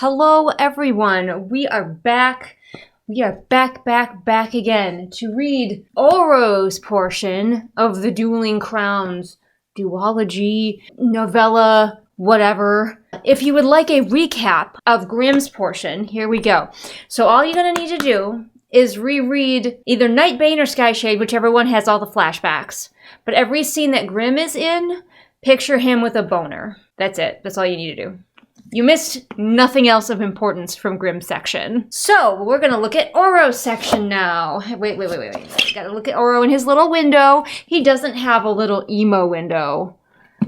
Hello everyone, we are back. We are back again to read Oro's portion of the Dueling Crowns, duology, novella, whatever. If you would like a recap of Grimm's portion, here we go. So all you're gonna need to do is reread either Nightbane or Skyshade, whichever one has all the flashbacks. But every scene that Grimm is in, picture him with a boner. That's it. That's all you need to do. You missed nothing else of importance from Grimm's section. So, we're gonna look at Oro's section now. Wait. Gotta look at Oro in his little window. He doesn't have a little emo window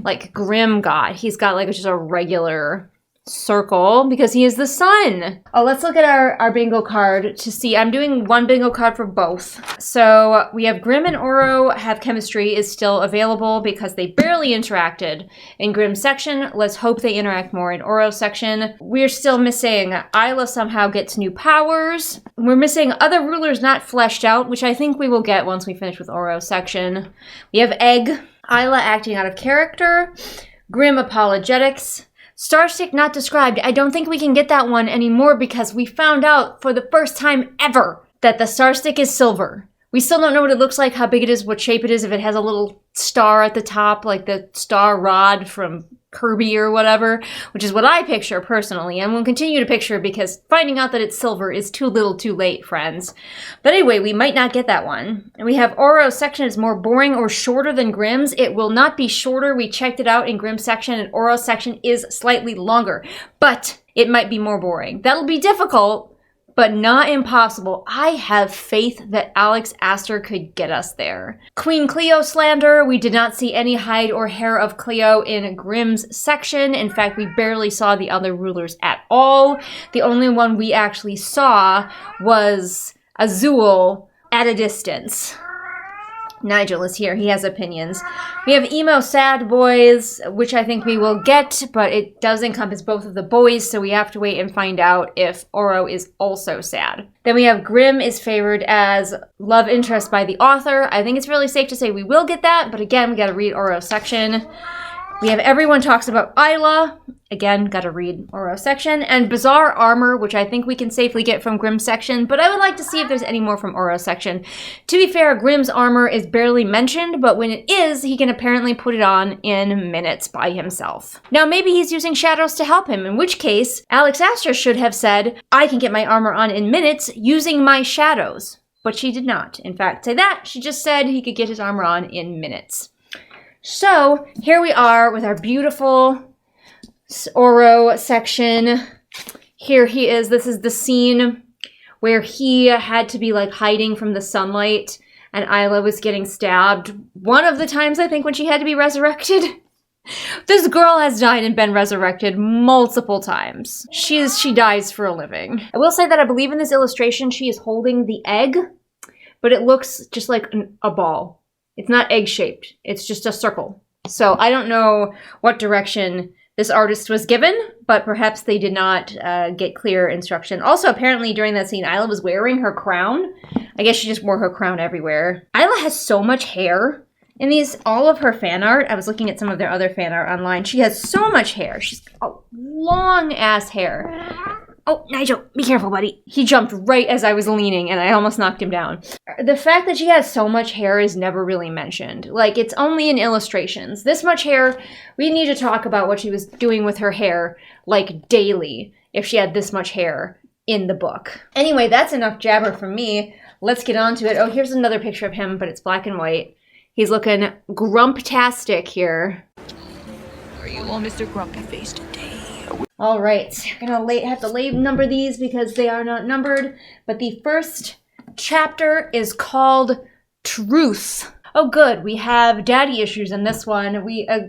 like Grimm got. He's got like just a regular circle because he is the sun. Oh, let's look at our bingo card to see. I'm doing one bingo card for both. So we have Grimm and Oro have chemistry is still available because they barely interacted in Grimm's section. Let's hope they interact more in Oro's section. We're still missing Isla somehow gets new powers. We're missing other rulers not fleshed out, which I think we will get once we finish with Oro's section. We have Egg, Isla acting out of character, Grimm apologetics, Starstick not described. I don't think we can get that one anymore because we found out for the first time ever that the Starstick is silver. We still don't know what it looks like, how big it is, what shape it is, if it has a little star at the top, like the star rod from Kirby or whatever, which is what I picture personally, and we'll continue to picture because finding out that it's silver is too little too late, friends. But anyway, we might not get that one. And we have Oro's section is more boring or shorter than Grimm's. It will not be shorter. We checked it out in Grimm's section, and Oro's section is slightly longer, but it might be more boring. That'll be difficult, but not impossible. I have faith that Alex Astor could get us there. Queen Cleo slander. We did not see any hide or hair of Cleo in Grimm's section. In fact, we barely saw the other rulers at all. The only one we actually saw was Azul at a distance. Nigel is here. He has opinions. We have emo sad boys, which I think we will get, but it does encompass both of the boys, so we have to wait and find out if Oro is also sad. Then we have Grimm is favored as love interest by the author. I think it's really safe to say we will get that, but again, we gotta read Oro's section. We have everyone talks about Isla. Again, gotta read Oro's section. And Bizarre Armor, which I think we can safely get from Grimm's section, but I would like to see if there's any more from Oro's section. To be fair, Grimm's armor is barely mentioned, but when it is, he can apparently put it on in minutes by himself. Now, maybe he's using shadows to help him, in which case, Alex Astor should have said, I can get my armor on in minutes using my shadows. But she did not, in fact, say that. She just said he could get his armor on in minutes. So, here we are with our beautiful Oro section. Here he is. This is the scene where he had to be like hiding from the sunlight and Isla was getting stabbed. One of the times, I think, when she had to be resurrected. This girl has died and been resurrected multiple times. She dies for a living. I will say that I believe in this illustration she is holding the egg, but it looks just like a ball. It's not egg-shaped. It's just a circle. So I don't know what direction this artist was given, but perhaps they did not get clear instruction. Also, apparently during that scene, Isla was wearing her crown. I guess she just wore her crown everywhere. Isla has so much hair in all of her fan art. I was looking at some of their other fan art online. She has so much hair. She's got long-ass hair. Oh, Nigel, be careful, buddy. He jumped right as I was leaning, and I almost knocked him down. The fact that she has so much hair is never really mentioned. Like, it's only in illustrations. This much hair, we need to talk about what she was doing with her hair, like, daily, if she had this much hair in the book. Anyway, that's enough jabber from me. Let's get on to it. Oh, here's another picture of him, but it's black and white. He's looking grumptastic here. Are you all Mr. Grumpy Face today? All right, I'm gonna have to number these because they are not numbered, but the first chapter is called Truce. Oh good, we have daddy issues in this one.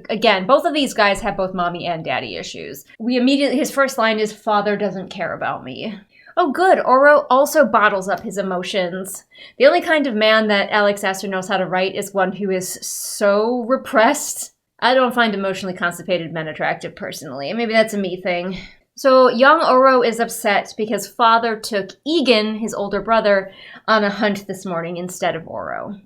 Again, both of these guys have both mommy and daddy issues. His first line is, father doesn't care about me. Oh good, Oro also bottles up his emotions. The only kind of man that Alex Astor knows how to write is one who is so repressed. I don't find emotionally constipated men attractive personally. Maybe that's a me thing. So young Oro is upset because father took Egan, his older brother, on a hunt this morning instead of Oro.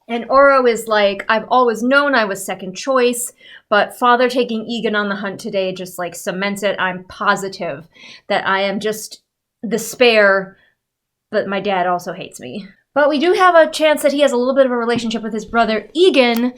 And Oro is like, I've always known I was second choice, but father taking Egan on the hunt today just like cements it. I'm positive that I am just the spare, but my dad also hates me. But we do have a chance that he has a little bit of a relationship with his brother Egan.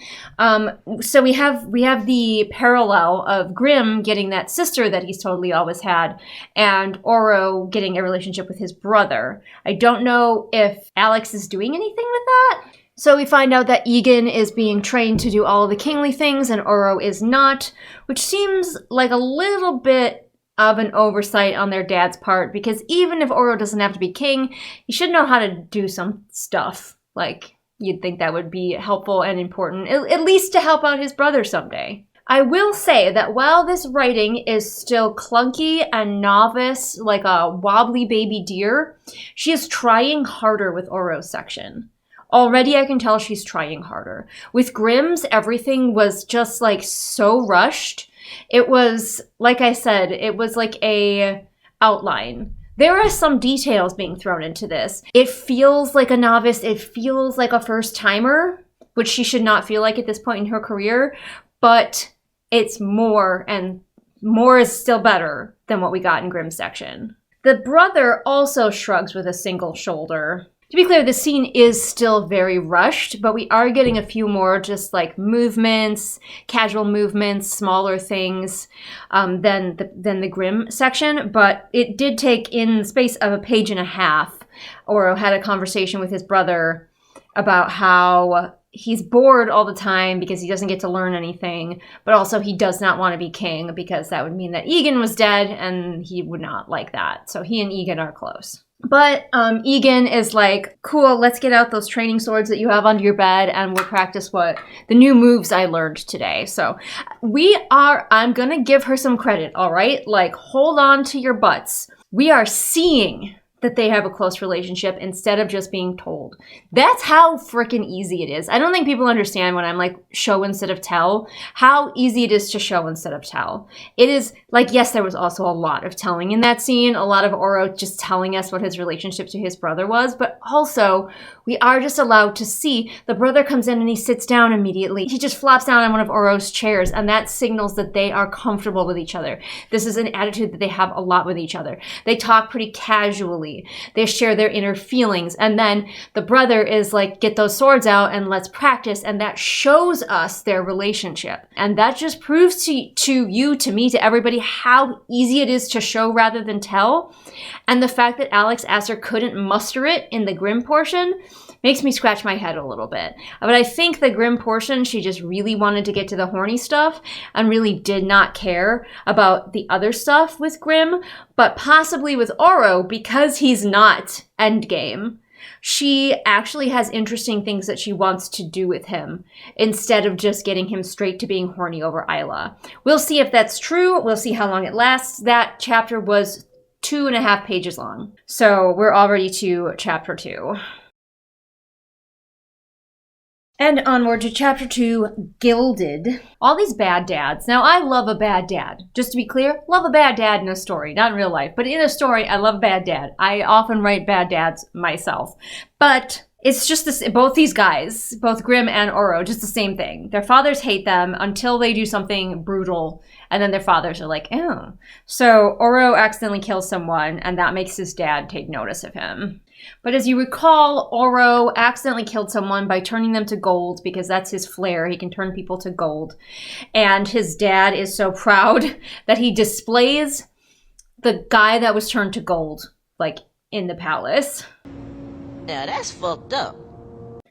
So we have the parallel of Grimm getting that sister that he's totally always had, and Oro getting a relationship with his brother. I don't know if Alex is doing anything with that. So we find out that Egan is being trained to do all of the kingly things and Oro is not, which seems like a little bit of an oversight on their dad's part, because even if Oro doesn't have to be king, he should know how to do some stuff. Like, you'd think that would be helpful and important, at least to help out his brother someday. I will say that while this writing is still clunky and novice, like a wobbly baby deer, she is trying harder with Oro's section. Already I can tell she's trying harder. With Grimm's, everything was just like so rushed. It was, like I said, it was like a outline. There are some details being thrown into this. It feels like a novice. It feels like a first timer, which she should not feel like at this point in her career, but it's more, and more is still better than what we got in Grimm's section. The brother also shrugs with a single shoulder. To be clear, the scene is still very rushed, but we are getting a few more just like movements, casual movements, smaller things than the Grimm section. But it did take, in the space of a page and a half, Oro had a conversation with his brother about how he's bored all the time because he doesn't get to learn anything, but also he does not want to be king because that would mean that Egan was dead and he would not like that. So he and Egan are close. But Egan is like, cool, let's get out those training swords that you have under your bed and we'll practice what the new moves I learned today. So I'm going to give her some credit, all right? Like, hold on to your butts. We are seeing that they have a close relationship instead of just being told. That's how freaking easy it is. I don't think people understand when I'm like show instead of tell, how easy it is to show instead of tell. It is like, yes, there was also a lot of telling in that scene, a lot of Oro just telling us what his relationship to his brother was, but also we are just allowed to see the brother comes in and he sits down immediately. He just flops down on one of Oro's chairs and that signals that they are comfortable with each other. This is an attitude that they have a lot with each other. They talk pretty casually. They share their inner feelings. And then the brother is like, get those swords out and let's practice. And that shows us their relationship. And that just proves to you, to me, to everybody, how easy it is to show rather than tell. And the fact that Alex Asser couldn't muster it in the Grimm portion makes me scratch my head a little bit. But I think the Grimm portion, she just really wanted to get to the horny stuff and really did not care about the other stuff with Grimm. But possibly with Oro, because he's not endgame, she actually has interesting things that she wants to do with him instead of just getting him straight to being horny over Isla. We'll see if that's true. We'll see how long it lasts. That chapter was 2.5 pages long. So we're already to chapter 2. And onward to chapter 2, Gilded. All these bad dads. Now, I love a bad dad. Just to be clear, love a bad dad in a story. Not in real life, but in a story, I love a bad dad. I often write bad dads myself. But it's just this, both these guys, both Grimm and Oro, just the same thing. Their fathers hate them until they do something brutal, and then their fathers are like, oh. So Oro accidentally kills someone, and that makes his dad take notice of him. But as you recall, Oro accidentally killed someone by turning them to gold because that's his flair. He can turn people to gold. And his dad is so proud that he displays the guy that was turned to gold, like, in the palace. Yeah, that's fucked up.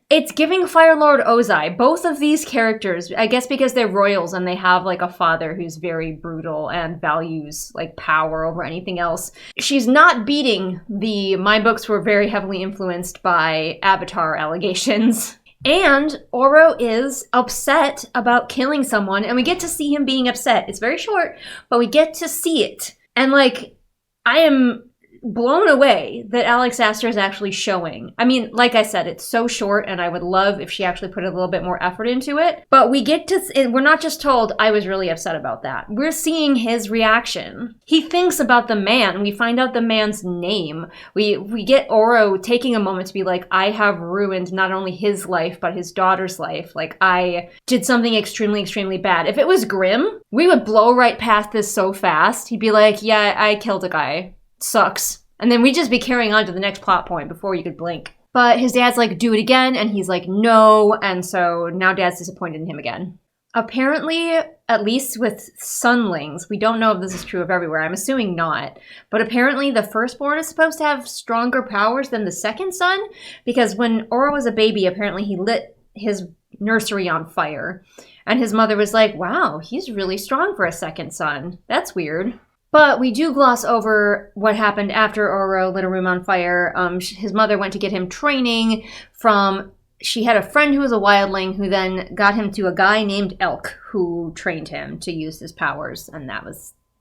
It's giving Fire Lord Ozai. Both of these characters, I guess because they're royals and they have like a father who's very brutal and values like power over anything else. She's not beating the my books were very heavily influenced by Avatar allegations. And Oro is upset about killing someone, and we get to see him being upset. It's very short, but we get to see it. And like, I am blown away that Alex Astor is actually showing. I mean, like I said, it's so short, and I would love if she actually put a little bit more effort into it. But we get to, we're not just told, I was really upset about that. We're seeing his reaction. He thinks about the man. We find out the man's name. We get Oro taking a moment to be like, I have ruined not only his life, but his daughter's life. Like, I did something extremely, extremely bad. If it was Grimm, we would blow right past this so fast. He'd be like, yeah, I killed a guy. Sucks. And then we'd just be carrying on to the next plot point before you could blink. But his dad's like, do it again, and he's like, no, and so now Dad's disappointed in him again. Apparently, at least with sunlings, we don't know if this is true of everywhere, I'm assuming not, but apparently the firstborn is supposed to have stronger powers than the second son, because when Oro was a baby, apparently he lit his nursery on fire, and his mother was like, wow, he's really strong for a second son. That's weird. But we do gloss over what happened after Oro lit a room on fire. His mother went to get him training from... She had a friend who was a wildling who then got him to a guy named Elk who trained him to use his powers. And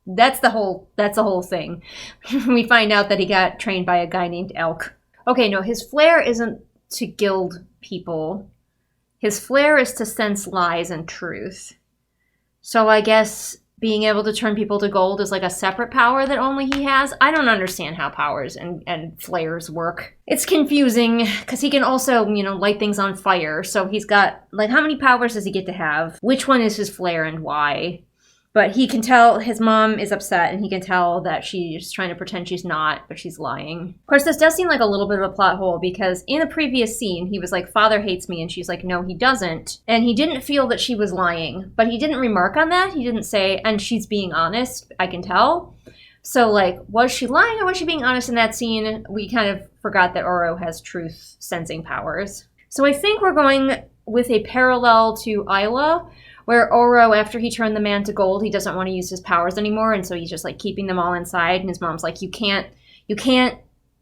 that's the whole thing. We find out that he got trained by a guy named Elk. Okay, no, his flair isn't to gild people. His flair is to sense lies and truth. So I guess... being able to turn people to gold is like a separate power that only he has. I don't understand how powers and flares work. It's confusing because he can also, light things on fire. So he's got, like, how many powers does he get to have? Which one is his flare and why? But he can tell his mom is upset, and he can tell that she's trying to pretend she's not, but she's lying. Of course, this does seem like a little bit of a plot hole, because in a previous scene, he was like, Father hates me, and she's like, no, he doesn't. And he didn't feel that she was lying, but he didn't remark on that. He didn't say, and she's being honest, I can tell. So, like, was she lying or was she being honest in that scene? We kind of forgot that Oro has truth sensing powers. So I think we're going with a parallel to Isla, where Oro, after he turned the man to gold, he doesn't want to use his powers anymore, and so he's just, like, keeping them all inside, and his mom's like, you can't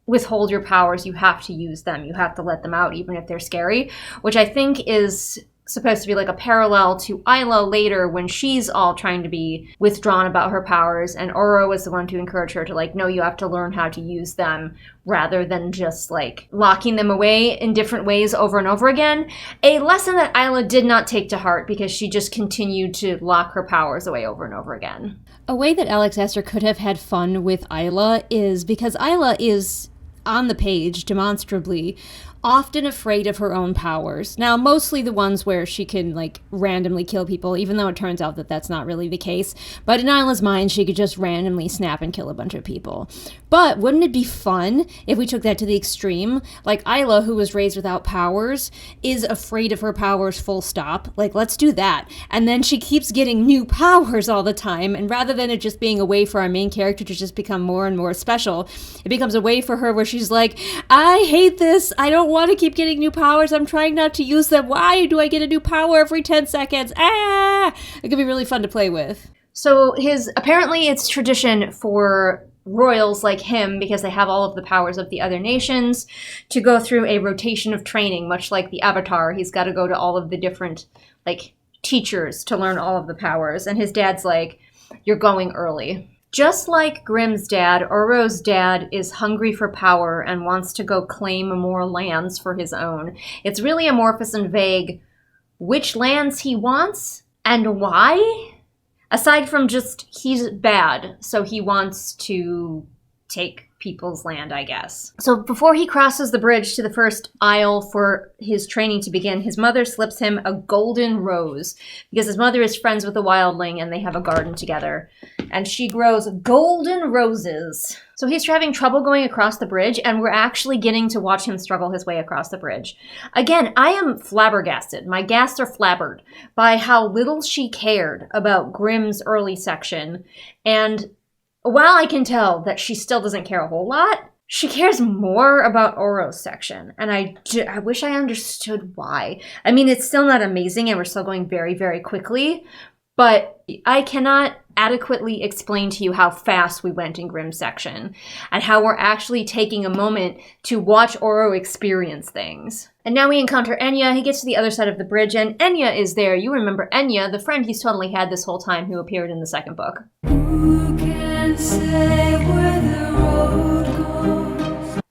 withhold your powers, you have to use them, you have to let them out, even if they're scary, which I think is supposed to be like a parallel to Isla later when she's all trying to be withdrawn about her powers, and Oro was the one to encourage her to, like, no, you have to learn how to use them rather than just, like, locking them away in different ways over and over again. A lesson that Isla did not take to heart because she just continued to lock her powers away over and over again. A way that Alex Astor could have had fun with Isla is because Isla is, on the page, demonstrably often afraid of her own powers. Now, mostly the ones where she can, like, randomly kill people, even though it turns out that that's not really the case. But in Isla's mind, she could just randomly snap and kill a bunch of people. But wouldn't it be fun if we took that to the extreme? Like, Isla, who was raised without powers, is afraid of her powers full stop. Like, let's do that. And then she keeps getting new powers all the time, and rather than it just being a way for our main character to just become more and more special, it becomes a way for her where she's like, I hate this, I don't want to keep getting new powers, I'm trying not to use them, why do I get a new power every 10 seconds? It could be really fun to play with. So apparently it's tradition for royals like him, because they have all of the powers of the other nations, to go through a rotation of training, much like the Avatar. He's got to go to all of the different, like, teachers to learn all of the powers, and his dad's like, you're going early. Just like Grimm's dad, Oro's dad is hungry for power and wants to go claim more lands for his own. It's really amorphous and vague which lands he wants and why, aside from just he's bad, so he wants to take people's land, I guess. So before he crosses the bridge to the first isle for his training to begin, his mother slips him a golden rose, because his mother is friends with a wildling and they have a garden together, and she grows golden roses. So he's having trouble going across the bridge, and we're actually getting to watch him struggle his way across the bridge. Again, I am flabbergasted. My gasts are flabbered by how little she cared about Grimm's early section, and while I can tell that she still doesn't care a whole lot, she cares more about Oro's section, and I wish I understood why. I mean, it's still not amazing, and we're still going very, very quickly, but I cannot adequately explain to you how fast we went in Grimm's section, and how we're actually taking a moment to watch Oro experience things. And now we encounter Enya. He gets to the other side of the bridge, and Enya is there. You remember Enya, the friend he's totally had this whole time, who appeared in the second book. Who can say where the road goes?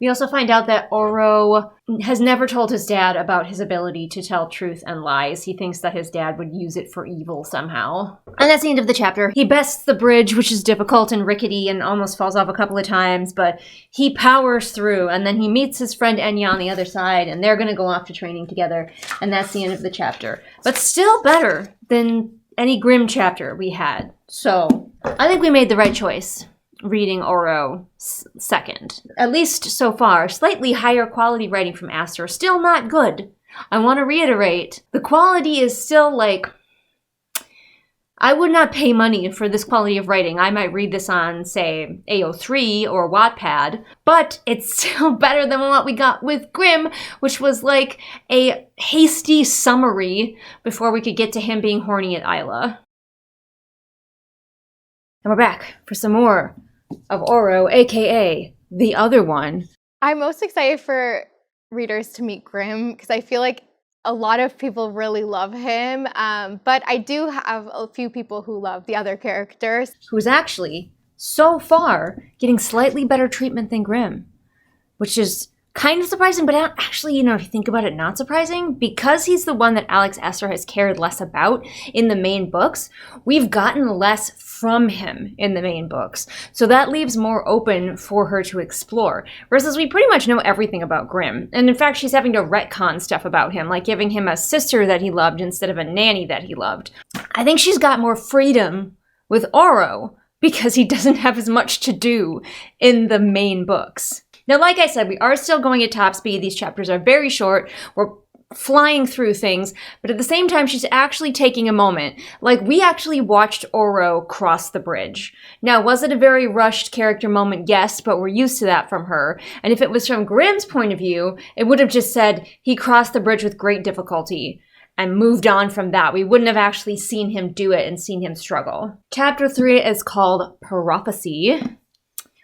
We also find out that Oro has never told his dad about his ability to tell truth and lies. He thinks that his dad would use it for evil somehow. And that's the end of the chapter. He bests the bridge, which is difficult and rickety and almost falls off a couple of times, but he powers through, and then he meets his friend Enya on the other side, and they're going to go off to training together, and that's the end of the chapter. But still better than any Grimm chapter we had. So I think we made the right choice reading Oro second. At least so far. Slightly higher quality writing from Aster. Still not good. I want to reiterate, the quality is still like, I would not pay money for this quality of writing. I might read this on, say, AO3 or Wattpad, but it's still better than what we got with Grimm, which was like a hasty summary before we could get to him being horny at Isla. And we're back for some more of Oro, aka the other one. I'm most excited for readers to meet Grimm because I feel like a lot of people really love him, but I do have a few people who love the other characters. Who's actually, so far, getting slightly better treatment than Grimm, which is kind of surprising, but actually, if you think about it, not surprising. Because he's the one that Alex Aster has cared less about in the main books, we've gotten less from him in the main books. So that leaves more open for her to explore. Versus we pretty much know everything about Grimm. And in fact, she's having to retcon stuff about him, like giving him a sister that he loved instead of a nanny that he loved. I think she's got more freedom with Oro because he doesn't have as much to do in the main books. Now, like I said, we are still going at top speed. These chapters are very short. We're flying through things, but at the same time, she's actually taking a moment. Like, we actually watched Oro cross the bridge. Now, was it a very rushed character moment? Yes, but we're used to that from her. And if it was from Grimm's point of view, it would have just said he crossed the bridge with great difficulty and moved on from that. We wouldn't have actually seen him do it and seen him struggle. Chapter 3 is called Prophecy.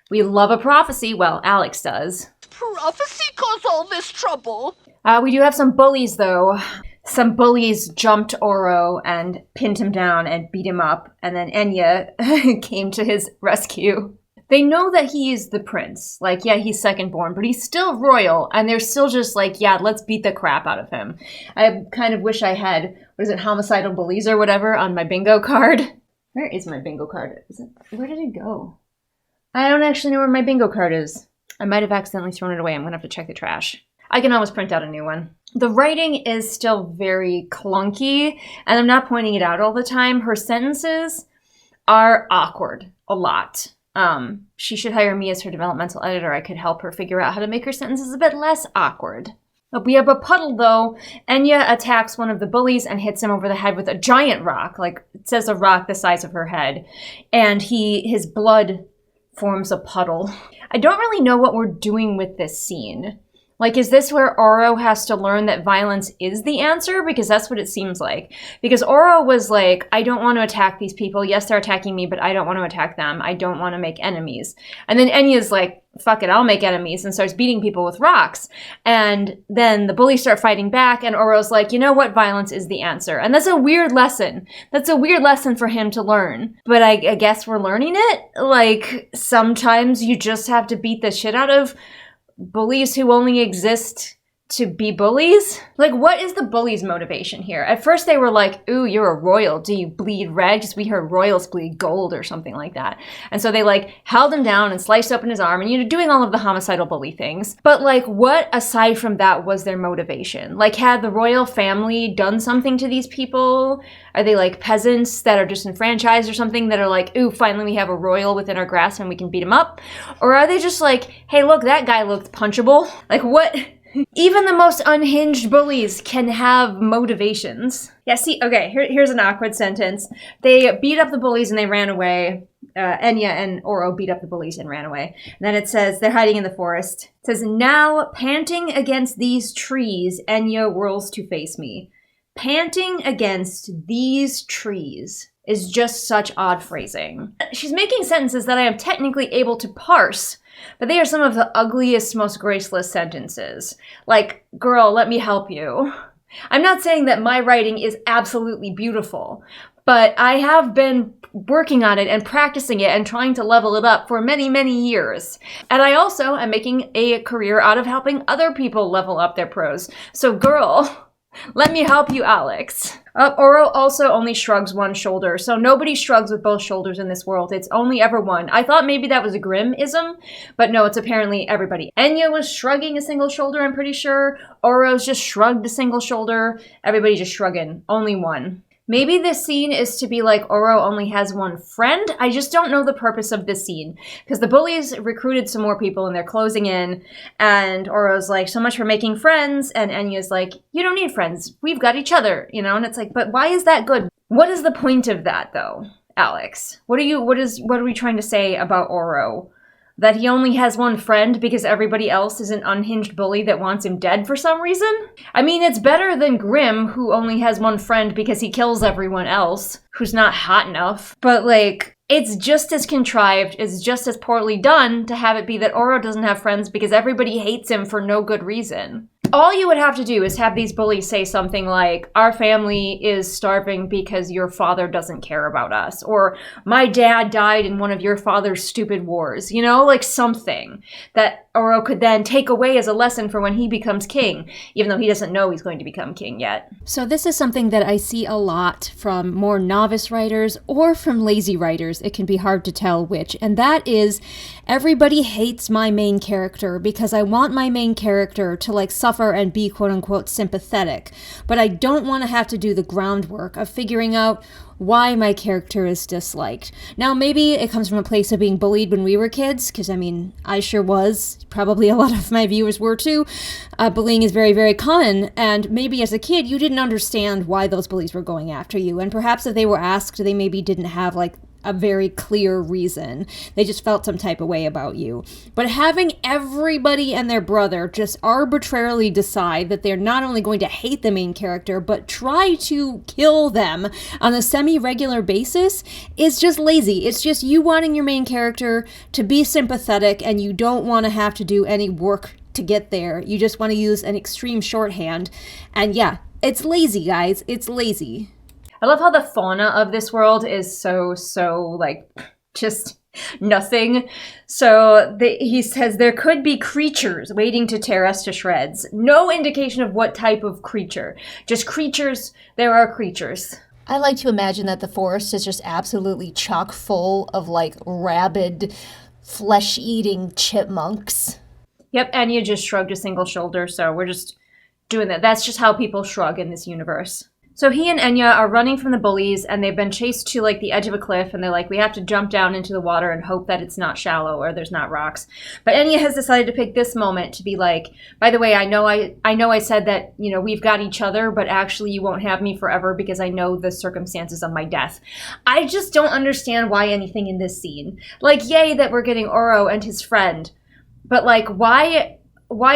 We love a prophecy. Well, Alex does. Prophecy caused all this trouble. We do have some bullies, though. Some bullies jumped Oro and pinned him down and beat him up, and then Enya came to his rescue. They know that he is the prince. Like, yeah, he's second born, but he's still royal, and they're still just like, yeah, let's beat the crap out of him. I kind of wish I had, homicidal bullies or whatever on my bingo card. Where is my bingo card? Where did it go? I don't actually know where my bingo card is. I might have accidentally thrown it away. I'm going to have to check the trash. I can always print out a new one. The writing is still very clunky, and I'm not pointing it out all the time. Her sentences are awkward a lot. She should hire me as her developmental editor. I could help her figure out how to make her sentences a bit less awkward. We have a puddle, though. Enya attacks one of the bullies and hits him over the head with a giant rock. Like, it says a rock the size of her head. And his blood forms a puddle. I don't really know what we're doing with this scene. Like, is this where Oro has to learn that violence is the answer? Because that's what it seems like. Because Oro was like, I don't want to attack these people. Yes, they're attacking me, but I don't want to attack them. I don't want to make enemies. And then Enya's like, fuck it, I'll make enemies, and starts beating people with rocks. And then the bullies start fighting back, and Oro's like, you know what? Violence is the answer. And that's a weird lesson. That's a weird lesson for him to learn. But I guess we're learning it. Like, sometimes you just have to beat the shit out of bullies who only exist to be bullies? Like, what is the bully's motivation here? At first they were like, ooh, you're a royal. Do you bleed red? Because we heard royals bleed gold or something like that. And so they, like, held him down and sliced open his arm and, doing all of the homicidal bully things. But, like, what aside from that was their motivation? Like, had the royal family done something to these people? Are they, like, peasants that are disenfranchised or something that are like, ooh, finally we have a royal within our grasp and we can beat him up? Or are they just like, hey, look, that guy looked punchable? Like, what? Even the most unhinged bullies can have motivations. Yeah, see, okay, here's an awkward sentence. They beat up the bullies and they ran away. Enya and Oro beat up the bullies and ran away. And then it says, they're hiding in the forest. It says, now, panting against these trees, Enya whirls to face me. Panting against these trees is just such odd phrasing. She's making sentences that I am technically able to parse, but they are some of the ugliest, most graceless sentences. Like, girl, let me help you. I'm not saying that my writing is absolutely beautiful, but I have been working on it and practicing it and trying to level it up for many, many years. And I also am making a career out of helping other people level up their prose. So girl, let me help you, Alex. Oro also only shrugs one shoulder, so nobody shrugs with both shoulders in this world. It's only ever one. I thought maybe that was a Grimm-ism, but no, it's apparently everybody. Enya was shrugging a single shoulder, I'm pretty sure. Oro's just shrugged a single shoulder. Everybody just shrugging. Only one. Maybe this scene is to be like Oro only has one friend. I just don't know the purpose of this scene. Because the bullies recruited some more people and they're closing in. And Oro's like, so much for making friends. And Enya's like, you don't need friends. We've got each other. You know, and it's like, but why is that good? What is the point of that though, Alex? What are we trying to say about Oro? That he only has one friend because everybody else is an unhinged bully that wants him dead for some reason? I mean, it's better than Grimm, who only has one friend because he kills everyone else, who's not hot enough. But, like, it's just as contrived, it's just as poorly done to have it be that Oro doesn't have friends because everybody hates him for no good reason. All you would have to do is have these bullies say something like, our family is starving because your father doesn't care about us, or my dad died in one of your father's stupid wars, you know, like something that Oro could then take away as a lesson for when he becomes king, even though he doesn't know he's going to become king yet. So this is something that I see a lot from more novice writers or from lazy writers. It can be hard to tell which, and that is everybody hates my main character because I want my main character to like suffer and be quote-unquote sympathetic, but I don't want to have to do the groundwork of figuring out why my character is disliked. Now, maybe it comes from a place of being bullied when we were kids, because, I mean, I sure was. Probably a lot of my viewers were, too. Bullying is very, very common, and maybe as a kid, you didn't understand why those bullies were going after you, and perhaps if they were asked, they maybe didn't have, like, a very clear reason. They just felt some type of way about you. But having everybody and their brother just arbitrarily decide that they're not only going to hate the main character, but try to kill them on a semi-regular basis is just lazy. It's just you wanting your main character to be sympathetic and you don't want to have to do any work to get there. You just want to use an extreme shorthand. And yeah, it's lazy, guys. It's lazy. I love how the fauna of this world is so, like, just nothing. So he says there could be creatures waiting to tear us to shreds. No indication of what type of creature. Just creatures. There are creatures. I like to imagine that the forest is just absolutely chock full of, like, rabid, flesh-eating chipmunks. Yep, Enya just shrugged a single shoulder, so we're just doing that. That's just how people shrug in this universe. So he and Enya are running from the bullies, and they've been chased to, like, the edge of a cliff, and they're like, we have to jump down into the water and hope that it's not shallow or there's not rocks. But Enya has decided to pick this moment to be like, by the way, I know I said that, you know, we've got each other, but actually you won't have me forever because I know the circumstances of my death. I just don't understand why anything in this scene. Like, yay that we're getting Oro and his friend, but, like, why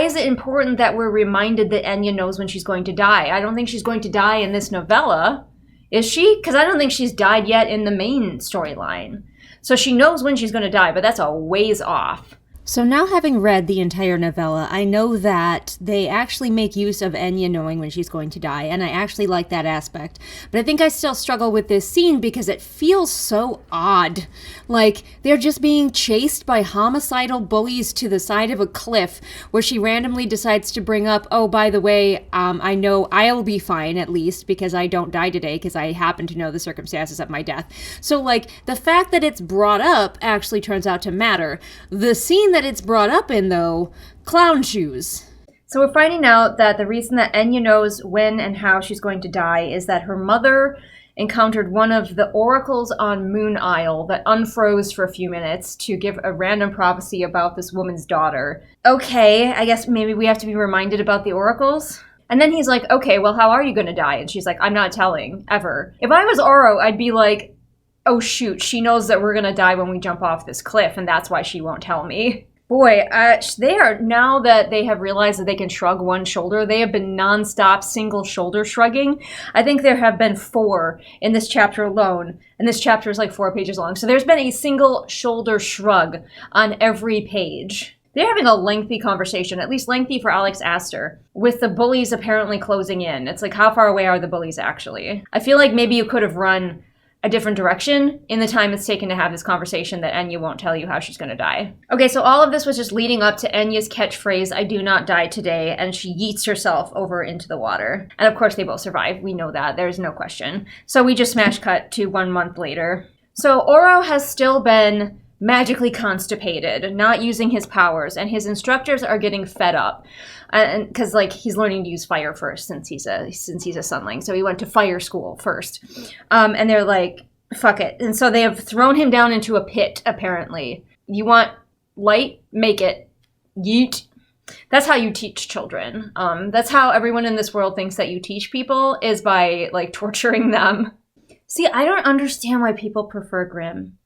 is it important that we're reminded that Enya knows when she's going to die? I don't think she's going to die in this novella. Is she? Because I don't think she's died yet in the main storyline. So she knows when she's going to die, but that's a ways off. So now having read the entire novella, I know that they actually make use of Enya knowing when she's going to die, and I actually like that aspect. But I think I still struggle with this scene because it feels so odd. Like, they're just being chased by homicidal bullies to the side of a cliff where she randomly decides to bring up, oh, by the way, I know I'll be fine at least because I don't die today because I happen to know the circumstances of my death. So, like, the fact that it's brought up actually turns out to matter. The scene that it's brought up in, though, clown shoes. So we're finding out that the reason that Enya knows when and how she's going to die is that her mother encountered one of the oracles on Moon Isle that unfroze for a few minutes to give a random prophecy about this woman's daughter. Okay, I guess maybe we have to be reminded about the oracles? And then he's like, okay, well, how are you going to die? And she's like, I'm not telling, ever. If I was Oro, I'd be like, oh shoot, she knows that we're going to die when we jump off this cliff, and that's why she won't tell me. Boy, they are, now that they have realized that they can shrug one shoulder, they have been nonstop single shoulder shrugging. I think there have been 4 in this chapter alone, and this chapter is like 4 pages long. So there's been a single shoulder shrug on every page. They're having a lengthy conversation, at least lengthy for Alex Astor, with the bullies apparently closing in. It's like, how far away are the bullies actually? I feel like maybe you could have run a different direction in the time it's taken to have this conversation that Enya won't tell you how she's going to die. Okay, so all of this was just leading up to Enya's catchphrase, "I do not die today," and she yeets herself over into the water. And of course they both survive. We know that. There's no question. So we just smash cut to 1 month later. So Oro has still been magically constipated, not using his powers, and his instructors are getting fed up, and because like he's learning to use fire first since he's a sunling, so he went to fire school first, and they're like, fuck it, and so they have thrown him down into a pit. Apparently, you want light, make it, yeet. That's how you teach children. That's how everyone in this world thinks that you teach people, is by like torturing them. See, I don't understand why people prefer Grimm.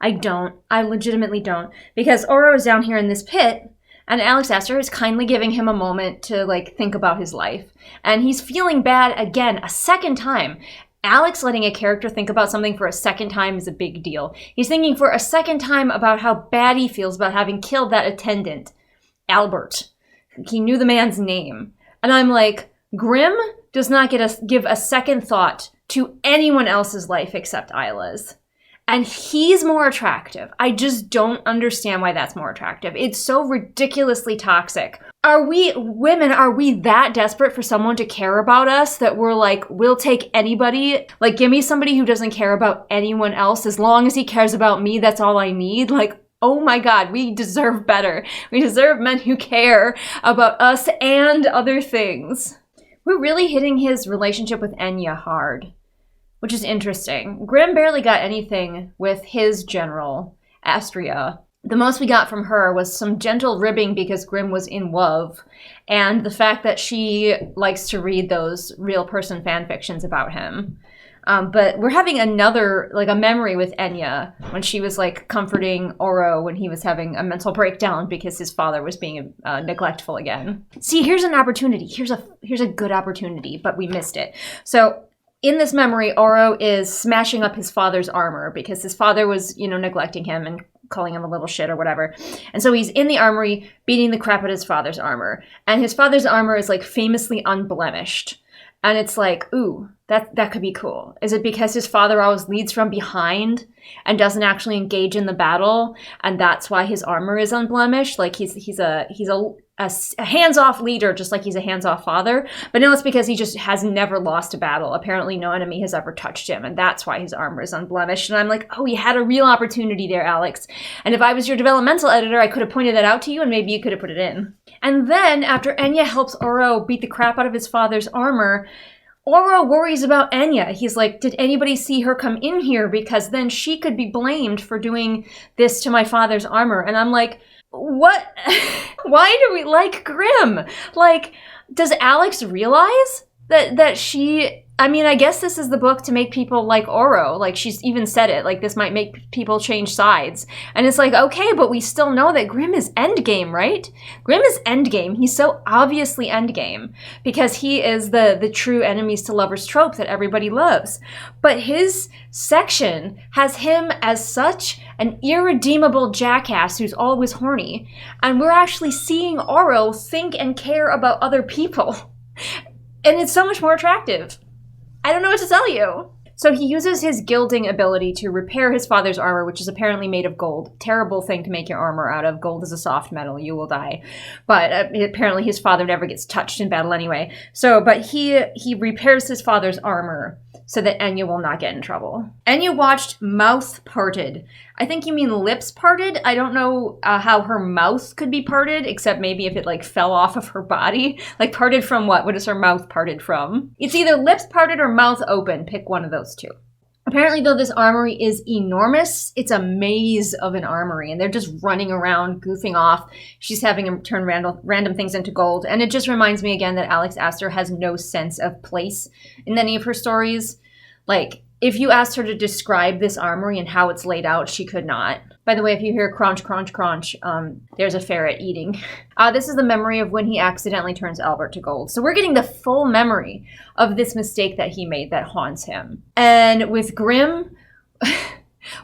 I don't. I legitimately don't. Because Oro is down here in this pit, and Alex Astor is kindly giving him a moment to, like, think about his life. And he's feeling bad again, a second time. Alex letting a character think about something for a second time is a big deal. He's thinking for a second time about how bad he feels about having killed that attendant, Albert. He knew the man's name. And I'm like, Grimm does not give a second thought to anyone else's life except Isla's. And he's more attractive. I just don't understand why that's more attractive. It's so ridiculously toxic. Are we that desperate for someone to care about us that we're like, we'll take anybody? Like, give me somebody who doesn't care about anyone else. As long as he cares about me, that's all I need. Like, oh my God, we deserve better. We deserve men who care about us and other things. We're really hitting his relationship with Enya hard, which is interesting. Grimm barely got anything with his general, Astria. The most we got from her was some gentle ribbing because Grimm was in love, and the fact that she likes to read those real person fan fictions about him. But we're having another, like, a memory with Enya when she was, like, comforting Oro when he was having a mental breakdown because his father was being neglectful again. See, here's an opportunity. Here's a good opportunity, but we missed it. So in this memory, Oro is smashing up his father's armor because his father was, neglecting him and calling him a little shit or whatever. And so he's in the armory beating the crap out of his father's armor. And his father's armor is, like, famously unblemished. And it's like, ooh, that could be cool. Is it because his father always leads from behind and doesn't actually engage in the battle, and that's why his armor is unblemished? Like he's a hands-off leader, just like he's a hands-off father. But no, it's because he just has never lost a battle. Apparently no enemy has ever touched him, and that's why his armor is unblemished. And I'm like, oh, you had a real opportunity there, Alex. And if I was your developmental editor, I could have pointed that out to you, and maybe you could have put it in. And then, after Enya helps Oro beat the crap out of his father's armor, Oro worries about Enya. He's like, did anybody see her come in here? Because then she could be blamed for doing this to my father's armor. And I'm like, what? Why do we like Grimm? Like, does Alex realize that she... I mean, I guess this is the book to make people like Oro. Like, she's even said it. Like, this might make people change sides. And it's like, okay, but we still know that Grimm is endgame, right? Grimm is endgame. He's so obviously endgame because he is the true enemies to lovers trope that everybody loves. But his section has him as such an irredeemable jackass who's always horny. And we're actually seeing Oro think and care about other people. And it's so much more attractive. I don't know what to tell you. So he uses his gilding ability to repair his father's armor, which is apparently made of gold. Terrible thing to make your armor out of. Gold is a soft metal. You will die. But apparently his father never gets touched in battle anyway. But he repairs his father's armor so that Enya will not get in trouble. Enya watched Mouth Parted. I think you mean lips parted. I don't know how her mouth could be parted, except maybe if it, like, fell off of her body. Like, parted from what? What is her mouth parted from? It's either lips parted or mouth open. Pick one of those two. Apparently, though, this armory is enormous. It's a maze of an armory, and they're just running around, goofing off. She's having him turn random things into gold. And it just reminds me again that Alex Astor has no sense of place in any of her stories. Like, if you asked her to describe this armory and how it's laid out, she could not. By the way, if you hear crunch, crunch, crunch, there's a ferret eating. This is the memory of when he accidentally turns Albert to gold. So we're getting the full memory of this mistake that he made that haunts him. And with Grimm...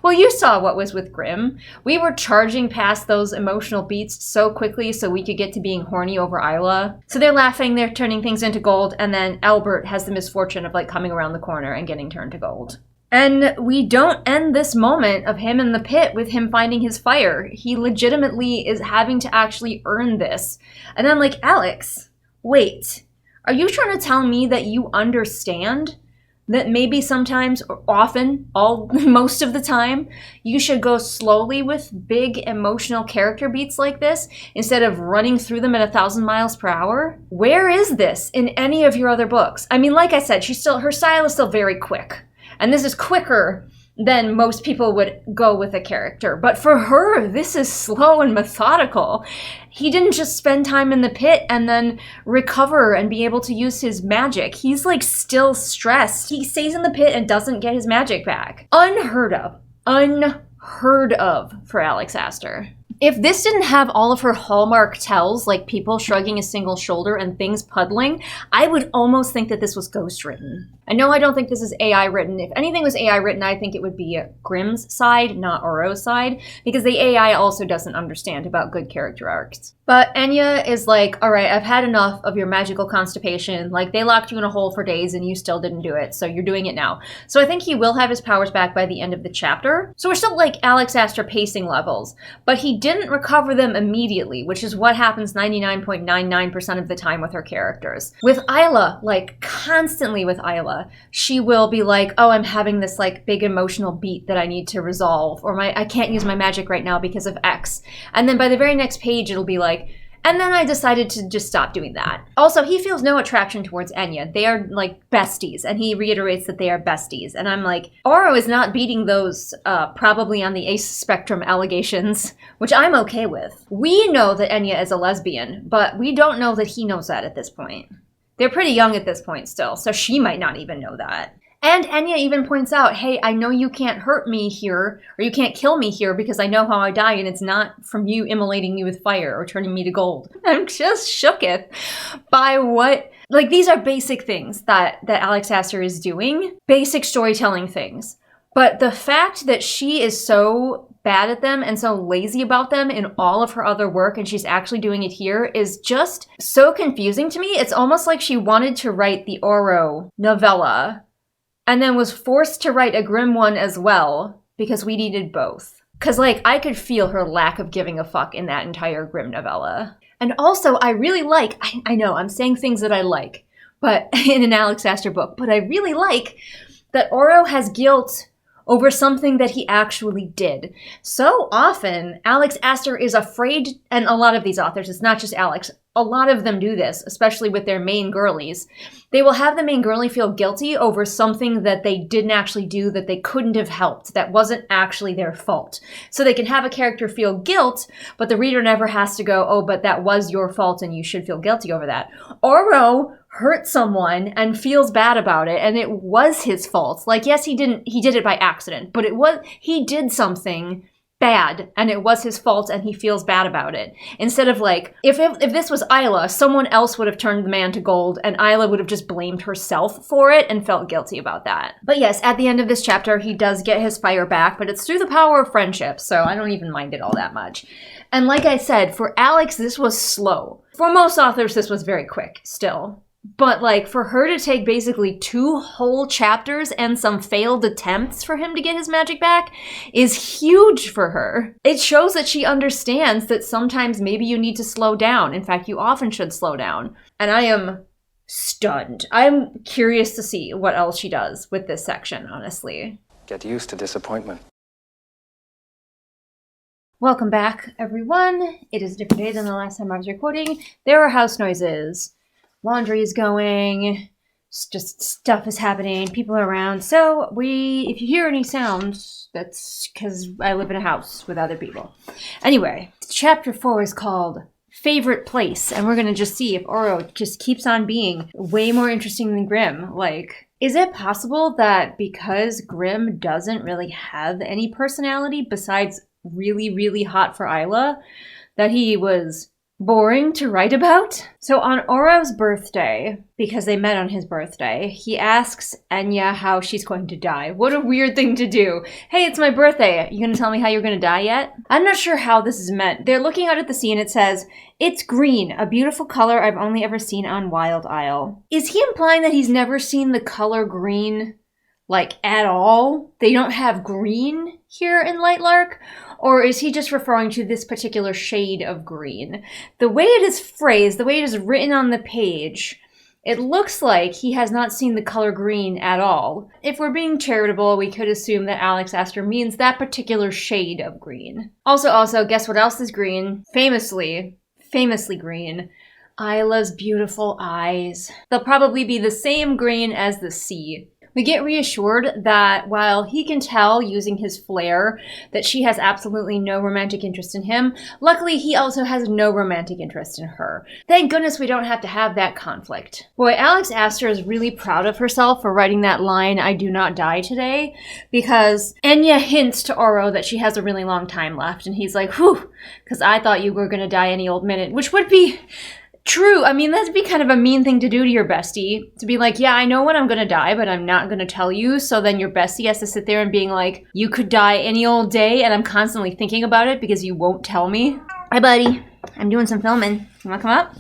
Well, you saw what was with Grimm. We were charging past those emotional beats so quickly so we could get to being horny over Isla. So they're laughing, they're turning things into gold, and then Albert has the misfortune of, like, coming around the corner and getting turned to gold. And we don't end this moment of him in the pit with him finding his fire. He legitimately is having to actually earn this. And I'm like, Alex, wait, are you trying to tell me that you understand that maybe sometimes, or often, most of the time, you should go slowly with big emotional character beats like this instead of running through them at 1,000 miles per hour? Where is this in any of your other books? I mean, like I said, her style is still very quick. And this is quicker than most people would go with a character. But for her, this is slow and methodical. He didn't just spend time in the pit and then recover and be able to use his magic. He's like still stressed. He stays in the pit and doesn't get his magic back. Unheard of. Unheard of for Alex Aster. If this didn't have all of her hallmark tells, like people shrugging a single shoulder and things puddling, I would almost think that this was ghost written. I know I don't think this is AI written. If anything was AI written, I think it would be Grimm's side, not Oro's side, because the AI also doesn't understand about good character arcs. But Enya is like, all right, I've had enough of your magical constipation. Like, they locked you in a hole for days and you still didn't do it, so you're doing it now. So I think he will have his powers back by the end of the chapter. So we're still like Alex Aster pacing levels, but he didn't recover them immediately, which is what happens 99.99% of the time with her characters. With Isla, like constantly with Isla, she will be like, oh, I'm having this like big emotional beat that I need to resolve, or I can't use my magic right now because of X. And then by the very next page, it'll be like, and then I decided to just stop doing that. Also, he feels no attraction towards Enya. They are like besties, and he reiterates that they are besties. And I'm like, Oro is not beating those probably on the ace spectrum allegations, which I'm okay with. We know that Enya is a lesbian, but we don't know that he knows that at this point. They're pretty young at this point still, so she might not even know that. And Enya even points out, hey, I know you can't hurt me here, or you can't kill me here because I know how I die, and it's not from you immolating me with fire or turning me to gold. I'm just shooketh by what... Like, these are basic things that Alex Aster is doing. Basic storytelling things. But the fact that she is so bad at them and so lazy about them in all of her other work, and she's actually doing it here, is just so confusing to me. It's almost like she wanted to write the Oro novella and then was forced to write a Grimm one as well because we needed both. Because, like, I could feel her lack of giving a fuck in that entire Grimm novella. And also, I really like, I know I'm saying things that I like, but in an Alex Aster book, but I really like that Oro has guilt over something that he actually did. So often, Alex Aster is afraid, and a lot of these authors, it's not just Alex, a lot of them do this, especially with their main girlies. They will have the main girlie feel guilty over something that they didn't actually do, that they couldn't have helped, that wasn't actually their fault. So they can have a character feel guilt, but the reader never has to go, oh, but that was your fault and you should feel guilty over that. Oro hurt someone and feels bad about it, and it was his fault. Like, yes, he did it by accident, but he did something bad, and it was his fault, and he feels bad about it. Instead of like, if this was Isla, someone else would have turned the man to gold, and Isla would have just blamed herself for it and felt guilty about that. But yes, at the end of this chapter, he does get his fire back, but it's through the power of friendship, so I don't even mind it all that much. And like I said, for Alex, this was slow. For most authors, this was very quick, still. But, like, for her to take basically 2 whole chapters and some failed attempts for him to get his magic back is huge for her. It shows that she understands that sometimes maybe you need to slow down. In fact, you often should slow down. And I am stunned. I'm curious to see what else she does with this section, honestly. Get used to disappointment. Welcome back, everyone. It is a different day than the last time I was recording. There are house noises. Laundry is going, just stuff is happening, people are around. So if you hear any sounds, that's because I live in a house with other people. Anyway, chapter 4 is called Favorite Place, and we're going to just see if Oro just keeps on being way more interesting than Grimm. Like, is it possible that because Grimm doesn't really have any personality besides really, really hot for Isla, that he was boring to write about? So on Oro's birthday, because they met on his birthday, he asks Enya how she's going to die. What a weird thing to do. Hey, it's my birthday. Are you going to tell me how you're going to die yet? I'm not sure how this is meant. They're looking out at the sea and it says, it's green, a beautiful color I've only ever seen on Wild Isle. Is he implying that he's never seen the color green? like, at all? They don't have green here in Lightlark? Or is he just referring to this particular shade of green? The way it is phrased, the way it is written on the page, it looks like he has not seen the color green at all. If we're being charitable, we could assume that Alex Astor means that particular shade of green. Also, guess what else is green? Famously green. Isla's beautiful eyes. They'll probably be the same green as the sea. We get reassured that while he can tell using his flair that she has absolutely no romantic interest in him, luckily he also has no romantic interest in her. Thank goodness we don't have to have that conflict. Boy, Alex Astor is really proud of herself for writing that line, "I do not die today," because Enya hints to Oro that she has a really long time left, and he's like, whew, because I thought you were going to die any old minute, which would be true. I mean, that'd be kind of a mean thing to do to your bestie. To be like, yeah, I know when I'm gonna die, but I'm not gonna tell you. So then your bestie has to sit there and being like, you could die any old day, and I'm constantly thinking about it because you won't tell me. Hi, buddy. I'm doing some filming. You wanna come up?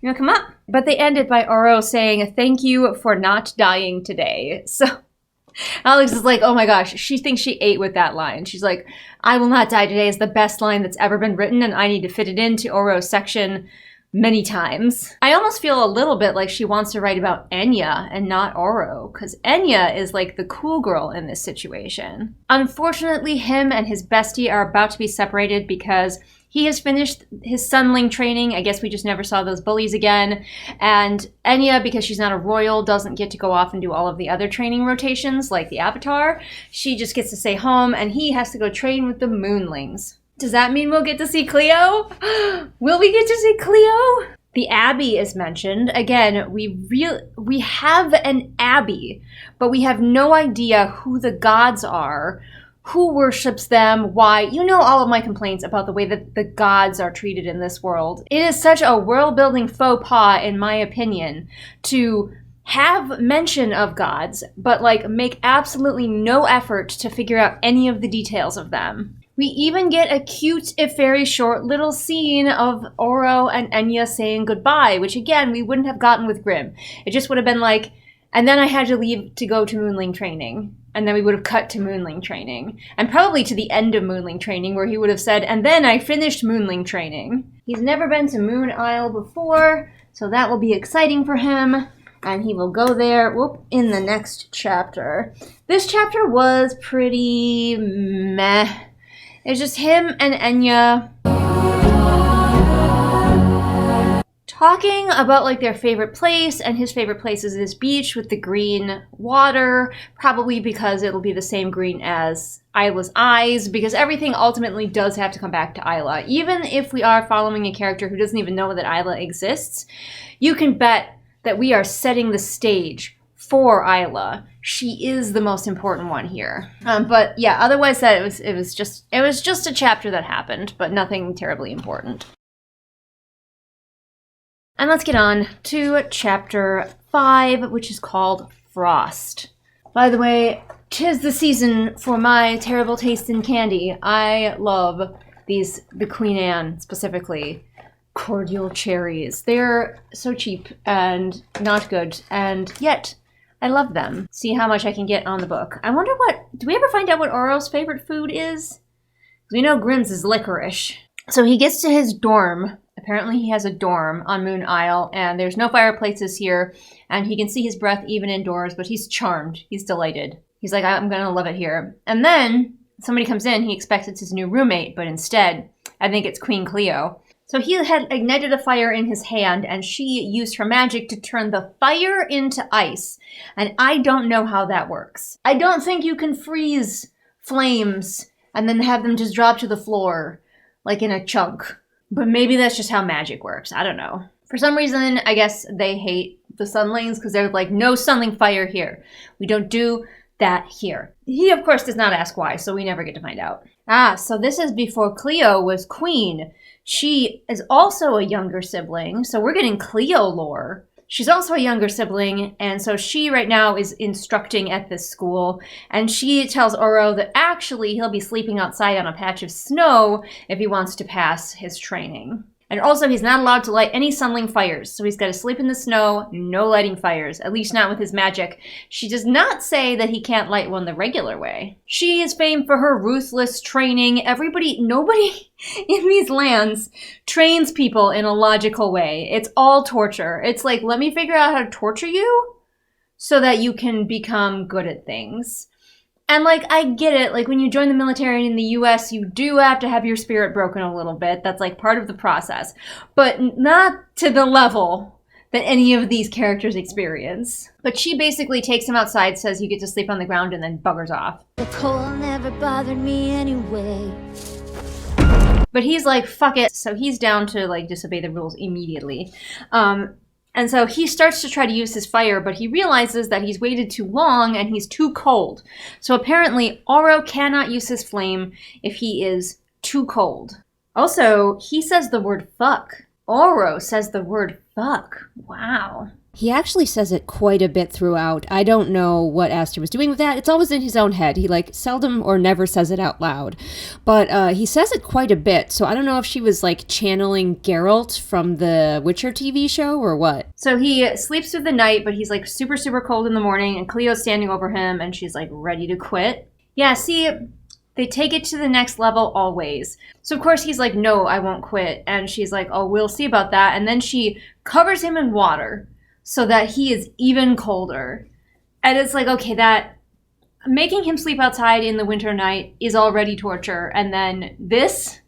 You wanna come up? But they ended by Oro saying, thank you for not dying today. So Alex is like, oh my gosh, she thinks she ate with that line. She's like, I will not die today is the best line that's ever been written, and I need to fit it into Oro's section many times. I almost feel a little bit like she wants to write about Enya and not Oro, because Enya is like the cool girl in this situation. Unfortunately, him and his bestie are about to be separated because he has finished his sunling training. I guess we just never saw those bullies again. And Enya, because she's not a royal, doesn't get to go off and do all of the other training rotations like the Avatar. She just gets to stay home, and he has to go train with the Moonlings. Does that mean we'll get to see Cleo? Will we get to see Cleo? The Abbey is mentioned. Again, we have an Abbey, but we have no idea who the gods are, who worships them, why. You know all of my complaints about the way that the gods are treated in this world. It is such a world-building faux pas, in my opinion, to have mention of gods, but like make absolutely no effort to figure out any of the details of them. We even get a cute, if very short, little scene of Oro and Enya saying goodbye, which again, we wouldn't have gotten with Grimm. It just would have been like, and then I had to leave to go to Moonling training. And then we would have cut to Moonling training. And probably to the end of Moonling training, where he would have said, and then I finished Moonling training. He's never been to Moon Isle before, so that will be exciting for him. And he will go there, in the next chapter. This chapter was pretty meh. It's just him and Enya talking about like their favorite place, and his favorite place is this beach with the green water, probably because it'll be the same green as Isla's eyes, because everything ultimately does have to come back to Isla. Even if we are following a character who doesn't even know that Isla exists, you can bet that we are setting the stage for Isla. She is the most important one here. But yeah, otherwise that it was just a chapter that happened, but nothing terribly important. And let's get on to chapter 5, which is called Frost. By the way, 'tis the season for my terrible taste in candy. I love the Queen Anne specifically. Cordial cherries. They're so cheap and not good, and yet I love them. See how much I can get on the book. I wonder do we ever find out what Oro's favorite food is? We know Grimm's is licorice. So he gets to his dorm. Apparently he has a dorm on Moon Isle, and there's no fireplaces here, and he can see his breath even indoors, but he's charmed. He's delighted. He's like, I'm gonna love it here. And then somebody comes in, he expects it's his new roommate, but instead, I think it's Queen Cleo. So he had ignited a fire in his hand, and she used her magic to turn the fire into ice. And I don't know how that works. I don't think you can freeze flames and then have them just drop to the floor, like in a chunk. But maybe that's just how magic works. I don't know. For some reason, I guess they hate the Sunlings because they're like, no Sunling fire here. We don't do that here. He, of course, does not ask why, so we never get to find out. So this is before Cleo was queen. She is also a younger sibling, so we're getting Cleo lore. She's also a younger sibling, and so she right now is instructing at this school, and she tells Oro that actually he'll be sleeping outside on a patch of snow if he wants to pass his training. And also, he's not allowed to light any sunling fires, so he's got to sleep in the snow, no lighting fires, at least not with his magic. She does not say that he can't light one the regular way. She is famed for her ruthless training. Nobody in these lands trains people in a logical way. It's all torture. It's like, let me figure out how to torture you so that you can become good at things. And, like, I get it. Like, when you join the military in the U.S., you do have to have your spirit broken a little bit. That's, like, part of the process. But not to the level that any of these characters experience. But she basically takes him outside, says you get to sleep on the ground, and then buggers off. The cold never bothered me anyway. But he's like, fuck it. So he's down to, like, disobey the rules immediately. And so he starts to try to use his fire, but he realizes that he's waited too long and he's too cold. So apparently, Oro cannot use his flame if he is too cold. Also, he says the word fuck. Oro says the word fuck. Wow. He actually says it quite a bit throughout. I don't know what Aster was doing with that. It's always in his own head. He, like, seldom or never says it out loud. But he says it quite a bit, so I don't know if she was, like, channeling Geralt from the Witcher TV show or what. So he sleeps through the night, but he's, like, super, super cold in the morning, and Cleo's standing over him, and she's, like, ready to quit. Yeah, see, they take it to the next level always. So, of course, he's like, no, I won't quit. And she's like, oh, we'll see about that. And then she covers him in water so that he is even colder. And it's like, okay, that making him sleep outside in the winter night is already torture. And then this,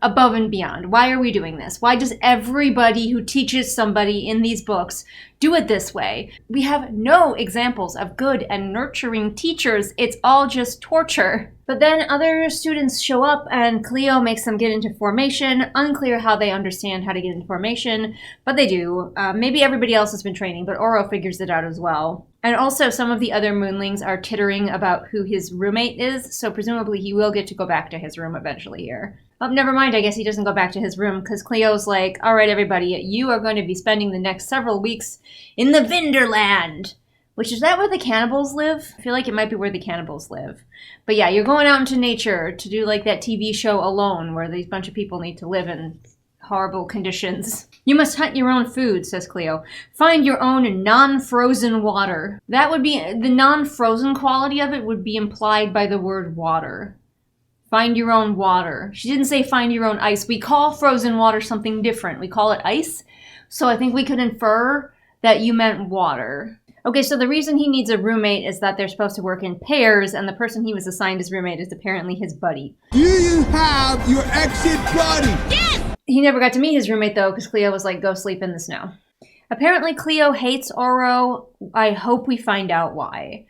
above and beyond. Why are we doing this? Why does everybody who teaches somebody in these books do it this way? We have no examples of good and nurturing teachers. It's all just torture. But then other students show up and Cleo makes them get into formation. Unclear how they understand how to get into formation, but they do. Maybe everybody else has been training, but Oro figures it out as well. And also some of the other moonlings are tittering about who his roommate is, so presumably he will get to go back to his room eventually here. Oh, never mind, I guess he doesn't go back to his room, because Cleo's like, all right, everybody, you are going to be spending the next several weeks in the Vinderland. Which, is that where the cannibals live? I feel like it might be where the cannibals live. But yeah, you're going out into nature to do like that TV show Alone, where these bunch of people need to live in horrible conditions. You must hunt your own food, says Cleo. Find your own non-frozen water. That would be, the non-frozen quality of it would be implied by the word water. Find your own water. She didn't say find your own ice. We call frozen water something different. We call it ice. So I think we could infer that you meant water. Okay, so the reason he needs a roommate is that they're supposed to work in pairs, and the person he was assigned as roommate is apparently his buddy. Do you have your exit buddy? Yes! He never got to meet his roommate, though, because Cleo was like, go sleep in the snow. Apparently, Cleo hates Oro. I hope we find out why.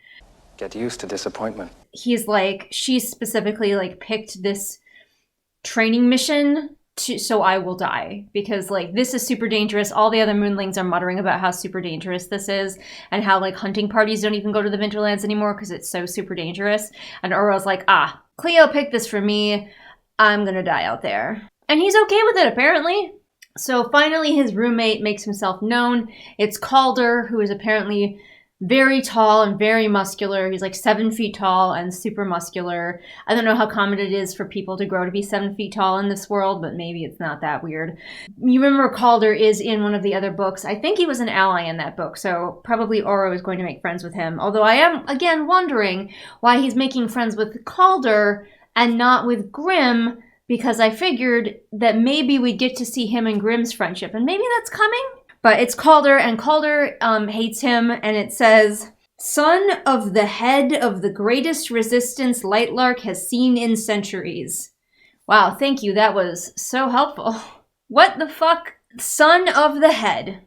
Get used to disappointment. He's like, she specifically, like, picked this training mission so I will die, because like this is super dangerous. All the other moonlings are muttering about how super dangerous this is and how like hunting parties don't even go to the Vinterlands anymore because it's so super dangerous. And Oro's like, Cleo picked this for me. I'm gonna die out there. And he's okay with it, apparently. So finally his roommate makes himself known. It's Calder, who is apparently very tall and very muscular. He's like 7 feet tall and super muscular. I don't know how common it is for people to grow to be 7 feet tall in this world, but maybe it's not that weird. You remember Calder is in one of the other books. I think he was an ally in that book, so probably Oro is going to make friends with him. Although I am, again, wondering why he's making friends with Calder and not with Grimm, because I figured that maybe we'd get to see him and Grimm's friendship, and maybe that's coming? But it's Calder, and Calder hates him, and it says, "Son of the head of the greatest resistance Lightlark has seen in centuries." Wow, thank you, that was so helpful. What the fuck? Son of the head.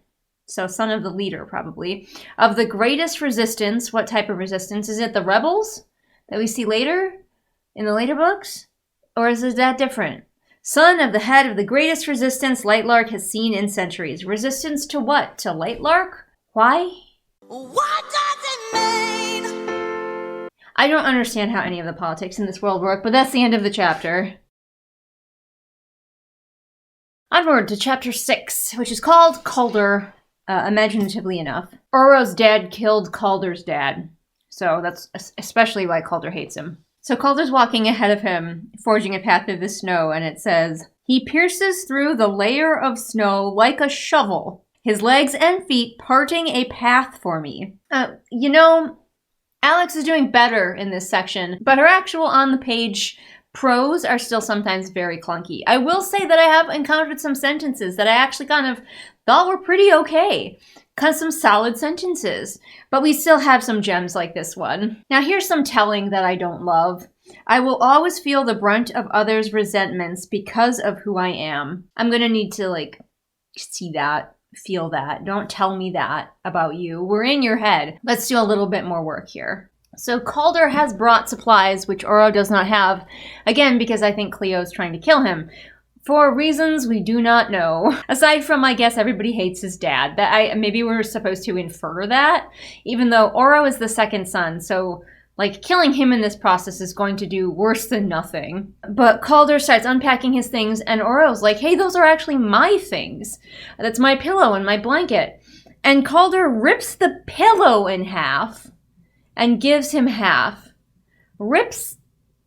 So son of the leader, probably. Of the greatest resistance. What type of resistance? Is it the rebels that we see later? In the later books? Or is it that different? Son of the head of the greatest resistance Lightlark has seen in centuries. Resistance to what? To Lightlark? Why? What does it mean? I don't understand how any of the politics in this world work, but that's the end of the chapter. Onward to chapter 6, which is called Calder, imaginatively enough. Oro's dad killed Calder's dad, so that's especially why Calder hates him. So Calder's walking ahead of him, forging a path through the snow, and it says, He pierces through the layer of snow like a shovel, his legs and feet parting a path for me. Alex is doing better in this section, but her actual on-the-page prose are still sometimes very clunky. I will say that I have encountered some sentences that I actually kind of thought were pretty okay. Some solid sentences. But we still have some gems like this one. Now here's some telling that I don't love. I will always feel the brunt of others' resentments because of who I am. I'm gonna need to, see that. Feel that. Don't tell me that about you. We're in your head. Let's do a little bit more work here. So Calder has brought supplies, which Oro does not have. Again, because I think Cleo's trying to kill him. For reasons we do not know. Aside from, I guess, everybody hates his dad. Maybe we're supposed to infer that. Even though Oro is the second son, so killing him in this process is going to do worse than nothing. But Calder starts unpacking his things, and Oro's like, hey, those are actually my things. That's my pillow and my blanket. And Calder rips the pillow in half and gives him half. Rips?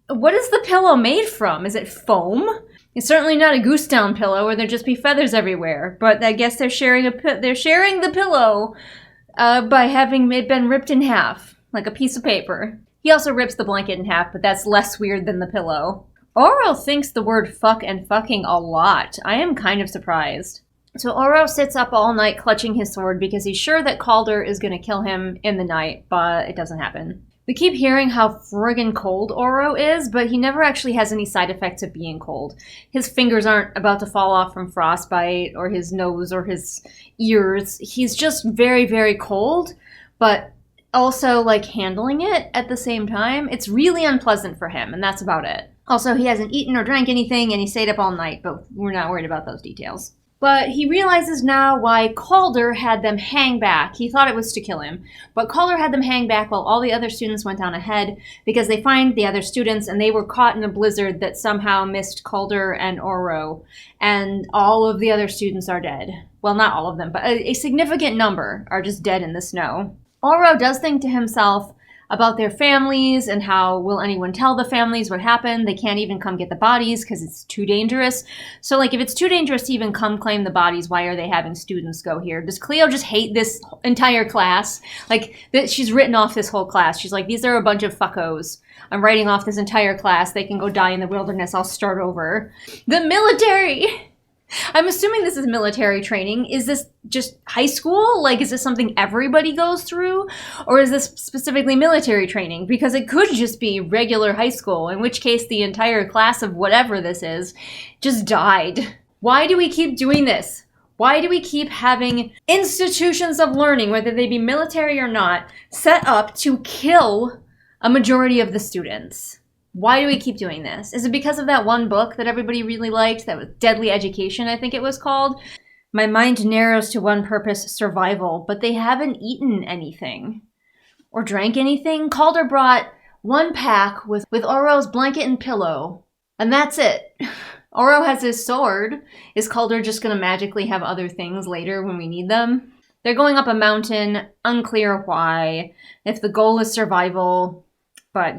What is the pillow made from? Is it foam? It's certainly not a goose down pillow where there'd just be feathers everywhere. But I guess they're sharing the pillow by having it been ripped in half, like a piece of paper. He also rips the blanket in half, but that's less weird than the pillow. Oro thinks the word fuck and fucking a lot. I am kind of surprised. So Oro sits up all night clutching his sword because he's sure that Calder is going to kill him in the night, but it doesn't happen. We keep hearing how friggin' cold Oro is, but he never actually has any side effects of being cold. His fingers aren't about to fall off from frostbite, or his nose, or his ears. He's just very, very cold, but also handling it at the same time. It's really unpleasant for him, and that's about it. Also, he hasn't eaten or drank anything, and he stayed up all night, but we're not worried about those details. But he realizes now why Calder had them hang back. He thought it was to kill him, but Calder had them hang back while all the other students went on ahead because they find the other students and they were caught in a blizzard that somehow missed Calder and Oro, and all of the other students are dead. Well, not all of them, but a significant number are just dead in the snow. Oro does think to himself about their families and how will anyone tell the families what happened. They can't even come get the bodies because it's too dangerous. So if it's too dangerous to even come claim the bodies, why are they having students go here? Does Cleo just hate this entire class? She's written off this whole class. She's like, these are a bunch of fuckos. I'm writing off this entire class. They can go die in the wilderness. I'll start over. The military! I'm assuming this is military training. Is this just high school? Is this something everybody goes through? Or is this specifically military training? Because it could just be regular high school, in which case the entire class of whatever this is just died. Why do we keep doing this? Why do we keep having institutions of learning, whether they be military or not, set up to kill a majority of the students? Why do we keep doing this? Is it because of that one book that everybody really liked? That was Deadly Education, I think it was called. My mind narrows to one purpose, survival, but they haven't eaten anything or drank anything. Calder brought one pack with Oro's blanket and pillow, and that's it. Oro has his sword. Is Calder just going to magically have other things later when we need them? They're going up a mountain, unclear why, if the goal is survival, but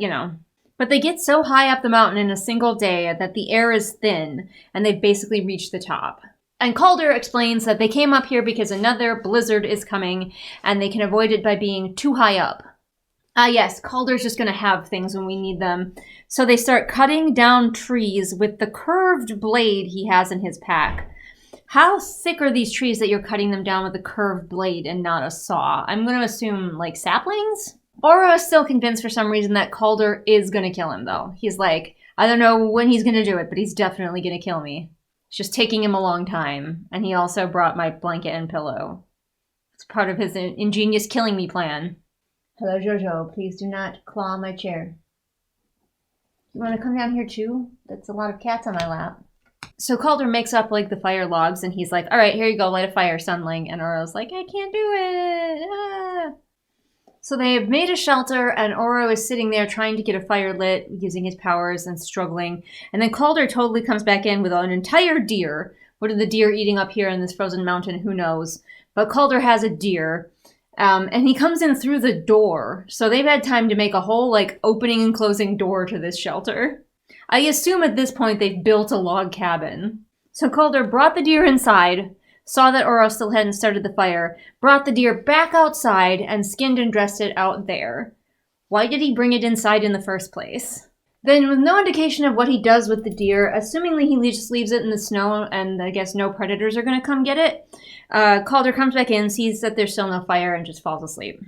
But they get so high up the mountain in a single day that the air is thin, and they've basically reached the top. And Calder explains that they came up here because another blizzard is coming, and they can avoid it by being too high up. Yes, Calder's just going to have things when we need them. So they start cutting down trees with the curved blade he has in his pack. How thick are these trees that you're cutting them down with a curved blade and not a saw? I'm going to assume, saplings? Oro is still convinced for some reason that Calder is going to kill him, though. He's like, I don't know when he's going to do it, but he's definitely going to kill me. It's just taking him a long time. And he also brought my blanket and pillow. It's part of his ingenious killing me plan. Hello, Jojo. Please do not claw my chair. You want to come down here, too? That's a lot of cats on my lap. So Calder makes up, the fire logs, and he's like, all right, here you go, light a fire, Sunling. And Oro's like, I can't do it. Ah. So they have made a shelter, and Oro is sitting there trying to get a fire lit, using his powers and struggling. And then Calder totally comes back in with an entire deer. What are the deer eating up here in this frozen mountain? Who knows? But Calder has a deer, and he comes in through the door. So they've had time to make a whole, opening and closing door to this shelter. I assume at this point they've built a log cabin. So Calder brought the deer inside, saw that Oro still hadn't started the fire, brought the deer back outside, and skinned and dressed it out there. Why did he bring it inside in the first place? Then, with no indication of what he does with the deer, assumingly he just leaves it in the snow and I guess no predators are going to come get it, Calder comes back in, sees that there's still no fire, and just falls asleep.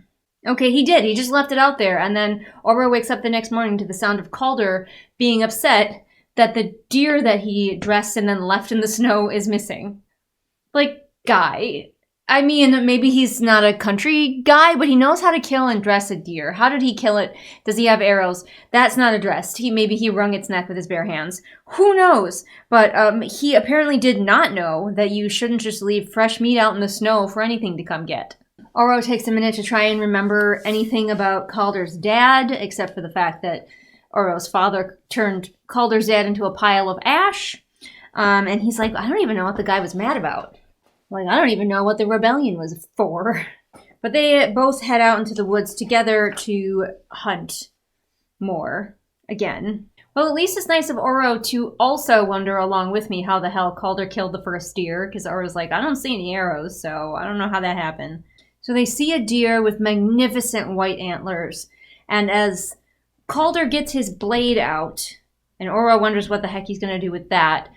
Okay, he did. He just left it out there, and then Oro wakes up the next morning to the sound of Calder being upset that the deer that he dressed and then left in the snow is missing. Like, guy. I mean, maybe he's not a country guy, but he knows how to kill and dress a deer. How did he kill it? Does he have arrows? That's not addressed. Maybe he wrung its neck with his bare hands. Who knows? But he apparently did not know that you shouldn't just leave fresh meat out in the snow for anything to come get. Oro takes a minute to try and remember anything about Calder's dad, except for the fact that Oro's father turned Calder's dad into a pile of ash. And he's like, I don't even know what the guy was mad about. Like, I don't even know what the rebellion was for. But they both head out into the woods together to hunt more again. Well, at least it's nice of Oro to also wonder along with me how the hell Calder killed the first deer, because Oro's like, I don't see any arrows, so I don't know how that happened. So they see a deer with magnificent white antlers, and as Calder gets his blade out, and Oro wonders what the heck he's going to do with that,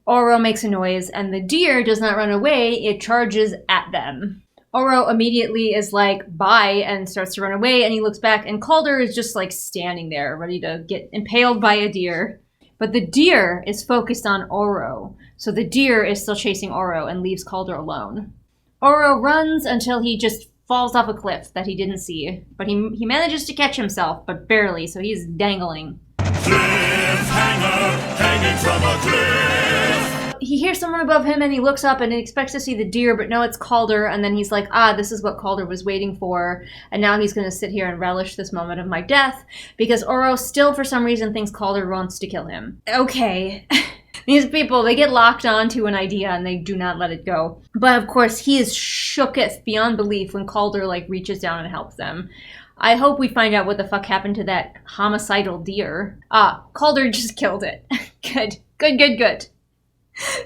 Oro makes a noise, and the deer does not run away, it charges at them. Oro immediately is like, bye, and starts to run away, and he looks back, and Calder is just like standing there, ready to get impaled by a deer. But the deer is focused on Oro, so the deer is still chasing Oro and leaves Calder alone. Oro runs until he just falls off a cliff that he didn't see, but he manages to catch himself, but barely, so he's dangling. Cliffhanger, hanging from a cliff. He hears someone above him and he looks up and he expects to see the deer, but no, it's Calder, and then he's like, this is what Calder was waiting for, and now he's going to sit here and relish this moment of my death, because Oro still for some reason thinks Calder wants to kill him. Okay. These people, they get locked onto an idea and they do not let it go. But of course, he is shooketh beyond belief when Calder reaches down and helps them. I hope we find out what the fuck happened to that homicidal deer. Calder just killed it. Good.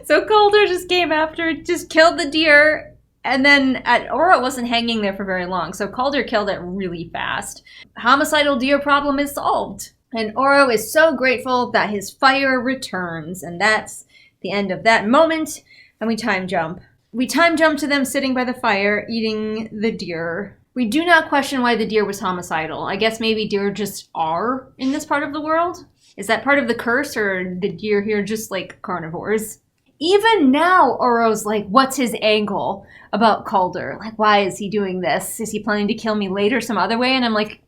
So Calder just came after it, just killed the deer, and then Oro wasn't hanging there for very long, so Calder killed it really fast. Homicidal deer problem is solved. And Oro is so grateful that his fire returns, and that's the end of that moment, and we time jump. We time jump to them sitting by the fire, eating the deer. We do not question why the deer was homicidal. I guess maybe deer just are in this part of the world? Is that part of the curse, or are the deer here just carnivores? Even now, Oro's like, what's his angle about Calder? Why is he doing this? Is he planning to kill me later some other way? And I'm like,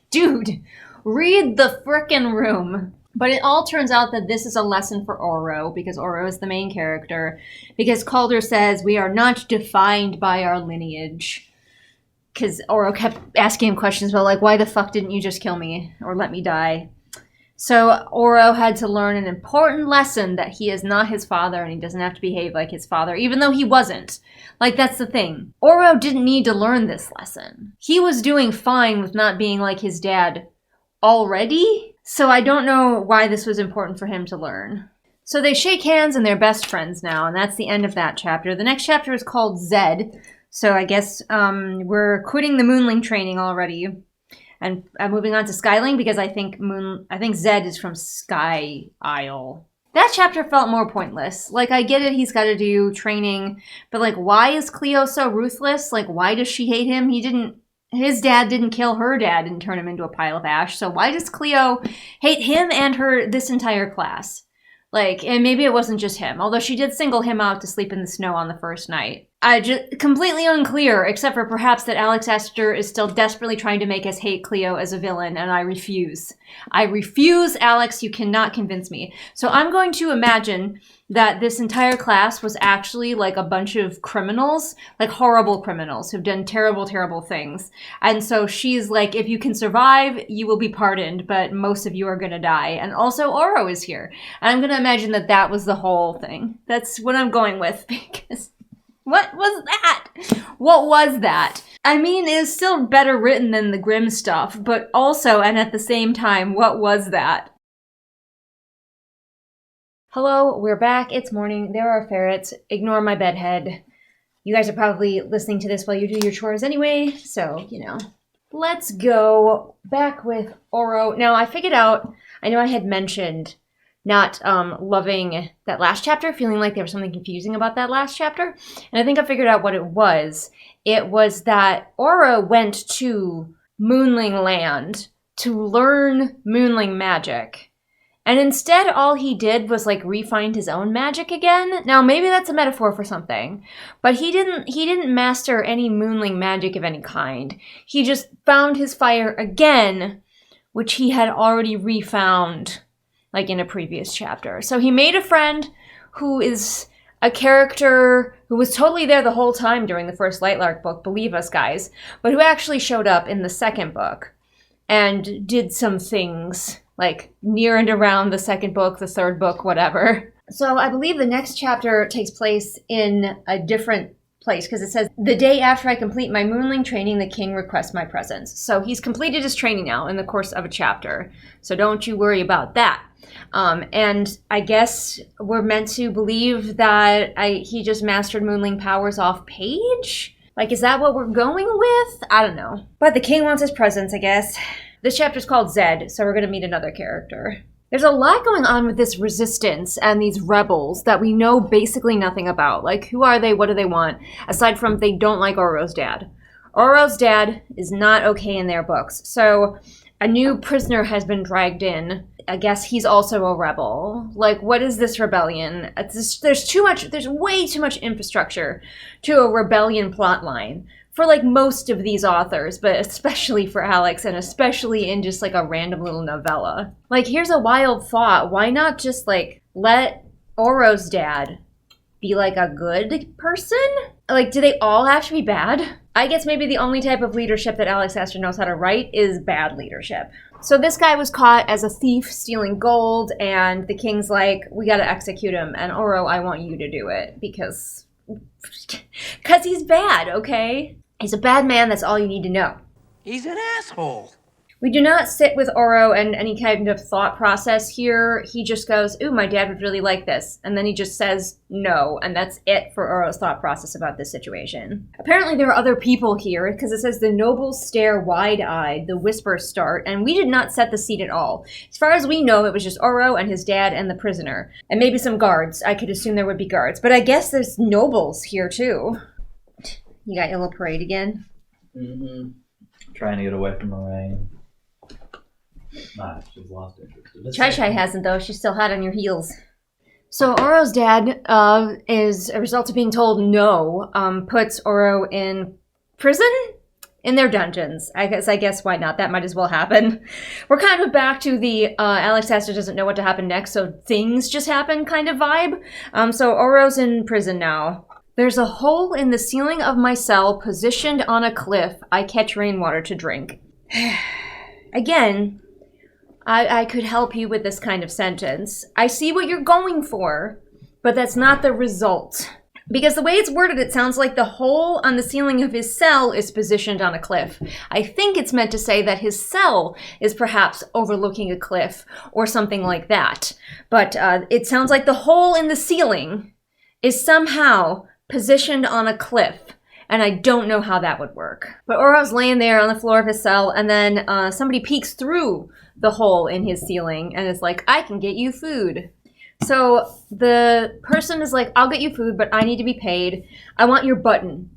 dude, read the frickin' room. But it all turns out that this is a lesson for Oro, because Oro is the main character. Because Calder says, we are not defined by our lineage. Because Oro kept asking him questions about, why the fuck didn't you just kill me? Or let me die? So Oro had to learn an important lesson that he is not his father and he doesn't have to behave like his father, even though he wasn't. That's the thing. Oro didn't need to learn this lesson. He was doing fine with not being like his dad already, so I don't know why this was important for him to learn. So they shake hands and they're best friends now, and that's the end of that chapter. The next chapter is called Zed, so I guess we're quitting the Moonling training already. And I'm moving on to Skyling because I think Zed is from Sky Isle. That chapter felt more pointless. I get it, he's got to do training, but why is Cleo so ruthless? Why does she hate him? His dad didn't kill her dad and turn him into a pile of ash, so why does Cleo hate him and this entire class? And maybe it wasn't just him, although she did single him out to sleep in the snow on the first night. Completely unclear, except for perhaps that Alex Astor is still desperately trying to make us hate Cleo as a villain, and I refuse. I refuse, Alex, you cannot convince me. So I'm going to imagine that this entire class was actually a bunch of criminals, horrible criminals who've done terrible, terrible things. And so she's if you can survive, you will be pardoned, but most of you are going to die. And also Oro is here. And I'm going to imagine that was the whole thing. That's what I'm going with, because what was that? What was that? I mean, it's still better written than the Grimm stuff, but also, and at the same time, what was that? Hello, we're back. It's morning. There are ferrets. Ignore my bedhead. You guys are probably listening to this while you do your chores anyway, so, Let's go back with Oro. Now, I figured out, I know I had mentioned not loving that last chapter, feeling like there was something confusing about that last chapter, and I think I figured out what it was. It was that Oro went to Moonling Land to learn Moonling magic. And instead, all he did was, re-find his own magic again. Now, maybe that's a metaphor for something. But he didn't master any Moonling magic of any kind. He just found his fire again, which he had already refound, in a previous chapter. So he made a friend who is a character who was totally there the whole time during the first Lightlark book, believe us, guys, but who actually showed up in the second book and did some things near and around the second book, the third book, whatever. So I believe the next chapter takes place in a different place because it says, the day after I complete my Moonling training, the king requests my presence. So he's completed his training now in the course of a chapter. So don't you worry about that. And I guess we're meant to believe that he just mastered Moonling powers off page? Is that what we're going with? I don't know. But the king wants his presence, I guess. This chapter's called Zed, so we're going to meet another character. There's a lot going on with this resistance and these rebels that we know basically nothing about. Who are they? What do they want? Aside from they don't like Oro's dad. Oro's dad is not okay in their books. So a new prisoner has been dragged in. I guess he's also a rebel. What is this rebellion? There's way too much infrastructure to a rebellion plotline for most of these authors, but especially for Alex, and especially in just a random little novella. Here's a wild thought. Why not just let Oro's dad be a good person? Do they all have to be bad? I guess maybe the only type of leadership that Alex Astor knows how to write is bad leadership. So this guy was caught as a thief stealing gold, and the king's we gotta execute him, and Oro, I want you to do it, because he's bad, okay? He's a bad man, that's all you need to know. He's an asshole. We do not sit with Oro and any kind of thought process here. He just goes, ooh, my dad would really like this. And then he just says no, and that's it for Oro's thought process about this situation. Apparently there are other people here, because it says the nobles stare wide-eyed, the whispers start, and we did not set the seat at all. As far as we know, it was just Oro and his dad and the prisoner. And maybe some guards. I could assume there would be guards. But I guess there's nobles here, too. You got your little parade again? Mm-hmm. Trying to get away from the rain. Nah, she's lost interest. Chai hasn't, though. She's still hot on your heels. So Oro's dad is a result of being told no, puts Oro in prison? In their dungeons. I guess why not? That might as well happen. We're kind of back to the Alex Astor doesn't know what to happen next, so things just happen kind of vibe. So Oro's in prison now. There's a hole in the ceiling of my cell positioned on a cliff. I catch rainwater to drink. Again, I could help you with this kind of sentence. I see what you're going for, but that's not the result. Because the way it's worded, it sounds like the hole on the ceiling of his cell is positioned on a cliff. I think it's meant to say that his cell is perhaps overlooking a cliff or something like that. But it sounds like the hole in the ceiling is somehow positioned on a cliff, and I don't know how that would work. But Oro's laying there on the floor of his cell, and then somebody peeks through the hole in his ceiling, and it's like, I can get you food. So the person is like, I'll get you food, but I need to be paid. I want your button.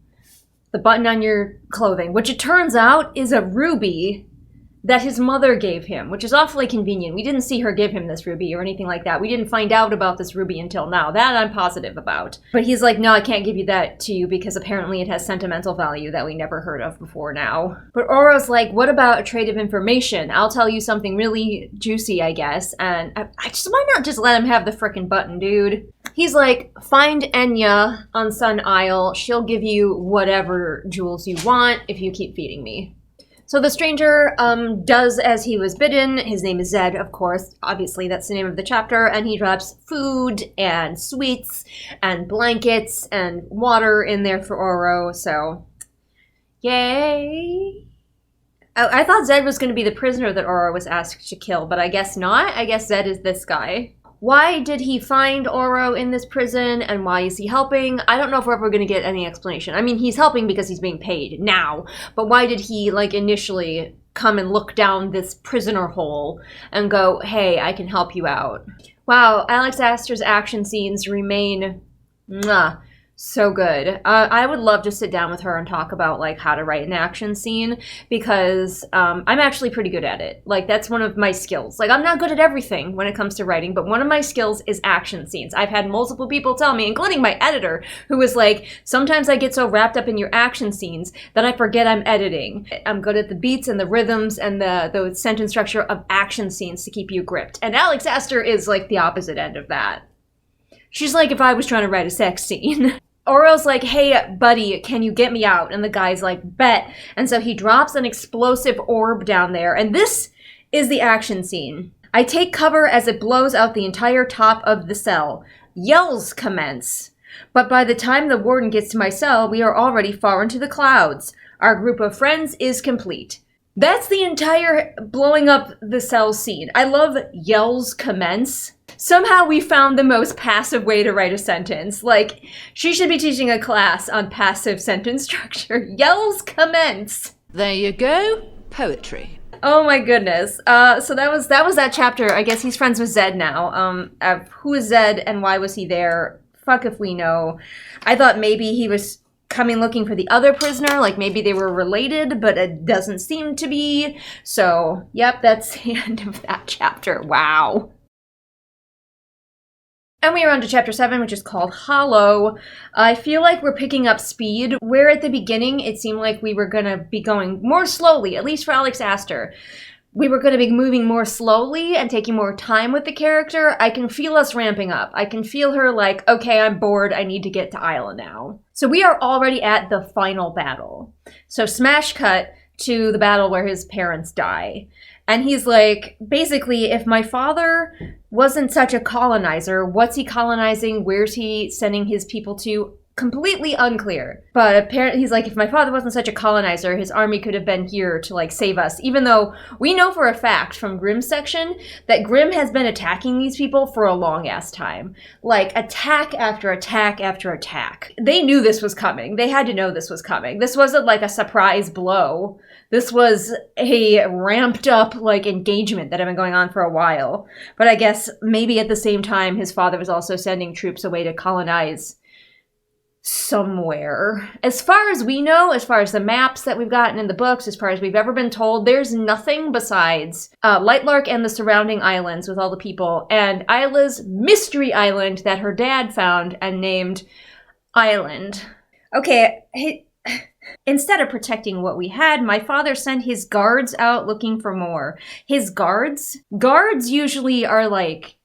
The button on your clothing, which it turns out is a ruby that his mother gave him, which is awfully convenient. We didn't see her give him this ruby or anything like that. We didn't find out about this ruby until now. That I'm positive about. But he's like, no, I can't give you that to you because apparently it has sentimental value that we never heard of before now. But Oro's like, what about a trade of information? I'll tell you something really juicy, I guess. And why not just let him have the frickin' button, dude? He's like, find Enya on Sun Isle. She'll give you whatever jewels you want if you keep feeding me. So the stranger does as he was bidden. His name is Zed, of course. Obviously, that's the name of the chapter. And he drops food and sweets and blankets and water in there for Oro. So, yay. I thought Zed was going to be the prisoner that Oro was asked to kill, but I guess not. I guess Zed is this guy. Why did he find Oro in this prison, and why is he helping? I don't know if we're ever going to get any explanation. I mean, he's helping because he's being paid now, but why did he, like, initially come and look down this prisoner hole and go, hey, I can help you out? Wow, Alex Astor's action scenes remain so good. I would love to sit down with her and talk about like how to write an action scene, because I'm actually pretty good at it. Like, that's one of my skills. Like, I'm not good at everything when it comes to writing, but one of my skills is action scenes. I've had multiple people tell me, including my editor, who was like, sometimes I get so wrapped up in your action scenes that I forget I'm editing. I'm good at the beats and the rhythms and the sentence structure of action scenes to keep you gripped. And Alex Astor is like the opposite end of that. She's like if I was trying to write a sex scene. Oro's like, hey, buddy, can you get me out? And the guy's like, bet. And so he drops an explosive orb down there. And this is the action scene. I take cover as it blows out the entire top of the cell. Yells commence. But by the time the warden gets to my cell, we are already far into the clouds. Our group of friends is complete. That's the entire blowing up the cell scene. I love yells commence. Somehow we found the most passive way to write a sentence. Like, she should be teaching a class on passive sentence structure. Yells commence. There you go. Poetry. Oh my goodness. So that was that chapter. I guess he's friends with Zed now. Who is Zed and why was he there? Fuck if we know. I thought maybe he was coming looking for the other prisoner, like maybe they were related, but it doesn't seem to be. So, yep, that's the end of that chapter. Wow. And we are on to chapter 7, which is called Hollow. I feel like we're picking up speed, where at the beginning it seemed like we were going to be going more slowly, at least for Alex Astor. We were going to be moving more slowly and taking more time with the character. I can feel us ramping up. I can feel her like, okay, I'm bored. I need to get to Isla now. So we are already at the final battle. So smash cut to the battle where his parents die. And he's like, basically, if my father wasn't such a colonizer, what's he colonizing? Where's he sending his people to? Completely unclear. But apparently, he's like, if my father wasn't such a colonizer, his army could have been here to, like, save us. Even though we know for a fact from Grimm's section that Grimm has been attacking these people for a long-ass time. Like, attack after attack after attack. They knew this was coming. They had to know this was coming. This wasn't, like, a surprise blow. This was a ramped-up, like, engagement that had been going on for a while. But I guess maybe at the same time, his father was also sending troops away to colonize somewhere. As far as we know, as far as the maps that we've gotten in the books, as far as we've ever been told, there's nothing besides Lightlark and the surrounding islands with all the people, and Isla's mystery island that her dad found and named Island. Okay, instead of protecting what we had, my father sent his guards out looking for more. His guards? Guards usually are like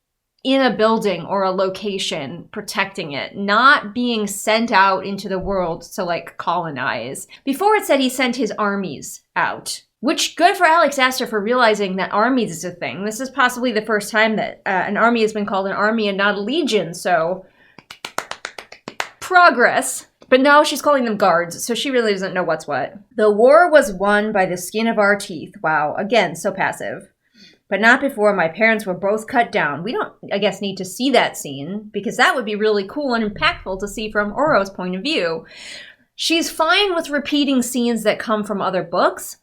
in a building or a location protecting it, not being sent out into the world to like colonize. Before it said he sent his armies out, which good for Alex Astor for realizing that armies is a thing. This is possibly the first time that an army has been called an army and not a legion, so progress. But now she's calling them guards, so she really doesn't know what's what. The war was won by the skin of our teeth. Wow, again, so passive. But not before my parents were both cut down. We don't, I guess, need to see that scene, because that would be really cool and impactful to see from Oro's point of view. She's fine with repeating scenes that come from other books,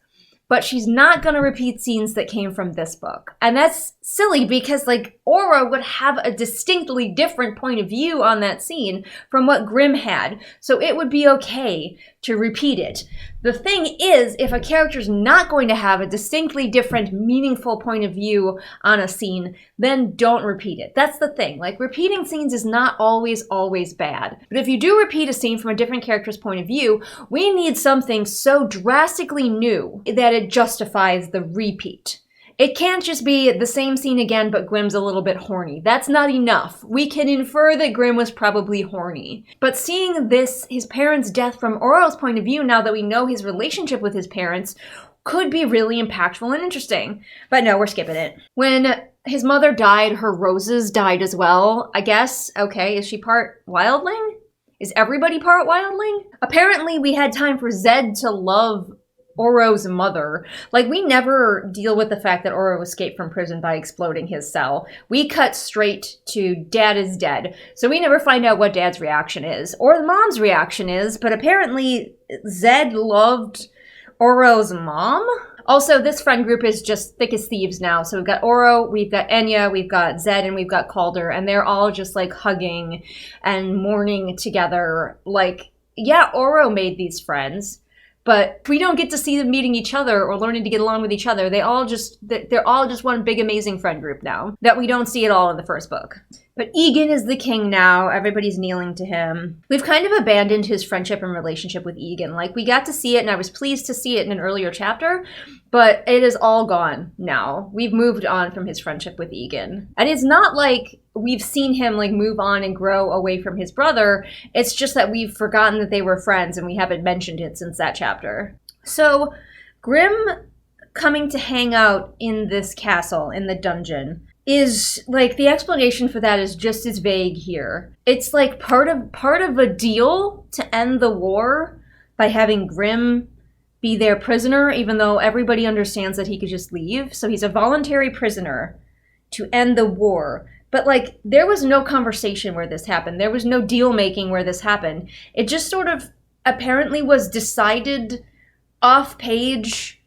but she's not going to repeat scenes that came from this book. And that's silly because, like, Oro would have a distinctly different point of view on that scene from what Grimm had, so it would be okay to repeat it. The thing is, if a character's not going to have a distinctly different, meaningful point of view on a scene, then don't repeat it. That's the thing. Like, repeating scenes is not always bad. But if you do repeat a scene from a different character's point of view, we need something so drastically new that it justifies the repeat. It can't just be the same scene again, but Grimm's a little bit horny. That's not enough. We can infer that Grimm was probably horny. But seeing this, his parents' death from Oro's point of view, now that we know his relationship with his parents, could be really impactful and interesting. But no, we're skipping it. When his mother died, her roses died as well, I guess. Okay, is she part wildling? Is everybody part wildling? Apparently we had time for Zed to love Oro's mother. Like, we never deal with the fact that Oro escaped from prison by exploding his cell. We cut straight to Dad is dead. So we never find out what Dad's reaction is, or the mom's reaction is, but apparently Zed loved Oro's mom? Also, this friend group is just thick as thieves now. So we've got Oro, we've got Enya, we've got Zed, and we've got Calder, and they're all just like hugging and mourning together. Like, yeah, Oro made these friends, but we don't get to see them meeting each other or learning to get along with each other. They're all just one big amazing friend group now that we don't see at all in the first book. But Egan is the king now. Everybody's kneeling to him. We've kind of abandoned his friendship and relationship with Egan. Like, we got to see it, and I was pleased to see it in an earlier chapter, but it is all gone now. We've moved on from his friendship with Egan. And it's not like we've seen him, like, move on and grow away from his brother. It's just that we've forgotten that they were friends, and we haven't mentioned it since that chapter. So, Grimm coming to hang out in this castle, in the dungeon, is like, the explanation for that is just as vague here. It's like part of a deal to end the war by having Grimm be their prisoner, even though everybody understands that he could just leave. So he's a voluntary prisoner to end the war. But like, there was no conversation where this happened. There was no deal making where this happened. It just sort of apparently was decided off page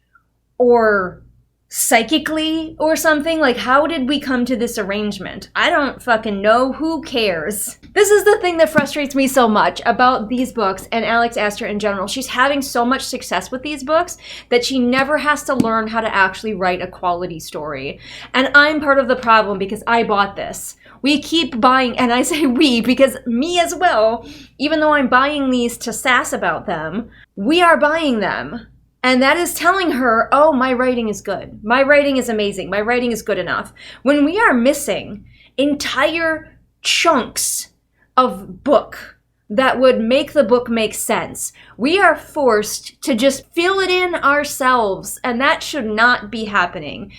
or psychically or something. Like, how did we come to this arrangement? I don't fucking know. Who cares? This is the thing that frustrates me so much about these books and Alex Astor in general. She's having so much success with these books that she never has to learn how to actually write a quality story. And I'm part of the problem because I bought this. We keep buying, and I say we because me as well, even though I'm buying these to sass about them, we are buying them. And that is telling her, oh, my writing is good. My writing is amazing. My writing is good enough. When we are missing entire chunks of book that would make the book make sense, we are forced to just fill it in ourselves. And that should not be happening.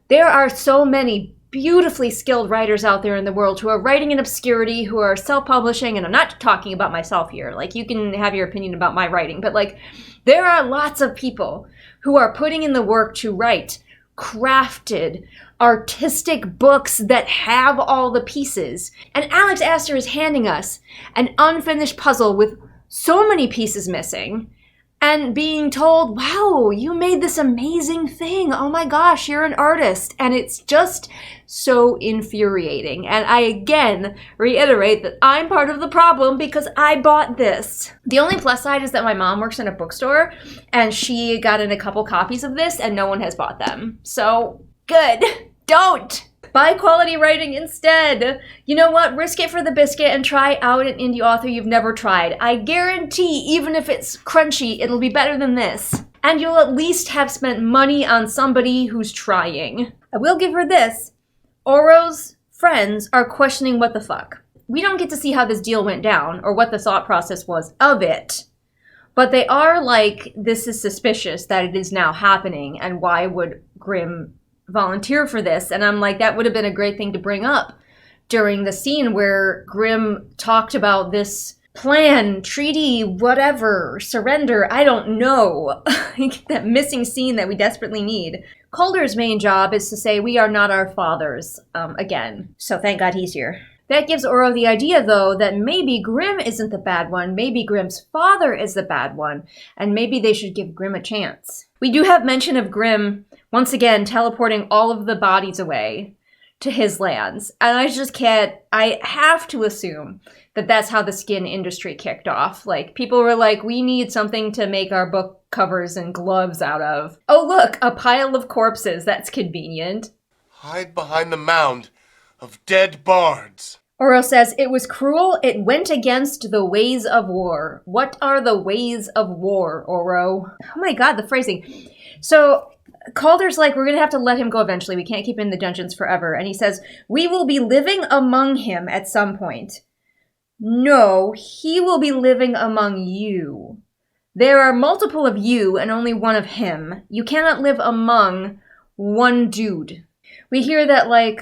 There are so many beautifully skilled writers out there in the world who are writing in obscurity, who are self-publishing, and I'm not talking about myself here. Like, you can have your opinion about my writing, but like, there are lots of people who are putting in the work to write crafted, artistic books that have all the pieces. And Alex Astor is handing us an unfinished puzzle with so many pieces missing, and being told, wow, you made this amazing thing. Oh my gosh, you're an artist. And it's just so infuriating. And I again reiterate that I'm part of the problem because I bought this. The only plus side is that my mom works in a bookstore and she got in a couple copies of this and no one has bought them. So good. Don't. Buy quality writing instead. You know what? Risk it for the biscuit and try out an indie author you've never tried. I guarantee, even if it's crunchy, it'll be better than this. And you'll at least have spent money on somebody who's trying. I will give her this. Oro's friends are questioning what the fuck. We don't get to see how this deal went down or what the thought process was of it. But they are like, this is suspicious that it is now happening, and why would Grimm volunteer for this? And I'm like, that would have been a great thing to bring up during the scene where Grimm talked about this plan, treaty, whatever, surrender, I don't know. That missing scene that we desperately need. Calder's main job is to say, we are not our fathers, again. So thank God he's here. That gives Oro the idea, though, that maybe Grimm isn't the bad one, maybe Grimm's father is the bad one, and maybe they should give Grimm a chance. We do have mention of Grimm once again teleporting all of the bodies away to his lands. And I just can't, I have to assume that that's how the skin industry kicked off. Like, people were like, we need something to make our book covers and gloves out of. Oh look, a pile of corpses, that's convenient. Hide behind the mound of dead bards. Oro says, it was cruel, it went against the ways of war. What are the ways of war, Oro? Oh my god, the phrasing. So Calder's like, we're going to have to let him go eventually. We can't keep him in the dungeons forever. And he says, we will be living among him at some point. No, he will be living among you. There are multiple of you and only one of him. You cannot live among one dude. We hear that, like,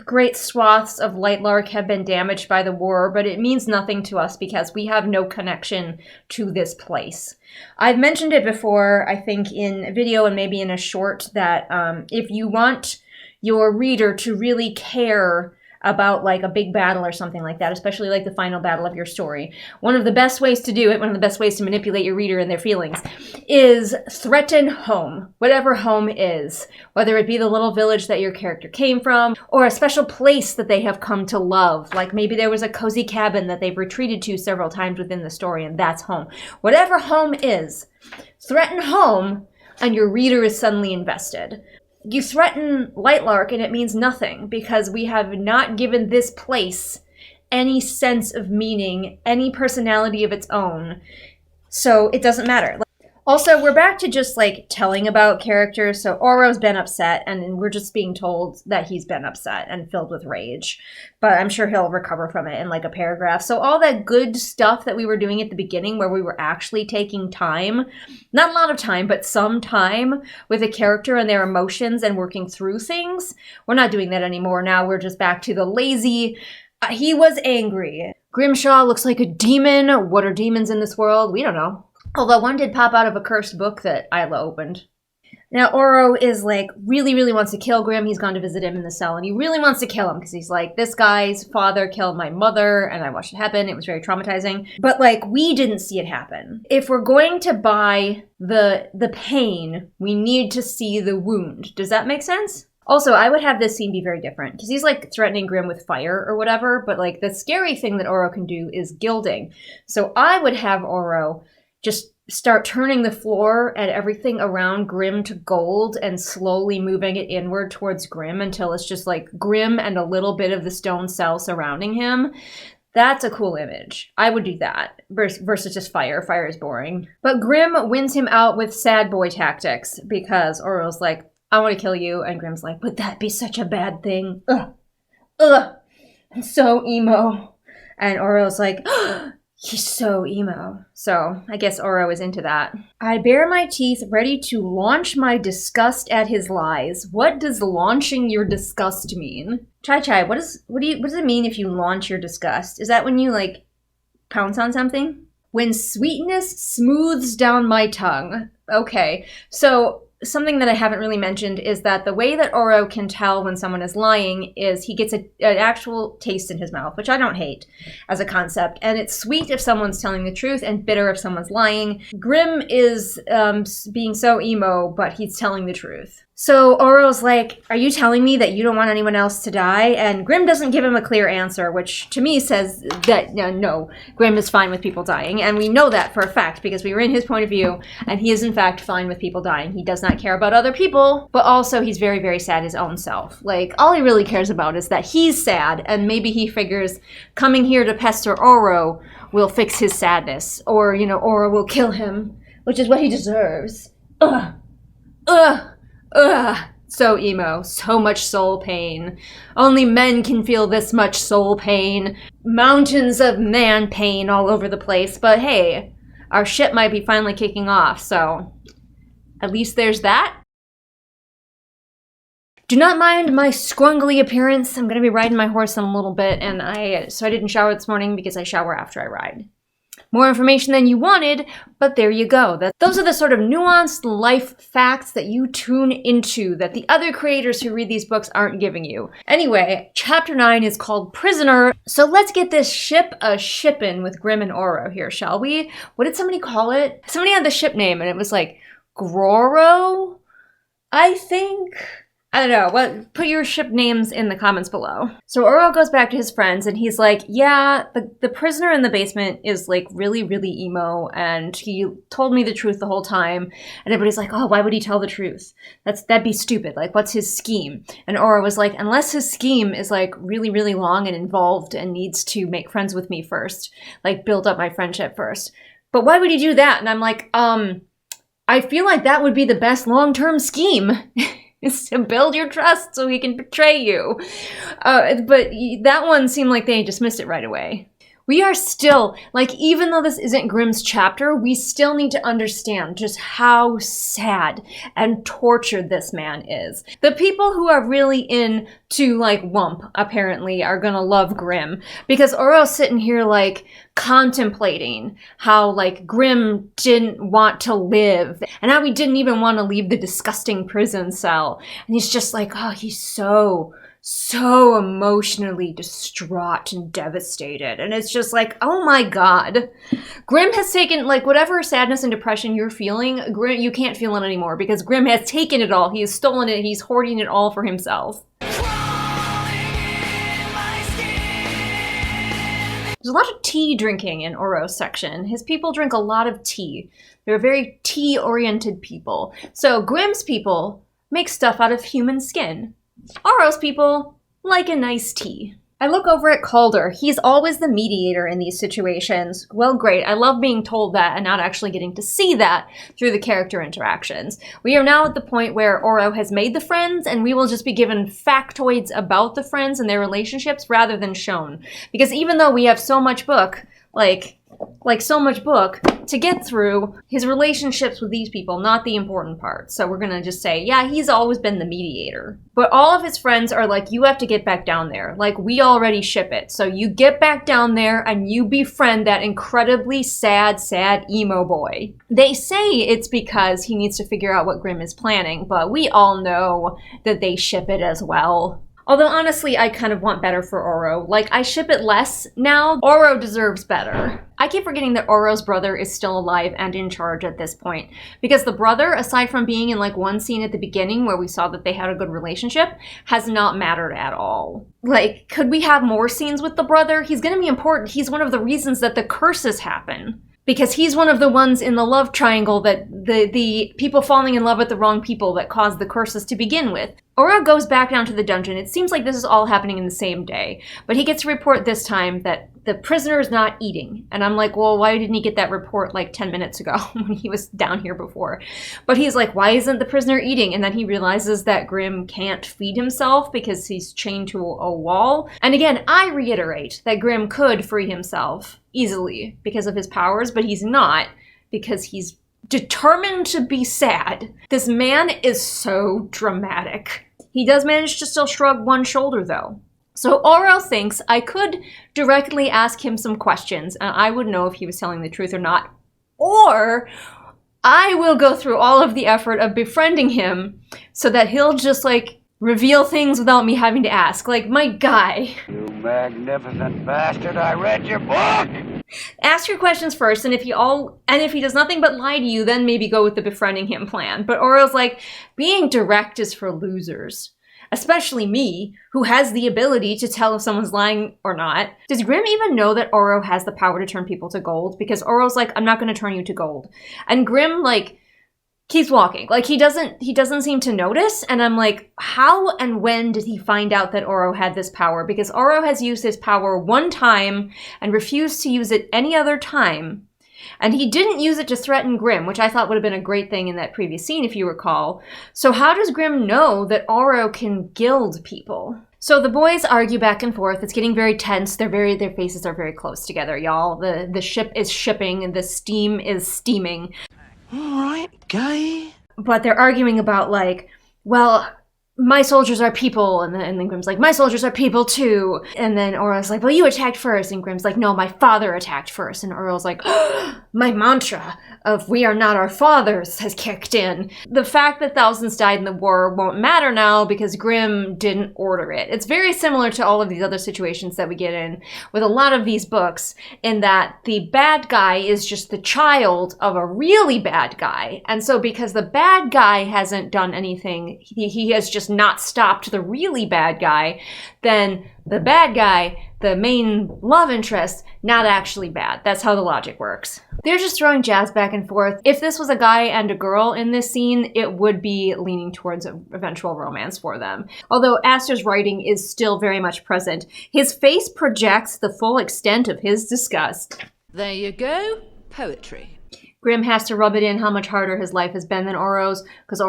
great swaths of Lightlark have been damaged by the war, but it means nothing to us because we have no connection to this place. I've mentioned it before, I think in a video and maybe in a short, that if you want your reader to really care about like a big battle or something like that, especially like the final battle of your story, one of the best ways to do it, one of the best ways to manipulate your reader and their feelings, is threaten home, whatever home is, whether it be the little village that your character came from, or a special place that they have come to love, like maybe there was a cozy cabin that they've retreated to several times within the story, and that's home. Whatever home is, threaten home, and your reader is suddenly invested. You threaten Lightlark and it means nothing because we have not given this place any sense of meaning, any personality of its own. So it doesn't matter. Also, we're back to just like telling about characters. So Oro's been upset and we're just being told that he's been upset and filled with rage. But I'm sure he'll recover from it in like a paragraph. So all that good stuff that we were doing at the beginning where we were actually taking time, not a lot of time, but some time with a character and their emotions and working through things, we're not doing that anymore. Now we're just back to the lazy, he was angry. Grimshaw looks like a demon. What are demons in this world? We don't know. Although one did pop out of a cursed book that Isla opened. Now, Oro is like, really wants to kill Grim. He's gone to visit him in the cell, and he really wants to kill him because he's like, this guy's father killed my mother, and I watched it happen. It was very traumatizing. But like, we didn't see it happen. If we're going to buy the pain, we need to see the wound. Does that make sense? Also, I would have this scene be very different, because he's, like, threatening Grim with fire or whatever, but, like, the scary thing that Oro can do is gilding. So I would have Oro just start turning the floor and everything around Grim to gold and slowly moving it inward towards Grim until it's just, like, Grim and a little bit of the stone cell surrounding him. That's a cool image. I would do that versus just fire. Fire is boring. But Grim wins him out with sad boy tactics because Oro's like, I want to kill you. And Grim's like, would that be such a bad thing? Ugh. I'm so emo. And Oro's like, he's so emo. So I guess Oro is into that. I bare my teeth, ready to launch my disgust at his lies. What does launching your disgust mean? Chai, what does it mean if you launch your disgust? Is that when you, like, pounce on something? When sweetness smooths down my tongue. Okay, so something that I haven't really mentioned is that the way that Oro can tell when someone is lying is he gets an actual taste in his mouth, which I don't hate as a concept. And it's sweet if someone's telling the truth and bitter if someone's lying. Grim is being so emo, but he's telling the truth. So Oro's like, are you telling me that you don't want anyone else to die? And Grim doesn't give him a clear answer, which to me says that no, Grim is fine with people dying. And we know that for a fact because we were in his point of view and he is in fact fine with people dying. He does not care about other people, but also he's very, very sad his own self. Like, all he really cares about is that he's sad and maybe he figures coming here to pester Oro will fix his sadness. Or, you know, Oro will kill him, which is what he deserves. So emo, so much soul pain. Only men can feel this much soul pain. Mountains of man pain all over the place. But hey, our ship might be finally kicking off, so at least there's that. Do not mind my scrungly appearance. I'm gonna be riding my horse in a little bit, and I didn't shower this morning because I shower after I ride. More information than you wanted, but there you go. Those are the sort of nuanced life facts that you tune into that the other creators who read these books aren't giving you. Anyway, chapter 9 is called Prisoner, so let's get this ship a-shippin' with Grim and Oro here, shall we? What did somebody call it? Somebody had the ship name, and it was like Groro, I think? I don't know. Put your ship names in the comments below. So Oro goes back to his friends and he's like, yeah, the prisoner in the basement is like really, really emo and he told me the truth the whole time. And everybody's like, oh, why would he tell the truth? That'd be stupid. Like, what's his scheme? And Oro was like, unless his scheme is like really, really long and involved and needs to make friends with me first, like build up my friendship first. But why would he do that? And I'm like, I feel like that would be the best long-term scheme. Is to build your trust so he can betray you. But that one seemed like they dismissed it right away. We are still, like, even though this isn't Grimm's chapter, we still need to understand just how sad and tortured this man is. The people who are really into, like, Wump, apparently, are gonna love Grimm. Because Oro's sitting here, like, contemplating how, like, Grimm didn't want to live. And how he didn't even want to leave the disgusting prison cell. And he's just like, oh, he's so emotionally distraught and devastated. And it's just like, oh my God. Grimm has taken, like, whatever sadness and depression you're feeling, Grimm, you can't feel it anymore because Grimm has taken it all. He has stolen it. He's hoarding it all for himself. There's a lot of tea drinking in Oro's section. His people drink a lot of tea. They're very tea-oriented people. So Grimm's people make stuff out of human skin. Oro's people like a nice tea. I look over at Calder. He's always the mediator in these situations. Well, great. I love being told that and not actually getting to see that through the character interactions. We are now at the point where Oro has made the friends, and we will just be given factoids about the friends and their relationships rather than shown. Because even though we have so much book, like so much book to get through, his relationships with these people, not the important part. So we're gonna just say, yeah, he's always been the mediator. But all of his friends are like, you have to get back down there. Like, we already ship it. So you get back down there and you befriend that incredibly sad emo boy. They say it's because he needs to figure out what Grimm is planning, but we all know that they ship it as well. Although, honestly, I kind of want better for Oro. Like, I ship it less now. Oro deserves better. I keep forgetting that Oro's brother is still alive and in charge at this point. Because the brother, aside from being in, like, one scene at the beginning where we saw that they had a good relationship, has not mattered at all. Like, could we have more scenes with the brother? He's gonna be important. He's one of the reasons that the curses happen. Because he's one of the ones in the love triangle that the people falling in love with the wrong people that caused the curses to begin with. Oro goes back down to the dungeon. It seems like this is all happening in the same day. But he gets a report this time that the prisoner is not eating. And I'm like, well, why didn't he get that report like 10 minutes ago when he was down here before? But he's like, why isn't the prisoner eating? And then he realizes that Grimm can't feed himself because he's chained to a wall. And again, I reiterate that Grimm could free himself easily because of his powers, but he's not because he's determined to be sad. This man is so dramatic. He does manage to still shrug one shoulder, though. So Oro thinks I could directly ask him some questions, and I would know if he was telling the truth or not. Or I will go through all of the effort of befriending him so that he'll just, like, reveal things without me having to ask. Like, my guy. You magnificent bastard, I read your book! Ask your questions first, and if he does nothing but lie to you, then maybe go with the befriending him plan. But Oro's like, being direct is for losers. Especially me, who has the ability to tell if someone's lying or not. Does Grimm even know that Oro has the power to turn people to gold? Because Oro's like, I'm not going to turn you to gold. And Grimm, like, keeps walking. Like, he doesn't seem to notice. And I'm like, how and when did he find out that Oro had this power? Because Oro has used his power one time and refused to use it any other time. And he didn't use it to threaten Grimm, which I thought would have been a great thing in that previous scene, if you recall. So how does Grimm know that Oro can gild people? So the boys argue back and forth. It's getting very tense. Their faces are very close together, y'all. The ship is shipping and the steam is steaming. All right, guy. But they're arguing about, like, well, my soldiers are people, and then Grimm's like, my soldiers are people too. And then Oro's like, well, you attacked first. And Grimm's like, no, my father attacked first. And Oro's like, oh, my mantra of we are not our fathers has kicked in. The fact that thousands died in the war won't matter now because Grimm didn't order it. It's very similar to all of these other situations that we get in with a lot of these books, in that the bad guy is just the child of a really bad guy. And so because the bad guy hasn't done anything, he has just not stopped the really bad guy, then the bad guy, the main love interest, not actually bad. That's how the logic works. They're just throwing jabs back and forth. If this was a guy and a girl in this scene, it would be leaning towards an eventual romance for them. Although Aster's writing is still very much present. His face projects the full extent of his disgust. There you go, poetry. Grimm has to rub it in how much harder his life has been than Oro's, because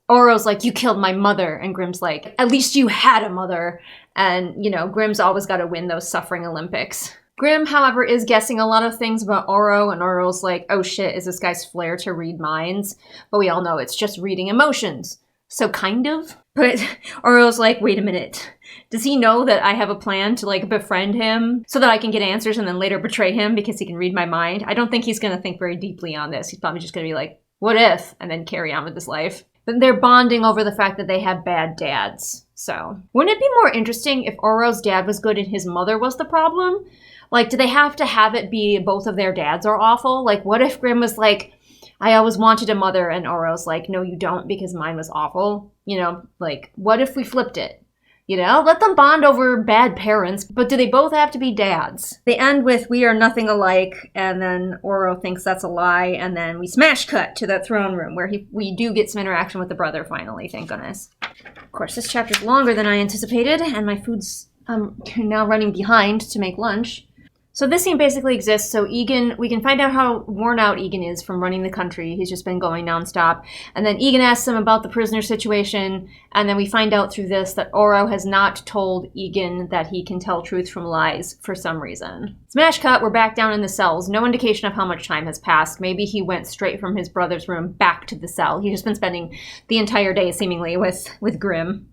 Oro's like, you killed my mother, and Grimm's like, at least you had a mother. And, you know, Grimm's always got to win those suffering Olympics. Grimm, however, is guessing a lot of things about Oro, and Oro's like, oh shit, is this guy's flair to read minds? But we all know it's just reading emotions. So kind of. But Oro's like, wait a minute. Does he know that I have a plan to like befriend him so that I can get answers and then later betray him because he can read my mind? I don't think he's going to think very deeply on this. He's probably just going to be like, what if? And then carry on with his life. But they're bonding over the fact that they have bad dads. So wouldn't it be more interesting if Oro's dad was good and his mother was the problem? Like, do they have to have it be both of their dads are awful? Like, what if Grimm was like, I always wanted a mother, and Oro's like, no, you don't, because mine was awful. You know, like, what if we flipped it? You know, let them bond over bad parents, but do they both have to be dads? They end with, we are nothing alike, and then Oro thinks that's a lie, and then we smash cut to the throne room, where we do get some interaction with the brother finally, thank goodness. Of course, this chapter's longer than I anticipated, and my food's now running behind to make lunch. So this scene basically exists so Egan, we can find out how worn out Egan is from running the country. He's just been going nonstop. And then Egan asks him about the prisoner situation, and then we find out through this that Oro has not told Egan that he can tell truth from lies for some reason. Smash cut, we're back down in the cells. No indication of how much time has passed. Maybe he went straight from his brother's room back to the cell. He's just been spending the entire day, seemingly, with Grimm.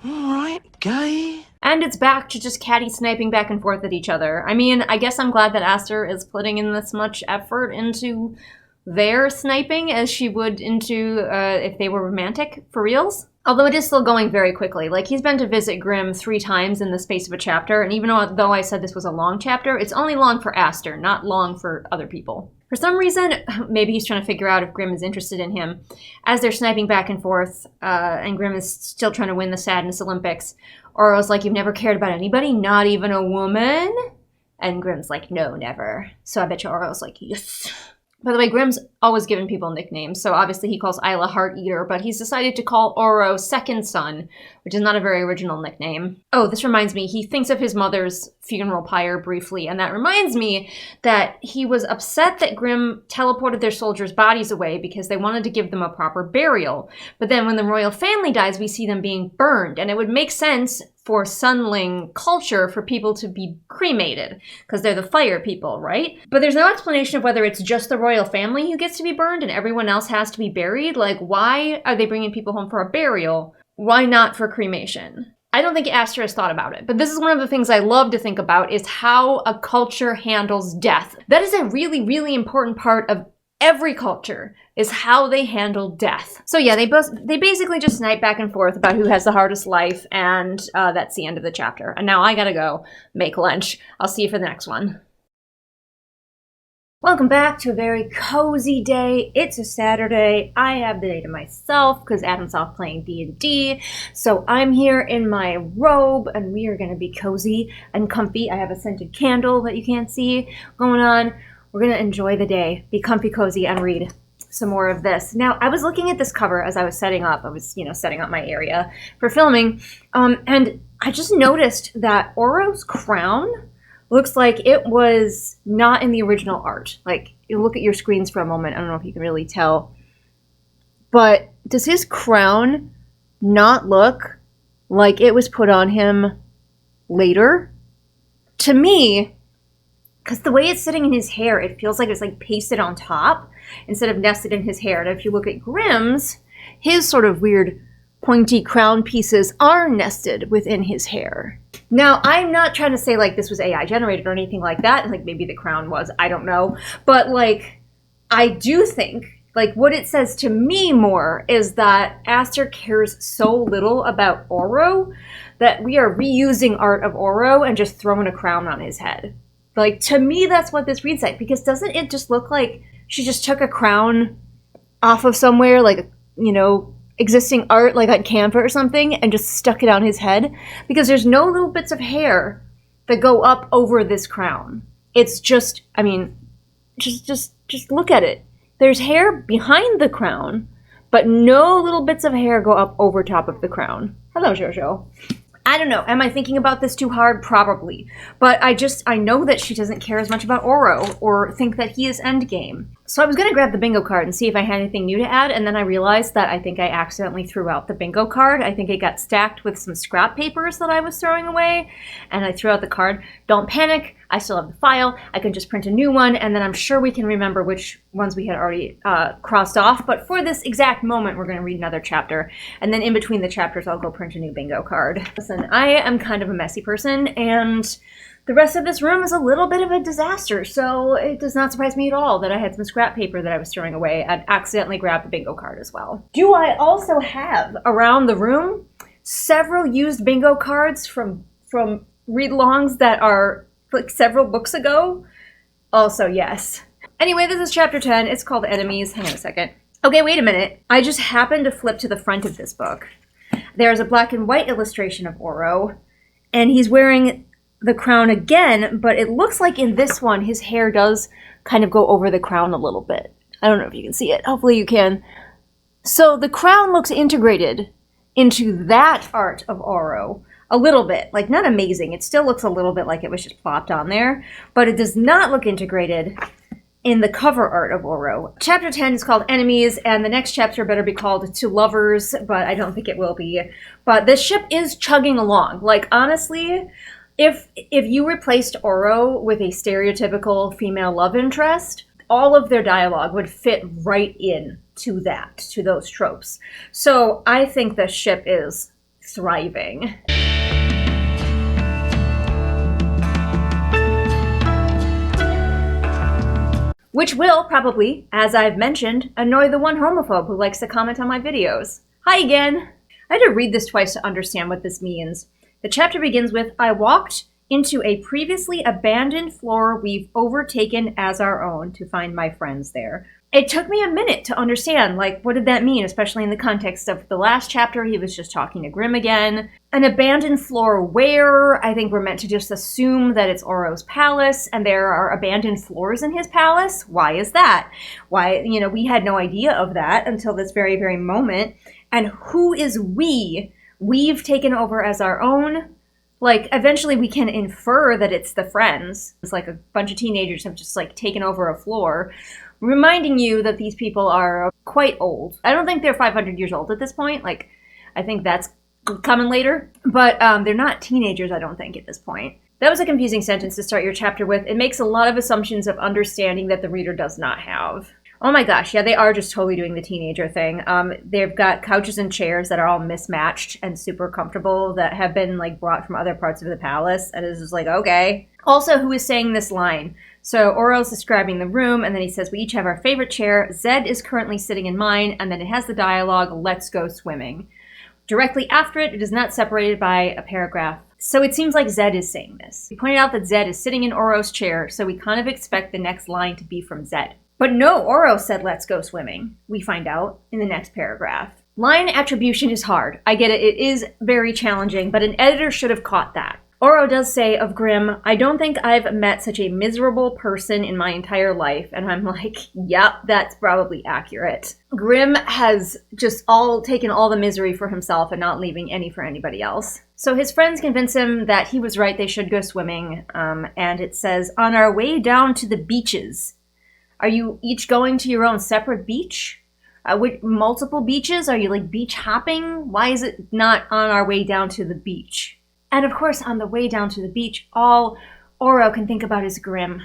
All right, gay. And it's back to just catty sniping back and forth at each other. I mean, I guess I'm glad that Aster is putting in this much effort into their sniping as she would into if they were romantic, for reals. Although it is still going very quickly. Like, he's been to visit Grimm 3 times in the space of a chapter, and even though I said this was a long chapter, it's only long for Aster, not long for other people. For some reason, maybe he's trying to figure out if Grimm is interested in him. As they're sniping back and forth, and Grimm is still trying to win the Sadness Olympics, Oro's like, you've never cared about anybody, not even a woman? And Grimm's like, no, never. So I bet you Oro's like, yes. By the way, Grimm's always given people nicknames, so obviously he calls Isla Heart Eater, but he's decided to call Oro Second Son, which is not a very original nickname. Oh, this reminds me, he thinks of his mother's funeral pyre briefly, and that reminds me that he was upset that Grimm teleported their soldiers' bodies away because they wanted to give them a proper burial. But then when the royal family dies, we see them being burned, and it would make sense for Sunling culture for people to be cremated, because they're the fire people, right? But there's no explanation of whether it's just the royal family who gets to be burned and everyone else has to be buried. Like, why are they bringing people home for a burial? Why not for cremation? I don't think Aster has thought about it, but this is one of the things I love to think about, is how a culture handles death. That is a really, really important part of every culture, is how they handle death. So yeah, they basically just snipe back and forth about who has the hardest life, and that's the end of the chapter. And now I gotta go make lunch. I'll see you for the next one. Welcome back to a very cozy day. It's a Saturday. I have the day to myself because Adam's off playing D&D. So I'm here in my robe and we are gonna be cozy and comfy. I have a scented candle that you can't see going on. We're gonna enjoy the day, be comfy, cozy, and read some more of this. Now, I was looking at this cover as I was setting up. I was, setting up my area for filming, and I just noticed that Oro's crown looks like it was not in the original art. Like, you look at your screens for a moment. I don't know if you can really tell, but does his crown not look like it was put on him later? To me, because the way it's sitting in his hair, it feels like it's like pasted on top instead of nested in his hair. And if you look at Grimm's, his sort of weird pointy crown pieces are nested within his hair. Now, I'm not trying to say like this was AI generated or anything like that. Like maybe the crown was, I don't know. But like, I do think like what it says to me more is that Aster cares so little about Oro that we are reusing art of Oro and just throwing a crown on his head. Like, to me, that's what this reads like, because doesn't it just look like she just took a crown off of somewhere, like, existing art, like on Canva or something, and just stuck it on his head? Because there's no little bits of hair that go up over this crown. It's just, just look at it. There's hair behind the crown, but no little bits of hair go up over top of the crown. Hello, Jojo. I don't know. Am I thinking about this too hard? Probably. But I know that she doesn't care as much about Oro or think that he is endgame. So I was going to grab the bingo card and see if I had anything new to add, and then I realized that I think I accidentally threw out the bingo card. I think it got stacked with some scrap papers that I was throwing away, and I threw out the card. Don't panic. I still have the file. I can just print a new one, and then I'm sure we can remember which ones we had already crossed off. But for this exact moment, we're going to read another chapter, and then in between the chapters, I'll go print a new bingo card. Listen, I am kind of a messy person, and the rest of this room is a little bit of a disaster, so it does not surprise me at all that I had some scrap paper that I was throwing away and accidentally grabbed the bingo card as well. Do I also have around the room several used bingo cards from read-alongs that are like several books ago? Also, yes. Anyway, this is chapter 10. It's called Enemies. Hang on a second. Okay, wait a minute. I just happened to flip to the front of this book. There's a black and white illustration of Oro, and he's wearing the crown again, but it looks like in this one his hair does kind of go over the crown a little bit. I don't know if you can see it. Hopefully you can. So the crown looks integrated into that art of Oro a little bit. Like, not amazing. It still looks a little bit like it was just plopped on there, but it does not look integrated in the cover art of Oro. Chapter 10 is called Enemies, and the next chapter better be called To Lovers, but I don't think it will be. But this ship is chugging along. Like, honestly, if you replaced Oro with a stereotypical female love interest, all of their dialogue would fit right in to that, to those tropes. So I think the ship is thriving. Which will probably, as I've mentioned, annoy the one homophobe who likes to comment on my videos. Hi again! I had to read this twice to understand what this means. The chapter begins with, I walked into a previously abandoned floor we've overtaken as our own to find my friends there. It took me a minute to understand, like, what did that mean, especially in the context of the last chapter. He was just talking to Grimm again. An abandoned floor where? I think we're meant to just assume that it's Oro's palace, and there are abandoned floors in his palace. Why is that? Why, we had no idea of that until this very, very moment. And who is we? We've taken over as our own. Like, eventually we can infer that it's the friends. It's like a bunch of teenagers have just, like, taken over a floor, reminding you that these people are quite old. I don't think they're 500 years old at this point. Like, I think that's coming later. But they're not teenagers, I don't think, at this point. That was a confusing sentence to start your chapter with. It makes a lot of assumptions of understanding that the reader does not have. Oh my gosh, yeah, they are just totally doing the teenager thing. They've got couches and chairs that are all mismatched and super comfortable that have been, like, brought from other parts of the palace. And it's just like, okay. Also, who is saying this line? So Oro's describing the room, and then he says, we each have our favorite chair. Zed is currently sitting in mine, and then it has the dialogue, let's go swimming. Directly after it, it is not separated by a paragraph. So it seems like Zed is saying this. We pointed out that Zed is sitting in Oro's chair, so we kind of expect the next line to be from Zed. But no, Oro said, let's go swimming, we find out in the next paragraph. Line attribution is hard. I get it. It is very challenging, but an editor should have caught that. Oro does say of Grimm, I don't think I've met such a miserable person in my entire life. And I'm like, yep, that's probably accurate. Grimm has just taken all the misery for himself and not leaving any for anybody else. So his friends convince him that he was right, they should go swimming. And it says, on our way down to the beaches. Are you each going to your own separate beach? With multiple beaches? Are you, like, beach hopping? Why is it not on our way down to the beach? And of course, on the way down to the beach, all Oro can think about is Grimm.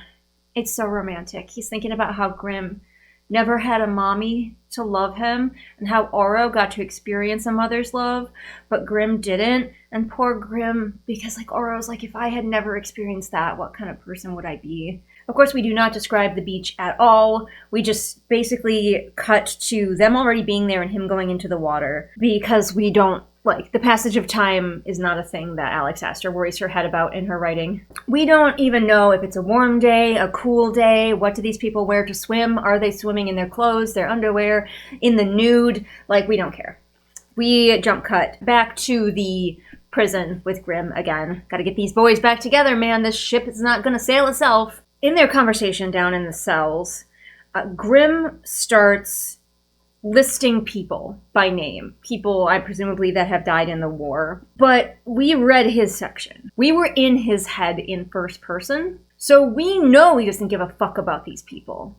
It's so romantic. He's thinking about how Grimm never had a mommy to love him, and how Oro got to experience a mother's love, but Grimm didn't. And poor Grimm, because, like, Oro's like, if I had never experienced that, what kind of person would I be? Of course, we do not describe the beach at all. We just basically cut to them already being there and him going into the water, because we don't, like, the passage of time is not a thing that Alex Astor worries her head about in her writing. We don't even know if it's a warm day, a cool day. What do these people wear to swim? Are they swimming in their clothes, their underwear, in the nude? Like, we don't care. We jump cut back to the prison with Grimm again. Gotta get these boys back together, man. This ship is not gonna sail itself. In their conversation down in the cells, Grimm starts listing people by name. People, presumably, that have died in the war. But we read his section. We were in his head in first person. So we know he doesn't give a fuck about these people.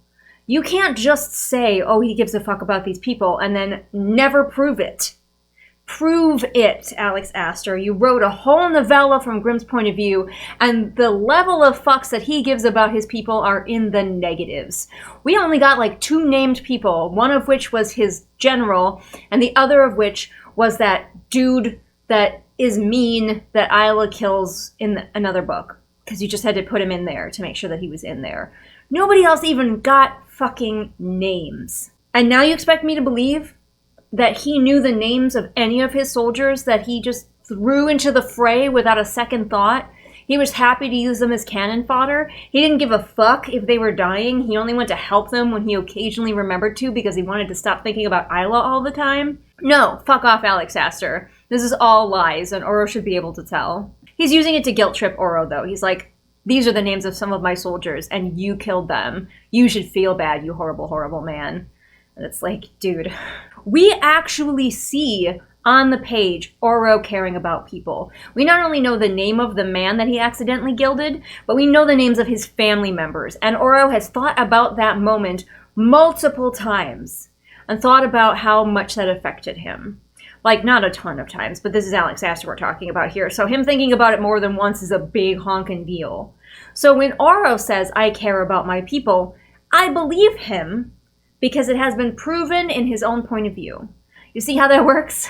You can't just say, oh, he gives a fuck about these people, and then never prove it. Prove it, Alex Astor. You wrote a whole novella from Grimm's point of view, and the level of fucks that he gives about his people are in the negatives. We only got like 2 named people, one of which was his general, and the other of which was that dude that is mean that Isla kills in another book, because you just had to put him in there to make sure that he was in there. Nobody else even got fucking names. And now you expect me to believe that he knew the names of any of his soldiers that he just threw into the fray without a second thought? He was happy to use them as cannon fodder. He didn't give a fuck if they were dying. He only went to help them when he occasionally remembered to because he wanted to stop thinking about Isla all the time. No, fuck off, Alex Astor. This is all lies, and Oro should be able to tell. He's using it to guilt trip Oro, though. He's like, these are the names of some of my soldiers, and you killed them. You should feel bad, you horrible, horrible man. And it's like, dude, we actually see on the page Oro caring about people. We not only know the name of the man that he accidentally gilded, but we know the names of his family members. And Oro has thought about that moment multiple times and thought about how much that affected him. Like, not a ton of times, but this is Alex Astor we're talking about here. So him thinking about it more than once is a big honkin' deal. So when Oro says, I care about my people, I believe him, because it has been proven in his own point of view. You see how that works?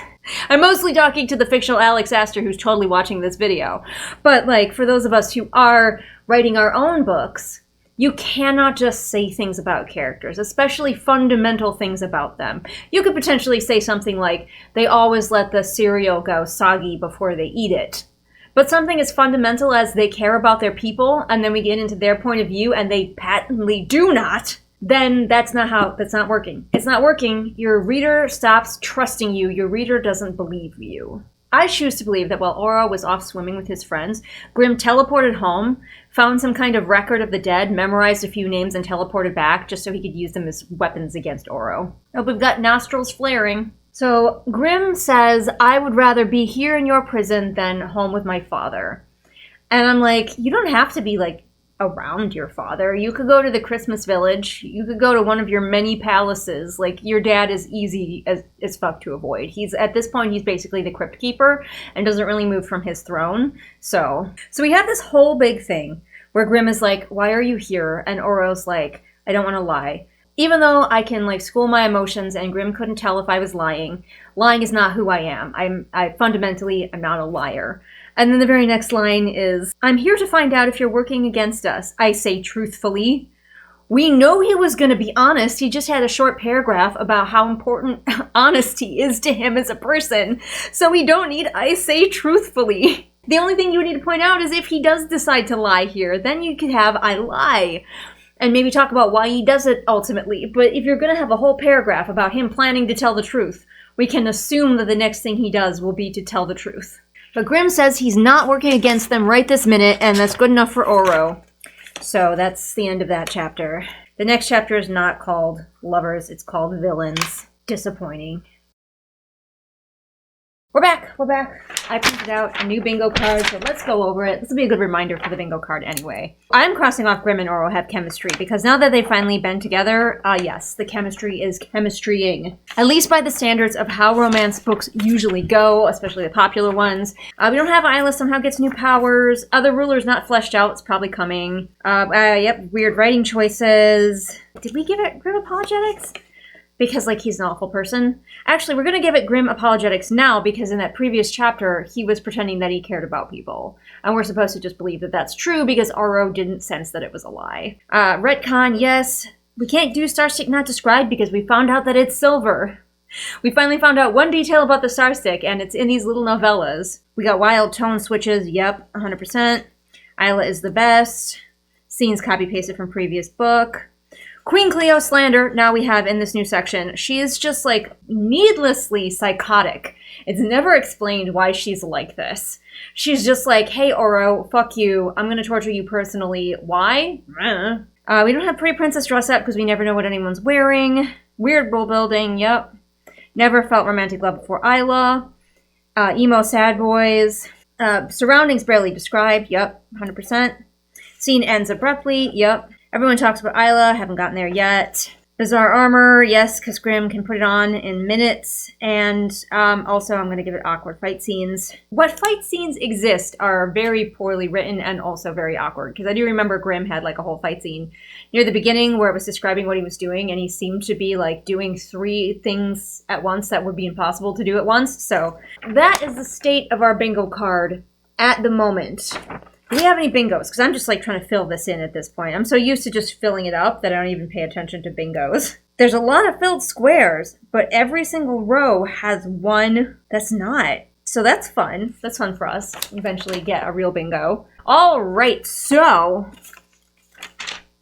I'm mostly talking to the fictional Alex Astor who's totally watching this video. But like, for those of us who are writing our own books, you cannot just say things about characters, especially fundamental things about them. You could potentially say something like, they always let the cereal go soggy before they eat it. But something as fundamental as they care about their people, and then we get into their point of view and they patently do not, then that's not working. It's not working. Your reader stops trusting you. Your reader doesn't believe you. I choose to believe that while Oro was off swimming with his friends, Grimm teleported home, found some kind of record of the dead, memorized a few names, and teleported back just so he could use them as weapons against Oro. Oh, we've got nostrils flaring. So Grimm says, I would rather be here in your prison than home with my father. And I'm like, you don't have to be like around your father. You could go to the Christmas village. You could go to one of your many palaces. Like, your dad is easy as fuck to avoid. He's, at this point, he's basically the crypt keeper and doesn't really move from his throne. So we have this whole big thing where Grimm is like, why are you here? And Oro's like, I don't want to lie. Even though I can like school my emotions and Grimm couldn't tell if I was lying, lying is not who I am. I fundamentally am not a liar. And then the very next line is, I'm here to find out if you're working against us. I say truthfully. We know he was going to be honest. He just had a short paragraph about how important honesty is to him as a person. So we don't need I say truthfully. The only thing you need to point out is if he does decide to lie here, then you could have I lie. And maybe talk about why he does it ultimately. But if you're going to have a whole paragraph about him planning to tell the truth, we can assume that the next thing he does will be to tell the truth. But Grimm says he's not working against them right this minute, and that's good enough for Oro. So that's the end of that chapter. The next chapter is not called Lovers, it's called Villains. Disappointing. We're back. I printed out a new bingo card, so let's go over it. This will be a good reminder for the bingo card anyway. I'm crossing off Grimm and Oro have chemistry, because now that they've finally been together, yes, the chemistry is chemistrying. At least by the standards of how romance books usually go, especially the popular ones. We don't have Isla somehow gets new powers. Other rulers not fleshed out, it's probably coming. Yep, weird writing choices. Did we give it Grimm apologetics? Because, like, he's an awful person. Actually, we're going to give it Grimm apologetics now because in that previous chapter, he was pretending that he cared about people. And we're supposed to just believe that that's true because Oro didn't sense that it was a lie. Retcon, yes. We can't do Starstick Not Described because we found out that it's silver. We finally found out one detail about the Starstick, and it's in these little novellas. We got wild tone switches, yep, 100%. Isla is the best. Scenes copy-pasted from previous book. Queen Cleo slander, now we have in this new section. She is just, like, needlessly psychotic. It's never explained why she's like this. She's just like, hey, Oro, fuck you. I'm gonna torture you personally. Why? We don't have Pretty Princess dress up because we never know what anyone's wearing. Weird role building, yep. Never felt romantic love before Isla. Emo sad boys. Surroundings barely described, yep, 100%. Scene ends abruptly, yep. Everyone talks about Isla, haven't gotten there yet. Bizarre armor, yes, because Grimm can put it on in minutes. And also, I'm going to give it awkward fight scenes. What fight scenes exist are very poorly written and also very awkward. Because I do remember Grimm had like a whole fight scene near the beginning where it was describing what he was doing. And he seemed to be like doing 3 things at once that would be impossible to do at once. So that is the state of our bingo card at the moment. Do we have any bingos? Because I'm just like trying to fill this in at this point. I'm so used to just filling it up that I don't even pay attention to bingos. There's a lot of filled squares, but every single row has one that's not. So that's fun. That's fun for us. Eventually get a real bingo. All right, so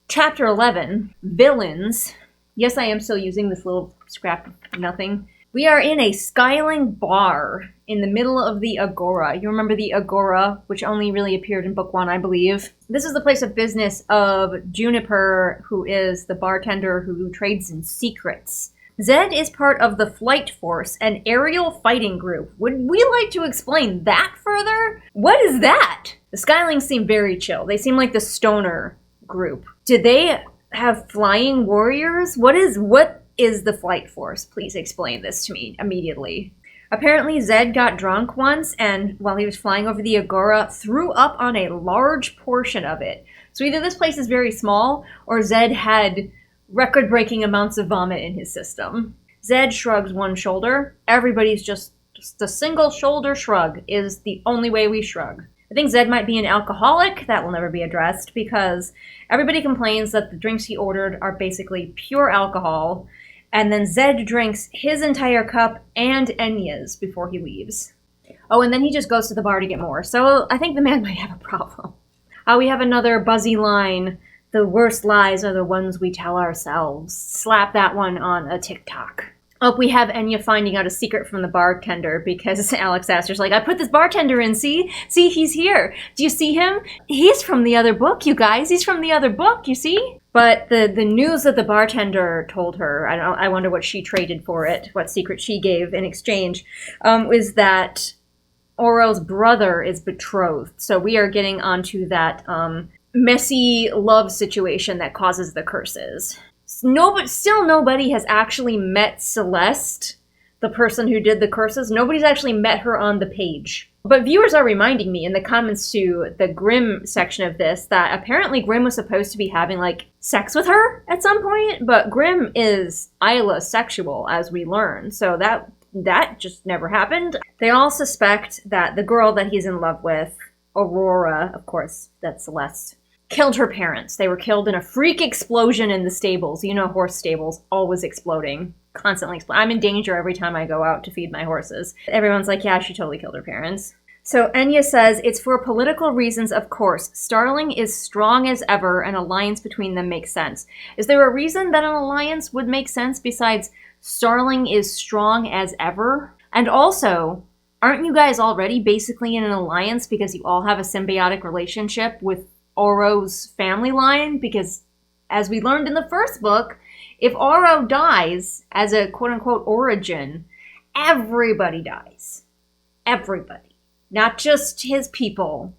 Chapter 11, Villains. Yes, I am still using this little scrap of nothing. We are in a skyling bar in the middle of the Agora. You remember the Agora, which only really appeared in book 1, I believe. This is the place of business of Juniper, who is the bartender who trades in secrets. Zed is part of the Flight Force, an aerial fighting group. Would we like to explain that further? What is that? The Skylings seem very chill. They seem like the stoner group. Do they have flying warriors? What is the Flight Force? Please explain this to me immediately. Apparently Zed got drunk once and while he was flying over the Agora threw up on a large portion of it. So either this place is very small or Zed had record-breaking amounts of vomit in his system. Zed shrugs one shoulder. Everybody's just a single shoulder shrug is the only way we shrug. I think Zed might be an alcoholic. That will never be addressed because everybody complains that the drinks he ordered are basically pure alcohol. And then Zed drinks his entire cup and Enya's before he leaves. Oh, and then he just goes to the bar to get more. So I think the man might have a problem. We have another buzzy line. The worst lies are the ones we tell ourselves. Slap that one on a TikTok. Oh, we have Enya finding out a secret from the bartender because Alex Astor's like, I put this bartender in, see, he's here. Do you see him? He's from the other book, you guys. He's from the other book, you see? But the news that the bartender told her, I wonder what she traded for it, what secret she gave in exchange, is that Oro's brother is betrothed. So we are getting onto that messy love situation that causes the curses. Still nobody has actually met Celeste, the person who did the curses. Nobody's actually met her on the page. But viewers are reminding me in the comments to the Grimm section of this that apparently Grimm was supposed to be having, like, sex with her at some point, but Grimm is Isla sexual, as we learn, so that just never happened. They all suspect that the girl that he's in love with, Aurora, of course, that's Celeste, killed her parents. They were killed in a freak explosion in the stables. You know, horse stables, always exploding. Constantly exploding. I'm in danger every time I go out to feed my horses. Everyone's like, yeah, she totally killed her parents. So Enya says, it's for political reasons, of course. Starling is strong as ever. An alliance between them makes sense. Is there a reason that an alliance would make sense besides Starling is strong as ever? And also, aren't you guys already basically in an alliance because you all have a symbiotic relationship with Oro's family line? Because as we learned in the first book, if Oro dies as a quote-unquote origin, everybody dies. Everybody. Not just his people.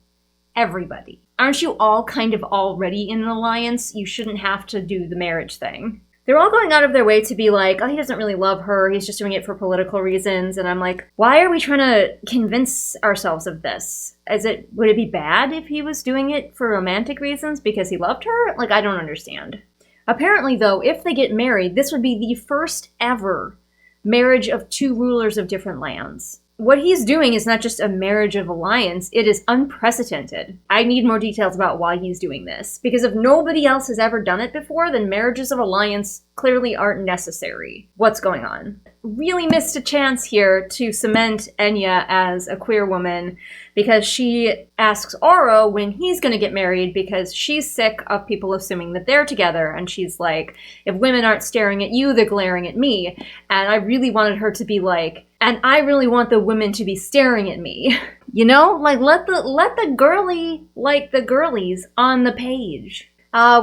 Everybody. Aren't you all kind of already in an alliance? You shouldn't have to do the marriage thing. They're all going out of their way to be like, oh, he doesn't really love her. He's just doing it for political reasons. And I'm like, why are we trying to convince ourselves of this? Would it be bad if he was doing it for romantic reasons because he loved her? Like, I don't understand. Apparently, though, if they get married, this would be the first ever marriage of 2 rulers of different lands. What he's doing is not just a marriage of alliance, it is unprecedented. I need more details about why he's doing this. Because if nobody else has ever done it before, then marriages of alliance clearly aren't necessary. What's going on? Really missed a chance here to cement Enya as a queer woman because she asks Oro when he's going to get married because she's sick of people assuming that they're together. And she's like, if women aren't staring at you, they're glaring at me. And I really wanted her to be like, and I really want the women to be staring at me. You know? Like, let the girly like the girlies on the page.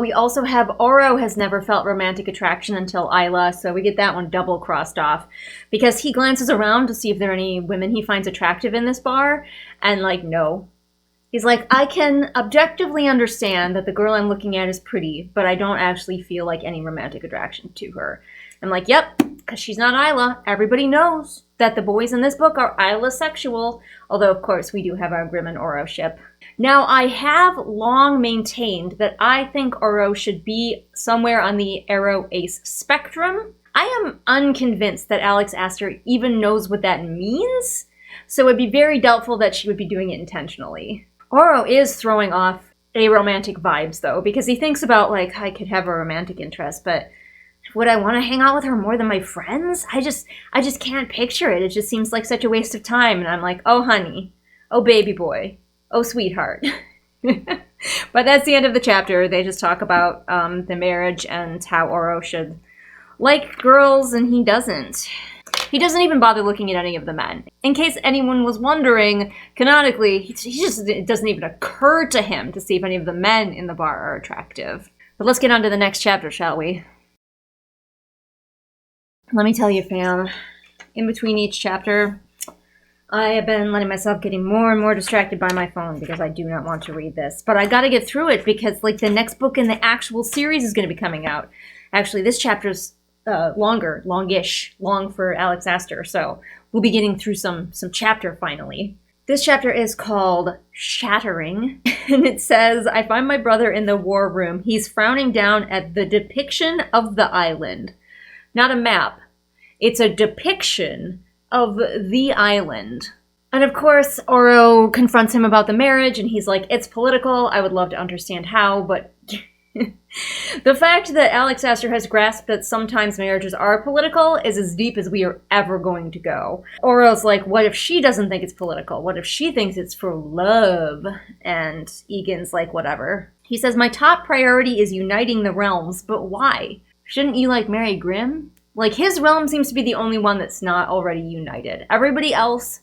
We also have Oro has never felt romantic attraction until Isla, so we get that one double crossed off. Because he glances around to see if there are any women he finds attractive in this bar, and like, no. He's like, I can objectively understand that the girl I'm looking at is pretty, but I don't actually feel like any romantic attraction to her. I'm like, yep, because she's not Isla. Everybody knows that the boys in this book are Isla sexual, although of course we do have our Grimm and Oro ship. Now, I have long maintained that I think Oro should be somewhere on the Aro-Ace spectrum. I am unconvinced that Alex Astor even knows what that means, so it'd be very doubtful that she would be doing it intentionally. Oro is throwing off aromantic vibes, though, because he thinks about, like, I could have a romantic interest, but would I want to hang out with her more than my friends? I just can't picture it. It just seems like such a waste of time, and I'm like, oh, honey. Oh, baby boy. Oh, sweetheart. But that's the end of the chapter. They just talk about the marriage and how Oro should like girls, and he doesn't. He doesn't even bother looking at any of the men. In case anyone was wondering, canonically, it doesn't even occur to him to see if any of the men in the bar are attractive. But let's get on to the next chapter, shall we? Let me tell you, fam, in between each chapter, I have been letting myself getting more and more distracted by my phone because I do not want to read this. But I gotta get through it because, like, the next book in the actual series is going to be coming out. Actually, this chapter's longish, long for Alex Astor, so we'll be getting through some chapter finally. This chapter is called Shattering, and it says, I find my brother in the war room. He's frowning down at the depiction of the island. Not a map. It's a depiction of the island. And of course, Oro confronts him about the marriage, and he's like, it's political. I would love to understand how, but the fact that Alex Astor has grasped that sometimes marriages are political is as deep as we are ever going to go. Oro's like, what if she doesn't think it's political? What if she thinks it's for love? And Egan's like, whatever. He says, my top priority is uniting the realms, but why? Shouldn't you, like, marry Grimm? Like, his realm seems to be the only one that's not already united. Everybody else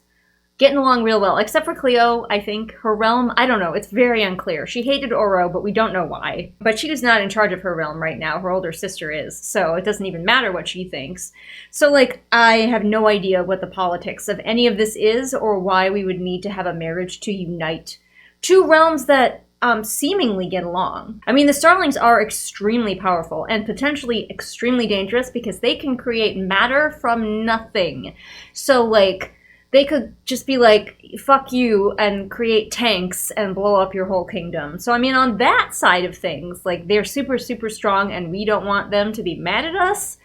getting along real well, except for Cleo, I think. Her realm, I don't know, it's very unclear. She hated Oro, but we don't know why. But she is not in charge of her realm right now. Her older sister is, so it doesn't even matter what she thinks. So, like, I have no idea what the politics of any of this is or why we would need to have a marriage to unite two realms that seemingly get along. I mean, the Starlings are extremely powerful and potentially extremely dangerous because they can create matter from nothing. So, like, they could just be like, fuck you, and create tanks and blow up your whole kingdom. So, I mean, on that side of things, like, they're super, super strong and we don't want them to be mad at us.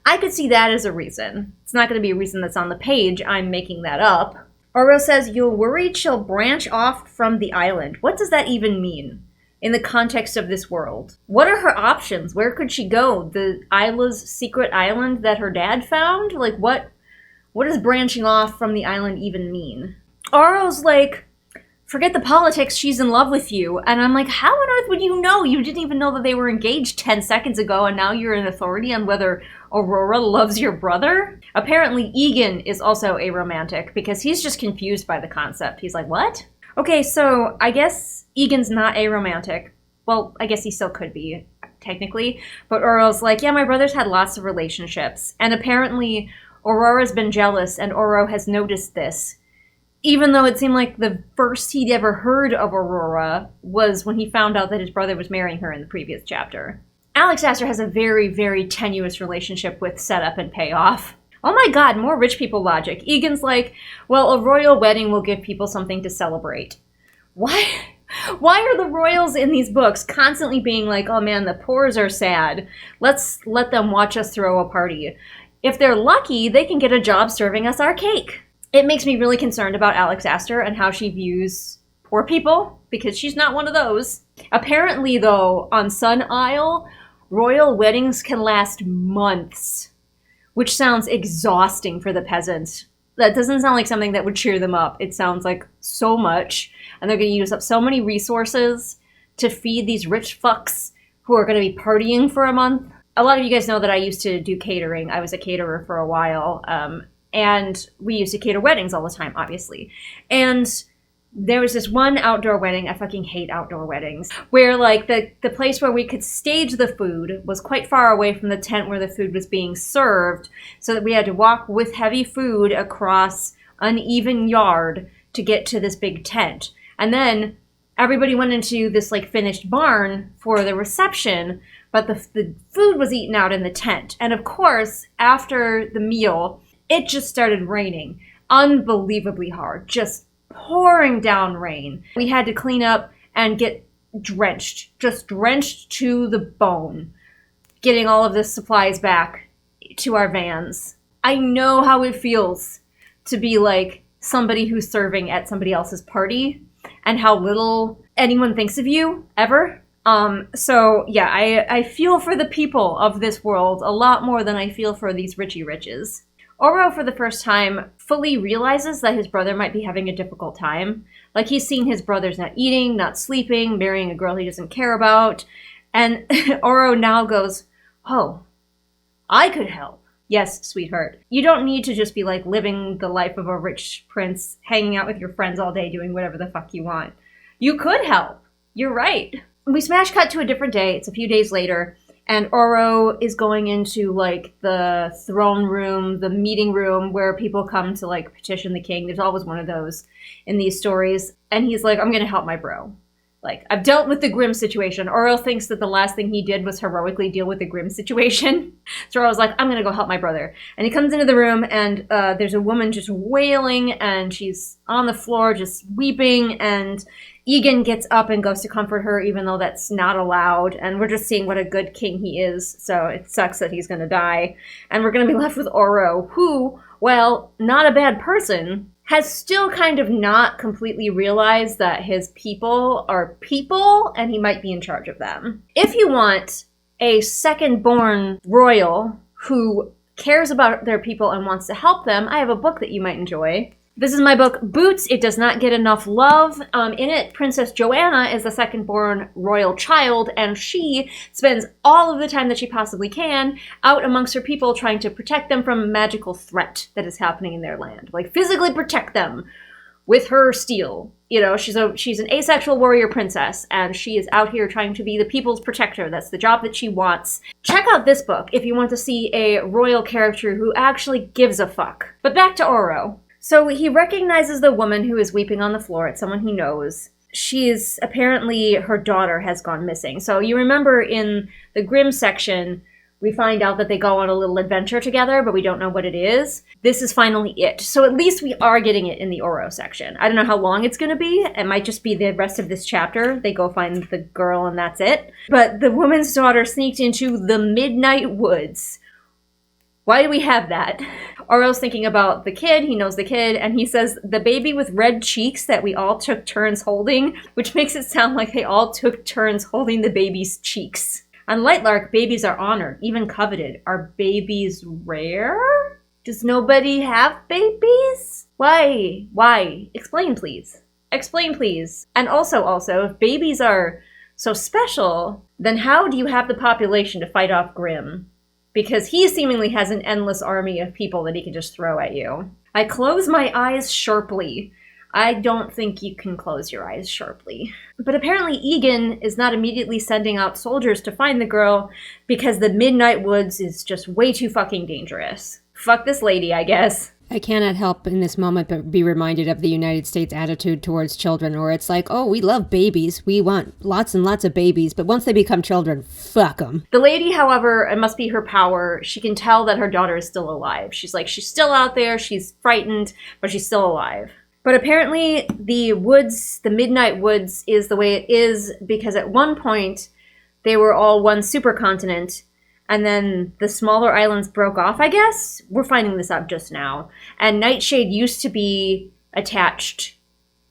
I could see that as a reason. It's not going to be a reason that's on the page. I'm making that up. Oro says, you're worried she'll branch off from the island. What does that even mean in the context of this world? What are her options? Where could she go? The Isla's secret island that her dad found? Like, what does branching off from the island even mean? Oro's like, forget the politics, she's in love with you. And I'm like, how on earth would you know? You didn't even know that they were engaged 10 seconds ago, and now you're an authority on whether Aurora loves your brother? Apparently, Egan is also a romantic because he's just confused by the concept. He's like, what? Okay, so I guess Egan's not a romantic. Well, I guess he still could be, technically. But Oro's like, yeah, my brother's had lots of relationships. And apparently, Aurora's been jealous, and Oro has noticed this. Even though it seemed like the first he'd ever heard of Aurora was when he found out that his brother was marrying her in the previous chapter. Alex Astor has a very, very tenuous relationship with setup and payoff. Oh my god, more rich people logic. Egan's like, well, a royal wedding will give people something to celebrate. Why are the royals in these books constantly being like, oh man, the poors are sad. Let's let them watch us throw a party. If they're lucky, they can get a job serving us our cake. It makes me really concerned about Alex Astor and how she views poor people, because she's not one of those. Apparently, though, on Sun Isle, royal weddings can last months, which sounds exhausting for the peasants. That doesn't sound like something that would cheer them up. It sounds like so much, and they're going to use up so many resources to feed these rich fucks who are going to be partying for a month. A lot of you guys know that I used to do catering. I was a caterer for a while, and we used to cater weddings all the time, obviously. And there was this one outdoor wedding, I fucking hate outdoor weddings, where like the place where we could stage the food was quite far away from the tent where the food was being served, so that we had to walk with heavy food across uneven yard to get to this big tent. And then everybody went into this like finished barn for the reception, but the food was eaten out in the tent. And of course, after the meal, it just started raining unbelievably hard, just pouring down rain. We had to clean up and get drenched, just drenched to the bone, getting all of the supplies back to our vans. I know how it feels to be like somebody who's serving at somebody else's party and how little anyone thinks of you ever. So yeah, I feel for the people of this world a lot more than I feel for these Richie Riches. Oro, for the first time, fully realizes that his brother might be having a difficult time. Like, he's seen his brothers not eating, not sleeping, marrying a girl he doesn't care about. And Oro now goes, oh, I could help. Yes, sweetheart. You don't need to just be like living the life of a rich prince, hanging out with your friends all day, doing whatever the fuck you want. You could help. You're right. We smash cut to a different day. It's a few days later. And Oro is going into, like, the throne room, the meeting room where people come to, like, petition the king. There's always one of those in these stories. And he's like, I'm going to help my bro. Like, I've dealt with the Grimm situation. Oro thinks that the last thing he did was heroically deal with the Grimm situation. So Oro's like, I'm going to go help my brother. And he comes into the room, and there's a woman just wailing, and she's on the floor just weeping, and Egan gets up and goes to comfort her, even though that's not allowed. And we're just seeing what a good king he is. So it sucks that he's going to die. And we're going to be left with Oro, who, well, not a bad person, has still kind of not completely realized that his people are people and he might be in charge of them. If you want a second-born royal who cares about their people and wants to help them, I have a book that you might enjoy. This is my book, Boots. It does not get enough love. In it, Princess Joanna is the second-born royal child, and she spends all of the time that she possibly can out amongst her people trying to protect them from a magical threat that is happening in their land. Like, physically protect them with her steel. You know, she's an asexual warrior princess, and she is out here trying to be the people's protector. That's the job that she wants. Check out this book if you want to see a royal character who actually gives a fuck. But back to Oro. So he recognizes the woman who is weeping on the floor. It's someone he knows. She's apparently, her daughter has gone missing. So you remember in the Grimm section, we find out that they go on a little adventure together, but we don't know what it is. This is finally it. So at least we are getting it in the Oro section. I don't know how long it's going to be. It might just be the rest of this chapter. They go find the girl and that's it. But the woman's daughter sneaked into the Midnight Woods. Why do we have that? Oro's thinking about the kid, he knows the kid, and he says the baby with red cheeks that we all took turns holding, which makes it sound like they all took turns holding the baby's cheeks. On Lightlark, babies are honored, even coveted. Are babies rare? Does nobody have babies? Why? Why? Explain, please. Explain, please. And also, if babies are so special, then how do you have the population to fight off Grimm? Because he seemingly has an endless army of people that he can just throw at you. I close my eyes sharply. I don't think you can close your eyes sharply. But apparently Egan is not immediately sending out soldiers to find the girl because the Midnight Woods is just way too fucking dangerous. Fuck this lady, I guess. I cannot help in this moment but be reminded of the United States attitude towards children, where it's like, oh, we love babies. We want lots and lots of babies, but once they become children, fuck them. The lady, however, it must be her power. She can tell that her daughter is still alive. She's still out there. She's frightened, but she's still alive. But apparently the woods, the Midnight Woods, is the way it is because at one point they were all one supercontinent. And then the smaller islands broke off, I guess? We're finding this out just now. And Nightshade used to be attached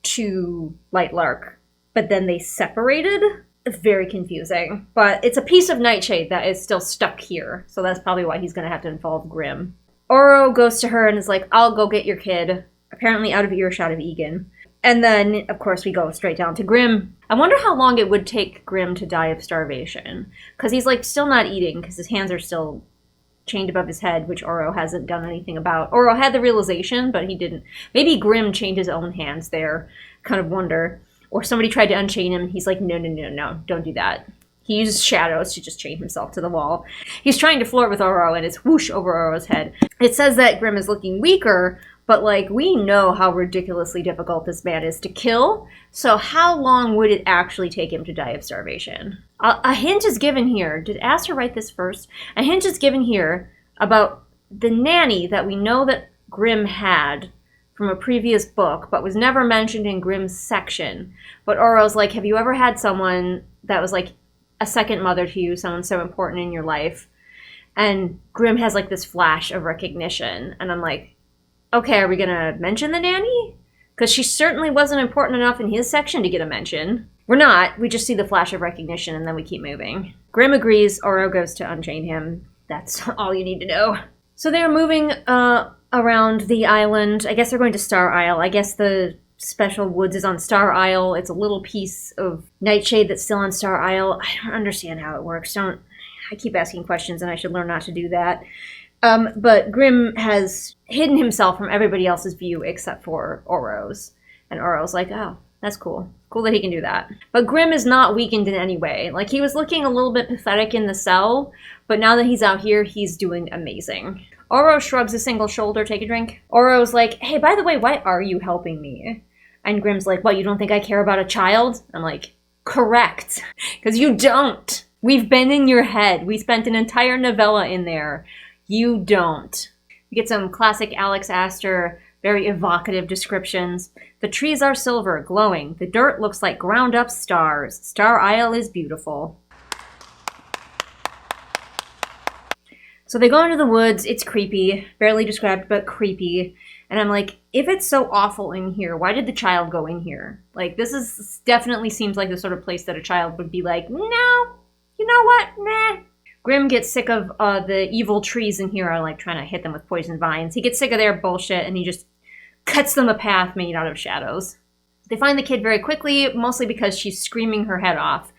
to Lightlark, but then they separated? It's very confusing. But it's a piece of Nightshade that is still stuck here, so that's probably why he's going to have to involve Grimm. Oro goes to her and is like, I'll go get your kid, apparently out of earshot of Egan. And then, of course, we go straight down to Grimm. I wonder how long it would take Grimm to die of starvation. Because he's, still not eating, because his hands are still chained above his head, which Oro hasn't done anything about. Oro had the realization, but he didn't. Maybe Grimm chained his own hands there. Kind of wonder. Or somebody tried to unchain him, and he's like, no, don't do that. He uses shadows to just chain himself to the wall. He's trying to flirt with Oro, and it's whoosh over Oro's head. It says that Grimm is looking weaker, But, like, we know how ridiculously difficult this man is to kill, so how long would it actually take him to die of starvation? A hint is given here. Did Aster write this first? A hint is given here about the nanny that we know that Grimm had from a previous book, but was never mentioned in Grimm's section. But Oro's like, have you ever had someone that was, like, a second mother to you, someone so important in your life? And Grimm has, like, this flash of recognition, and I'm like, okay, are we going to mention the nanny? Because she certainly wasn't important enough in his section to get a mention. We're not. We just see the flash of recognition, and then we keep moving. Grimm agrees. Oro goes to unchain him. That's all you need to know. So they're moving around the island. I guess they're going to Star Isle. I guess the special woods is on Star Isle. It's a little piece of Nightshade that's still on Star Isle. I don't understand how it works. I keep asking questions, and I should learn not to do that. But Grimm has hidden himself from everybody else's view except for Oro's. And Oro's like, oh, that's cool. Cool that he can do that. But Grimm is not weakened in any way. Like, he was looking a little bit pathetic in the cell, but now that he's out here, he's doing amazing. Oro shrugs a single shoulder, take a drink. Oro's like, hey, by the way, why are you helping me? And Grimm's like, what, you don't think I care about a child? I'm like, correct. Because you don't. We've been in your head. We spent an entire novella in there. You don't. We get some classic Alex Aster, very evocative descriptions. The trees are silver, glowing. The dirt looks like ground up stars. Star Isle is beautiful. So they go into the woods. It's creepy. Barely described, but creepy. And I'm like, if it's so awful in here, why did the child go in here? Like, this definitely seems like the sort of place that a child would be like, no, you know what, nah. Grimm gets sick of the evil trees in here are like trying to hit them with poison vines. He gets sick of their bullshit and he just cuts them a path made out of shadows. They find the kid very quickly, mostly because she's screaming her head off.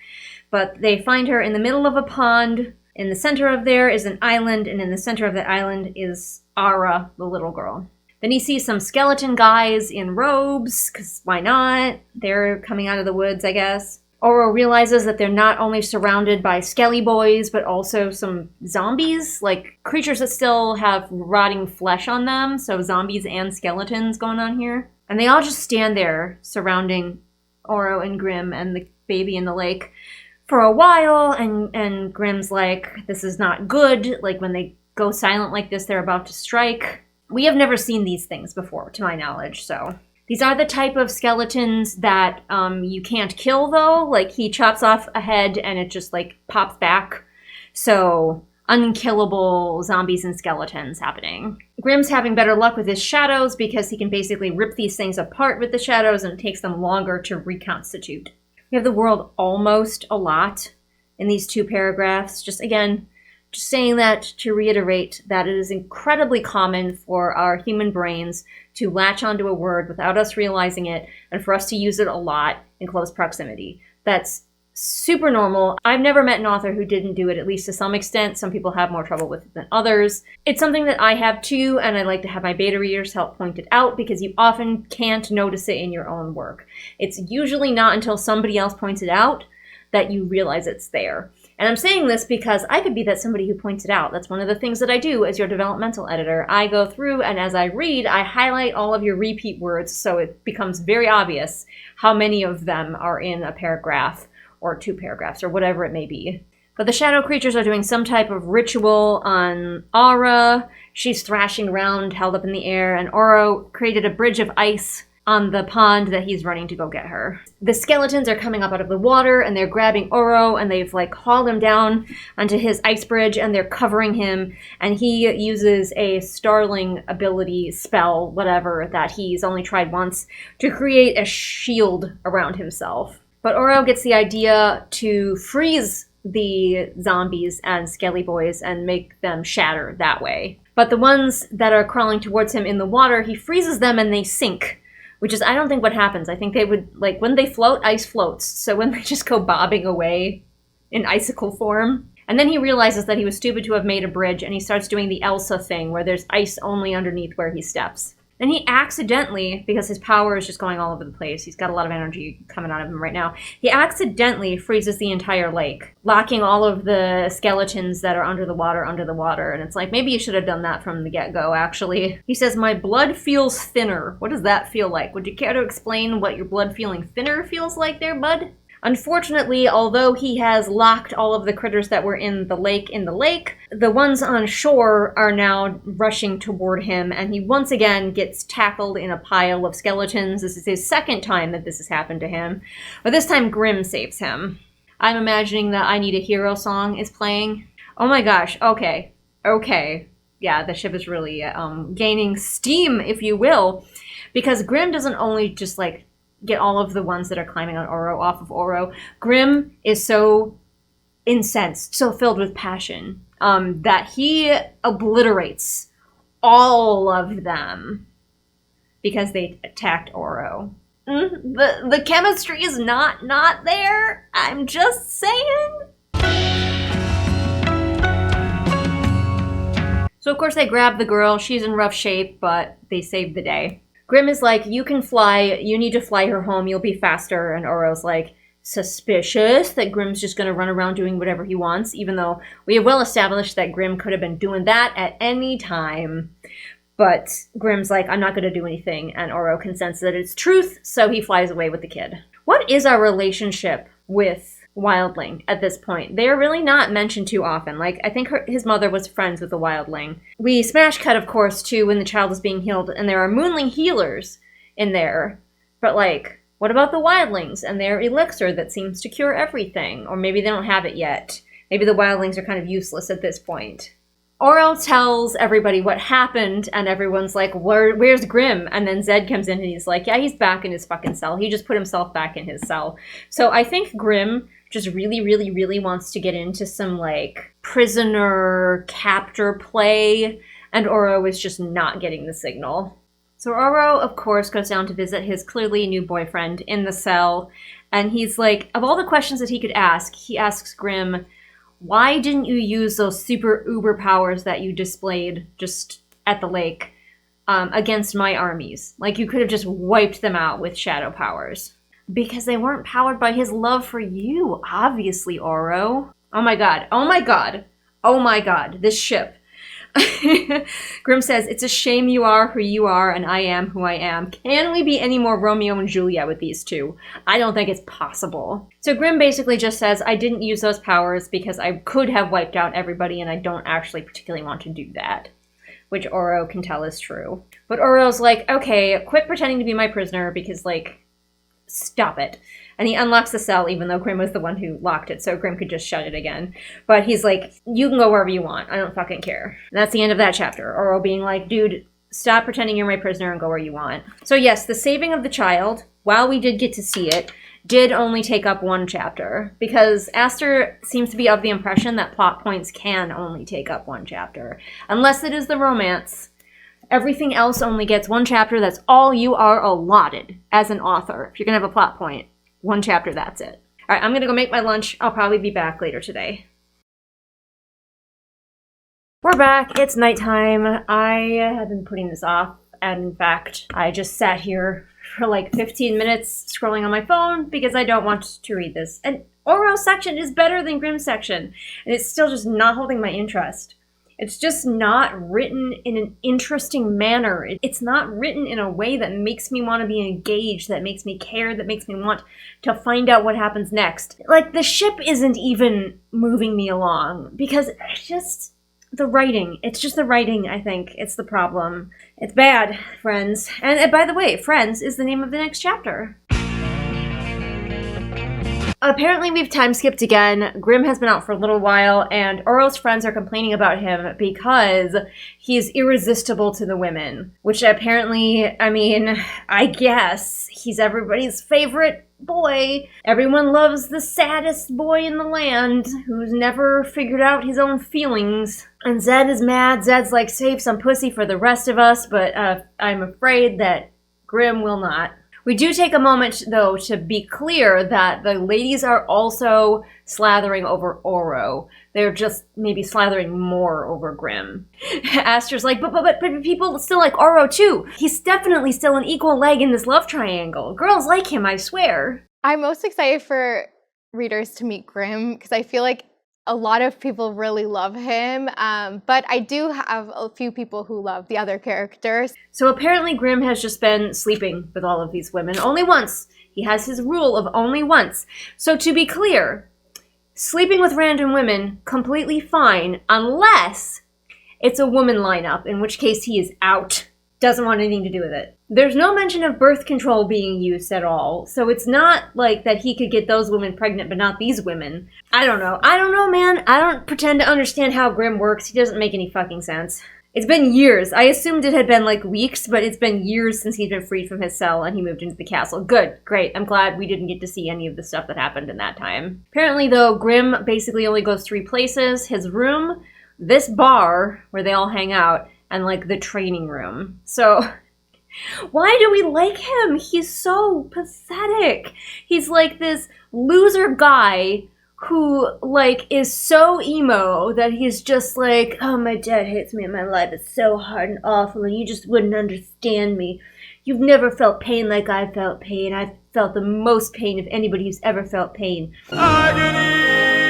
But they find her in the middle of a pond. In the center of there is an island, and in the center of that island is Ara, the little girl. Then he sees some skeleton guys in robes, because why not? They're coming out of the woods, I guess. Oro realizes that they're not only surrounded by skelly boys, but also some zombies, like creatures that still have rotting flesh on them, so zombies and skeletons going on here. And they all just stand there surrounding Oro and Grimm and the baby in the lake for a while, and Grimm's like, this is not good. Like, when they go silent like this, they're about to strike. We have never seen these things before, to my knowledge, so... These are the type of skeletons that you can't kill, though. Like, he chops off a head and it just, like, pops back. So, unkillable zombies and skeletons happening. Grimm's having better luck with his shadows because he can basically rip these things apart with the shadows and it takes them longer to reconstitute. We have the world almost a lot in these two paragraphs. Just saying that to reiterate that it is incredibly common for our human brains to latch onto a word without us realizing it and for us to use it a lot in close proximity. That's super normal. I've never met an author who didn't do it, at least to some extent. Some people have more trouble with it than others. It's something that I have too, and I like to have my beta readers help point it out because you often can't notice it in your own work. It's usually not until somebody else points it out that you realize it's there. And I'm saying this because I could be that somebody who points it out. That's one of the things that I do as your developmental editor. I go through and as I read, I highlight all of your repeat words so it becomes very obvious how many of them are in a paragraph or two paragraphs or whatever it may be. But the shadow creatures are doing some type of ritual on Ara. She's thrashing around, held up in the air, and Oro created a bridge of ice on the pond that he's running to go get her. The skeletons are coming up out of the water and they're grabbing Oro and they've like hauled him down onto his ice bridge and they're covering him, and he uses a starling ability spell, whatever, that he's only tried once to create a shield around himself. But Oro gets the idea to freeze the zombies and skelly boys and make them shatter that way. But the ones that are crawling towards him in the water, he freezes them and they sink. Which is, I don't think what happens. I think they would, like, when they float, ice floats. So when they just go bobbing away in icicle form. And then he realizes that he was stupid to have made a bridge, and he starts doing the Elsa thing, where there's ice only underneath where he steps. And he accidentally, because his power is just going all over the place, he's got a lot of energy coming out of him right now, he accidentally freezes the entire lake, locking all of the skeletons that are under the water. And it's like, maybe you should have done that from the get-go, actually. He says, my blood feels thinner. What does that feel like? Would you care to explain what your blood feeling thinner feels like there, bud? Unfortunately, although he has locked all of the critters that were in the lake, the ones on shore are now rushing toward him, and he once again gets tackled in a pile of skeletons. This is his second time that this has happened to him, but this time Grimm saves him. I'm imagining that I Need a Hero song is playing. Oh my gosh, okay. Yeah, the ship is really gaining steam, if you will, because Grimm doesn't only just, like, get all of the ones that are climbing on Oro off of Oro. Grimm is so incensed, so filled with passion, that he obliterates all of them because they attacked Oro. The chemistry is not there. I'm just saying. So of course they grab the girl. She's in rough shape, but they save the day. Grimm is like, you can fly, you need to fly her home, you'll be faster. And Oro's like, suspicious that Grimm's just going to run around doing whatever he wants, even though we have well established that Grimm could have been doing that at any time. But Grimm's like, I'm not going to do anything, and Oro consents that it's truth, so he flies away with the kid. What is our relationship with Wildling at this point? They're really not mentioned too often. Like, I think his mother was friends with the Wildling. We smash cut, of course, to when the child is being healed, and there are Moonling healers in there. But, like, what about the Wildlings and their elixir that seems to cure everything? Or maybe they don't have it yet. Maybe the Wildlings are kind of useless at this point. Oro tells everybody what happened, and everyone's like, where's Grimm? And then Zed comes in and he's like, yeah, he's back in his fucking cell. He just put himself back in his cell. So I think Grimm just really wants to get into some, like, prisoner-captor play, and Oro is just not getting the signal. So Oro, of course, goes down to visit his clearly new boyfriend in the cell, and he's like, of all the questions that he could ask, he asks Grimm, why didn't you use those super uber powers that you displayed just at the lake against my armies? Like, you could have just wiped them out with shadow powers. Because they weren't powered by his love for you, obviously, Oro. Oh my god, this ship. Grimm says, it's a shame you are who you are and I am who I am. Can we be any more Romeo and Juliet with these two? I don't think it's possible. So Grimm basically just says, I didn't use those powers because I could have wiped out everybody and I don't actually particularly want to do that. Which Oro can tell is true. But Oro's like, okay, quit pretending to be my prisoner because, like, stop it. And he unlocks the cell even though Grimm was the one who locked it, so Grimm could just shut it again. But he's like, you can go wherever you want. I don't fucking care. And that's the end of that chapter. Oro being like, dude, stop pretending you're my prisoner and go where you want. So yes, the saving of the child, while we did get to see it, did only take up one chapter. Because Aster seems to be of the impression that plot points can only take up one chapter. Unless it is the romance. Everything else only gets one chapter. That's all you are allotted as an author. If you're going to have a plot point, one chapter, that's it. All right, I'm going to go make my lunch. I'll probably be back later today. We're back. It's nighttime. I have been putting this off. And in fact, I just sat here for like 15 minutes scrolling on my phone because I don't want to read this. And Oro's section is better than Grimm's section. And it's still just not holding my interest. It's just not written in an interesting manner. It's not written in a way that makes me want to be engaged, that makes me care, that makes me want to find out what happens next. Like, the ship isn't even moving me along because it's just the writing. It's just the writing, I think. It's the problem. It's bad, friends. And by the way, Friends is the name of the next chapter. Apparently we've time skipped again. Grimm has been out for a little while, and Oro's friends are complaining about him because he's irresistible to the women. Which apparently, I mean, I guess he's everybody's favorite boy. Everyone loves the saddest boy in the land who's never figured out his own feelings. And Zed is mad. Zed's like, save some pussy for the rest of us, but I'm afraid that Grimm will not. We do take a moment, though, to be clear that the ladies are also slathering over Oro. They're just maybe slathering more over Grimm. Aster's like, but people still like Oro, too. He's definitely still an equal leg in this love triangle. Girls like him, I swear. I'm most excited for readers to meet Grimm because I feel like a lot of people really love him, but I do have a few people who love the other characters. So apparently Grimm has just been sleeping with all of these women only once. He has his rule of only once. So to be clear, sleeping with random women, completely fine, unless it's a woman lineup, in which case he is out. Doesn't want anything to do with it. There's no mention of birth control being used at all, so it's not like that he could get those women pregnant but not these women. I don't know, man. I don't pretend to understand how Grimm works. He doesn't make any fucking sense. It's been years. I assumed it had been like weeks, but it's been years since he's been freed from his cell and he moved into the castle. Good, great. I'm glad we didn't get to see any of the stuff that happened in that time. Apparently, though, Grimm basically only goes 3 places. His room, this bar where they all hang out, and like the training room. So why do we like him? He's so pathetic. He's like this loser guy who like is so emo that he's just like, oh, my dad hates me and my life is so hard and awful and you just wouldn't understand me. You've never felt pain like I felt pain. I've felt the most pain of anybody who's ever felt pain. Agony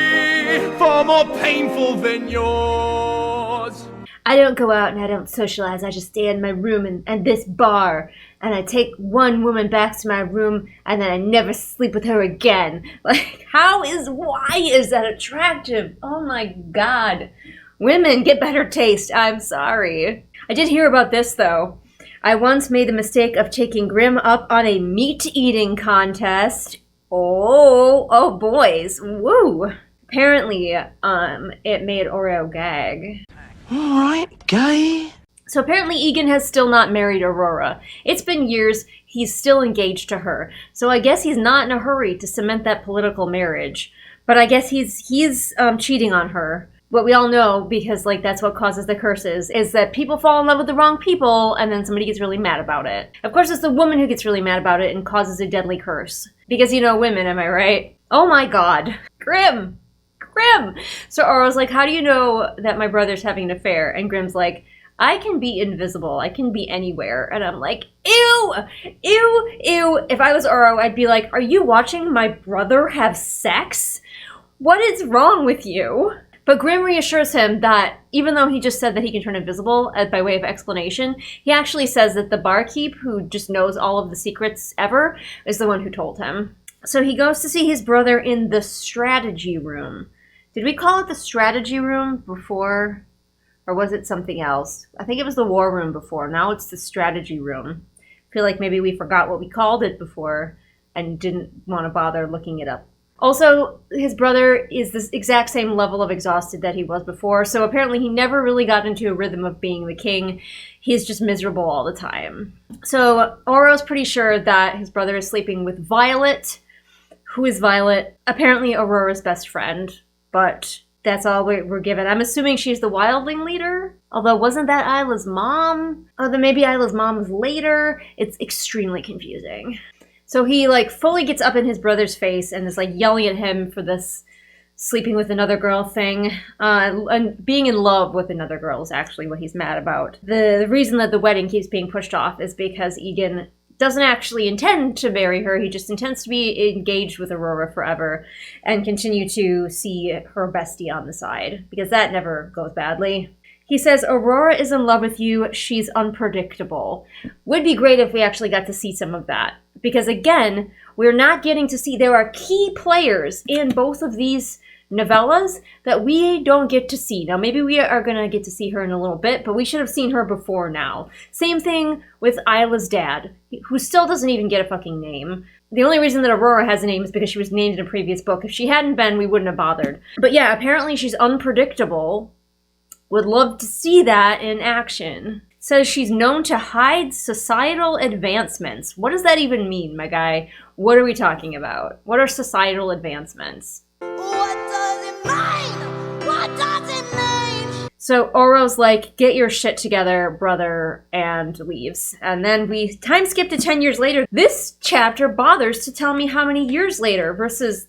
far more painful than yours. I don't go out and I don't socialize. I just stay in my room and this bar. And I take one woman back to my room and then I never sleep with her again. Like, why is that attractive? Oh my God. Women, get better taste. I'm sorry. I did hear about this, though. I once made the mistake of taking Grimm up on a meat-eating contest. Oh, boys. Woo. Apparently, it made Oro gag. Alright, gay. So apparently Egan has still not married Aurora. It's been years, he's still engaged to her. So I guess he's not in a hurry to cement that political marriage. But I guess he's cheating on her. What we all know, because like that's what causes the curses, is that people fall in love with the wrong people and then somebody gets really mad about it. Of course, it's the woman who gets really mad about it and causes a deadly curse. Because, women, am I right? Oh my God. Grimm! So Aurora's like, how do you know that my brother's having an affair? And Grimm's like, I can be invisible. I can be anywhere. And I'm like, ew! If I was Oro, I'd be like, are you watching my brother have sex? What is wrong with you? But Grimm reassures him that even though he just said that he can turn invisible by way of explanation, he actually says that the barkeep, who just knows all of the secrets ever, is the one who told him. So he goes to see his brother in the strategy room. Did we call it the strategy room before? Or was it something else? I think it was the war room before. Now it's the strategy room. I feel like maybe we forgot what we called it before and didn't want to bother looking it up. Also, his brother is this exact same level of exhausted that he was before, so apparently he never really got into a rhythm of being the king. He's just miserable all the time. So Oro's pretty sure that his brother is sleeping with Violet. Who is Violet? Apparently Aurora's best friend, but that's all we're given. I'm assuming she's the wildling leader. Although, wasn't that Isla's mom? Oh, then maybe Isla's mom was later. It's extremely confusing. So he, fully gets up in his brother's face and is, yelling at him for this sleeping with another girl thing. And being in love with another girl is actually what he's mad about. The reason that the wedding keeps being pushed off is because Egan doesn't actually intend to marry her. He just intends to be engaged with Aurora forever and continue to see her bestie on the side, because that never goes badly. He says, Aurora is in love with you. She's unpredictable. Would be great if we actually got to see some of that. Because again, we're not getting to see, there are key players in both of these novellas that we don't get to see. Now, maybe we are going to get to see her in a little bit, but we should have seen her before now. Same thing with Isla's dad, who still doesn't even get a fucking name. The only reason that Aurora has a name is because she was named in a previous book. If she hadn't been, we wouldn't have bothered. But yeah, apparently she's unpredictable. Would love to see that in action. Says she's known to hide societal advancements. What does that even mean, my guy? What are we talking about? What are societal advancements? So Oro's like, get your shit together, brother, and leaves. And then we time skip to 10 years later. This chapter bothers to tell me how many years later versus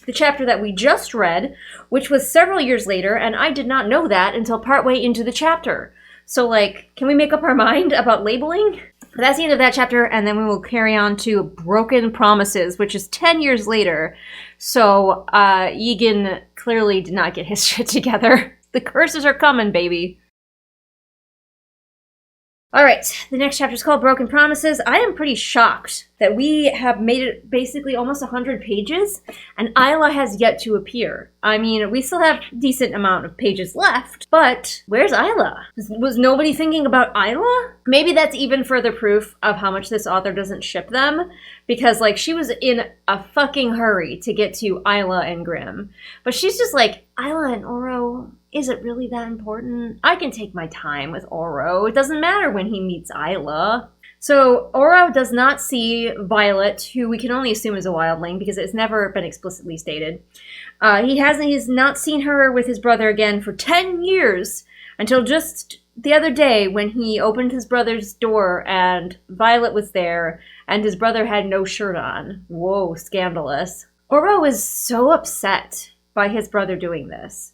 the chapter that we just read, which was several years later, and I did not know that until partway into the chapter. So, like, can we make up our mind about labeling? That's the end of that chapter, and then we will carry on to Broken Promises, which is 10 years later. So, Egan clearly did not get his shit together. The curses are coming, baby. All right, the next chapter is called Broken Promises. I am pretty shocked that we have made it basically almost 100 pages, and Isla has yet to appear. I mean, we still have a decent amount of pages left, but where's Isla? Was nobody thinking about Isla? Maybe that's even further proof of how much this author doesn't ship them, because, like, she was in a fucking hurry to get to Isla and Grimm. But she's just like, Isla and Oro, is it really that important? I can take my time with Oro. It doesn't matter when he meets Isla. So Oro does not see Violet, who we can only assume is a wildling because it's never been explicitly stated. He's not seen her with his brother again for 10 years until just the other day when he opened his brother's door and Violet was there and his brother had no shirt on. Whoa, scandalous. Oro is so upset by his brother doing this.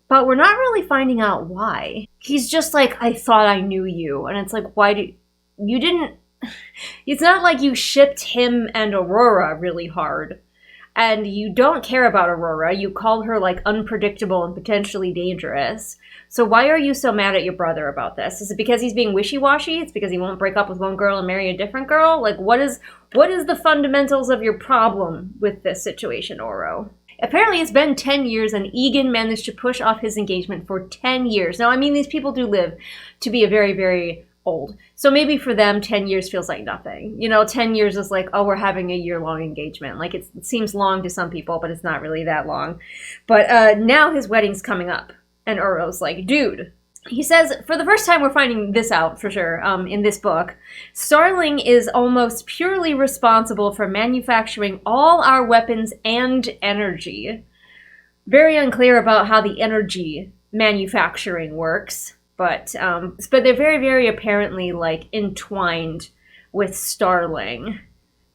But we're not really finding out why. He's just like, I thought I knew you. And it's like, why do you didn't... It's not like you shipped him and Aurora really hard. And you don't care about Aurora. You called her, like, unpredictable and potentially dangerous. So why are you so mad at your brother about this? Is it because he's being wishy-washy? It's because he won't break up with one girl and marry a different girl? Like, what is the fundamentals of your problem with this situation, Oro? Apparently it's been 10 years and Egan managed to push off his engagement for 10 years. Now, I mean, these people do live to be a very, very old. So maybe for them, 10 years feels like nothing. You know, 10 years is like, oh, we're having a year-long engagement. Like, it seems long to some people, but it's not really that long. But now his wedding's coming up. And Oro's like, dude. He says, for the first time we're finding this out, for sure, in this book, Starling is almost purely responsible for manufacturing all our weapons and energy. Very unclear about how the energy manufacturing works, but they're very, very apparently, like, entwined with Starling.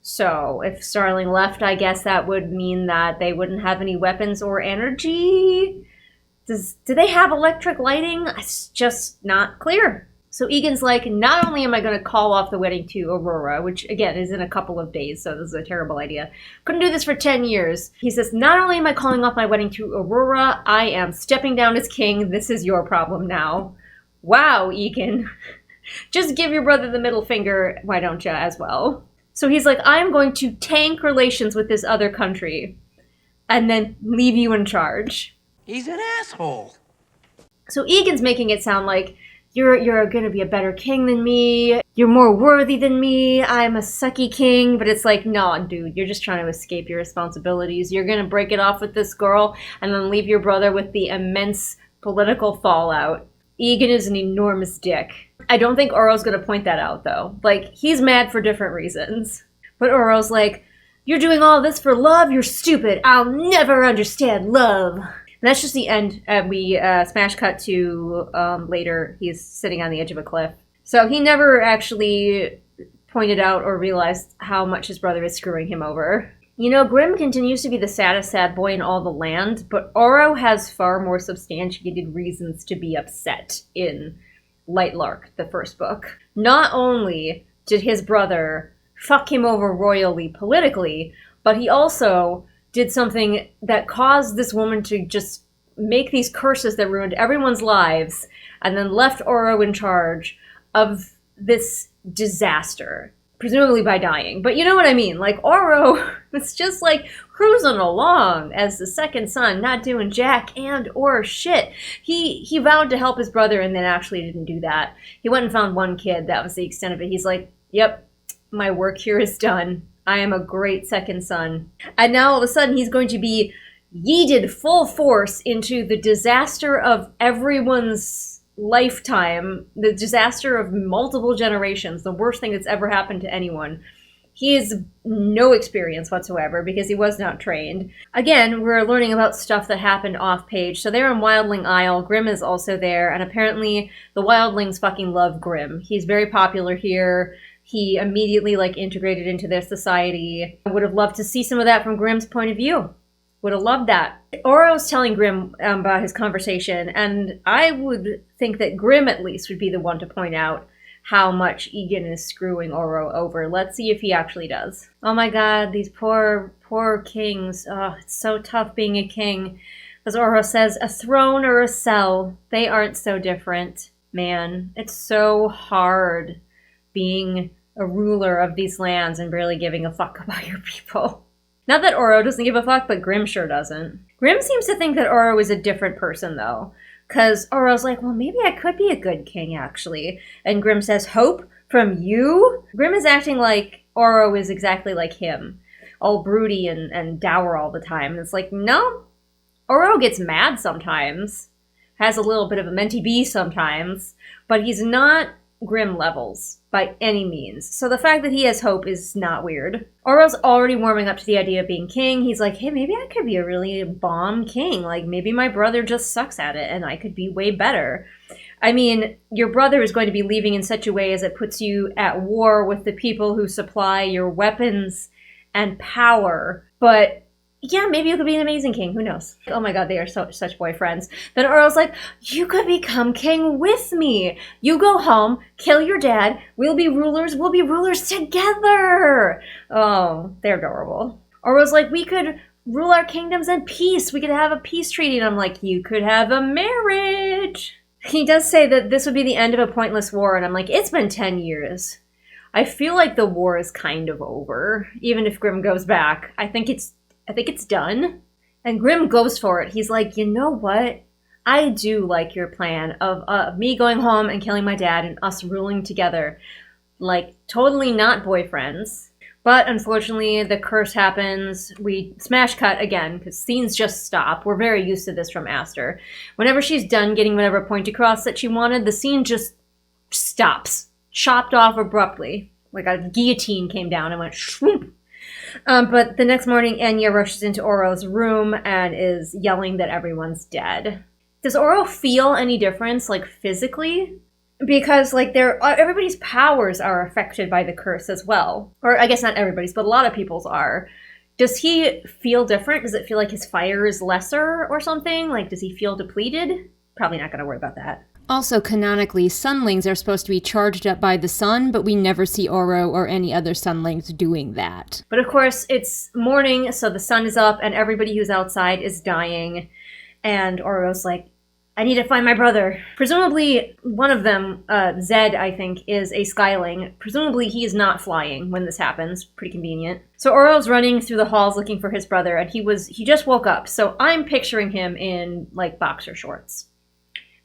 So if Starling left, I guess that would mean that they wouldn't have any weapons or energy. Do they have electric lighting? It's just not clear. So Egan's like, not only am I going to call off the wedding to Aurora, which again is in a couple of days, so this is a terrible idea. Couldn't do this for 10 years. He says, not only am I calling off my wedding to Aurora, I am stepping down as king. This is your problem now. Wow, Egan. Just give your brother the middle finger, why don't you, as well? So he's like, I'm going to tank relations with this other country and then leave you in charge. He's an asshole. So Egan's making it sound like you're going to be a better king than me. You're more worthy than me. I'm a sucky king. But it's like, no, dude, you're just trying to escape your responsibilities. You're going to break it off with this girl and then leave your brother with the immense political fallout. Egan is an enormous dick. I don't think Oro's going to point that out, though. Like, he's mad for different reasons. But Oro's like, you're doing all this for love? You're stupid. I'll never understand love. And that's just the end. We smash cut to later. He's sitting on the edge of a cliff. So he never actually pointed out or realized how much his brother is screwing him over. You know, Grimm continues to be the saddest sad boy in all the land, but Oro has far more substantiated reasons to be upset in Lightlark, the first book. Not only did his brother fuck him over royally politically, but he also did something that caused this woman to just make these curses that ruined everyone's lives and then left Oro in charge of this disaster, presumably by dying. But you know what I mean? Like, Oro was just like cruising along as the second son, not doing jack and or shit. He vowed to help his brother and then actually didn't do that. He went and found one kid. That was the extent of it. He's like, yep, my work here is done. I am a great second son. And now all of a sudden he's going to be yeeted full force into the disaster of everyone's lifetime, the disaster of multiple generations, the worst thing that's ever happened to anyone. He has no experience whatsoever because he was not trained. Again, we're learning about stuff that happened off-page. So they're on Wildling Isle. Grimm is also there, and apparently the Wildlings fucking love Grimm. He's very popular here. He immediately, integrated into their society. I would have loved to see some of that from Grimm's point of view. Would have loved that. Oro's telling Grimm about his conversation, and I would think that Grimm, at least, would be the one to point out how much Egan is screwing Oro over. Let's see if he actually does. Oh my god, these poor kings. Oh, it's so tough being a king. As Oro says, a throne or a cell, they aren't so different. Man, it's so hard being a ruler of these lands and barely giving a fuck about your people. Not that Oro doesn't give a fuck, but Grimm sure doesn't. Grimm seems to think that Oro is a different person, though. Because Oro's like, well, maybe I could be a good king, actually. And Grimm says, hope from you? Grimm is acting like Oro is exactly like him. All broody and dour all the time. And it's like, no. Oro gets mad sometimes. Has a little bit of a mentee bee sometimes. But he's not Grimm levels by any means. So the fact that he has hope is not weird. Oro's already warming up to the idea of being king. He's like, hey, maybe I could be a really bomb king. Maybe my brother just sucks at it and I could be way better. I mean, your brother is going to be leaving in such a way as it puts you at war with the people who supply your weapons and power. But yeah, maybe you could be an amazing king. Who knows? Oh my god, they are such boyfriends. Then Oro's like, you could become king with me. You go home, kill your dad. We'll be rulers together. Oh, they're adorable. Oro's like, we could rule our kingdoms in peace. We could have a peace treaty. And I'm like, you could have a marriage. He does say that this would be the end of a pointless war. And I'm like, it's been 10 years. I feel like the war is kind of over. Even if Grimm goes back. I think it's done. And Grimm goes for it. He's like, you know what? I do like your plan of me going home and killing my dad and us ruling together. Totally not boyfriends. But unfortunately, the curse happens. We smash cut again, because scenes just stop. We're very used to this from Aster. Whenever she's done getting whatever point across that she wanted, the scene just stops. Chopped off abruptly. Like a guillotine came down and went shwoop. But the next morning, Enya rushes into Oro's room and is yelling that everyone's dead. Does Oro feel any difference, physically? Because, everybody's powers are affected by the curse as well. Or, I guess not everybody's, but a lot of people's are. Does he feel different? Does it feel like his fire is lesser or something? Does he feel depleted? Probably not going to worry about that. Also, canonically, sunlings are supposed to be charged up by the sun, but we never see Oro or any other sunlings doing that. But of course, it's morning, so the sun is up, and everybody who's outside is dying. And Oro's like, I need to find my brother. Presumably, one of them, Zed, I think, is a Skyling. Presumably, he is not flying when this happens. Pretty convenient. So Oro's running through the halls looking for his brother, and he just woke up. So I'm picturing him in, boxer shorts.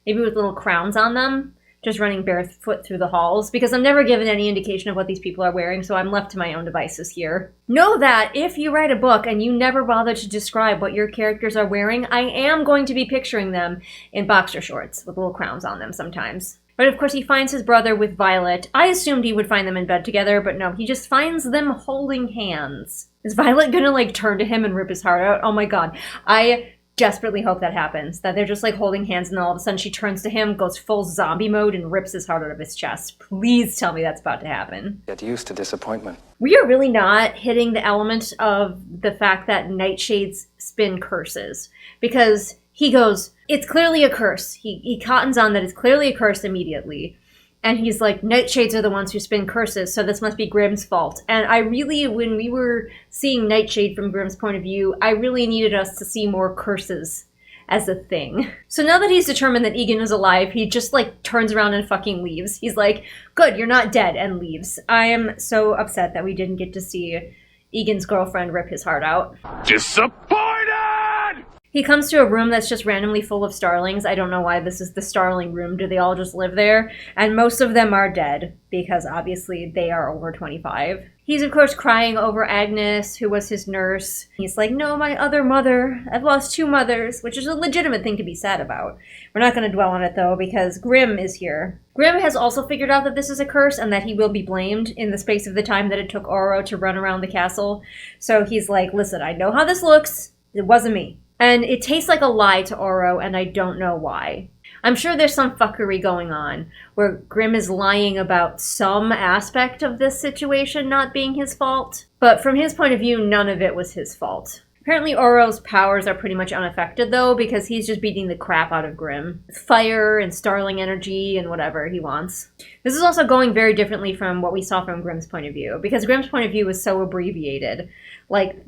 Maybe with little crowns on them, just running barefoot through the halls, because I'm never given any indication of what these people are wearing, so I'm left to my own devices here. Know that if you write a book and you never bother to describe what your characters are wearing, I am going to be picturing them in boxer shorts with little crowns on them sometimes. But of course he finds his brother with Violet. I assumed he would find them in bed together, but no, he just finds them holding hands. Is Violet gonna turn to him and rip his heart out? Oh my god. I desperately hope that happens, that they're just holding hands and all of a sudden she turns to him, goes full zombie mode and rips his heart out of his chest. Please tell me that's about to happen. Get used to disappointment. We are really not hitting the element of the fact that nightshades spin curses, because he goes, it's clearly a curse. He cottons on that it's clearly a curse immediately. And he's like, nightshades are the ones who spin curses, so this must be Grimm's fault. And I really, when we were seeing Nightshade from Grimm's point of view, I really needed us to see more curses as a thing. So now that he's determined that Egan is alive, he just turns around and fucking leaves. He's like, good, you're not dead, and leaves. I am so upset that we didn't get to see Egan's girlfriend rip his heart out. Disappointed! He comes to a room that's just randomly full of starlings. I don't know why this is the starling room. Do they all just live there? And most of them are dead, because obviously they are over 25. He's, of course, crying over Agnes, who was his nurse. He's like, no, my other mother. I've lost 2 mothers, which is a legitimate thing to be sad about. We're not going to dwell on it, though, because Grimm is here. Grimm has also figured out that this is a curse and that he will be blamed in the space of the time that it took Oro to run around the castle. So he's like, listen, I know how this looks. It wasn't me. And it tastes like a lie to Oro, and I don't know why. I'm sure there's some fuckery going on where Grimm is lying about some aspect of this situation not being his fault. But from his point of view, none of it was his fault. Apparently Oro's powers are pretty much unaffected, though, because he's just beating the crap out of Grimm. Fire and starling energy and whatever he wants. This is also going very differently from what we saw from Grimm's point of view, because Grimm's point of view was so abbreviated. Like,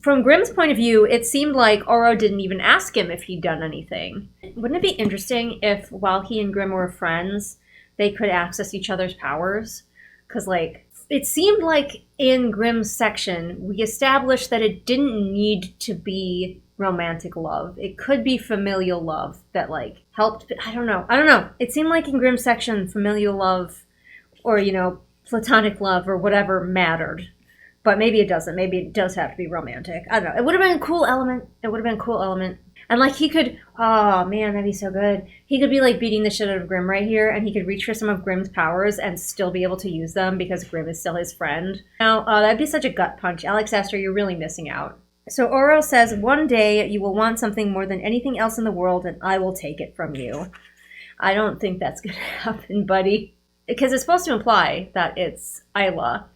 from Grimm's point of view, it seemed like Oro didn't even ask him if he'd done anything. Wouldn't it be interesting if, while he and Grimm were friends, they could access each other's powers? Because, like, it seemed like in Grimm's section, we established that it didn't need to be romantic love. It could be familial love that, like, helped. I don't know. It seemed like in Grimm's section, familial love or, you know, platonic love or whatever mattered. But maybe it doesn't. Maybe it does have to be romantic. I don't know. It would have been a cool element. And, like, he could... Oh, man, that'd be so good. He could be, like, beating the shit out of Grimm right here, and he could reach for some of Grimm's powers and still be able to use them because Grimm is still his friend. Now, that'd be such a gut punch. Alex Astor, you're really missing out. So Oro says, one day you will want something more than anything else in the world, and I will take it from you. I don't think that's going to happen, buddy. Because it's supposed to imply that it's Isla.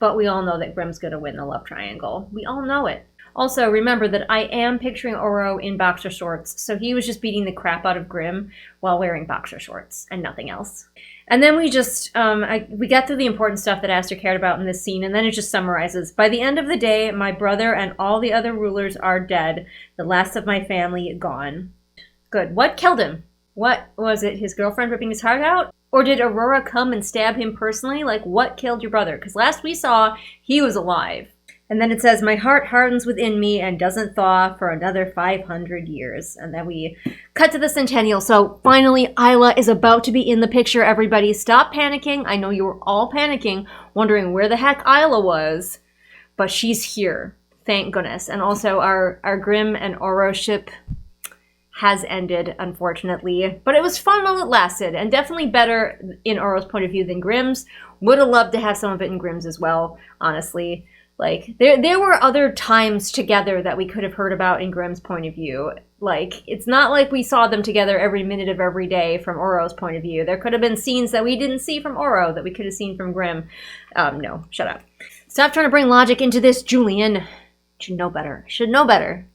But we all know that Grimm's going to win the love triangle. We all know it. Also, remember that I am picturing Oro in boxer shorts, so he was just beating the crap out of Grimm while wearing boxer shorts and nothing else. And then we just, we got through the important stuff that Astor cared about in this scene, and then it just summarizes. By the end of the day, my brother and all the other rulers are dead. The last of my family gone. Good. What killed him? What was it? His girlfriend ripping his heart out? Or did Aurora come and stab him personally? Like, what killed your brother? Because last we saw, he was alive. And then it says, my heart hardens within me and doesn't thaw for another 500 years. And then we cut to the centennial. So finally, Isla is about to be in the picture, everybody. Stop panicking. I know you were all panicking, wondering where the heck Isla was. But she's here. Thank goodness. And also our Grimm and Oro ship has ended, unfortunately. But it was fun while it lasted, and definitely better in Oro's point of view than Grimm's. Would have loved to have some of it in Grimm's as well, honestly. Like, there were other times together that we could have heard about in Grimm's point of view. Like, it's not like we saw them together every minute of every day from Oro's point of view. There could have been scenes that we didn't see from Oro that we could have seen from Grimm. No, shut up. Stop trying to bring logic into this, Julian. Should know better.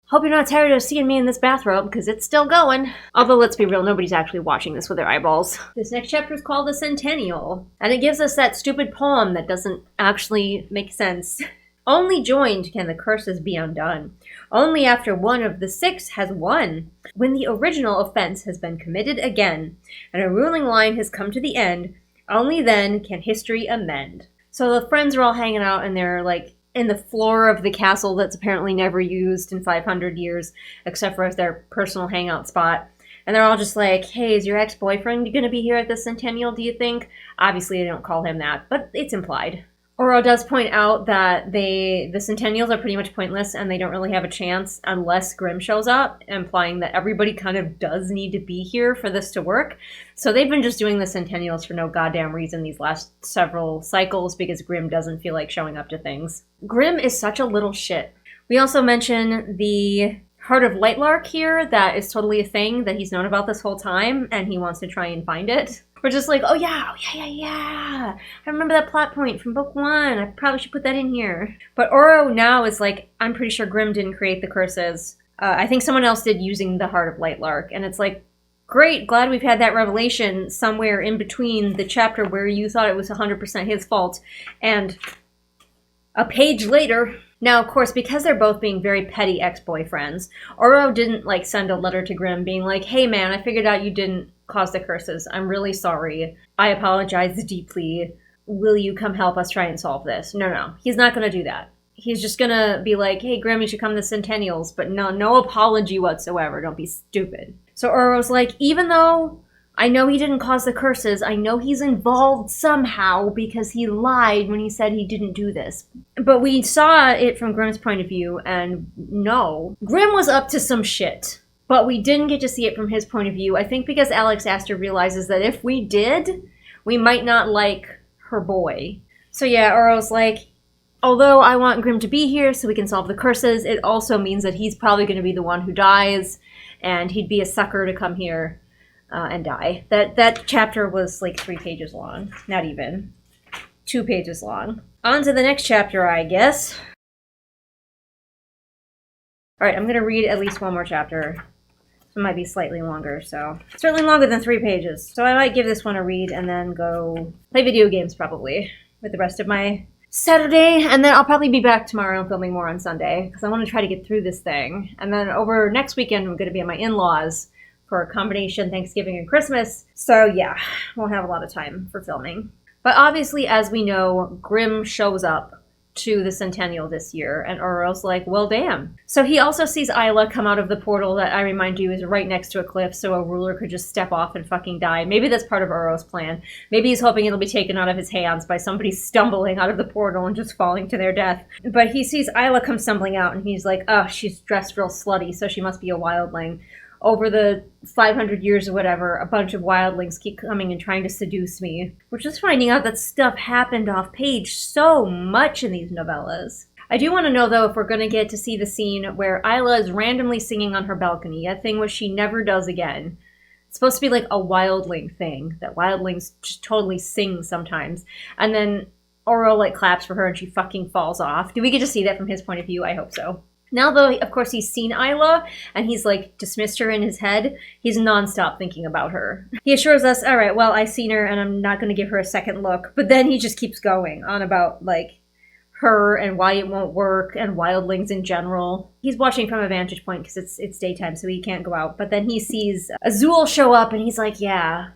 Hope you're not tired of seeing me in this bathrobe, because it's still going. Although, let's be real, nobody's actually watching this with their eyeballs. This next chapter is called The Centennial, and it gives us that stupid poem that doesn't actually make sense. Only joined can the curses be undone. Only after one of the 6 has won. When the original offense has been committed again, and a ruling line has come to the end, only then can history amend. So the friends are all hanging out, and they're like, in the floor of the castle that's apparently never used in 500 years, except for as their personal hangout spot. And they're all just like, hey, is your ex-boyfriend going to be here at the Centennial, do you think? Obviously, they don't call him that, but it's implied. Oro does point out that the Centennials are pretty much pointless, and they don't really have a chance unless Grimm shows up, implying that everybody kind of does need to be here for this to work. So they've been just doing the Centennials for no goddamn reason these last several cycles, because Grimm doesn't feel like showing up to things. Grimm is such a little shit. We also mention the Heart of Lightlark here, that is totally a thing that he's known about this whole time, and he wants to try and find it. We're just like, oh yeah. I remember that plot point from book 1. I probably should put that in here. But Oro now is like, I'm pretty sure Grimm didn't create the curses. I think someone else did using the Heart of Lightlark. And it's like, great, glad we've had that revelation somewhere in between the chapter where you thought it was 100% his fault and a page later. Now, of course, because they're both being very petty ex-boyfriends, Oro didn't, like, send a letter to Grimm being like, hey, man, I figured out you didn't cause the curses. I'm really sorry. I apologize deeply. Will you come help us try and solve this? No. He's not going to do that. he's just gonna be like, hey, Grimm, you should come to Centennials, but no apology whatsoever. Don't be stupid. So Oro's like, even though I know he didn't cause the curses, I know he's involved somehow because he lied when he said he didn't do this. But we saw it from Grimm's point of view, and no. Grimm was up to some shit. But we didn't get to see it from his point of view. I think because Alex Astor realizes that if we did, we might not like her boy. So yeah, Oro's like, although I want Grimm to be here so we can solve the curses, it also means that he's probably going to be the one who dies, and he'd be a sucker to come here and die. That chapter was like 3 pages long. Not even. 2 pages long. On to the next chapter, I guess. Alright, I'm going to read at least one more chapter. It might be slightly longer, so certainly longer than 3 pages. So I might give this one a read and then go play video games probably with the rest of my Saturday, and then I'll probably be back tomorrow and filming more on Sunday because I want to try to get through this thing. And then over next weekend, I'm going to be at my in-laws for a combination Thanksgiving and Christmas. So yeah, won't have a lot of time for filming. But obviously, as we know, Grimm shows up to the Centennial this year, and Oro's like, well, damn. So he also sees Isla come out of the portal that, I remind you, is right next to a cliff, so a ruler could just step off and fucking die. Maybe that's part of Oro's plan. Maybe he's hoping it'll be taken out of his hands by somebody stumbling out of the portal and just falling to their death. But he sees Isla come stumbling out, and he's like, oh, she's dressed real slutty, so she must be a wildling. Over the 500 years or whatever, a bunch of wildlings keep coming and trying to seduce me. We're just finding out that stuff happened off page so much in these novellas. I do want to know, though, if we're going to get to see the scene where Isla is randomly singing on her balcony, a thing which she never does again. It's supposed to be like a wildling thing, that wildlings just totally sing sometimes. And then Oro, like, claps for her and she fucking falls off. Do we get to see that from his point of view? I hope so. Now, though, of course, he's seen Isla, and he's, like, dismissed her in his head, he's nonstop thinking about her. He assures us, all right, well, I've seen her, and I'm not going to give her a second look. But then he just keeps going on about, like, her and why it won't work, and wildlings in general. He's watching from a vantage point because it's daytime, so he can't go out. But then he sees Azul show up, and he's like, yeah,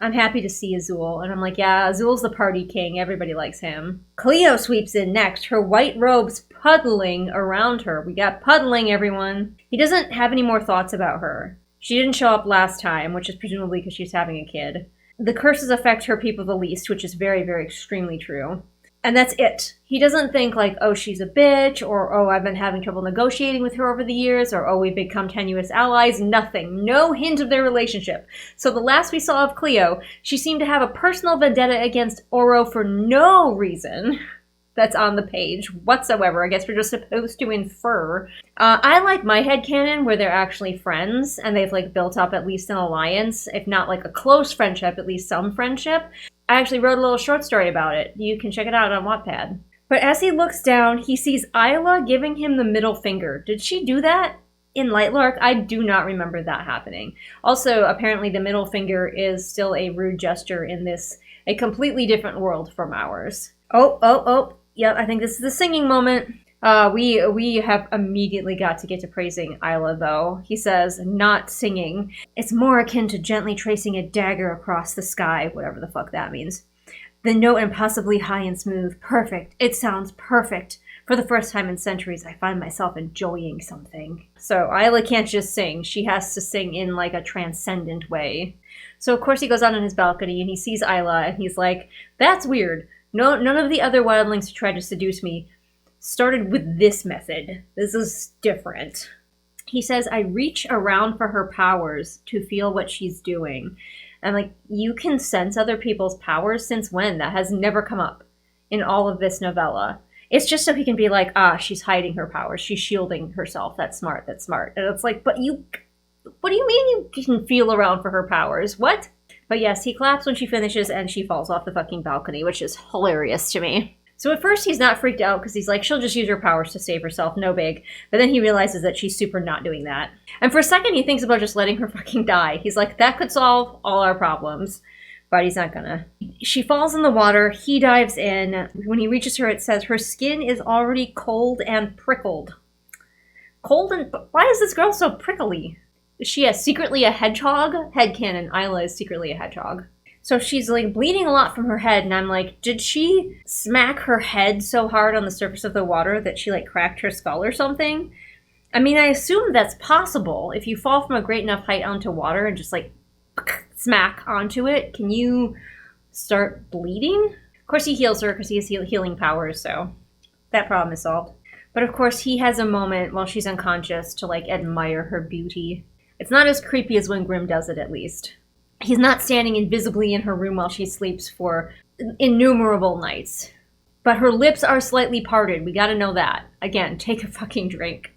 I'm happy to see Azul. And I'm like, yeah, Azul's the party king. Everybody likes him. Cleo sweeps in next, her white robes puddling around her. We got puddling, everyone. He doesn't have any more thoughts about her. She didn't show up last time, which is presumably because she's having a kid. The curses affect her people the least, which is very, very extremely true. And that's it. He doesn't think like, oh, she's a bitch, or oh, I've been having trouble negotiating with her over the years, or oh, we've become tenuous allies. Nothing. No hint of their relationship. So the last we saw of Cleo, she seemed to have a personal vendetta against Oro for no reason that's on the page whatsoever. I guess we're just supposed to infer. I like my headcanon where they're actually friends, and they've like built up at least an alliance, if not like a close friendship, at least some friendship. I actually wrote a little short story about it. You can check it out on Wattpad. But as he looks down, he sees Isla giving him the middle finger. Did she do that in Lightlark? I do not remember that happening. Also, apparently the middle finger is still a rude gesture in this, a completely different world from ours. Oh. Yep, I think this is the singing moment. We have immediately got to get to praising Isla, though. He says, not singing. It's more akin to gently tracing a dagger across the sky, whatever the fuck that means. The note impossibly high and smooth. Perfect. It sounds perfect. For the first time in centuries, I find myself enjoying something. So Isla can't just sing. She has to sing in like a transcendent way. So of course he goes out on his balcony and he sees Isla and he's like, that's weird. No, none of the other wildlings who tried to seduce me started with this method. This is different. He says, I reach around for her powers to feel what she's doing. I'm like, you can sense other people's powers? Since when? That has never come up in all of this novella. It's just so he can be like, she's hiding her powers. She's shielding herself. That's smart. And it's like, but what do you mean you can feel around for her powers? What? But yes, he claps when she finishes and she falls off the fucking balcony, which is hilarious to me. So at first he's not freaked out because he's like, she'll just use her powers to save herself, no big. But then he realizes that she's super not doing that. And for a second he thinks about just letting her fucking die. He's like, that could solve all our problems. But he's not gonna. She falls in the water, he dives in. When he reaches her, it says her skin is already cold and prickled. Why is this girl so prickly? Is she secretly a hedgehog? Headcanon, Isla is secretly a hedgehog. So she's like bleeding a lot from her head, and I'm like, did she smack her head so hard on the surface of the water that she like cracked her skull or something? I mean, I assume that's possible. If you fall from a great enough height onto water and just like smack onto it, can you start bleeding? Of course he heals her because he has healing powers, so that problem is solved. But of course he has a moment while she's unconscious to like admire her beauty. It's not as creepy as when Grimm does it, at least. He's not standing invisibly in her room while she sleeps for innumerable nights. But her lips are slightly parted. We gotta know that. Again, take a fucking drink.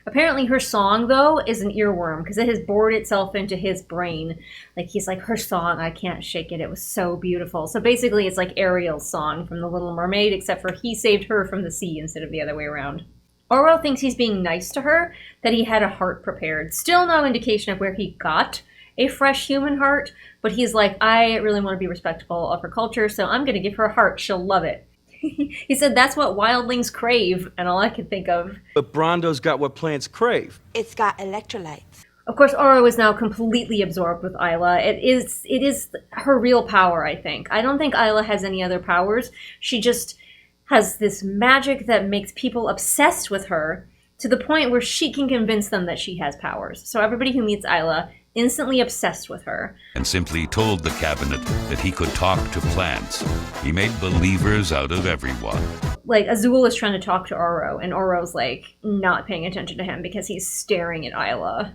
Apparently her song, though, is an earworm because it has bored itself into his brain. Like, he's like, her song, I can't shake it. It was so beautiful. So basically it's like Ariel's song from The Little Mermaid, except for he saved her from the sea instead of the other way around. Oro thinks he's being nice to her, that he had a heart prepared. Still no indication of where he got a fresh human heart, but he's like, I really want to be respectful of her culture, so I'm going to give her a heart. She'll love it. He said that's what wildlings crave, and all I could think of. But Brondo's got what plants crave. It's got electrolytes. Of course, Oro is now completely absorbed with Isla. It is her real power, I think. I don't think Isla has any other powers. She just has this magic that makes people obsessed with her to the point where she can convince them that she has powers. So everybody who meets Isla instantly obsessed with her. And simply told the cabinet that he could talk to plants. He made believers out of everyone. Like, Azul is trying to talk to Oro, and Oro's, like, not paying attention to him because he's staring at Isla.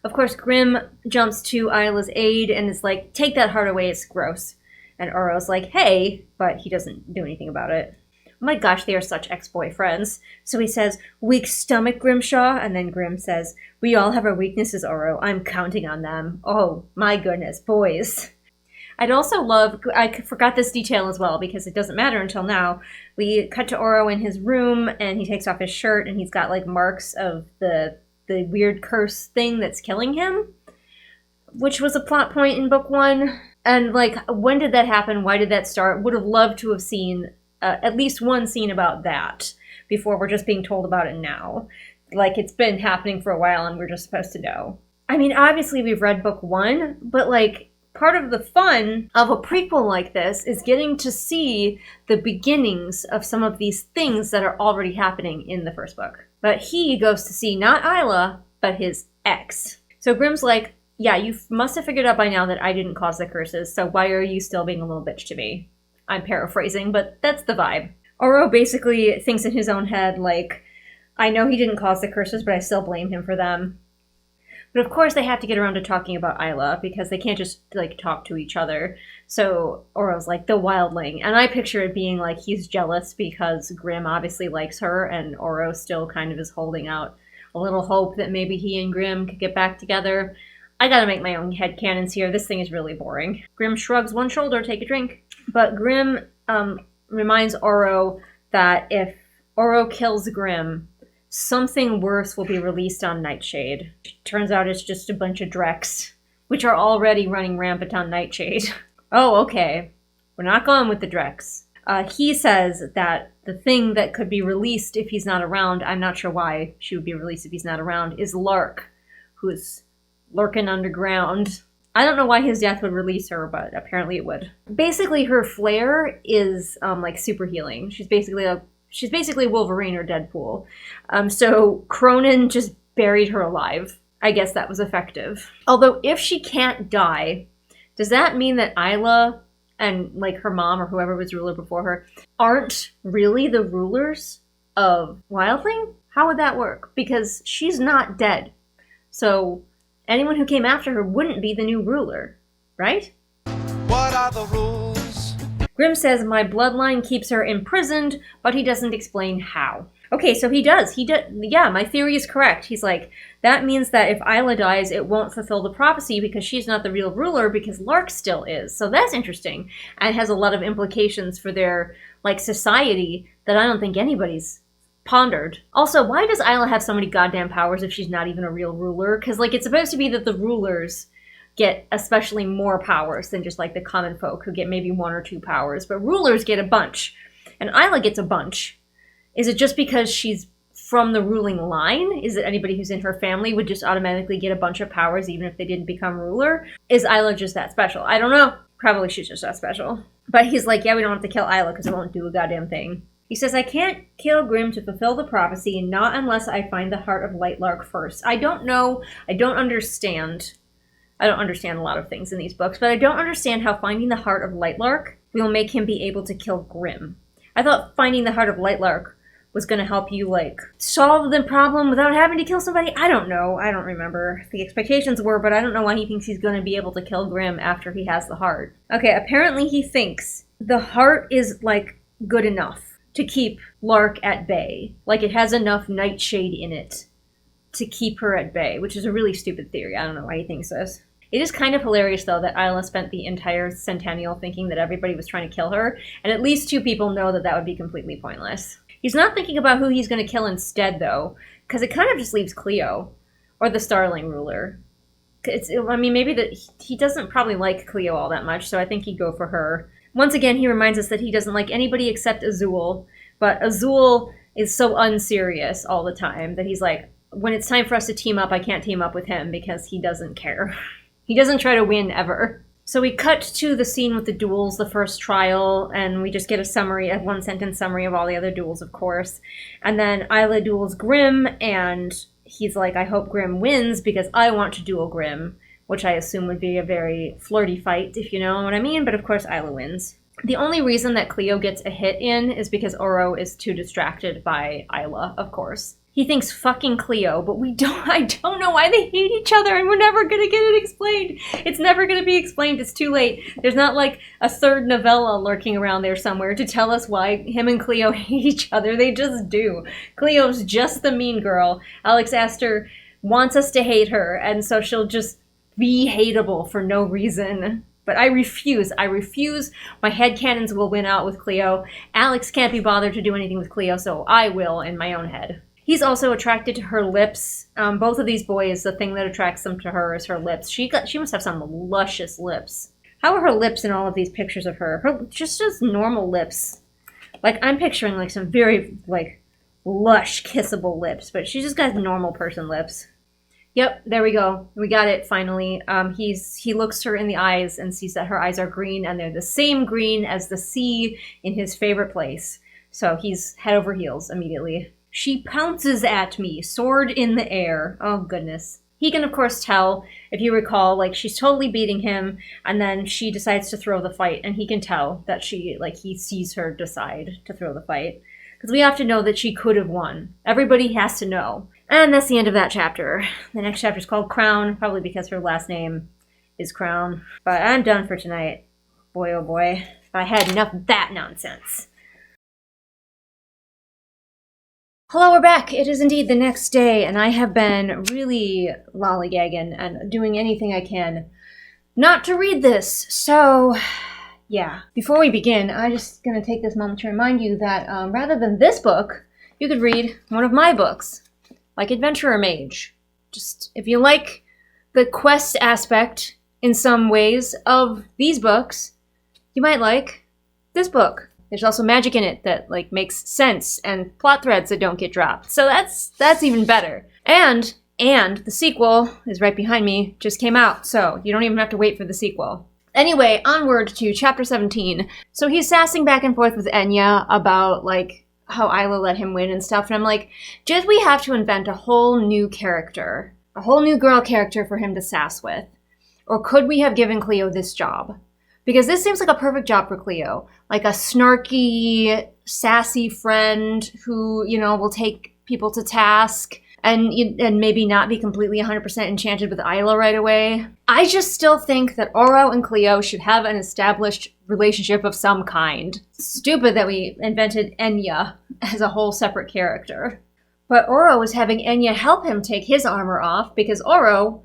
Of course, Grimm jumps to Isla's aid and is like, take that heart away, it's gross. And Oro's like, hey, but he doesn't do anything about it. Oh my gosh, they are such ex-boyfriends. So he says, weak stomach, Grimshaw. And then Grimm says, we all have our weaknesses, Oro. I'm counting on them. Oh, my goodness, boys. I'd also love, I forgot this detail as well because it doesn't matter until now. We cut to Oro in his room and he takes off his shirt and he's got like marks of the weird curse thing that's killing him, which was a plot point in book 1. And like, when did that happen? Why did that start? Would have loved to have seen at least one scene about that before we're just being told about it now. Like, it's been happening for a while and we're just supposed to know. I mean, obviously we've read book 1, but like, part of the fun of a prequel like this is getting to see the beginnings of some of these things that are already happening in the first book. But he goes to see not Isla, but his ex. So Grimm's like, yeah, you must have figured out by now that I didn't cause the curses, so why are you still being a little bitch to me? I'm paraphrasing, but that's the vibe. Oro basically thinks in his own head, like, I know he didn't cause the curses, but I still blame him for them. But of course they have to get around to talking about Isla, because they can't just, like, talk to each other. So Oro's like, the wildling. And I picture it being like he's jealous because Grimm obviously likes her, and Oro still kind of is holding out a little hope that maybe he and Grimm could get back together. I gotta make my own headcanons here. This thing is really boring. Grimm shrugs one shoulder, take a drink. But Grimm reminds Oro that if Oro kills Grimm, something worse will be released on Nightshade. Turns out it's just a bunch of Drex, which are already running rampant on Nightshade. Oh, okay. We're not going with the Drex. He says that the thing that could be released if he's not around, I'm not sure why she would be released if he's not around, is Lark, who's lurking underground. I don't know why his death would release her, but apparently it would. Basically, her flare is like super healing. She's basically Wolverine or Deadpool. So Cronin just buried her alive. I guess that was effective. Although if she can't die, does that mean that Isla and like her mom or whoever was ruler before her aren't really the rulers of Wildling? How would that work? Because she's not dead. So anyone who came after her wouldn't be the new ruler, right? What are the rules? Grimm says my bloodline keeps her imprisoned, but he doesn't explain how. Okay, so he does. Yeah, my theory is correct. He's like, that means that if Isla dies, it won't fulfill the prophecy because she's not the real ruler because Lark still is. So that's interesting. And it has a lot of implications for their, like, society that I don't think anybody's pondered. Also, why does Isla have so many goddamn powers if she's not even a real ruler? Because, like, it's supposed to be that the rulers get especially more powers than just, like, the common folk who get maybe 1 or 2 powers. But rulers get a bunch. And Isla gets a bunch. Is it just because she's from the ruling line? Is it anybody who's in her family would just automatically get a bunch of powers even if they didn't become ruler? Is Isla just that special? I don't know. Probably she's just that special. But he's like, yeah, we don't have to kill Isla because it won't do a goddamn thing. He says, I can't kill Grimm to fulfill the prophecy, not unless I find the heart of Lightlark first. I don't know. I don't understand. I don't understand a lot of things in these books, but I don't understand how finding the heart of Lightlark will make him be able to kill Grimm. I thought finding the heart of Lightlark was going to help you, like, solve the problem without having to kill somebody. I don't know. I don't remember. The expectations were, but I don't know why he thinks he's going to be able to kill Grimm after he has the heart. Okay, apparently he thinks the heart is, like, good enough to keep Lark at bay. Like, it has enough nightshade in it to keep her at bay, which is a really stupid theory. I don't know why he thinks this. It is kind of hilarious, though, that Isla spent the entire centennial thinking that everybody was trying to kill her, and at least 2 people know that that would be completely pointless. He's not thinking about who he's going to kill instead, though, because it kind of just leaves Cleo, or the Starling ruler. Maybe that he doesn't probably like Cleo all that much, so I think he'd go for her. Once again, he reminds us that he doesn't like anybody except Azul, but Azul is so unserious all the time that he's like, when it's time for us to team up, I can't team up with him because he doesn't care. He doesn't try to win ever. So we cut to the scene with the duels, the first trial, and we just get a 1-sentence summary of all the other duels, of course. And then Isla duels Grimm, and he's like, I hope Grimm wins because I want to duel Grimm, which I assume would be a very flirty fight, if you know what I mean, but of course Isla wins. The only reason that Cleo gets a hit in is because Oro is too distracted by Isla, of course. He thinks fucking Cleo, but I don't know why they hate each other, and we're never gonna get it explained. It's never gonna be explained, it's too late. There's not like a third novella lurking around there somewhere to tell us why him and Cleo hate each other. They just do. Cleo's just the mean girl. Alex Astor wants us to hate her, and so she'll just be hateable for no reason. But I refuse. My headcanons will win out with Cleo. Alex can't be bothered to do anything with Cleo, so I will in my own head. He's also attracted to her lips. Both of these boys, the thing that attracts them to her is her lips. She must have some luscious lips. How are her lips in all of these pictures of her? Her just normal lips. Like, I'm picturing like some very like lush kissable lips, but she just got normal person lips. Yep, there we go. We got it finally. He looks her in the eyes and sees that her eyes are green, and they're the same green as the sea in his favorite place. So he's head over heels immediately. She pounces at me, sword in the air. Oh, goodness. He can, of course, tell, if you recall, like, she's totally beating him, and then she decides to throw the fight, and he can tell that he sees her decide to throw the fight. Because we have to know that she could have won. Everybody has to know. And that's the end of that chapter. The next chapter is called Crown, probably because her last name is Crown. But I'm done for tonight. Boy, oh boy. If I had enough of that nonsense. Hello, we're back. It is indeed the next day, and I have been really lollygagging and doing anything I can not to read this. So, yeah. Before we begin, I'm just going to take this moment to remind you that rather than this book, you could read one of my books, like Adventurer Mage. Just, if you like the quest aspect in some ways of these books, you might like this book. There's also magic in it that like makes sense and plot threads that don't get dropped. So that's even better. And the sequel is right behind me, just came out, so you don't even have to wait for the sequel. Anyway, onward to chapter 17. So he's sassing back and forth with Enya about like how Isla let him win and stuff, and I'm like, did we have to invent a whole new character? A whole new girl character for him to sass with? Or could we have given Cleo this job? Because this seems like a perfect job for Cleo. Like a snarky, sassy friend who, will take people to task and maybe not be completely 100% enchanted with Isla right away. I just still think that Oro and Cleo should have an established relationship of some kind. Stupid that we invented Enya as a whole separate character. But Oro is having Enya help him take his armor off because Oro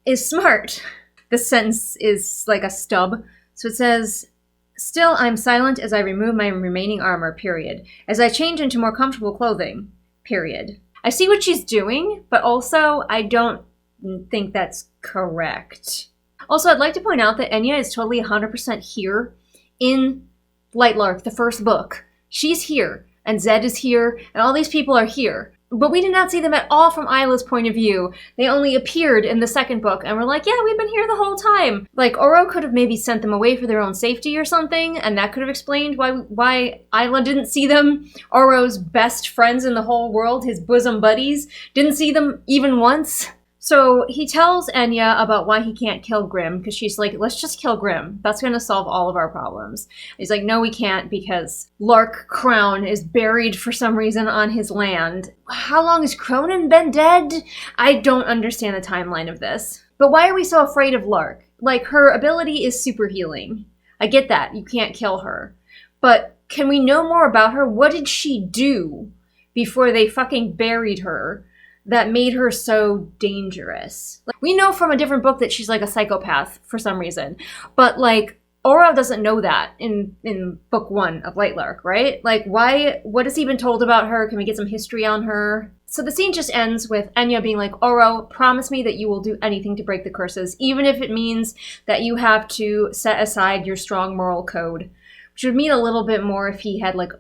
is smart. This sentence is like a stub. So it says, still I'm silent as I remove my remaining armor, period. As I change into more comfortable clothing, period. I see what she's doing, but also I don't think that's correct. Also, I'd like to point out that Enya is totally 100% here in Lightlark, the first book. She's here, and Zed is here, and all these people are here. But we did not see them at all from Isla's point of view. They only appeared in the second book, and we're like, yeah, we've been here the whole time. Like, Oro could have maybe sent them away for their own safety or something, and that could have explained why Isla didn't see them. Oro's best friends in the whole world, his bosom buddies, didn't see them even once. So he tells Enya about why he can't kill Grimm, because she's like, let's just kill Grimm. That's going to solve all of our problems. He's like, no, we can't, because Lark Crown is buried for some reason on his land. How long has Cronin been dead? I don't understand the timeline of this. But why are we so afraid of Lark? Like, her ability is super healing. I get that. You can't kill her. But can we know more about her? What did she do before they fucking buried her that made her so dangerous? Like, we know from a different book that she's like a psychopath for some reason, but like Oro doesn't know that in book 1 of Lightlark, right? Like, what has he been told about her? Can we get some history on her? So the scene just ends with Enya being like, Oro, promise me that you will do anything to break the curses, even if it means that you have to set aside your strong moral code, which would mean a little bit more if he had like,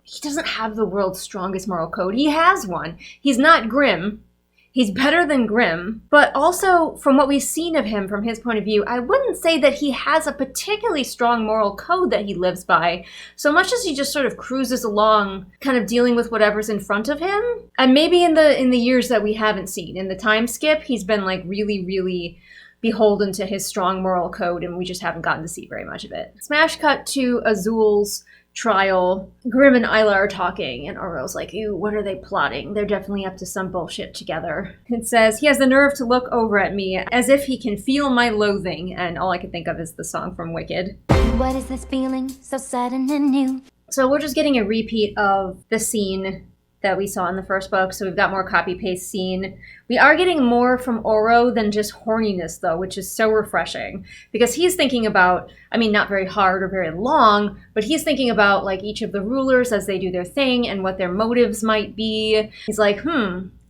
he doesn't have the world's strongest moral code. He has one. He's not Grimm. He's better than Grimm. But also, from what we've seen of him from his point of view, I wouldn't say that he has a particularly strong moral code that he lives by, so much as he just sort of cruises along, kind of dealing with whatever's in front of him. And maybe in the years that we haven't seen, in the time skip, he's been like really, really beholden to his strong moral code, and we just haven't gotten to see very much of it. Smash cut to Azul's trial. Grimm and Isla are talking, and Oro's like, ew, what are they plotting? They're definitely up to some bullshit together. It says, he has the nerve to look over at me as if he can feel my loathing, and all I can think of is the song from Wicked. What is this feeling so sudden and new? So we're just getting a repeat of the scene that we saw in the first book, so we've got more copy-paste scene. We are getting more from Oro than just horniness, though, which is so refreshing, because he's thinking about, I mean, not very hard or very long, but he's thinking about, like, each of the rulers as they do their thing and what their motives might be. He's like,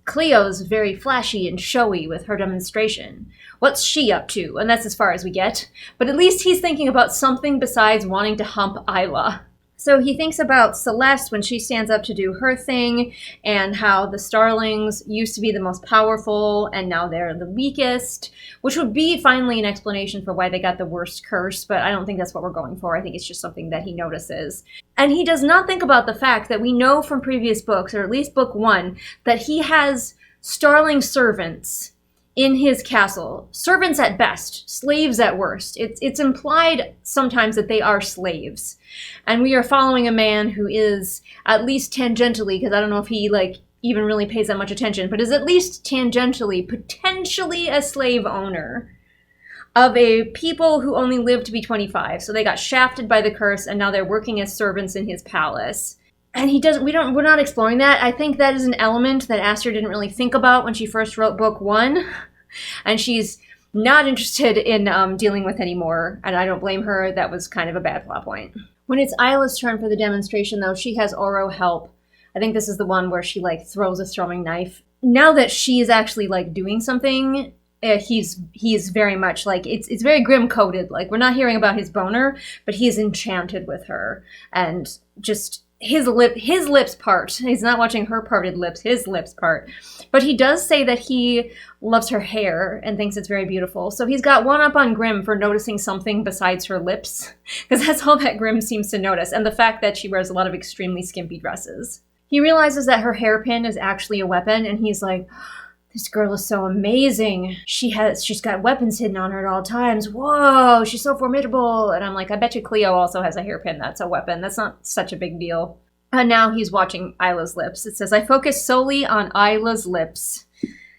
Cleo's very flashy and showy with her demonstration. What's she up to? And that's as far as we get. But at least he's thinking about something besides wanting to hump Isla. So he thinks about Celeste when she stands up to do her thing, and how the Starlings used to be the most powerful and now they're the weakest, which would be finally an explanation for why they got the worst curse, but I don't think that's what we're going for. I think it's just something that he notices. And he does not think about the fact that we know from previous books, or at least book 1, that he has Starling servants in his castle. Servants at best, slaves at worst. It's implied sometimes that they are slaves. And we are following a man who is, at least tangentially, because I don't know if he like even really pays that much attention, but is at least tangentially, potentially a slave owner of a people who only lived to be 25. So they got shafted by the curse, and now they're working as servants in his palace. And we're not exploring that. I think that is an element that Aster didn't really think about when she first wrote book 1. And she's not interested in dealing with anymore. And I don't blame her. That was kind of a bad plot point. When it's Isla's turn for the demonstration, though, she has Oro help. I think this is the one where she, like, throws a throwing knife. Now that she is actually, like, doing something, he's very much, like, it's very Grimm-coded. Like, we're not hearing about his boner, but he is enchanted with her. And just his lips part. He's not watching her parted lips, his lips part. But he does say that he loves her hair and thinks it's very beautiful. So he's got one up on Grimm for noticing something besides her lips, because that's all that Grimm seems to notice, and the fact that she wears a lot of extremely skimpy dresses. He realizes that her hairpin is actually a weapon, and he's like, this girl is so amazing. She's got weapons hidden on her at all times. Whoa, she's so formidable. And I'm like, I bet you Cleo also has a hairpin that's a weapon. That's not such a big deal. And now he's watching Isla's lips. It says, I focus solely on Isla's lips.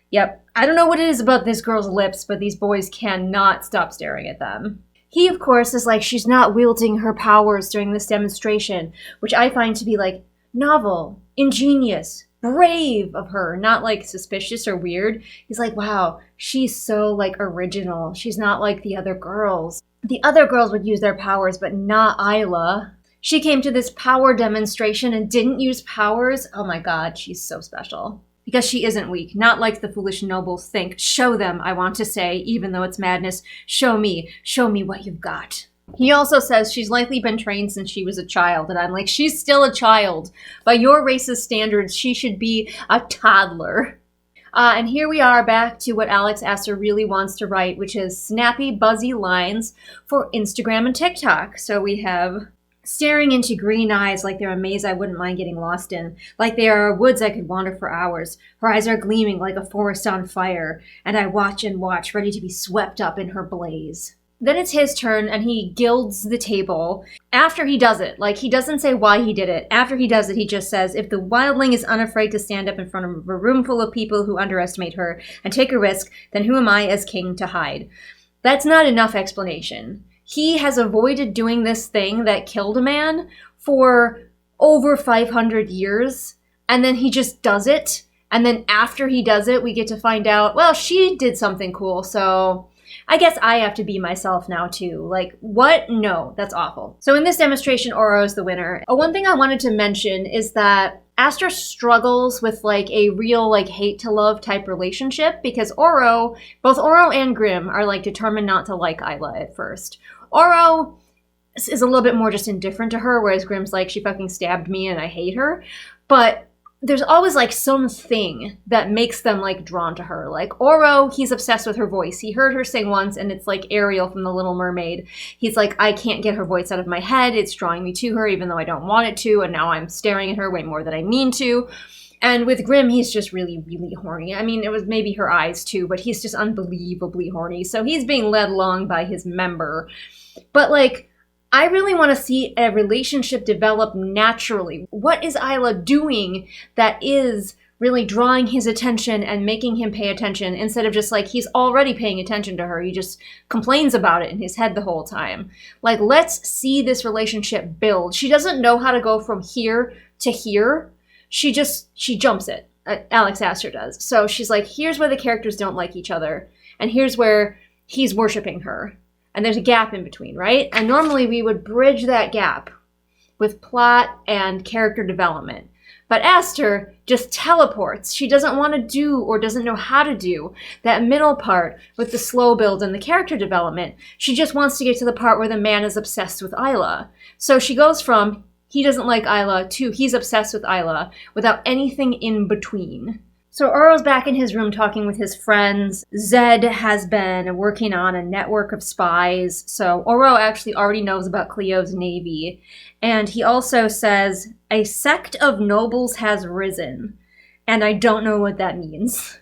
Yep, I don't know what it is about this girl's lips, but these boys cannot stop staring at them. He, of course, is like, she's not wielding her powers during this demonstration, which I find to be like novel, ingenious, brave of her, not like suspicious or weird. He's like, wow, she's so like original. She's not like the other girls. The other girls would use their powers, but not Isla. She came to this power demonstration and didn't use powers. Oh my God, she's so special. Because she isn't weak, not like the foolish nobles think. Show them, I want to say, even though it's madness. Show me what you've got. He also says she's likely been trained since she was a child, and I'm like, she's still a child. By your race's standards, she should be a toddler. And here we are back to what Alex Astor really wants to write, which is snappy, buzzy lines for Instagram and TikTok. So we have staring into green eyes like they're a maze I wouldn't mind getting lost in, like they are woods I could wander for hours. Her eyes are gleaming like a forest on fire, and I watch and watch, ready to be swept up in her blaze. Then it's his turn, and he gilds the table. After he does it, like, he doesn't say why he did it. After he does it, he just says, if the wildling is unafraid to stand up in front of a room full of people who underestimate her and take a risk, then who am I as king to hide? That's not enough explanation. He has avoided doing this thing that killed a man for over 500 years, and then he just does it. And then after he does it, we get to find out, well, she did something cool, so I guess I have to be myself now too. Like, what? No, that's awful. So in this demonstration, Oro is the winner. One thing I wanted to mention is that Astor struggles with like a real like hate to love type relationship because both Oro and Grimm are like determined not to like Isla at first. Oro is a little bit more just indifferent to her, whereas Grimm's like, she fucking stabbed me and I hate her. But there's always like something that makes them like drawn to her. Like Oro, he's obsessed with her voice. He heard her sing once and it's like Ariel from The Little Mermaid. He's like, I can't get her voice out of my head. It's drawing me to her even though I don't want it to. And now I'm staring at her way more than I mean to. And with Grimm, he's just really, really horny. I mean, it was maybe her eyes too, but he's just unbelievably horny. So he's being led along by his member. But like, I really want to see a relationship develop naturally. What is Isla doing that is really drawing his attention and making him pay attention instead of just like he's already paying attention to her. He just complains about it in his head the whole time. Like, let's see this relationship build. She doesn't know how to go from here to here. She jumps it. Alex Astor does. So she's like, here's where the characters don't like each other. And here's where he's worshiping her. And there's a gap in between, right? And normally we would bridge that gap with plot and character development. But Astor just teleports. She doesn't want to do or doesn't know how to do that middle part with the slow build and the character development. She just wants to get to the part where the man is obsessed with Isla. So she goes from he doesn't like Isla to he's obsessed with Isla without anything in between. So Oro's back in his room talking with his friends. Zed has been working on a network of spies. So Oro actually already knows about Cleo's navy. And he also says, a sect of nobles has risen. And I don't know what that means.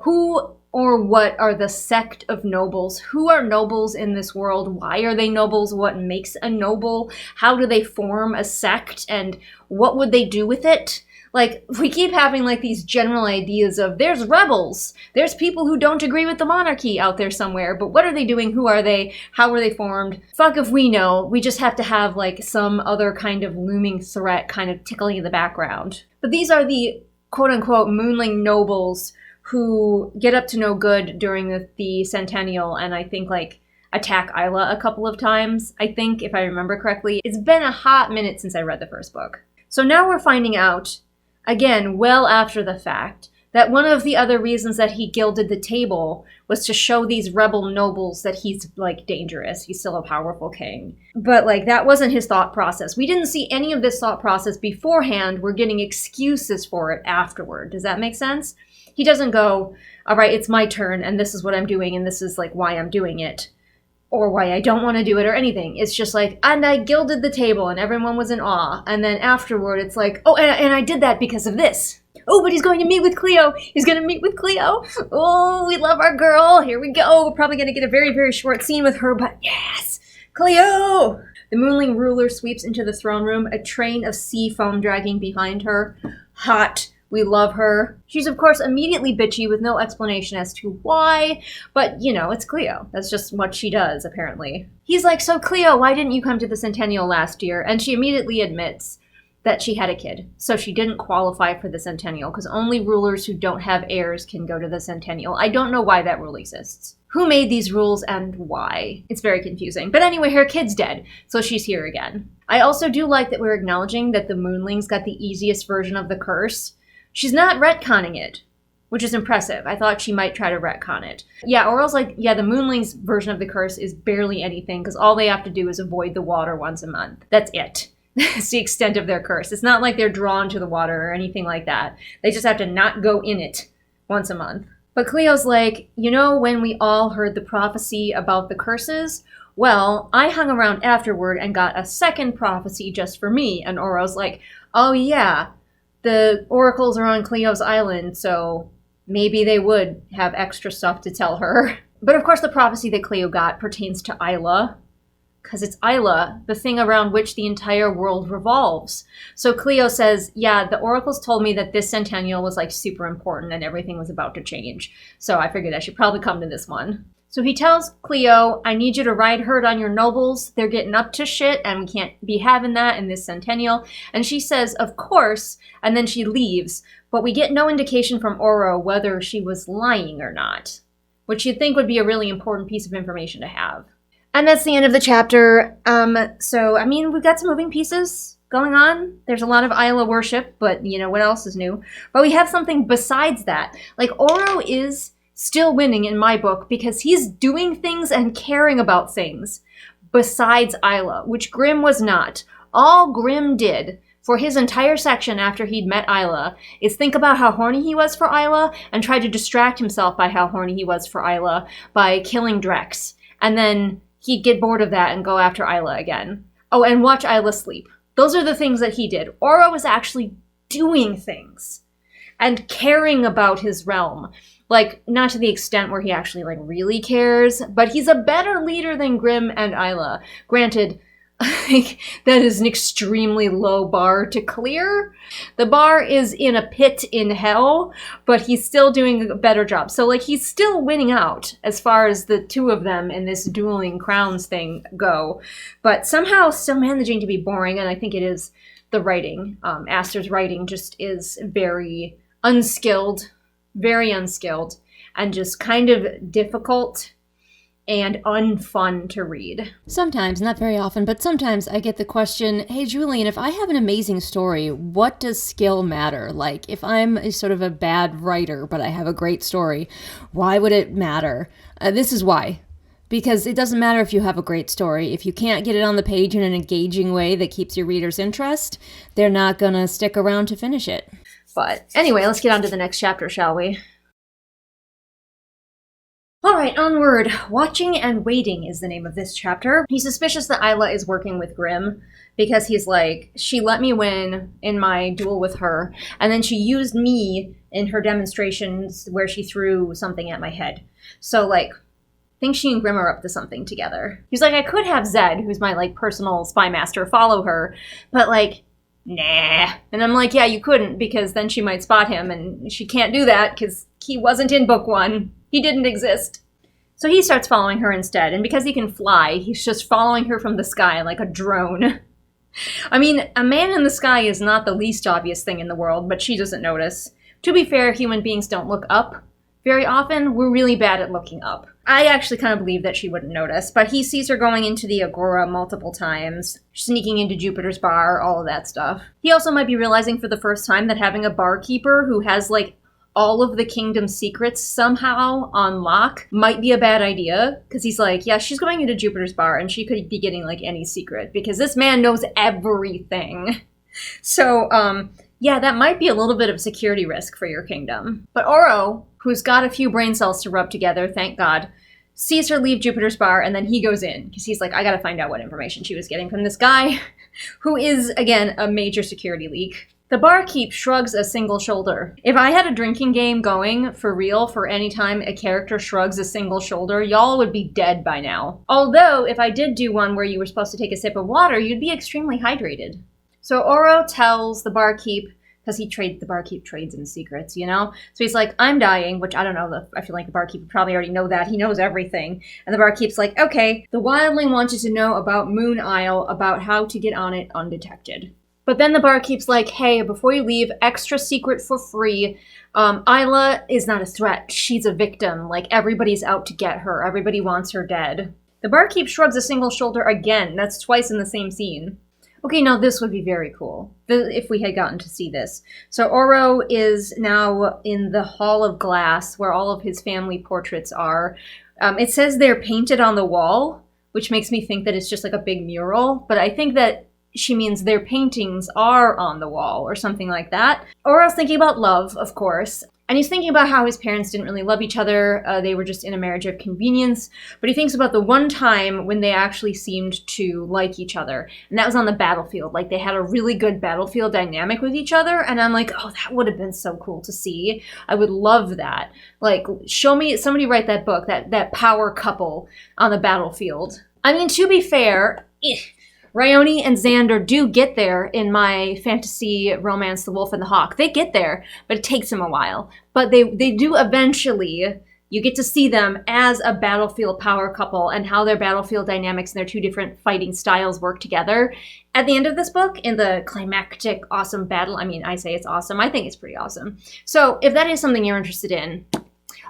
Who or what are the sect of nobles? Who are nobles in this world? Why are they nobles? What makes a noble? How do they form a sect? And what would they do with it? Like, we keep having, like, these general ideas of there's rebels, there's people who don't agree with the monarchy out there somewhere, but what are they doing? Who are they? How were they formed? Fuck if we know. We just have to have, like, some other kind of looming threat kind of tickling in the background. But these are the quote-unquote moonling nobles who get up to no good during the centennial, and I think, like, attack Isla a couple of times, I think, if I remember correctly. It's been a hot minute since I read the first book. So now we're finding out, again, well after the fact, that one of the other reasons that he gilded the table was to show these rebel nobles that he's, like, dangerous. He's still a powerful king. But, like, that wasn't his thought process. We didn't see any of this thought process beforehand. We're getting excuses for it afterward. Does that make sense? He doesn't go, all right, it's my turn, and this is what I'm doing, and this is, like, why I'm doing it. Or why I don't want to do it or anything. It's just like, and I gilded the table and everyone was in awe. And then afterward it's like, oh, and I did that because of this. Oh, but he's going to meet with Cleo. He's going to meet with Cleo. Oh, we love our girl. Here we go. We're probably going to get a very, very short scene with her, but yes, Cleo! The moonling ruler sweeps into the throne room, a train of sea foam dragging behind her. Hot. We love her. She's, of course, immediately bitchy with no explanation as to why, but, you know, it's Cleo. That's just what she does, apparently. He's like, so Cleo, why didn't you come to the centennial last year? And she immediately admits that she had a kid, so she didn't qualify for the centennial, because only rulers who don't have heirs can go to the centennial. I don't know why that rule exists. Who made these rules and why? It's very confusing. But anyway, her kid's dead, so she's here again. I also do like that we're acknowledging that the moonlings got the easiest version of the curse. She's not retconning it, which is impressive. I thought she might try to retcon it. Yeah, Oral's like, yeah, the Moonlings version of the curse is barely anything because all they have to do is avoid the water once a month. That's it. It's the extent of their curse. It's not like they're drawn to the water or anything like that. They just have to not go in it once a month. But Cleo's like, you know when we all heard the prophecy about the curses? Well, I hung around afterward and got a second prophecy just for me. And Oro's like, oh yeah, the oracles are on Cleo's island, so maybe they would have extra stuff to tell her. But of course the prophecy that Cleo got pertains to Isla, because it's Isla, the thing around which the entire world revolves. So Cleo says, yeah, the oracles told me that this centennial was like super important and everything was about to change. So I figured I should probably come to this one. So he tells Cleo, I need you to ride herd on your nobles. They're getting up to shit and we can't be having that in this centennial. And she says, of course, and then she leaves. But we get no indication from Oro whether she was lying or not, which you'd think would be a really important piece of information to have. And that's the end of the chapter. So, I mean, we've got some moving pieces going on. There's a lot of Isla worship, but, you know, what else is new? But we have something besides that. Like, Oro is still winning in my book because he's doing things and caring about things besides Isla, which Grimm was not. All Grimm did for his entire section after he'd met Isla is think about how horny he was for Isla and try to distract himself by how horny he was for Isla by killing Drex. And then he'd get bored of that and go after Isla again. Oh, and watch Isla sleep. Those are the things that he did. Oro was actually doing things and caring about his realm. Like, not to the extent where he actually, like, really cares, but he's a better leader than Grimm and Isla. Granted, like, that is an extremely low bar to clear. The bar is in a pit in hell, but he's still doing a better job. So, like, he's still winning out as far as the two of them in this dueling crowns thing go, but somehow still managing to be boring, and I think it is the writing. Aster's writing just is very unskilled, and just kind of difficult and unfun to read. Sometimes, not very often, but sometimes I get the question, hey Julian, if I have an amazing story, what does skill matter? Like, if I'm a sort of a bad writer, but I have a great story, why would it matter? This is why. Because it doesn't matter if you have a great story. If you can't get it on the page in an engaging way that keeps your readers' interest, they're not gonna stick around to finish it. But anyway, let's get on to the next chapter, shall we? Alright, onward. Watching and Waiting is the name of this chapter. He's suspicious that Isla is working with Grimm because he's like, she let me win in my duel with her, and then she used me in her demonstrations where she threw something at my head. So, like, I think she and Grimm are up to something together. He's like, I could have Zed, who's my, like, personal spy master, follow her, but, like, nah. And I'm like, yeah, you couldn't, because then she might spot him, and she can't do that, because he wasn't in book 1. He didn't exist. So he starts following her instead, and because he can fly, he's just following her from the sky like a drone. I mean, a man in the sky is not the least obvious thing in the world, but she doesn't notice. To be fair, human beings don't look up very often. We're really bad at looking up. I actually kind of believe that she wouldn't notice, but he sees her going into the Agora multiple times, sneaking into Jupiter's bar, all of that stuff. He also might be realizing for the first time that having a barkeeper who has, like, all of the kingdom's secrets somehow on lock might be a bad idea, because he's like, yeah, she's going into Jupiter's bar, and she could be getting, like, any secret, because this man knows everything. So, yeah, that might be a little bit of security risk for your kingdom. But Oro, who's got a few brain cells to rub together, thank God, sees her leave Jupiter's bar, and then he goes in, because he's like, I gotta find out what information she was getting from this guy, who is, again, a major security leak. The barkeep shrugs a single shoulder. If I had a drinking game going for real for any time a character shrugs a single shoulder, y'all would be dead by now. Although, if I did do one where you were supposed to take a sip of water, you'd be extremely hydrated. So Oro tells the barkeep, because the barkeep trades in secrets, you know? So he's like, I'm dying, which I don't know, I feel like the barkeep would probably already know that. He knows everything. And the barkeep's like, okay, the wildling wants you to know about Moon Isle, about how to get on it undetected. But then the barkeep's like, hey, before you leave, extra secret for free. Isla is not a threat. She's a victim. Like, everybody's out to get her. Everybody wants her dead. The barkeep shrugs a single shoulder again. That's twice in the same scene. Okay, now this would be very cool if we had gotten to see this. So Oro is now in the Hall of Glass where all of his family portraits are. It says they're painted on the wall, which makes me think that it's just like a big mural, but I think that she means their paintings are on the wall or something like that. Oro's thinking about love, of course. And he's thinking about how his parents didn't really love each other. They were just in a marriage of convenience. But he thinks about the one time when they actually seemed to like each other. And that was on the battlefield. Like, they had a really good battlefield dynamic with each other. And I'm like, oh, that would have been so cool to see. I would love that. Like, show me, somebody write that book, that power couple on the battlefield. I mean, to be fair, Rayoni and Xander do get there in my fantasy romance, The Wolf and the Hawk. They get there, but it takes them a while. But they do eventually, you get to see them as a battlefield power couple and how their battlefield dynamics and their two different fighting styles work together. At the end of this book, in the climactic, awesome battle, I mean, I say it's awesome. I think it's pretty awesome. So if that is something you're interested in,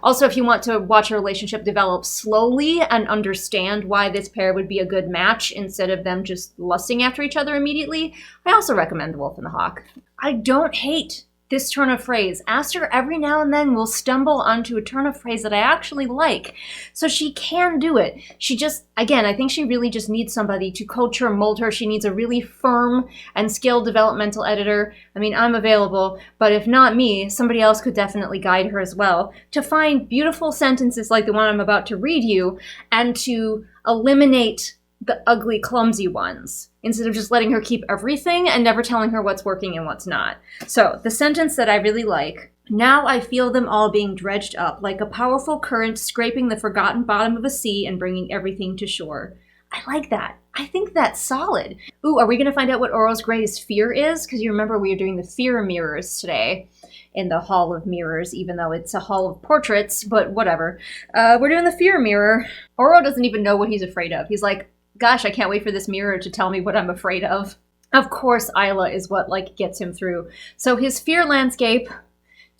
also, if you want to watch a relationship develop slowly and understand why this pair would be a good match instead of them just lusting after each other immediately, I also recommend The Wolf and the Hawk. I don't hate this turn of phrase. Aster every now and then will stumble onto a turn of phrase that I actually like. So she can do it. She just, again, I think she really just needs somebody to coach her, mold her. She needs a really firm and skilled developmental editor. I mean, I'm available, but if not me, somebody else could definitely guide her as well to find beautiful sentences like the one I'm about to read you and to eliminate the ugly, clumsy ones, instead of just letting her keep everything and never telling her what's working and what's not. So, the sentence that I really like, now I feel them all being dredged up, like a powerful current scraping the forgotten bottom of a sea and bringing everything to shore. I like that. I think that's solid. Ooh, are we going to find out what Oro's greatest fear is? Because you remember we were doing the fear mirrors today in the Hall of Mirrors, even though it's a Hall of Portraits, but whatever. We're doing the fear mirror. Oro doesn't even know what he's afraid of. He's like, gosh, I can't wait for this mirror to tell me what I'm afraid of. Of course, Isla is what, like, gets him through. So his fear landscape,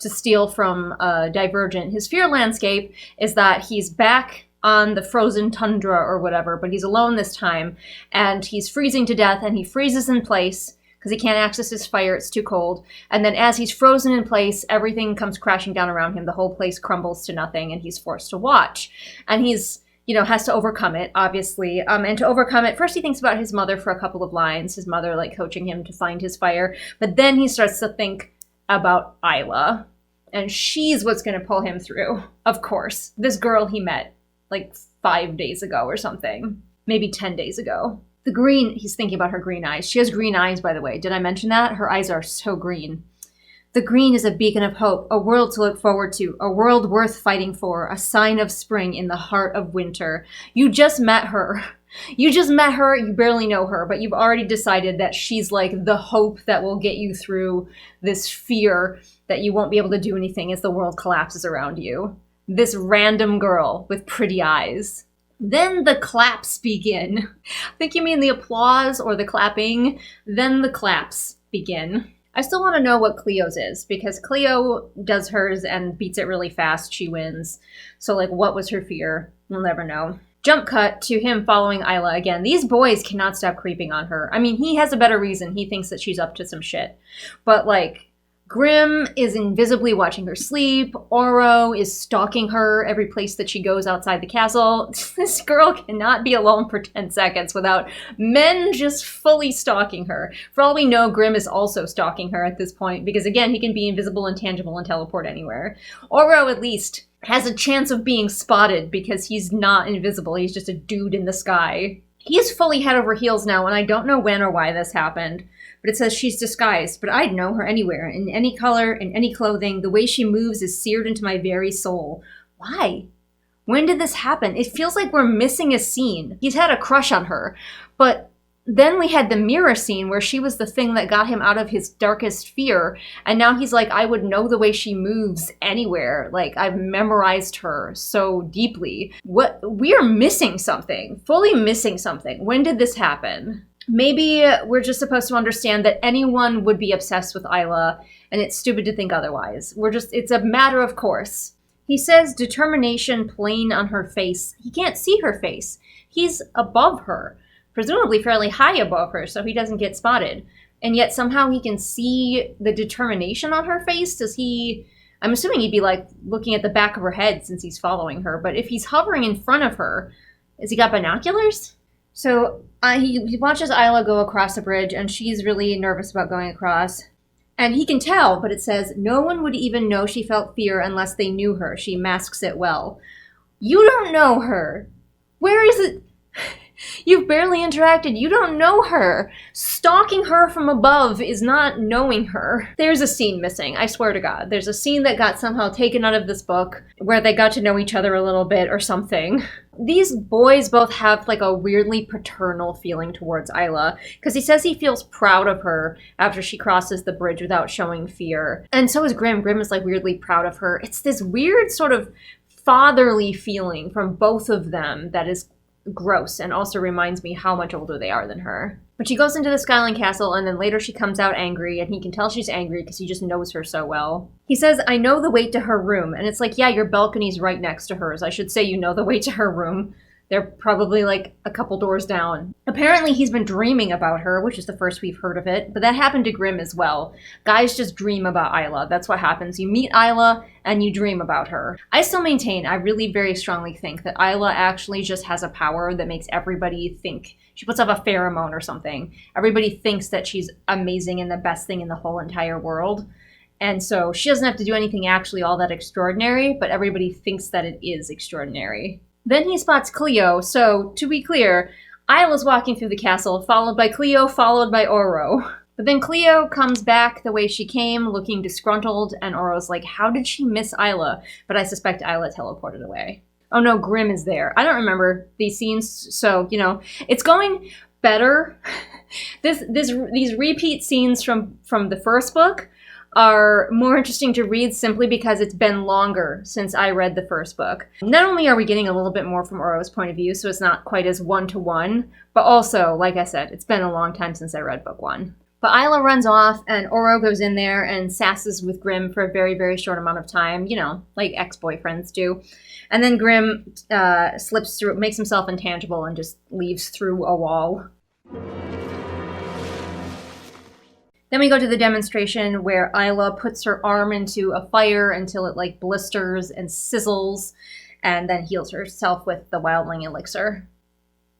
to steal from Divergent, his fear landscape is that he's back on the frozen tundra or whatever, but he's alone this time, and he's freezing to death, and he freezes in place because he can't access his fire, it's too cold. And then as he's frozen in place, everything comes crashing down around him. The whole place crumbles to nothing, and he's forced to watch. And he's has to overcome it, obviously. And to overcome it, first he thinks about his mother for a couple of lines, his mother, like, coaching him to find his fire. But then he starts to think about Isla. And she's what's going to pull him through, of course. This girl he met, like, 5 days ago or something. Maybe 10 days ago. The green, he's thinking about her green eyes. She has green eyes, by the way. Did I mention that? Her eyes are so green. The green is a beacon of hope, a world to look forward to, a world worth fighting for, a sign of spring in the heart of winter. You just met her. You just met her, you barely know her, but you've already decided that she's like the hope that will get you through this fear that you won't be able to do anything as the world collapses around you. This random girl with pretty eyes. Then the claps begin. I think you mean the applause or the clapping. Then the claps begin. I still want to know what Cleo's is, because Cleo does hers and beats it really fast. She wins. So, like, what was her fear? We'll never know. Jump cut to him following Isla again. These boys cannot stop creeping on her. I mean, he has a better reason. He thinks that she's up to some shit. But, like, Grim is invisibly watching her sleep. Oro is stalking her every place that she goes outside the castle. This girl cannot be alone for 10 seconds without men just fully stalking her. For all we know, Grim is also stalking her at this point because, again, he can be invisible and tangible and teleport anywhere. Oro, at least, has a chance of being spotted because he's not invisible. He's just a dude in the sky. He is fully head over heels now, and I don't know when or why this happened. But it says she's disguised, but I'd know her anywhere, in any color, in any clothing. The way she moves is seared into my very soul. Why? When did this happen? It feels like we're missing a scene. He's had a crush on her, but then we had the mirror scene where she was the thing that got him out of his darkest fear, and now he's like, I would know the way she moves anywhere. Like, I've memorized her so deeply. What? We are missing something. Fully missing something. When did this happen? Maybe we're just supposed to understand that anyone would be obsessed with Isla, and it's stupid to think otherwise. It's a matter of course. He says determination plain on her face. He can't see her face. He's above her. presumably fairly high above her so he doesn't get spotted. And yet somehow he can see the determination on her face. I'm assuming he'd be like looking at the back of her head since he's following her. But if he's hovering in front of her, has he got binoculars? So he watches Isla go across the bridge, and she's really nervous about going across. And he can tell, but it says, no one would even know she felt fear unless they knew her. She masks it well. You don't know her. Where is it? You've barely interacted. You don't know her. Stalking her from above is not knowing her. There's a scene missing, I swear to God. There's a scene that got somehow taken out of this book where they got to know each other a little bit or something. These boys both have like a weirdly paternal feeling towards Isla, because he says he feels proud of her after she crosses the bridge without showing fear. And so is Grimm. Grimm is like weirdly proud of her. It's this weird sort of fatherly feeling from both of them that is gross and also reminds me how much older they are than her. But she goes into the Skyline Castle, and then later she comes out angry, and he can tell she's angry because he just knows her so well. He says, I know the way to her room. And it's like, yeah, your balcony's right next to hers. I should say you know the way to her room. They're probably like a couple doors down. Apparently he's been dreaming about her, which is the first we've heard of it, but that happened to Grimm as well. Guys just dream about Isla. That's what happens. You meet Isla and you dream about her. I still maintain, I really very strongly think that Isla actually just has a power that makes everybody think. She puts up a pheromone or something. Everybody thinks that she's amazing and the best thing in the whole entire world. And so she doesn't have to do anything actually all that extraordinary, but everybody thinks that it is extraordinary. Then he spots Cleo, so to be clear, Isla's walking through the castle, followed by Cleo, followed by Oro. But then Cleo comes back the way she came, looking disgruntled, and Oro's like, how did she miss Isla? But I suspect Isla teleported away. Oh no, Grimm is there. I don't remember these scenes, so, it's going better. These repeat scenes from the first book are more interesting to read simply because it's been longer since I read the first book. Not only are we getting a little bit more from Oro's point of view, so it's not quite as one-to-one, but also, like I said, it's been a long time since I read book 1. But Isla runs off, and Oro goes in there and sasses with Grimm for a very, very short amount of time, like ex-boyfriends do. And then Grimm slips through, makes himself intangible, and just leaves through a wall. Then we go to the demonstration where Isla puts her arm into a fire until it blisters and sizzles, and then heals herself with the wildling elixir.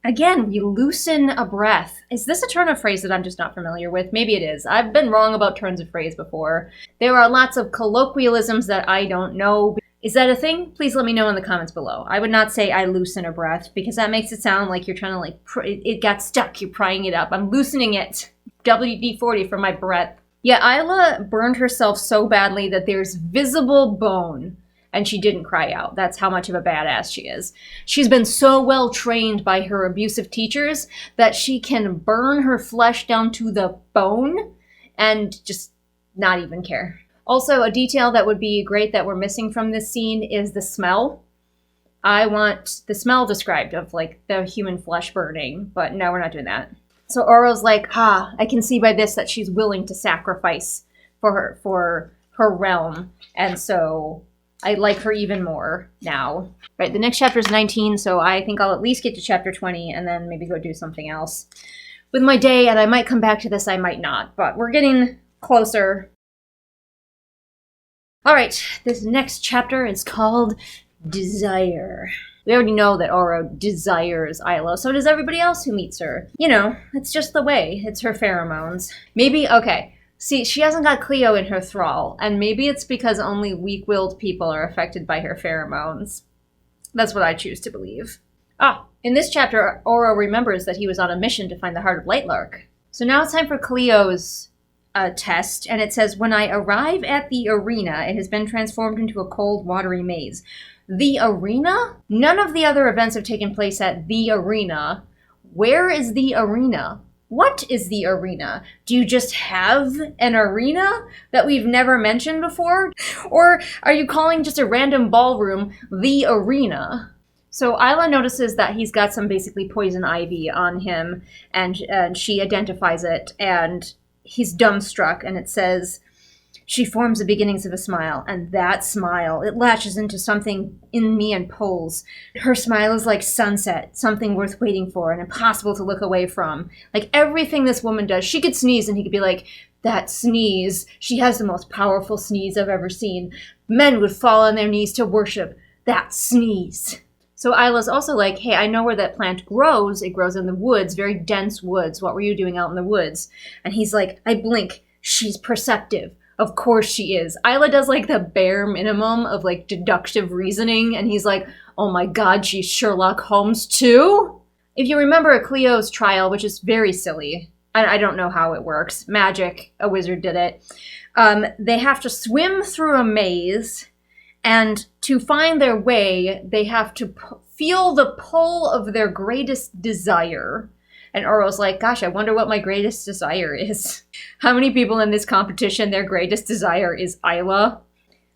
Again, we loosen a breath. Is this a turn of phrase that I'm just not familiar with? Maybe it is. I've been wrong about turns of phrase before. There are lots of colloquialisms that I don't know. Is that a thing? Please let me know in the comments below. I would not say I loosen a breath because that makes it sound like you're trying to it got stuck, you're prying it up. I'm loosening it. WD-40 for my breath. Yeah, Isla burned herself so badly that there's visible bone, and she didn't cry out. That's how much of a badass she is. She's been so well trained by her abusive teachers that she can burn her flesh down to the bone and just not even care. Also, a detail that would be great that we're missing from this scene is the smell. I want the smell described of the human flesh burning, but no, we're not doing that. So Oro's like, I can see by this that she's willing to sacrifice for her realm. And so I like her even more now. Right, the next chapter is 19, so I think I'll at least get to chapter 20 and then maybe go do something else with my day. And I might come back to this, I might not. But we're getting closer. All right, this next chapter is called Desire. We already know that Oro desires Isla, so does everybody else who meets her. It's just the way. It's her pheromones. Maybe, okay, see, she hasn't got Cleo in her thrall, and maybe it's because only weak-willed people are affected by her pheromones. That's what I choose to believe. In this chapter, Oro remembers that he was on a mission to find the heart of Lightlark. So now it's time for Cleo's test, and it says, when I arrive at the arena, it has been transformed into a cold, watery maze. The arena? None of the other events have taken place at the arena. Where is the arena? What is the arena? Do you just have an arena that we've never mentioned before? Or are you calling just a random ballroom the arena? So Isla notices that he's got some basically poison ivy on him, and she identifies it, and he's dumbstruck, and it says, She forms the beginnings of a smile, and that smile, it latches into something in me and pulls. Her smile is like sunset, something worth waiting for and impossible to look away from. Like everything this woman does, she could sneeze and he could be like, that sneeze. She has the most powerful sneeze I've ever seen. Men would fall on their knees to worship that sneeze. So Isla's also like, hey, I know where that plant grows. It grows in the woods, very dense woods. What were you doing out in the woods? And he's like, I blink. She's perceptive. Of course she is. Isla does like the bare minimum of like deductive reasoning, and he's like, oh my god, she's Sherlock Holmes too? If you remember Cleo's trial, which is very silly, I don't know how it works. Magic, a wizard did it. They have to swim through a maze, and to find their way, they have to feel the pull of their greatest desire. And Oro's like, gosh, I wonder what my greatest desire is. How many people in this competition, their greatest desire is Isla?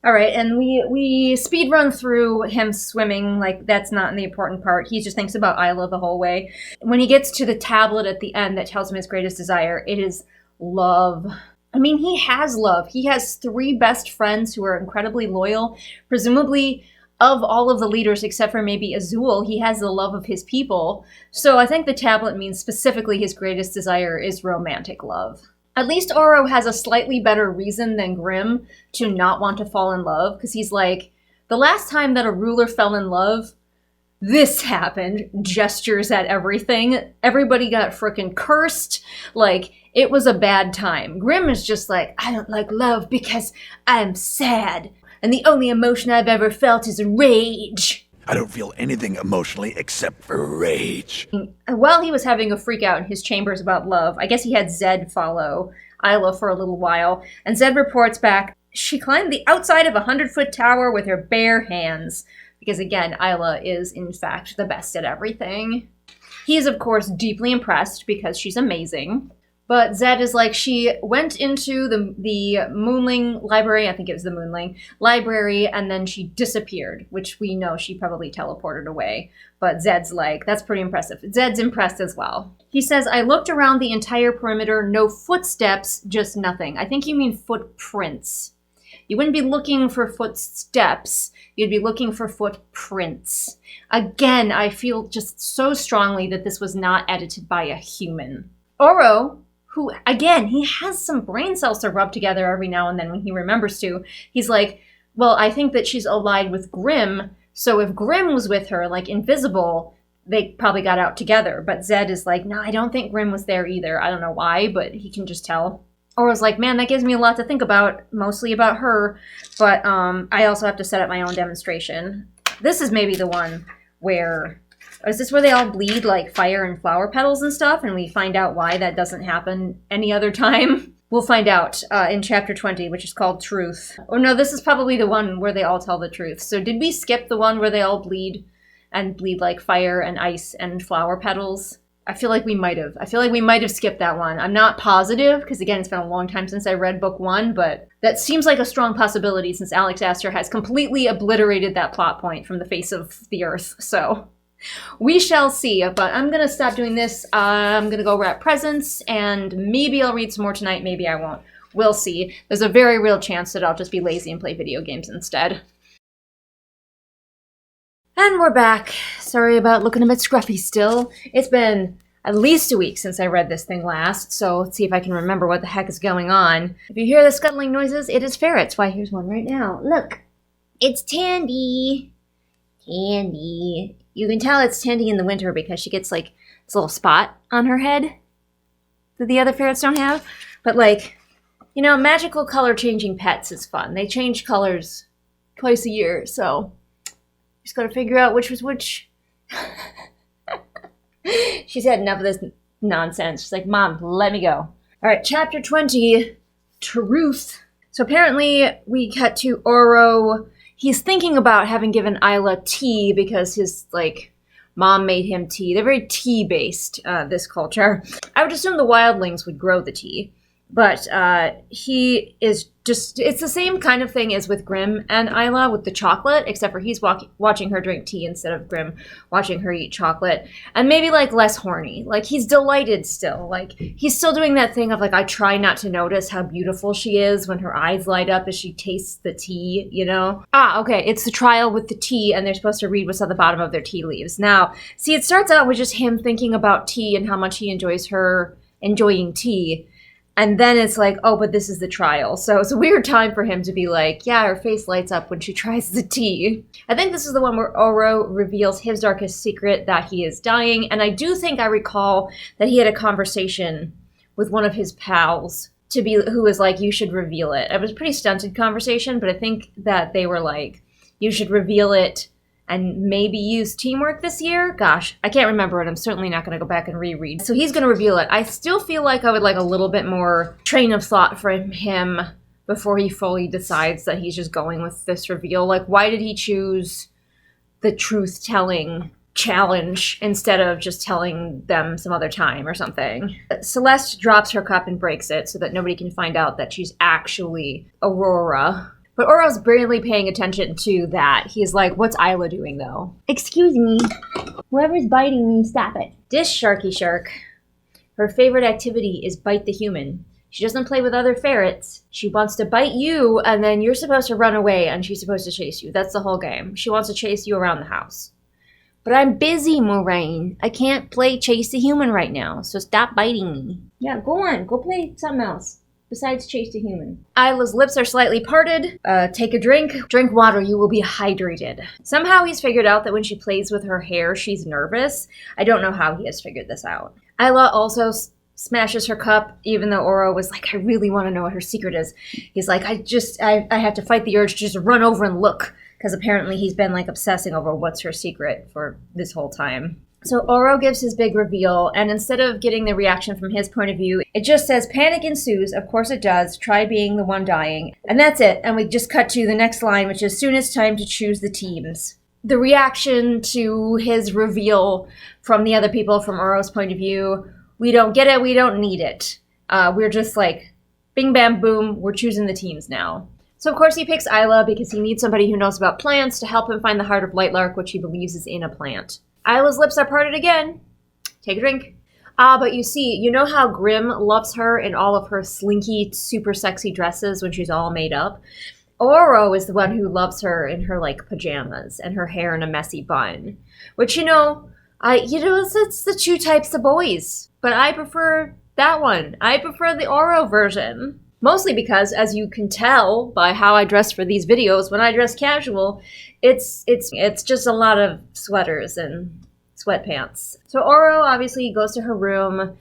All right, and we speed run through him swimming, like that's not the important part. He just thinks about Isla the whole way. When he gets to the tablet at the end that tells him his greatest desire, it is love. I mean, he has love. He has 3 best friends who are incredibly loyal. Presumably, of all of the leaders, except for maybe Azul, he has the love of his people. So I think the tablet means specifically his greatest desire is romantic love. At least Oro has a slightly better reason than Grimm to not want to fall in love, because he's like, the last time that a ruler fell in love, this happened. Gestures at everything. Everybody got frickin' cursed. Like, it was a bad time. Grimm is just like, I don't like love because I'm sad. And the only emotion I've ever felt is rage. I don't feel anything emotionally except for rage. While he was having a freak out in his chambers about love, I guess he had Zed follow Isla for a little while, and Zed reports back, she climbed the outside of a 100-foot tower with her bare hands. Because again, Isla is in fact the best at everything. He is of course deeply impressed because she's amazing. But Zed is like, she went into the Moonling library, I think it was the Moonling library, and then she disappeared, which we know she probably teleported away. But Zed's like, that's pretty impressive. Zed's impressed as well. He says, I looked around the entire perimeter, no footsteps, just nothing. I think you mean footprints. You wouldn't be looking for footsteps, you'd be looking for footprints. Again, I feel just so strongly that this was not edited by a human. Oro, who, again, he has some brain cells to rub together every now and then when he remembers to. He's like, well, I think that she's allied with Grimm, so if Grimm was with her, like invisible, they probably got out together. But Zed is like, no, I don't think Grimm was there either. I don't know why, but he can just tell. Oro's like, man, that gives me a lot to think about, mostly about her, but I also have to set up my own demonstration. This is maybe the one where... Is this where they all bleed like fire and flower petals and stuff, and we find out why that doesn't happen any other time? We'll find out in chapter 20, which is called Truth. Oh no, this is probably the one where they all tell the truth. So did we skip the one where they all bleed and bleed like fire and ice and flower petals? I feel like we might have. I feel like we might have skipped that one. I'm not positive, because again, it's been a long time since I read book 1, but that seems like a strong possibility since Alex Astor has completely obliterated that plot point from the face of the earth, so... We shall see, but I'm going to stop doing this. I'm going to go wrap presents, and maybe I'll read some more tonight, maybe I won't. We'll see. There's a very real chance that I'll just be lazy and play video games instead. And we're back. Sorry about looking a bit scruffy still. It's been at least a week since I read this thing last, so let's see if I can remember what the heck is going on. If you hear the scuttling noises, it is ferrets. Why, here's one right now. Look, it's Tandy. Tandy. You can tell it's Tandy in the winter because she gets like this little spot on her head that the other ferrets don't have. But like, you know, magical color changing pets is fun. They change colors twice a year, so just gotta figure out which was which. She's had enough of this nonsense. She's like, Mom, let me go. All right, chapter 20, Truth. So apparently we cut to Oro. He's thinking about having given Isla tea because his, like, mom made him tea. They're very tea-based, this culture. I would assume the wildlings would grow the tea. But he is just, it's the same kind of thing as with Grimm and Isla with the chocolate, except for he's watching her drink tea instead of Grimm watching her eat chocolate. And maybe like less horny. Like he's delighted still. Like he's still doing that thing of like, I try not to notice how beautiful she is when her eyes light up as she tastes the tea, you know? Okay, it's the trial with the tea and they're supposed to read what's at the bottom of their tea leaves. Now, see, it starts out with just him thinking about tea and how much he enjoys her enjoying tea. And then it's like, oh, but this is the trial. So it's a weird time for him to be like, yeah, her face lights up when she tries the tea. I think this is the one where Oro reveals his darkest secret, that he is dying. And I do think I recall that he had a conversation with one of his pals who was like, you should reveal it. It was a pretty stunted conversation, but I think that they were like, you should reveal it and maybe use teamwork this year? Gosh, I can't remember it. I'm certainly not going to go back and reread. So he's going to reveal it. I still feel like I would like a little bit more train of thought from him before he fully decides that he's just going with this reveal. Like, why did he choose the truth-telling challenge instead of just telling them some other time or something? Celeste drops her cup and breaks it so that nobody can find out that she's actually Aurora. But Oro's barely paying attention to that. He's like, what's Isla doing, though? Excuse me. Whoever's biting me, stop it. This Sharky Shark. Her favorite activity is bite the human. She doesn't play with other ferrets. She wants to bite you, and then you're supposed to run away, and she's supposed to chase you. That's the whole game. She wants to chase you around the house. But I'm busy, Moraine. I can't play chase the human right now, so stop biting me. Yeah, go on. Go play something else. Besides chase the human. Isla's lips are slightly parted. Take a drink. Drink water, you will be hydrated. Somehow he's figured out that when she plays with her hair, she's nervous. I don't know how he has figured this out. Isla also smashes her cup, even though Oro was like, I really want to know what her secret is. He's like, I have to fight the urge to just run over and look. Because apparently he's been like obsessing over what's her secret for this whole time. So Oro gives his big reveal, and instead of getting the reaction from his point of view, it just says, panic ensues. Of course it does. Try being the one dying. And that's it. And we just cut to the next line, which is, soon it's time to choose the teams. The reaction to his reveal from the other people, from Oro's point of view, we don't get it, we don't need it. We're just like, bing, bam, boom, we're choosing the teams now. So of course he picks Isla because he needs somebody who knows about plants to help him find the heart of Lightlark, which he believes is in a plant. Isla's lips are parted again. Take a drink. But you see, you know how Grimm loves her in all of her slinky, super sexy dresses when she's all made up? Oro is the one who loves her in her, like, pajamas and her hair in a messy bun. Which, it's the two types of boys. But I prefer that one. I prefer the Oro version. Mostly because, as you can tell by how I dress for these videos, when I dress casual, it's just a lot of sweaters and sweatpants. So Oro obviously goes to her room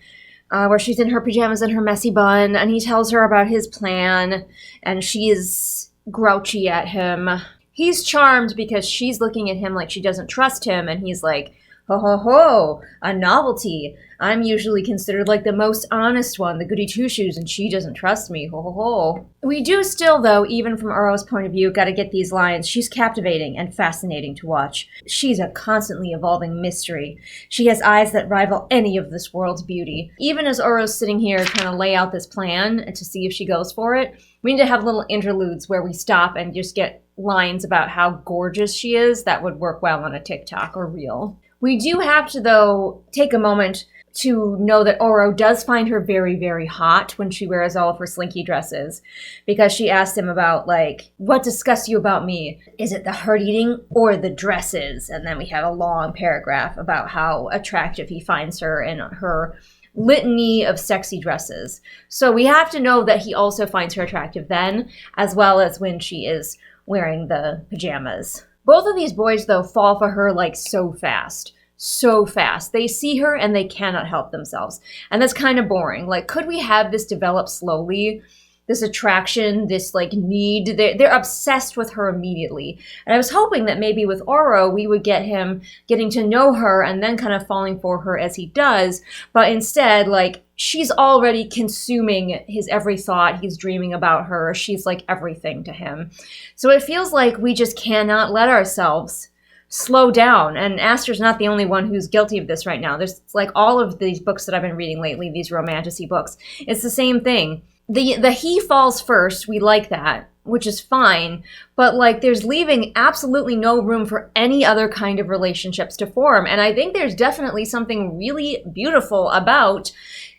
where she's in her pajamas and her messy bun, and he tells her about his plan, and she is grouchy at him. He's charmed because she's looking at him like she doesn't trust him, and he's like, ho ho ho, a novelty. I'm usually considered like the most honest one, the goody two-shoes, and she doesn't trust me, ho ho ho. We do still, though, even from Oro's point of view, gotta get these lines. She's captivating and fascinating to watch. She's a constantly evolving mystery. She has eyes that rival any of this world's beauty. Even as Oro's sitting here trying to lay out this plan to see if she goes for it, we need to have little interludes where we stop and just get lines about how gorgeous she is. That would work well on a TikTok or Reel. We do have to, though, take a moment to know that Oro does find her very, very hot when she wears all of her slinky dresses, because she asks him about, like, what disgusts you about me? Is it the heart eating or the dresses? And then we have a long paragraph about how attractive he finds her in her litany of sexy dresses. So we have to know that he also finds her attractive then, as well as when she is wearing the pajamas. Both of these boys, though, fall for her, like, so fast. So fast. They see her and they cannot help themselves. And that's kind of boring. Like, could we have this develop slowly? This attraction, this, like, need. They're obsessed with her immediately. And I was hoping that maybe with Oro, we would get him getting to know her and then kind of falling for her as he does. But instead, like, she's already consuming his every thought. He's dreaming about her. She's, like, everything to him. So it feels like we just cannot let ourselves slow down. And Aster's not the only one who's guilty of this right now. There's like all of these books that I've been reading lately, these romantasy books. It's the same thing. The he falls first, we like that, which is fine, but like there's leaving absolutely no room for any other kind of relationships to form. And I think there's definitely something really beautiful about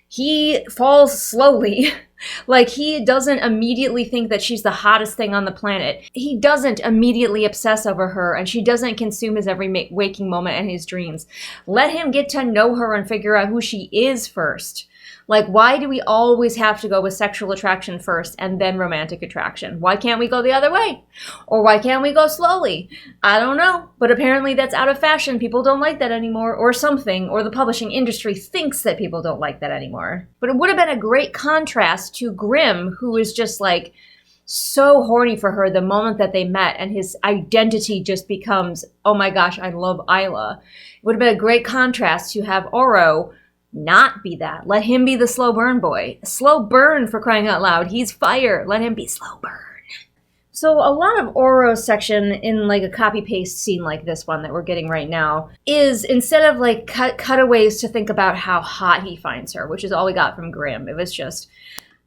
he falls slowly. Like, he doesn't immediately think that she's the hottest thing on the planet. He doesn't immediately obsess over her, and she doesn't consume his every waking moment and his dreams. Let him get to know her and figure out who she is first. Like, why do we always have to go with sexual attraction first and then romantic attraction? Why can't we go the other way? Or why can't we go slowly? I don't know, but apparently that's out of fashion. People don't like that anymore, or something, or the publishing industry thinks that people don't like that anymore. But it would have been a great contrast to Grimm, who is just like so horny for her the moment that they met, and his identity just becomes, oh my gosh, I love Isla. It would have been a great contrast to have Oro not be that. Let him be the slow burn boy. Slow burn, for crying out loud. He's fire. Let him be slow burn. So a lot of Oro's section in like a copy paste scene like this one that we're getting right now is, instead of like cutaways to think about how hot he finds her, which is all we got from Grimm. It was just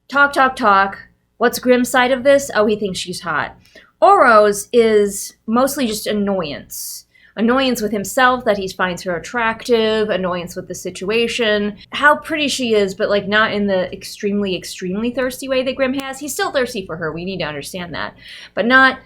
talk, talk, talk. What's Grimm's side of this? Oh, he thinks she's hot. Oro's is mostly just annoyance. Annoyance with himself that he finds her attractive, annoyance with the situation, how pretty she is, but like not in the extremely, extremely thirsty way that Grimm has. He's still thirsty for her, we need to understand that, but not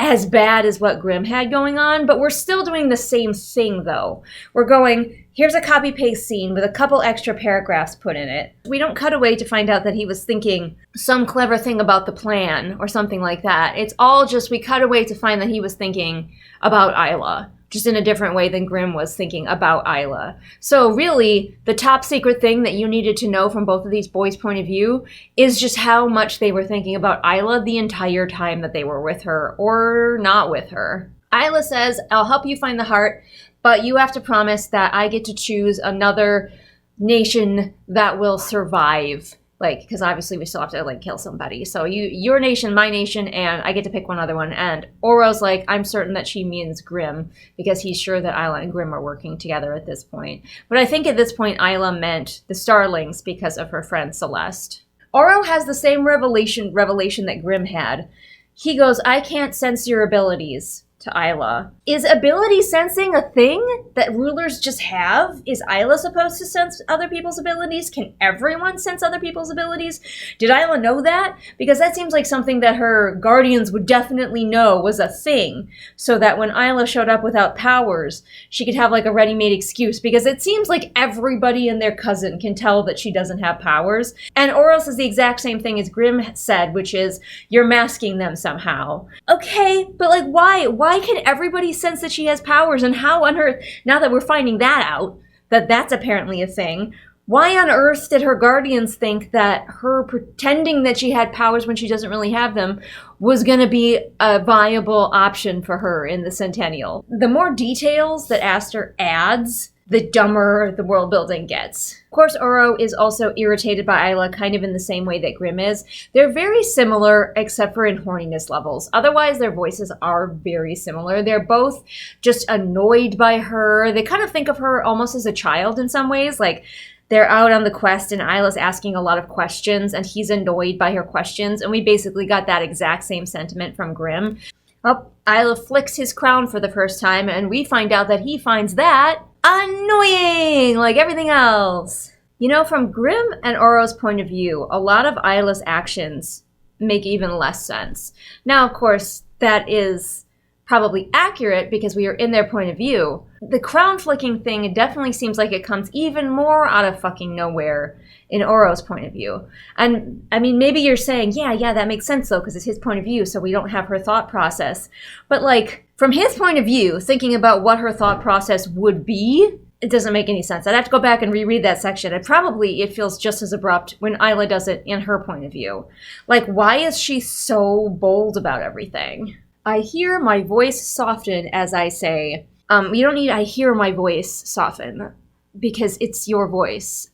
as bad as what Grimm had going on. But we're still doing the same thing though. We're going, here's a copy paste scene with a couple extra paragraphs put in it. We don't cut away to find out that he was thinking some clever thing about the plan or something like that. It's all just, we cut away to find that he was thinking about Isla, just in a different way than Grimm was thinking about Isla. So really, the top secret thing that you needed to know from both of these boys' point of view is just how much they were thinking about Isla the entire time that they were with her, or not with her. Isla says, I'll help you find the heart, but you have to promise that I get to choose another nation that will survive. Like, because obviously we still have to, like, kill somebody. So your nation, my nation, and I get to pick one other one. And Oro's like, I'm certain that she means Grimm, because he's sure that Isla and Grimm are working together at this point. But I think at this point, Isla meant the Starlings because of her friend Celeste. Oro has the same revelation that Grimm had. He goes, I can't sense your abilities, to Isla. Is ability sensing a thing that rulers just have? Is Isla supposed to sense other people's abilities? Can everyone sense other people's abilities? Did Isla know that? Because that seems like something that her guardians would definitely know was a thing, so that when Isla showed up without powers, she could have like a ready-made excuse, because it seems like everybody and their cousin can tell that she doesn't have powers. And Oro says the exact same thing as Grimm said, which is, you're masking them somehow. Okay, but like why? Why can everybody sense that she has powers? And how on earth, now that we're finding that out, that that's apparently a thing, why on earth did her guardians think that her pretending that she had powers when she doesn't really have them was going to be a viable option for her in the Centennial? The more details that Aster adds, the dumber the world building gets. Of course, Oro is also irritated by Isla, kind of in the same way that Grimm is. They're very similar, except for in horniness levels. Otherwise, their voices are very similar. They're both just annoyed by her. They kind of think of her almost as a child in some ways. Like, they're out on the quest and Isla's asking a lot of questions and he's annoyed by her questions. And we basically got that exact same sentiment from Grimm. Well, Isla flicks his crown for the first time and we find out that he finds that annoying, like everything else. You know, from Grimm and Oro's point of view, a lot of Isla's actions make even less sense. Now, of course, that is probably accurate because we are in their point of view. The crown flicking thing definitely seems like it comes even more out of fucking nowhere in Oro's point of view. And I mean, maybe you're saying, yeah, that makes sense though, because it's his point of view, so we don't have her thought process. But like, from his point of view, thinking about what her thought process would be, it doesn't make any sense. I'd have to go back and reread that section. And probably it feels just as abrupt when Isla does it in her point of view. Like, why is she so bold about everything? I hear my voice soften as I say, you don't need I hear my voice soften, because it's your voice.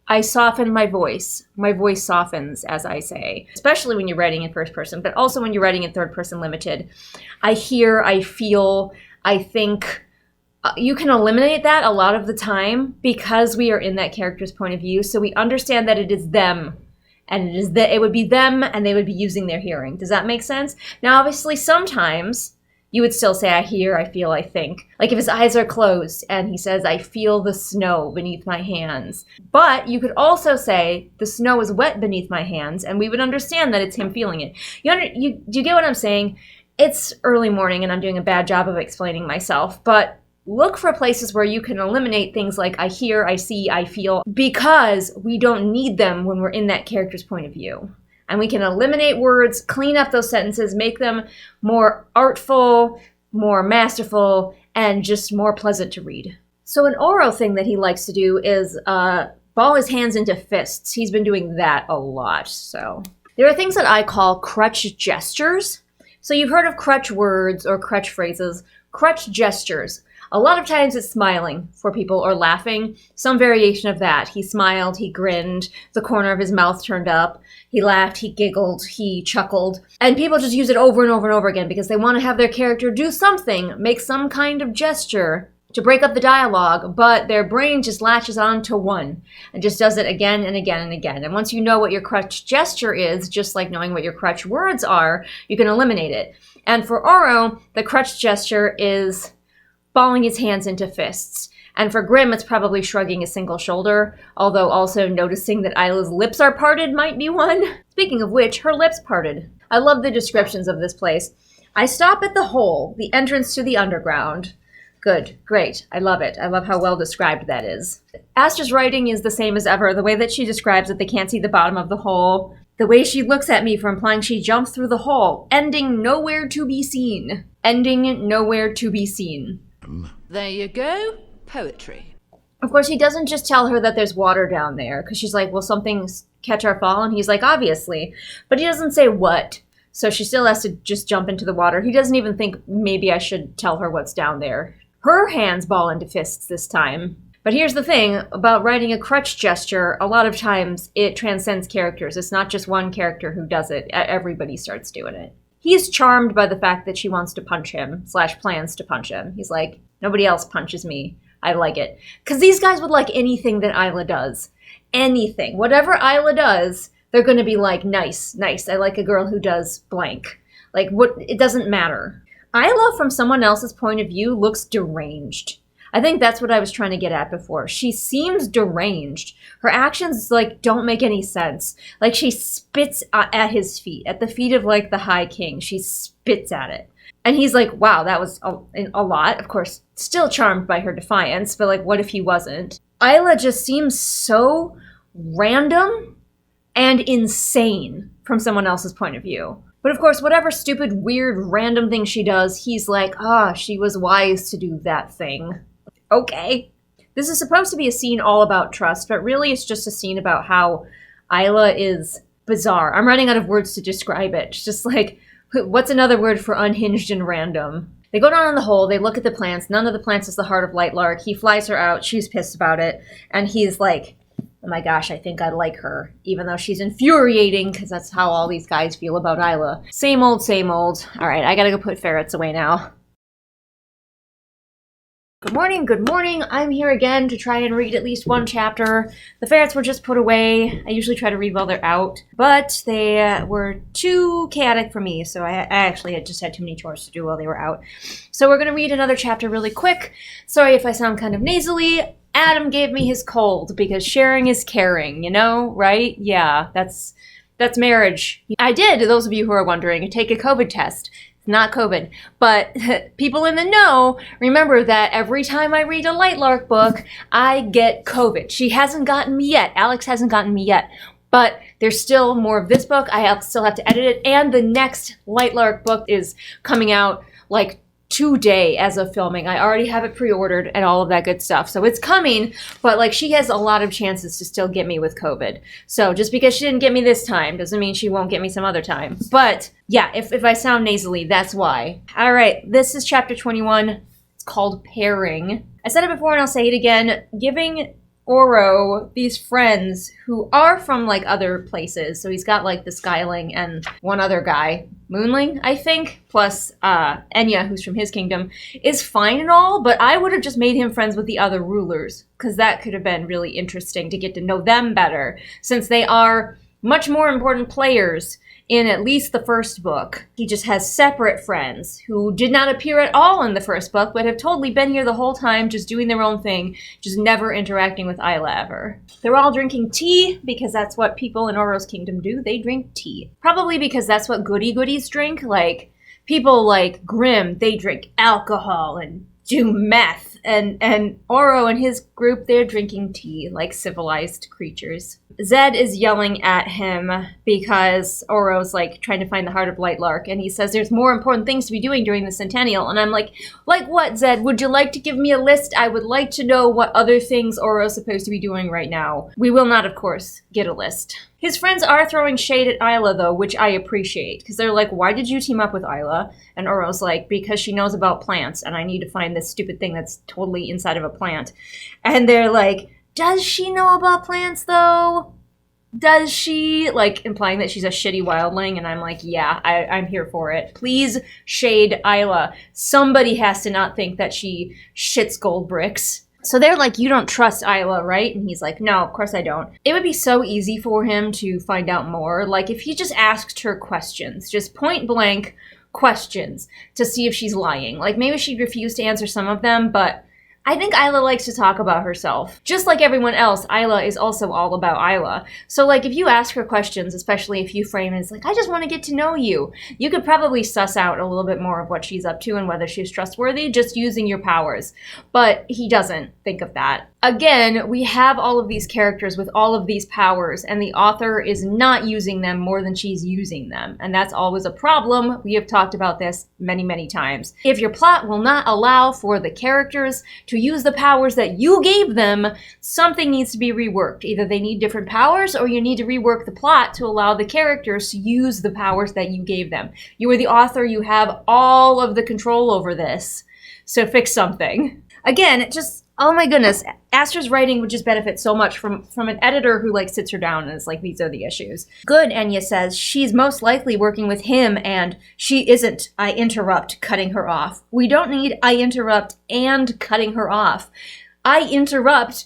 I soften my voice softens as I say, especially when you're writing in first person, but also when you're writing in third person limited. I hear, I feel, I think you can eliminate that a lot of the time because we are in that character's point of view. So we understand that it is them, and it would be them, and they would be using their hearing. Does that make sense? Now, obviously, sometimes you would still say, I hear, I feel, I think. Like if his eyes are closed and he says, I feel the snow beneath my hands. But you could also say, the snow is wet beneath my hands, and we would understand that it's him feeling it. You get what I'm saying? It's early morning and I'm doing a bad job of explaining myself, but look for places where you can eliminate things like I hear, I see, I feel, because we don't need them when we're in that character's point of view. And we can eliminate words, clean up those sentences, make them more artful, more masterful, and just more pleasant to read. So an Oro thing that he likes to do is ball his hands into fists. He's been doing that a lot. So there are things that I call crutch gestures. So you've heard of crutch words or crutch phrases. Crutch gestures. A lot of times it's smiling for people or laughing. Some variation of that. He smiled, he grinned, the corner of his mouth turned up, he laughed, he giggled, he chuckled. And people just use it over and over and over again because they want to have their character do something, make some kind of gesture to break up the dialogue, but their brain just latches on to one and just does it again and again and again. And once you know what your crutch gesture is, just like knowing what your crutch words are, you can eliminate it. And for Oro, the crutch gesture is balling his hands into fists. And for Grimm, it's probably shrugging a single shoulder, although also noticing that Isla's lips are parted might be one. Speaking of which, her lips parted. I love the descriptions of this place. I stop at the hole, the entrance to the underground. Good, great, I love it. I love how well described that is. Astra's writing is the same as ever. The way that she describes it, they can't see the bottom of the hole. The way she looks at me for implying she jumped through the hole, ending nowhere to be seen. Ending nowhere to be seen. There you go. Poetry. Of course, he doesn't just tell her that there's water down there, because she's like, will something catch our fall? And he's like, obviously. But he doesn't say what. So she still has to just jump into the water. He doesn't even think maybe I should tell her what's down there. Her hands ball into fists this time. But here's the thing about writing a crutch gesture, a lot of times it transcends characters. It's not just one character who does it. Everybody starts doing it. He's charmed by the fact that she wants to punch him, / plans to punch him. He's like, nobody else punches me. I like it. Because these guys would like anything that Isla does. Anything. Whatever Isla does, they're going to be like, nice, nice. I like a girl who does blank. Like, what? It doesn't matter. Isla, from someone else's point of view, looks deranged. I think that's what I was trying to get at before. She seems deranged. Her actions, like, don't make any sense. Like, she spits at his feet, at the feet of, like, the High King. She spits at it. And he's like, wow, that was a lot. Of course, still charmed by her defiance, but, like, what if he wasn't? Isla just seems so random and insane from someone else's point of view. But of course, whatever stupid, weird, random thing she does, he's like, she was wise to do that thing. Okay. This is supposed to be a scene all about trust, but really it's just a scene about how Isla is bizarre. I'm running out of words to describe it. It's just like, what's another word for unhinged and random? They go down in the hole, they look at the plants. None of the plants is the heart of Lightlark. He flies her out, she's pissed about it, and he's like, oh my gosh, I think I like her, even though she's infuriating, because that's how all these guys feel about Isla. Same old, same old. All right, I gotta go put ferrets away now. Good morning, good morning. I'm here again to try and read at least one chapter. The ferrets were just put away. I usually try to read while they're out, but they were too chaotic for me, so I actually just had too many chores to do while they were out. So we're going to read another chapter really quick. Sorry if I sound kind of nasally. Adam gave me his cold because sharing is caring, you know, right? Yeah, that's marriage. I did, those of you who are wondering, take a COVID test. Not COVID, but people in the know remember that every time I read a Lightlark book, I get COVID. She hasn't gotten me yet. Alex hasn't gotten me yet, but there's still more of this book. I still have to edit it, and the next Lightlark book is coming out like today as of filming. I already have it pre-ordered and all of that good stuff. So it's coming, but like she has a lot of chances to still get me with COVID. So just because she didn't get me this time doesn't mean she won't get me some other time. But yeah, if I sound nasally, that's why. All right, this is chapter 21. It's called Pairing. I said it before and I'll say it again. Giving Oro these friends who are from like other places. So he's got like the Skyling and one other guy, Moonling, I think, plus Enya, who's from his kingdom, is fine and all, but I would have just made him friends with the other rulers, because that could have been really interesting to get to know them better, since they are much more important players in at least the first book. He just has separate friends who did not appear at all in the first book, but have totally been here the whole time, just doing their own thing, just never interacting with Isla ever. They're all drinking tea, because that's what people in Oro's kingdom do. They drink tea. Probably because that's what goody-goodies drink. Like, people like Grimm, they drink alcohol and do meth. And Oro and his group, they're drinking tea like civilized creatures. Zed is yelling at him because Oro's like trying to find the heart of Lightlark, and he says there's more important things to be doing during the centennial. And I'm like what, Zed? Would you like to give me a list? I would like to know what other things Oro's supposed to be doing right now. We will not, of course, get a list. His friends are throwing shade at Isla, though, which I appreciate, because they're like, why did you team up with Isla? And Oro's like, because she knows about plants, and I need to find this stupid thing that's totally inside of a plant. And they're like, does she know about plants, though? Does she? Like, implying that she's a shitty wildling, and I'm like, yeah, I'm here for it. Please shade Isla. Somebody has to not think that she shits gold bricks. So they're like, you don't trust Isla, right? And he's like, no, of course I don't. It would be so easy for him to find out more. Like, if he just asked her questions, just point blank questions to see if she's lying. Like, maybe she'd refuse to answer some of them, but I think Isla likes to talk about herself. Just like everyone else, Isla is also all about Isla. So, like, if you ask her questions, especially if you frame it as like, I just want to get to know you, you could probably suss out a little bit more of what she's up to and whether she's trustworthy just using your powers. But he doesn't think of that. Again, we have all of these characters with all of these powers, and the author is not using them more than she's using them. And that's always a problem. We have talked about this many, many times. If your plot will not allow for the characters to use the powers that you gave them, something needs to be reworked. Either they need different powers, or you need to rework the plot to allow the characters to use the powers that you gave them. You are the author. You have all of the control over this. So fix something. Again, it just, oh my goodness, Aster's writing would just benefit so much from an editor who like sits her down and is like, these are the issues. Good, Enya says, she's most likely working with him, and she isn't. I interrupt, cutting her off. We don't need I interrupt and cutting her off. I interrupt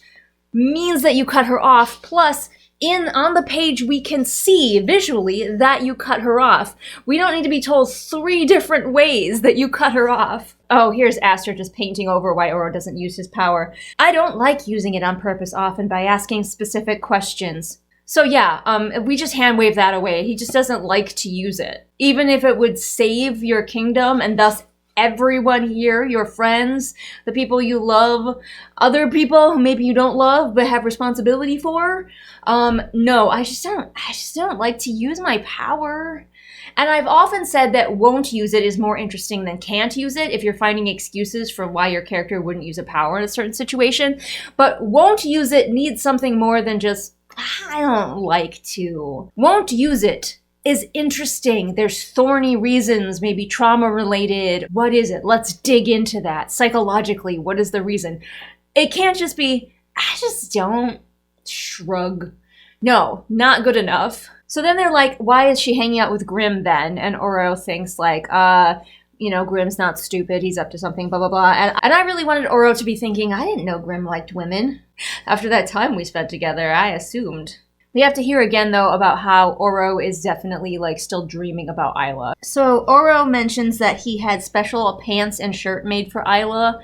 means that you cut her off, plus on the page we can see visually that you cut her off. We don't need to be told 3 different ways that you cut her off. Oh, here's Aster just painting over why Oro doesn't use his power. I don't like using it on purpose often by asking specific questions. So yeah, we just hand wave that away. He just doesn't like to use it. Even if it would save your kingdom and thus everyone here, your friends, the people you love, other people who maybe you don't love but have responsibility for. No, I just don't like to use my power. And I've often said that won't use it is more interesting than can't use it if you're finding excuses for why your character wouldn't use a power in a certain situation. But won't use it needs something more than just, I don't like to. Won't use it is interesting. There's thorny reasons, maybe trauma related. What is it? Let's dig into that. Psychologically, what is the reason? It can't just be, I just don't. Shrug. No, not good enough. So then they're like, why is she hanging out with Grimm then? And Oro thinks like, Grimm's not stupid. He's up to something, blah, blah, blah. And I really wanted Oro to be thinking, I didn't know Grimm liked women. After that time we spent together, I assumed. We have to hear again, though, about how Oro is definitely, still dreaming about Isla. So Oro mentions that he had special pants and shirt made for Isla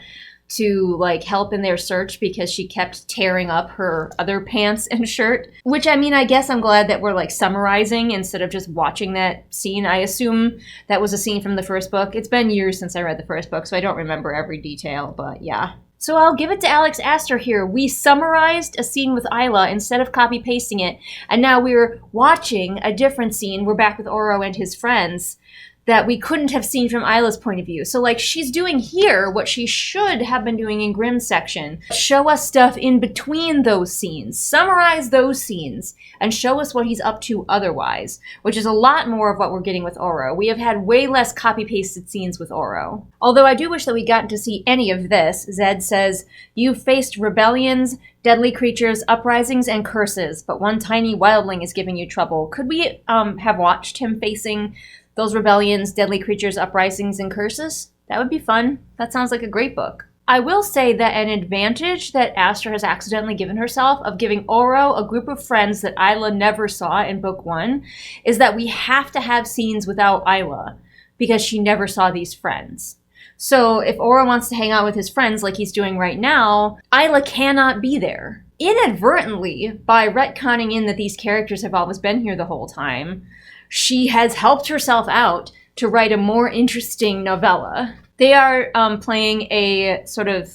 to, help in their search because she kept tearing up her other pants and shirt. Which, I guess I'm glad that we're, summarizing instead of just watching that scene. I assume that was a scene from the first book. It's been years since I read the first book, so I don't remember every detail, but yeah. So I'll give it to Alex Aster here. We summarized a scene with Isla instead of copy-pasting it, and now we're watching a different scene. We're back with Oro and his friends. that we couldn't have seen from Isla's point of view. So like she's doing here what she should have been doing in Grimm's section. Show us stuff in between those scenes, summarize those scenes, and show us what he's up to otherwise, which is a lot more of what we're getting with Oro. We have had way less copy-pasted scenes with Oro. Although I do wish that we gotten to see any of this. Zed says, "You've faced rebellions, deadly creatures, uprisings, and curses, but one tiny wildling is giving you trouble." Could we have watched him facing those rebellions, deadly creatures, uprisings, and curses? That would be fun. That sounds like a great book. I will say that an advantage that Aster has accidentally given herself of giving Oro a group of friends that Isla never saw in book 1 is that we have to have scenes without Isla because she never saw these friends. So if Oro wants to hang out with his friends like he's doing right now, Isla cannot be there. Inadvertently, by retconning in that these characters have always been here the whole time, she has helped herself out to write a more interesting novella. They are playing a sort of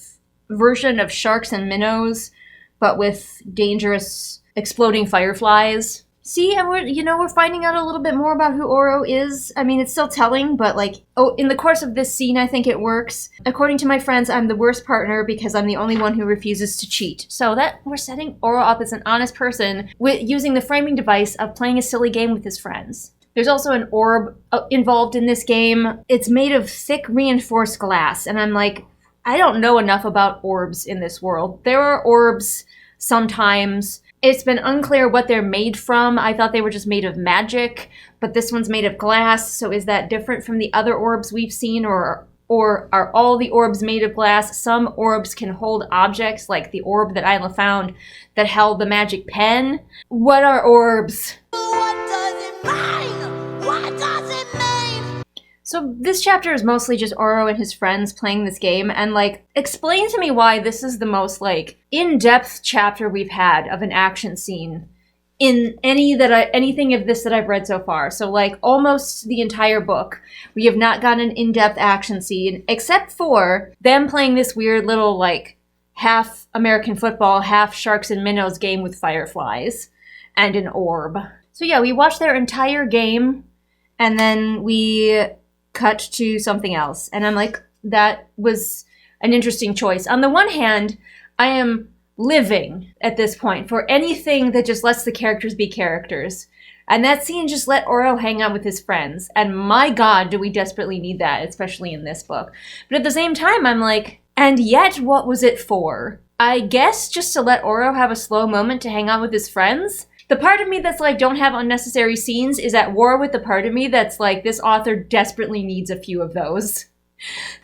version of Sharks and Minnows, but with dangerous exploding fireflies. See, and we're finding out a little bit more about who Oro is. I mean, it's still telling, but in the course of this scene, I think it works. According to my friends, I'm the worst partner because I'm the only one who refuses to cheat. So that we're setting Oro up as an honest person with using the framing device of playing a silly game with his friends. There's also an orb involved in this game. It's made of thick reinforced glass, and I'm like, I don't know enough about orbs in this world. There are orbs sometimes. It's been unclear what they're made from. I thought they were just made of magic, but this one's made of glass, so is that different from the other orbs we've seen, or are all the orbs made of glass? Some orbs can hold objects, like the orb that Isla found that held the magic pen. What are orbs? So this chapter is mostly just Oro and his friends playing this game, and explain to me why this is the most in-depth chapter we've had of an action scene in anything of this that I've read so far. So almost the entire book, we have not gotten an in-depth action scene except for them playing this weird little half American football, half Sharks and Minnows game with fireflies and an orb. So yeah, we watched their entire game, and then we cut to something else. And I'm like, that was an interesting choice. On the one hand, I am living at this point for anything that just lets the characters be characters. And that scene just let Oro hang out with his friends. And my God, do we desperately need that, especially in this book. But at the same time, I'm like, and yet what was it for? I guess just to let Oro have a slow moment to hang out with his friends? The part of me that's don't have unnecessary scenes is at war with the part of me that's this author desperately needs a few of those.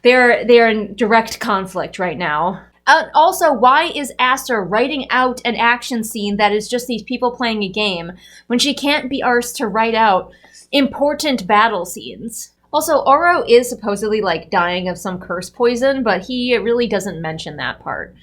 They're in direct conflict right now. Also, why is Aster writing out an action scene that is just these people playing a game when she can't be arsed to write out important battle scenes? Also, Oro is supposedly dying of some curse poison, but he really doesn't mention that part.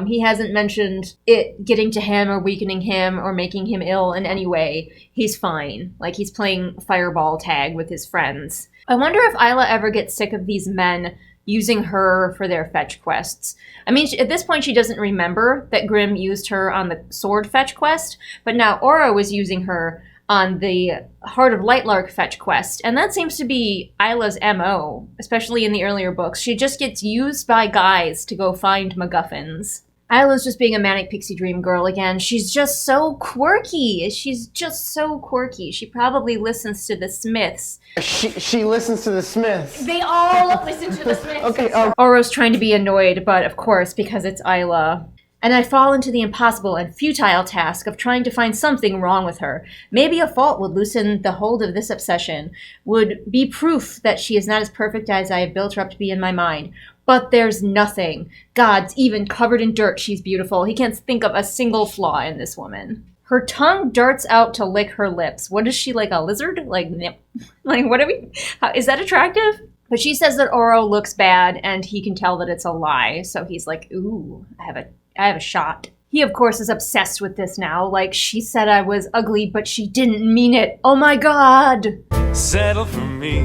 He hasn't mentioned it getting to him or weakening him or making him ill in any way. He's fine. He's playing fireball tag with his friends. I wonder if Isla ever gets sick of these men using her for their fetch quests. I mean, at this point, she doesn't remember that Grimm used her on the sword fetch quest, but now Oro is using her on the Heart of Lightlark fetch quest, and that seems to be Isla's MO, especially in the earlier books. She just gets used by guys to go find MacGuffins. Isla's just being a manic pixie dream girl again. She's just so quirky. She's just so quirky. She probably listens to the Smiths. She listens to the Smiths. They all listen to the Smiths. Okay. Oro's trying to be annoyed, but of course, because it's Isla. And I fall into the impossible and futile task of trying to find something wrong with her. Maybe a fault would loosen the hold of this obsession, would be proof that she is not as perfect as I have built her up to be in my mind. But there's nothing. Gods, even covered in dirt, she's beautiful. He can't think of a single flaw in this woman. Her tongue darts out to lick her lips. What is she, a lizard? What are we... Is that attractive? But she says that Oro looks bad, and he can tell that it's a lie. So he's like, ooh, I have a shot. He, of course, is obsessed with this now. She said I was ugly, but she didn't mean it. Oh my God. Settle for me.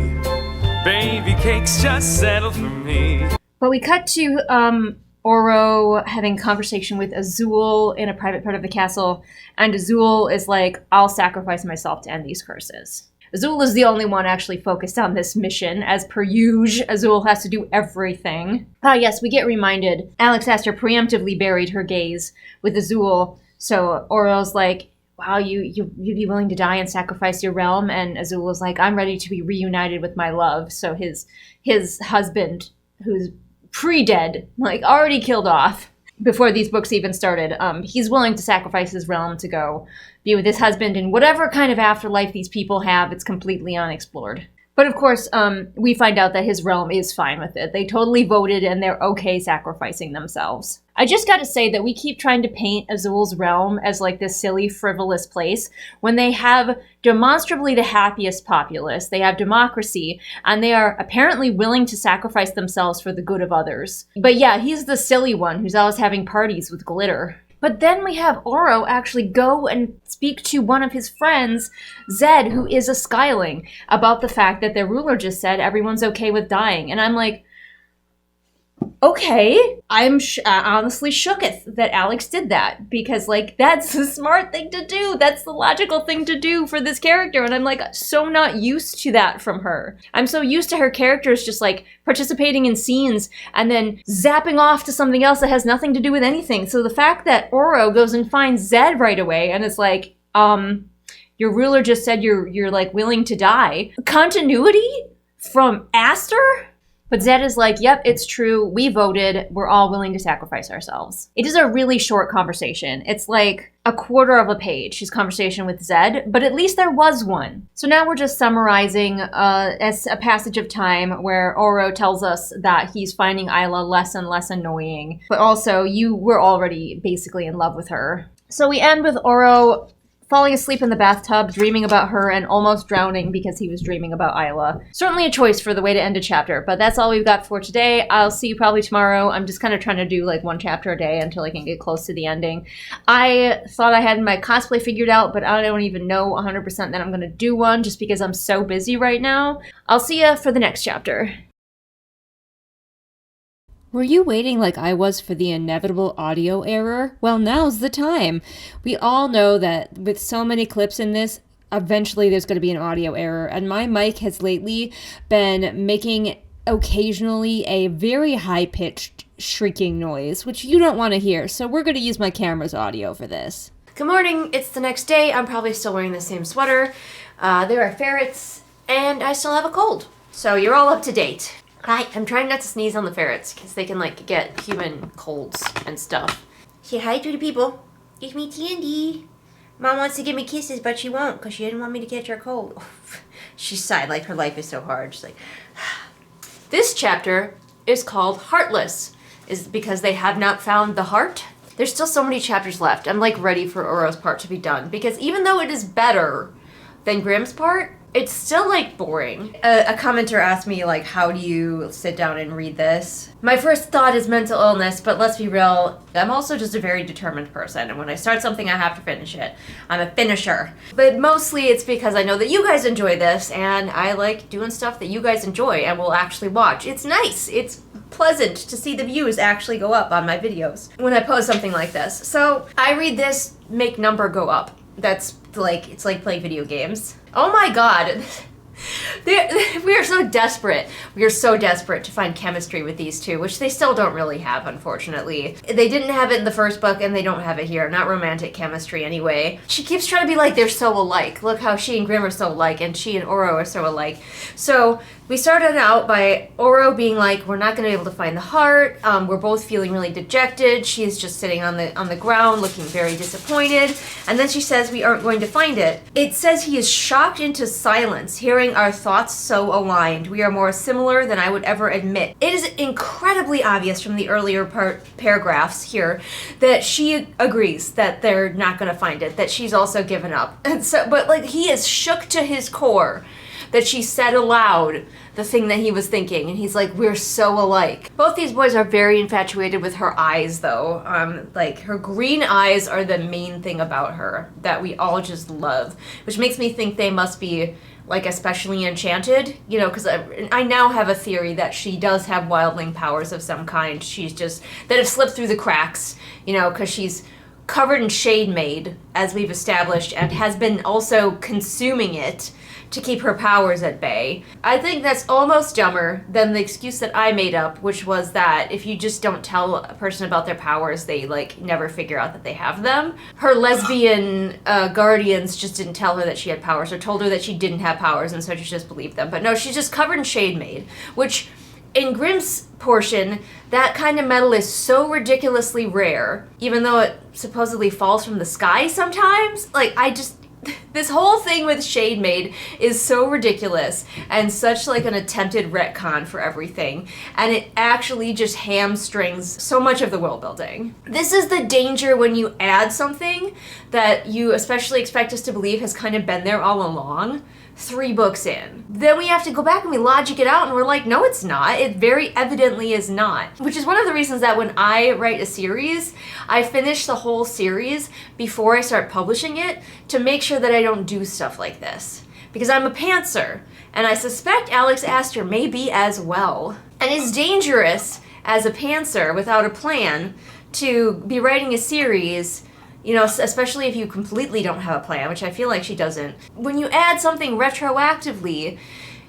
Baby cakes, just settle for me. But we cut to Oro having a conversation with Azul in a private part of the castle. And Azul is like, I'll sacrifice myself to end these curses. Azul is the only one actually focused on this mission. As per usual, Azul has to do everything. Yes, we get reminded. Alexaster preemptively buried her gaze with Azul. So Oro's like, wow, you'd be willing to die and sacrifice your realm? And Azul was like, I'm ready to be reunited with my love. So his husband, who's pre-dead, like already killed off before these books even started, he's willing to sacrifice his realm to go be with his husband in whatever kind of afterlife these people have. It's completely unexplored. But of course, we find out that his realm is fine with it. They totally voted and they're okay sacrificing themselves. I just gotta say that we keep trying to paint Azul's realm as like this silly, frivolous place when they have demonstrably the happiest populace. They have democracy, and they are apparently willing to sacrifice themselves for the good of others. But yeah, he's the silly one who's always having parties with glitter. But then we have Oro actually go and speak to one of his friends, Zed, who is a Skyling, about the fact that their ruler just said everyone's okay with dying. And I'm like, okay, I'm honestly shooketh that Alex did that, because like that's the smart thing to do. That's the logical thing to do for this character, and I'm like so not used to that from her. I'm so used to her characters just like participating in scenes and then zapping off to something else that has nothing to do with anything. So the fact that Oro goes and finds Zed right away and it's like, your ruler just said you're like willing to die. Continuity from Aster? But Zed is like, yep, it's true. We voted. We're all willing to sacrifice ourselves. It is a really short conversation. It's like a quarter of a page, his conversation with Zed, but at least there was one. So now we're just summarizing as a passage of time where Oro tells us that he's finding Isla less and less annoying, but also you were already basically in love with her. So we end with Oro falling asleep in the bathtub, dreaming about her, and almost drowning because he was dreaming about Isla. Certainly a choice for the way to end a chapter, but that's all we've got for today. I'll see you probably tomorrow. I'm just kind of trying to do like one chapter a day until I can get close to the ending. I thought I had my cosplay figured out, but I don't even know 100% that I'm going to do one just because I'm so busy right now. I'll see you for the next chapter. Were you waiting like I was for the inevitable audio error? Well, now's the time. We all know that with so many clips in this, eventually there's going to be an audio error, and my mic has lately been making occasionally a very high-pitched shrieking noise, which you don't want to hear, so we're going to use my camera's audio for this. Good morning, it's the next day. I'm probably still wearing the same sweater. There are ferrets, and I still have a cold. So you're all up to date. I'm trying not to sneeze on the ferrets, because they can, like, get human colds and stuff. Say hi to the people. It's me, Tandy. Mom wants to give me kisses, but she won't, because she didn't want me to catch her cold. She sighed like her life is so hard. She's like... This chapter is called Heartless, is because they have not found the heart. There's still so many chapters left. I'm, like, ready for Oro's part to be done, because even though it is better than Grimm's part, it's still, like, boring. A commenter asked me, like, how do you sit down and read this? My first thought is mental illness, but let's be real, I'm also just a very determined person, and when I start something, I have to finish it. I'm a finisher. But mostly it's because I know that you guys enjoy this, and I like doing stuff that you guys enjoy and will actually watch. It's nice. It's pleasant to see the views actually go up on my videos when I post something like this. So I read this, make number go up. That's like, it's like playing video games. Oh my god. We are so desperate. We are so desperate to find chemistry with these two, which they still don't really have, unfortunately. They didn't have it in the first book, and they don't have it here. Not romantic chemistry, anyway. She keeps trying to be like, they're so alike. Look how she and Grimm are so alike, and she and Oro are so alike. So, we started out by Oro being like, we're not going to be able to find the heart. We're both feeling really dejected. She's just sitting on the ground, looking very disappointed. And then she says we aren't going to find it. It says he is shocked into silence, hearing our thoughts so aligned. We are more similar than I would ever admit. It is incredibly obvious from the earlier paragraphs here that she agrees that they're not going to find it, that she's also given up. And so, but like, he is shook to his core that she said aloud the thing that he was thinking, and he's like, we're so alike. Both these boys are very infatuated with her eyes, though. Like, her green eyes are the main thing about her that we all just love, which makes me think they must be, like, especially enchanted, you know, because I now have a theory that she does have wildling powers of some kind. She's just, that have slipped through the cracks, you know, because she's covered in shade made, as we've established, and has been also consuming it to keep her powers at bay. I think that's almost dumber than the excuse that I made up, which was that if you just don't tell a person about their powers, they like never figure out that they have them. Her lesbian guardians just didn't tell her that she had powers, or told her that she didn't have powers, and so she just believed them. But no, she's just covered in shade made, which in Grimm's portion, that kind of metal is so ridiculously rare, even though it supposedly falls from the sky sometimes. Like, this whole thing with Shade Maid is so ridiculous and such like an attempted retcon for everything, and it actually just hamstrings so much of the world building. This is the danger when you add something that you especially expect us to believe has kind of been there all along. 3 books in. Then we have to go back and we logic it out and we're like, no, it's not. It very evidently is not. Which is one of the reasons that when I write a series, I finish the whole series before I start publishing it to make sure that I don't do stuff like this. Because I'm a pantser, and I suspect Alex Astor may be as well. And it's dangerous as a pantser without a plan to be writing a series, you know, especially if you completely don't have a plan, which I feel like she doesn't. When you add something retroactively,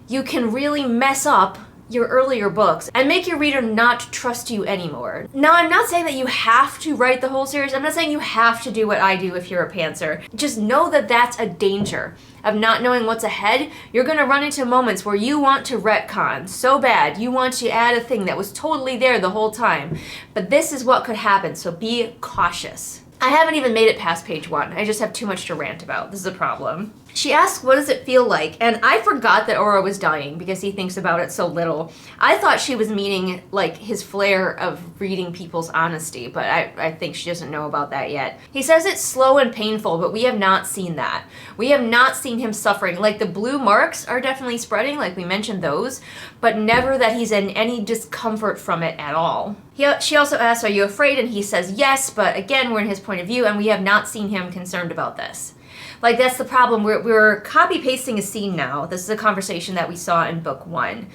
you can really mess up your earlier books and make your reader not trust you anymore. Now, I'm not saying that you have to write the whole series. I'm not saying you have to do what I do if you're a pantser. Just know that that's a danger of not knowing what's ahead. You're gonna run into moments where you want to retcon so bad. You want to add a thing that was totally there the whole time. But this is what could happen, so be cautious. I haven't even made it past page 1. I just have too much to rant about. This is a problem. She asks, what does it feel like? And I forgot that Oro was dying because he thinks about it so little. I thought she was meaning like his flair of reading people's honesty, but I think she doesn't know about that yet. He says it's slow and painful, but we have not seen that. We have not seen him suffering. Like the blue marks are definitely spreading, like we mentioned those, but never that he's in any discomfort from it at all. She also asks, are you afraid? And he says yes, but again, we're in his point of view and we have not seen him concerned about this. Like, that's the problem. We're copy-pasting a scene now. This is a conversation that we saw in book 1.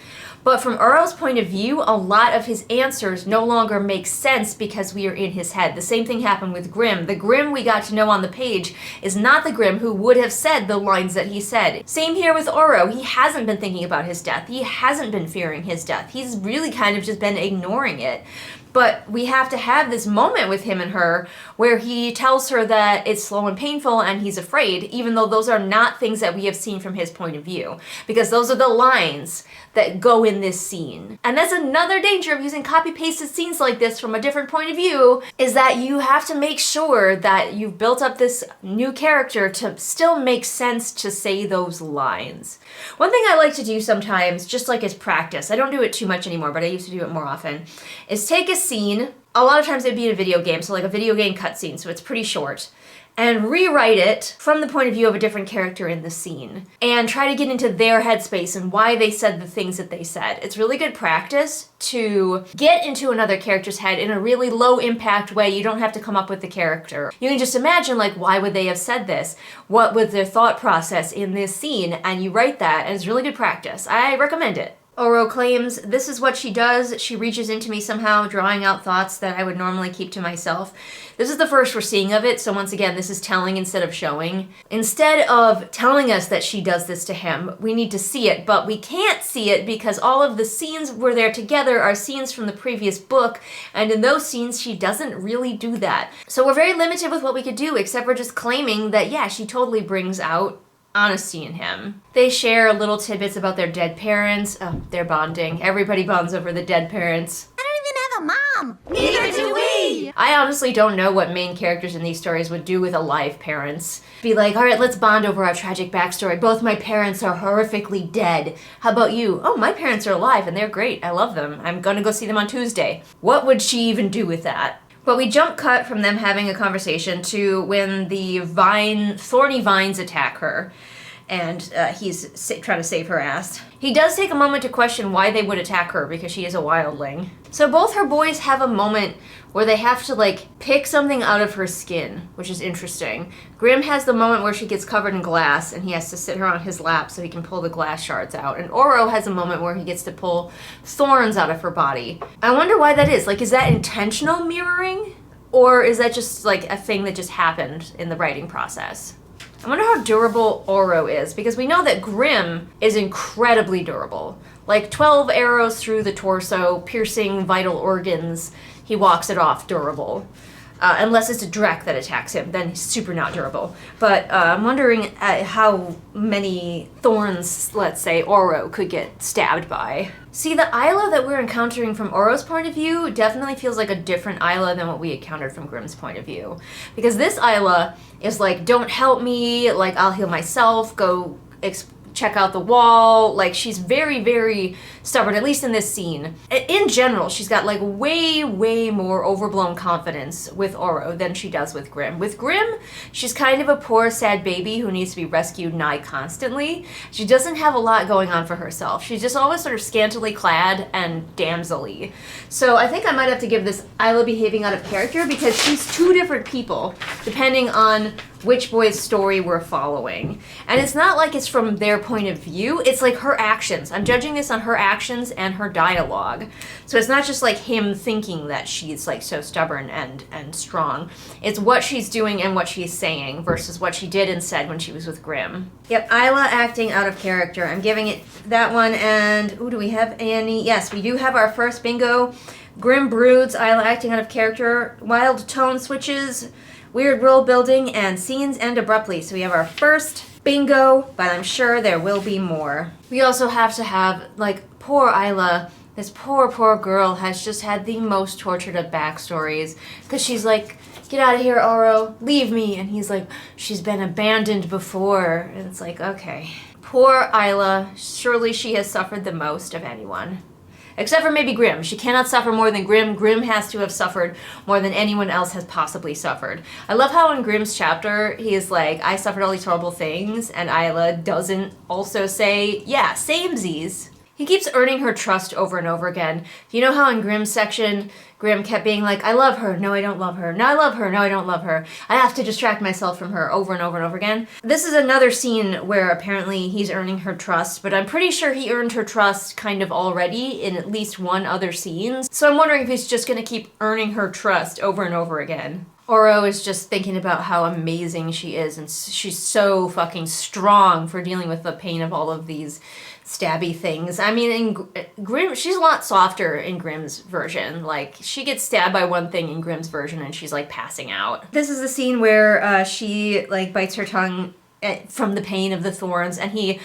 But from Oro's point of view, a lot of his answers no longer make sense because we are in his head. The same thing happened with Grimm. The Grimm we got to know on the page is not the Grimm who would have said the lines that he said. Same here with Oro. He hasn't been thinking about his death. He hasn't been fearing his death. He's really kind of just been ignoring it. But we have to have this moment with him and her where he tells her that it's slow and painful and he's afraid, even though those are not things that we have seen from his point of view. Because those are the lines that go in this scene. And that's another danger of using copy-pasted scenes like this from a different point of view, is that you have to make sure that you've built up this new character to still make sense to say those lines. One thing I like to do sometimes, just like as practice, I don't do it too much anymore, but I used to do it more often, is take a scene, a lot of times it'd be in a video game, so like a video game cutscene, so it's pretty short, and rewrite it from the point of view of a different character in the scene, and try to get into their headspace and why they said the things that they said. It's really good practice to get into another character's head in a really low impact way. You don't have to come up with the character. You can just imagine, like, why would they have said this? What was their thought process in this scene? And you write that, and it's really good practice. I recommend it. Oro claims, this is what she does. She reaches into me somehow, drawing out thoughts that I would normally keep to myself. This is the first we're seeing of it, so once again, this is telling instead of showing. Instead of telling us that she does this to him, we need to see it, but we can't see it because all of the scenes where they're together are scenes from the previous book, and in those scenes, she doesn't really do that. So we're very limited with what we could do, except for just claiming that, yeah, she totally brings out honesty in him. They share little tidbits about their dead parents. Oh, they're bonding. Everybody bonds over the dead parents. I don't even have a mom. Neither do we. I honestly don't know what main characters in these stories would do with alive parents. Be like, all right, let's bond over our tragic backstory. Both my parents are horrifically dead. How about you? Oh, my parents are alive and they're great. I love them. I'm gonna go see them on Tuesday. What would she even do with that? But we jump cut from them having a conversation to when the thorny vines attack her, and he's trying to save her ass. He does take a moment to question why they would attack her because she is a wildling. So both her boys have a moment where they have to like pick something out of her skin, which is interesting. Grimm has the moment where she gets covered in glass and he has to sit her on his lap so he can pull the glass shards out. And Oro has a moment where he gets to pull thorns out of her body. I wonder why that is. Like, is that intentional mirroring? Or is that just like a thing that just happened in the writing process? I wonder how durable Oro is, because we know that Grimm is incredibly durable. Like 12 arrows through the torso, piercing vital organs, he walks it off durable. Unless it's a Drek that attacks him, then he's super not durable. But I'm wondering how many thorns, let's say, Oro could get stabbed by. See, the Isla that we're encountering from Oro's point of view definitely feels like a different Isla than what we encountered from Grimm's point of view. Because this Isla is like, don't help me, like, I'll heal myself, go check out the wall. Like, she's very, very stubborn, at least in this scene. In general, she's got like way more overblown confidence with Oro than she does with Grimm. With Grimm, she's kind of a poor, sad baby who needs to be rescued nigh constantly. She doesn't have a lot going on for herself. She's just always sort of scantily clad and damsel-y. So I think I might have to give this Isla behaving out of character, because she's two different people, depending on which boy's story we're following. And it's not like it's from their point of view, it's like her actions. I'm judging this on her actions and her dialogue. So it's not just like him thinking that she's like so stubborn and strong. It's what she's doing and what she's saying versus what she did and said when she was with Grimm. Yep, Isla acting out of character. I'm giving it that one. And ooh, do we have any? Yes, we do have our first bingo. Grimm broods, Isla acting out of character, wild tone switches, weird world building, and scenes end abruptly. So we have our first bingo, but I'm sure there will be more. We also have to have, like, poor Isla. This poor girl has just had the most tortured of backstories, because she's like, get out of here, Oro, leave me. And he's like, she's been abandoned before. And it's like, okay. Poor Isla. Surely she has suffered the most of anyone. Except for maybe Grimm. She cannot suffer more than Grimm. Grimm has to have suffered more than anyone else has possibly suffered. I love how in Grimm's chapter, he is like, I suffered all these horrible things, and Isla doesn't also say, yeah, samesies. He keeps earning her trust over and over again. You know how in Grimm's section, Grimm kept being like, I love her, no I don't love her, no I love her, no I don't love her. I have to distract myself from her over and over and over again. This is another scene where apparently he's earning her trust, but I'm pretty sure he earned her trust kind of already in at least one other scene. So I'm wondering if he's just gonna keep earning her trust over and over again. Oro is just thinking about how amazing she is, and she's so fucking strong for dealing with the pain of all of these stabby things. I mean, in Grimm, she's a lot softer in Grimm's version. Like, she gets stabbed by one thing in Grimm's version and she's like passing out. This is the scene where she like bites her tongue from the pain of the thorns, and he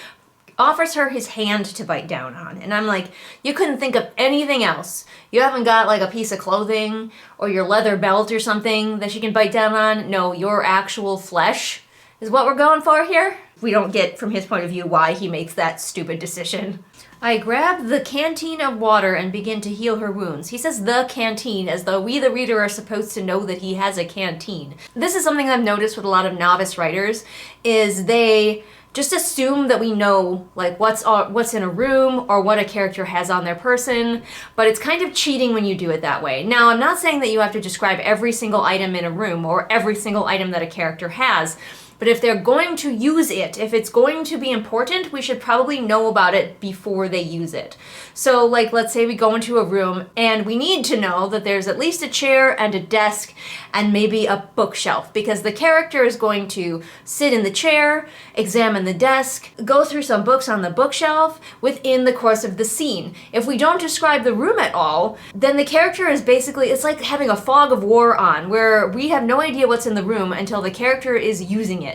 offers her his hand to bite down on. And I'm like, you couldn't think of anything else. You haven't got like a piece of clothing or your leather belt or something that she can bite down on? No, your actual flesh is what we're going for here. We don't get from his point of view why he makes that stupid decision. I grab the canteen of water and begin to heal her wounds. He says the canteen as though we, the reader, are supposed to know that he has a canteen. This is something I've noticed with a lot of novice writers, is they just assume that we know like what's in a room or what a character has on their person, but it's kind of cheating when you do it that way. Now, I'm not saying that you have to describe every single item in a room or every single item that a character has, but if they're going to use it, if it's going to be important, we should probably know about it before they use it. So like, let's say we go into a room and we need to know that there's at least a chair and a desk and maybe a bookshelf, because the character is going to sit in the chair, examine the desk, go through some books on the bookshelf within the course of the scene. If we don't describe the room at all, then the character is basically, it's like having a fog of war on, where we have no idea what's in the room until the character is using it.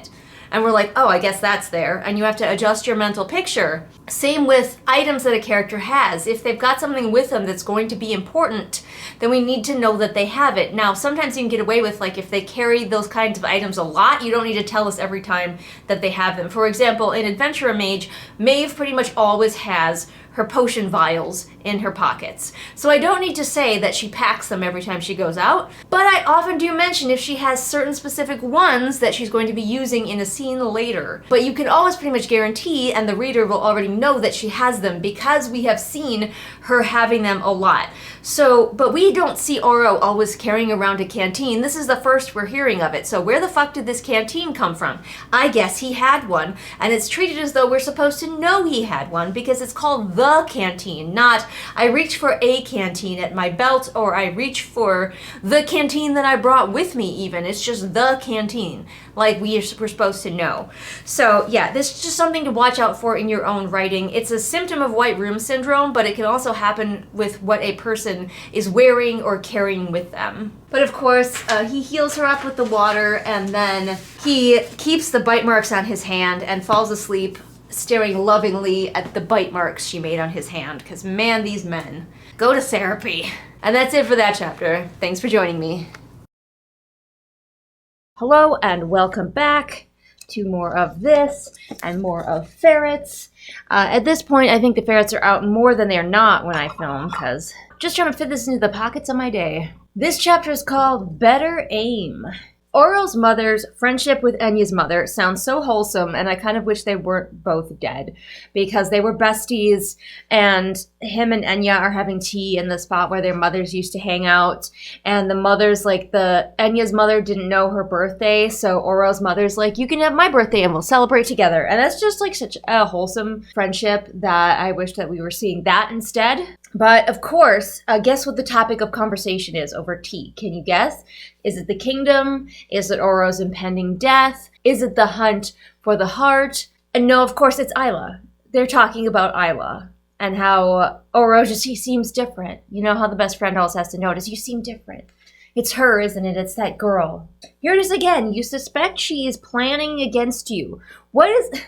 And we're like, oh, I guess that's there. And you have to adjust your mental picture. Same with items that a character has. If they've got something with them that's going to be important, then we need to know that they have it. Now, sometimes you can get away with, like, if they carry those kinds of items a lot, you don't need to tell us every time that they have them. For example, in Adventurer Mage, Maeve pretty much always has her potion vials in her pockets. So I don't need to say that she packs them every time she goes out, but I often do mention if she has certain specific ones that she's going to be using in a scene later. But you can always pretty much guarantee, and the reader will already know that she has them because we have seen her having them a lot. So, but we don't see Oro always carrying around a canteen. This is the first we're hearing of it. So where the fuck did this canteen come from? I guess he had one, and it's treated as though we're supposed to know he had one because it's called the the canteen, not I reach for a canteen at my belt or I reach for the canteen that I brought with me even. It's just the canteen, like we're supposed to know. So yeah, this is just something to watch out for in your own writing. It's a symptom of white room syndrome, but it can also happen with what a person is wearing or carrying with them. But of course, he heals her up with the water, and then he keeps the bite marks on his hand and falls asleep staring lovingly at the bite marks she made on his hand, because man, these men. Go to therapy. And that's it for that chapter. Thanks for joining me. Hello and welcome back to more of this and more of ferrets. At this point, I think the ferrets are out more than they're not when I film, because just trying to fit this into the pockets of my day. This chapter is called Better Aim. Oro's mother's friendship with Enya's mother sounds so wholesome, and I kind of wish they weren't both dead, because they were besties, and him and Enya are having tea in the spot where their mothers used to hang out, and the mother's like, Enya's mother didn't know her birthday, so Oro's mother's like, you can have my birthday and we'll celebrate together, and that's just like such a wholesome friendship that I wish that we were seeing that instead. But of course, guess what the topic of conversation is over tea? Can you guess? Is it the kingdom? Is it Oro's impending death? Is it the hunt for the heart? And no, of course, it's Isla. They're talking about Isla and how Oro he seems different. You know how the best friend always has to notice, you seem different. It's her, isn't it? It's that girl. Here it is again. You suspect she is planning against you. What is...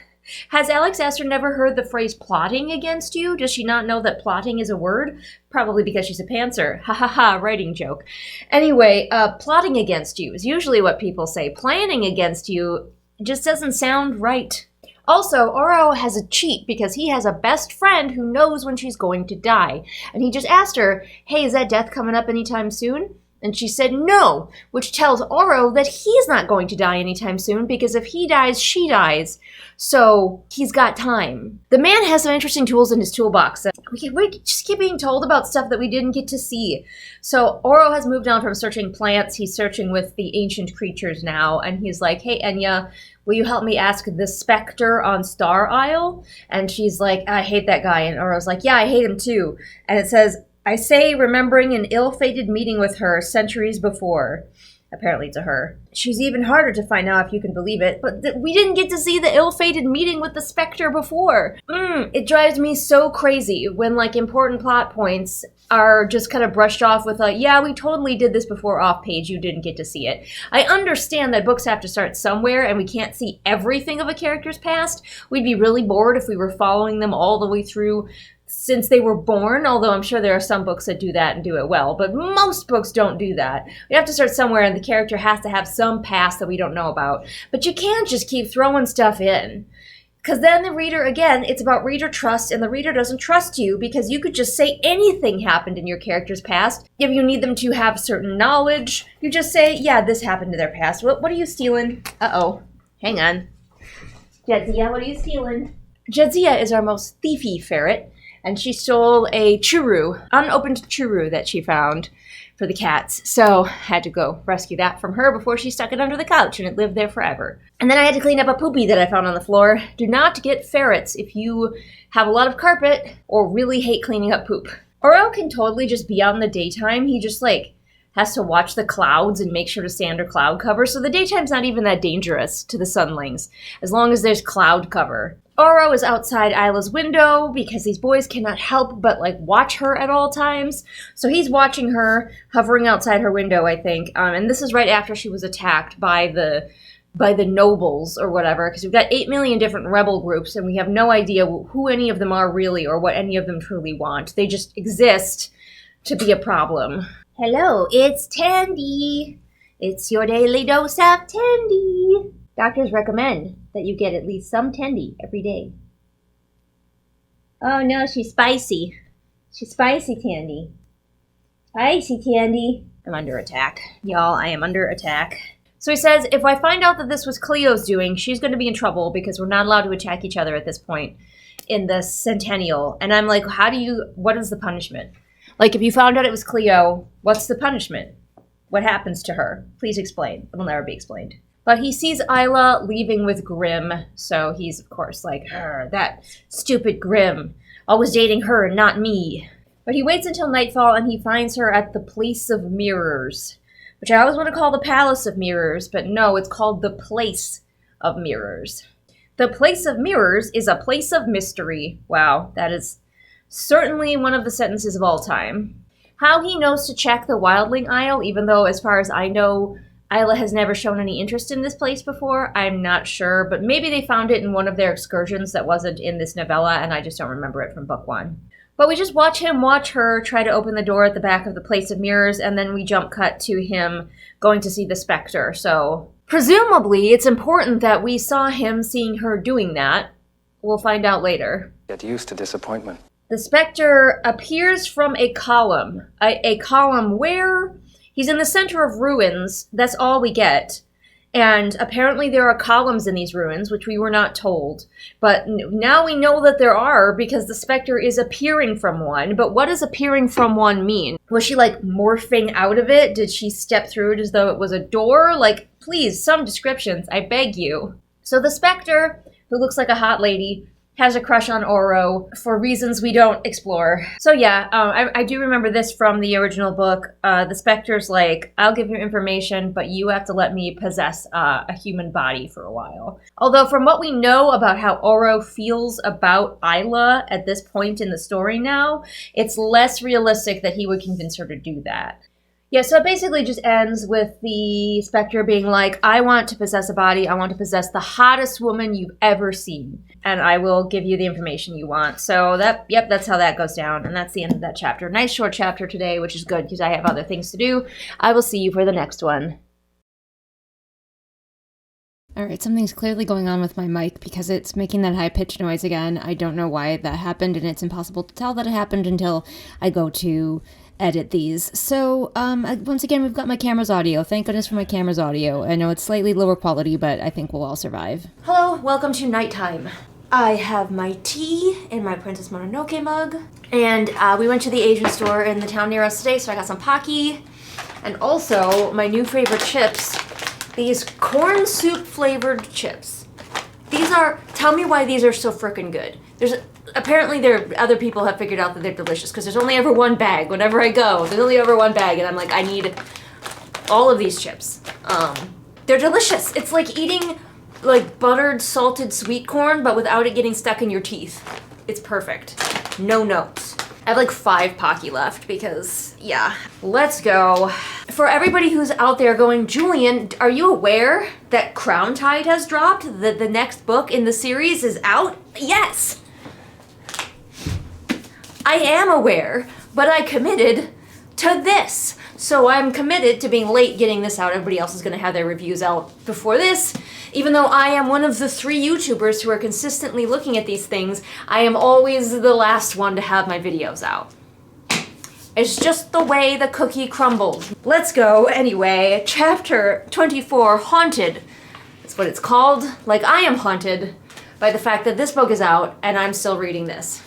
Has Alex Astor never heard the phrase plotting against you? Does she not know that plotting is a word? Probably because she's a pantser. Ha ha ha, writing joke. Anyway, plotting against you is usually what people say. Planning against you just doesn't sound right. Also, Oro has a cheat because he has a best friend who knows when she's going to die. And he just asked her, hey, is that death coming up anytime soon? And she said no, which tells Oro that he's not going to die anytime soon, because if he dies, she dies. So he's got time. The man has some interesting tools in his toolbox. We just keep being told about stuff that we didn't get to see. So Oro has moved on from searching plants. He's searching with the ancient creatures now. And he's like, hey, Enya, will you help me ask the specter on Star Isle? And she's like, I hate that guy. And Oro's like, yeah, I hate him too. And it says, I say, remembering an ill-fated meeting with her centuries before. Apparently to her. She's even harder to find out if you can believe it, but we didn't get to see the ill-fated meeting with the specter before. It drives me so crazy when, like, important plot points are just kind of brushed off with a, yeah, we totally did this before off page, you didn't get to see it. I understand that books have to start somewhere and we can't see everything of a character's past. We'd be really bored if we were following them all the way through since they were born, although I'm sure there are some books that do that and do it well, but most books don't do that. We have to start somewhere, and the character has to have some past that we don't know about. But you can't just keep throwing stuff in, because then the reader, again, it's about reader trust, and the reader doesn't trust you because you could just say anything happened in your character's past. If you need them to have certain knowledge, you just say, yeah, this happened in their past. What are you stealing? Uh-oh. Hang on. Jadzia, what are you stealing? Jadzia is our most thiefy ferret. And she stole a churu, unopened churu that she found for the cats. So I had to go rescue that from her before she stuck it under the couch and it lived there forever. And then I had to clean up a poopy that I found on the floor. Do not get ferrets if you have a lot of carpet or really hate cleaning up poop. Oro can totally just be out in the daytime. He just has to watch the clouds and make sure to stay under cloud cover. So the daytime's not even that dangerous to the sunlings, as long as there's cloud cover. Oro is outside Isla's window because these boys cannot help but watch her at all times. So he's watching her, hovering outside her window, I think. And this is right after she was attacked by the nobles or whatever, because we've got 8 million different rebel groups and we have no idea who any of them are really or what any of them truly want. They just exist to be a problem. Hello, it's Tandy. It's your daily dose of Tandy. Doctors recommend that you get at least some Tandy every day. Oh no, she's spicy. She's spicy, Tandy. Spicy, Tandy. I'm under attack. Y'all, I am under attack. So he says, if I find out that this was Cleo's doing, she's going to be in trouble because we're not allowed to attack each other at this point in the centennial. And I'm like, what is the punishment? If you found out it was Cleo, what's the punishment? What happens to her? Please explain. It will never be explained. But he sees Isla leaving with Grimm, so he's, of course, like, that stupid Grimm. Always dating her and not me. But he waits until nightfall and he finds her at the Place of Mirrors, which I always want to call the Palace of Mirrors, but no, it's called the Place of Mirrors. The Place of Mirrors is a place of mystery. Wow, that is certainly one of the sentences of all time. How he knows to check the Wildling Isle, even though, as far as I know, Isla has never shown any interest in this place before, I'm not sure, but maybe they found it in one of their excursions that wasn't in this novella, and I just don't remember it from book 1. But we just watch him watch her try to open the door at the back of the Place of Mirrors, and then we jump cut to him going to see the Spectre. So, presumably, it's important that we saw him seeing her doing that. We'll find out later. Get used to disappointment. The Spectre appears from a column. A column where? He's in the center of ruins. That's all we get. And apparently there are columns in these ruins, which we were not told. But now we know that there are, because the Spectre is appearing from one. But what does appearing from one mean? Was she, like, morphing out of it? Did she step through it as though it was a door? Like, please, some descriptions, I beg you. So the Spectre, who looks like a hot lady, has a crush on Oro for reasons we don't explore. So yeah, I do remember this from the original book. The Spectre's like, I'll give you information, but you have to let me possess a human body for a while. Although from what we know about how Oro feels about Isla at this point in the story now, it's less realistic that he would convince her to do that. Yeah, so it basically just ends with the Spectre being like, I want to possess a body, I want to possess the hottest woman you've ever seen, and I will give you the information you want. So that's how that goes down, and that's the end of that chapter. Nice short chapter today, which is good because I have other things to do. I will see you for the next one. Alright, something's clearly going on with my mic because it's making that high-pitched noise again. I don't know why that happened, and it's impossible to tell that it happened until I go to edit these. So, once again, we've got my camera's audio. Thank goodness for my camera's audio. I know it's slightly lower quality, but I think we'll all survive. Hello, welcome to nighttime. I have my tea in my Princess Mononoke mug, and we went to the Asian store in the town near us today, so I got some Pocky, and also my new favorite chips, these corn soup flavored chips. These are, tell me why these are so frickin' good. Apparently other people have figured out that they're delicious because there's only ever one bag. Whenever I go, there's only ever one bag, and I'm like, I need all of these chips. They're delicious. It's like eating like buttered, salted sweet corn, but without it getting stuck in your teeth. It's perfect. No notes. I have like 5 Pocky left because, yeah. Let's go. For everybody who's out there going, Julian, are you aware that Crowntide has dropped? That the next book in the series is out? Yes! I am aware, but I committed to this. So I'm committed to being late getting this out. Everybody else is going to have their reviews out before this. Even though I am one of the 3 YouTubers who are consistently looking at these things, I am always the last one to have my videos out. It's just the way the cookie crumbles. Let's go anyway. Chapter 24, Haunted. That's what it's called. Like, I am haunted by the fact that this book is out and I'm still reading this.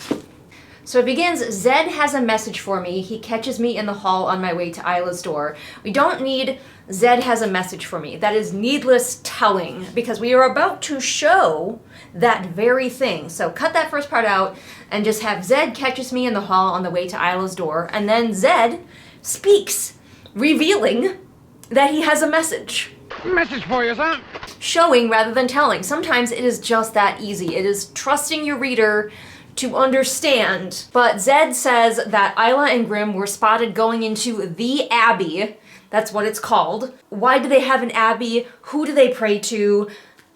So it begins, Zed has a message for me. He catches me in the hall on my way to Isla's door. We don't need Zed has a message for me. That is needless telling because we are about to show that very thing. So cut that first part out and just have Zed catches me in the hall on the way to Isla's door. And then Zed speaks, revealing that he has a message. Message for you, son. Showing rather than telling. Sometimes it is just that easy. It is trusting your reader to understand. But Zed says that Isla and Grimm were spotted going into the Abbey. That's what it's called. Why do they have an Abbey? Who do they pray to?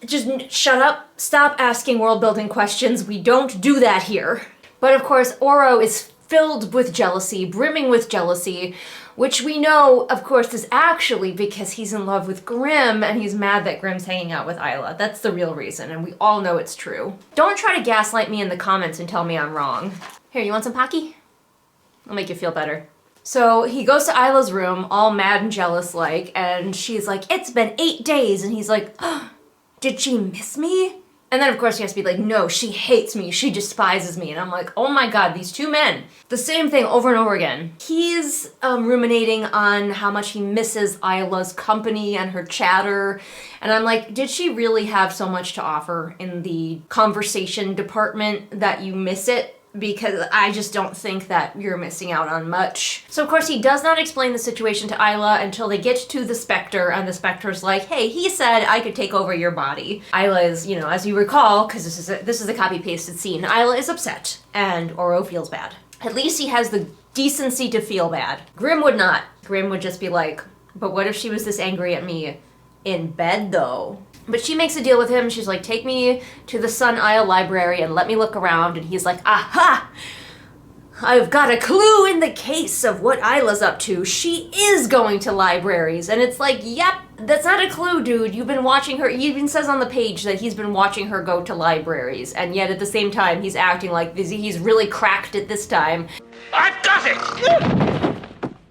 Just shut up. Stop asking world-building questions. We don't do that here. But of course, Oro is filled with jealousy, brimming with jealousy, which we know, of course, is actually because he's in love with Grimm and he's mad that Grimm's hanging out with Isla. That's the real reason, and we all know it's true. Don't try to gaslight me in the comments and tell me I'm wrong. Here, you want some Pocky? I'll make you feel better. So he goes to Isla's room, all mad and jealous-like, and she's like, it's been 8 days, and he's like, oh, did she miss me? And then, of course, he has to be like, no, she hates me. She despises me. And I'm like, oh my God, these two men. The same thing over and over again. He's ruminating on how much he misses Isla's company and her chatter. And I'm like, did she really have so much to offer in the conversation department that you miss it? Because I just don't think that you're missing out on much. So of course he does not explain the situation to Isla until they get to the Spectre, and the Spectre's like, hey, he said I could take over your body. Isla is, you know, as you recall, because this is a copy-pasted scene, Isla is upset, and Oro feels bad. At least he has the decency to feel bad. Grimm would not. Grimm would just be like, but what if she was this angry at me in bed though? But she makes a deal with him. She's like, take me to the Sun Isle Library and let me look around. And he's like, aha! I've got a clue in the case of what Isla's up to. She is going to libraries. And it's like, yep, that's not a clue, dude. You've been watching her. He even says on the page that he's been watching her go to libraries. And yet at the same time, he's acting like he's really cracked it this time. I've got it!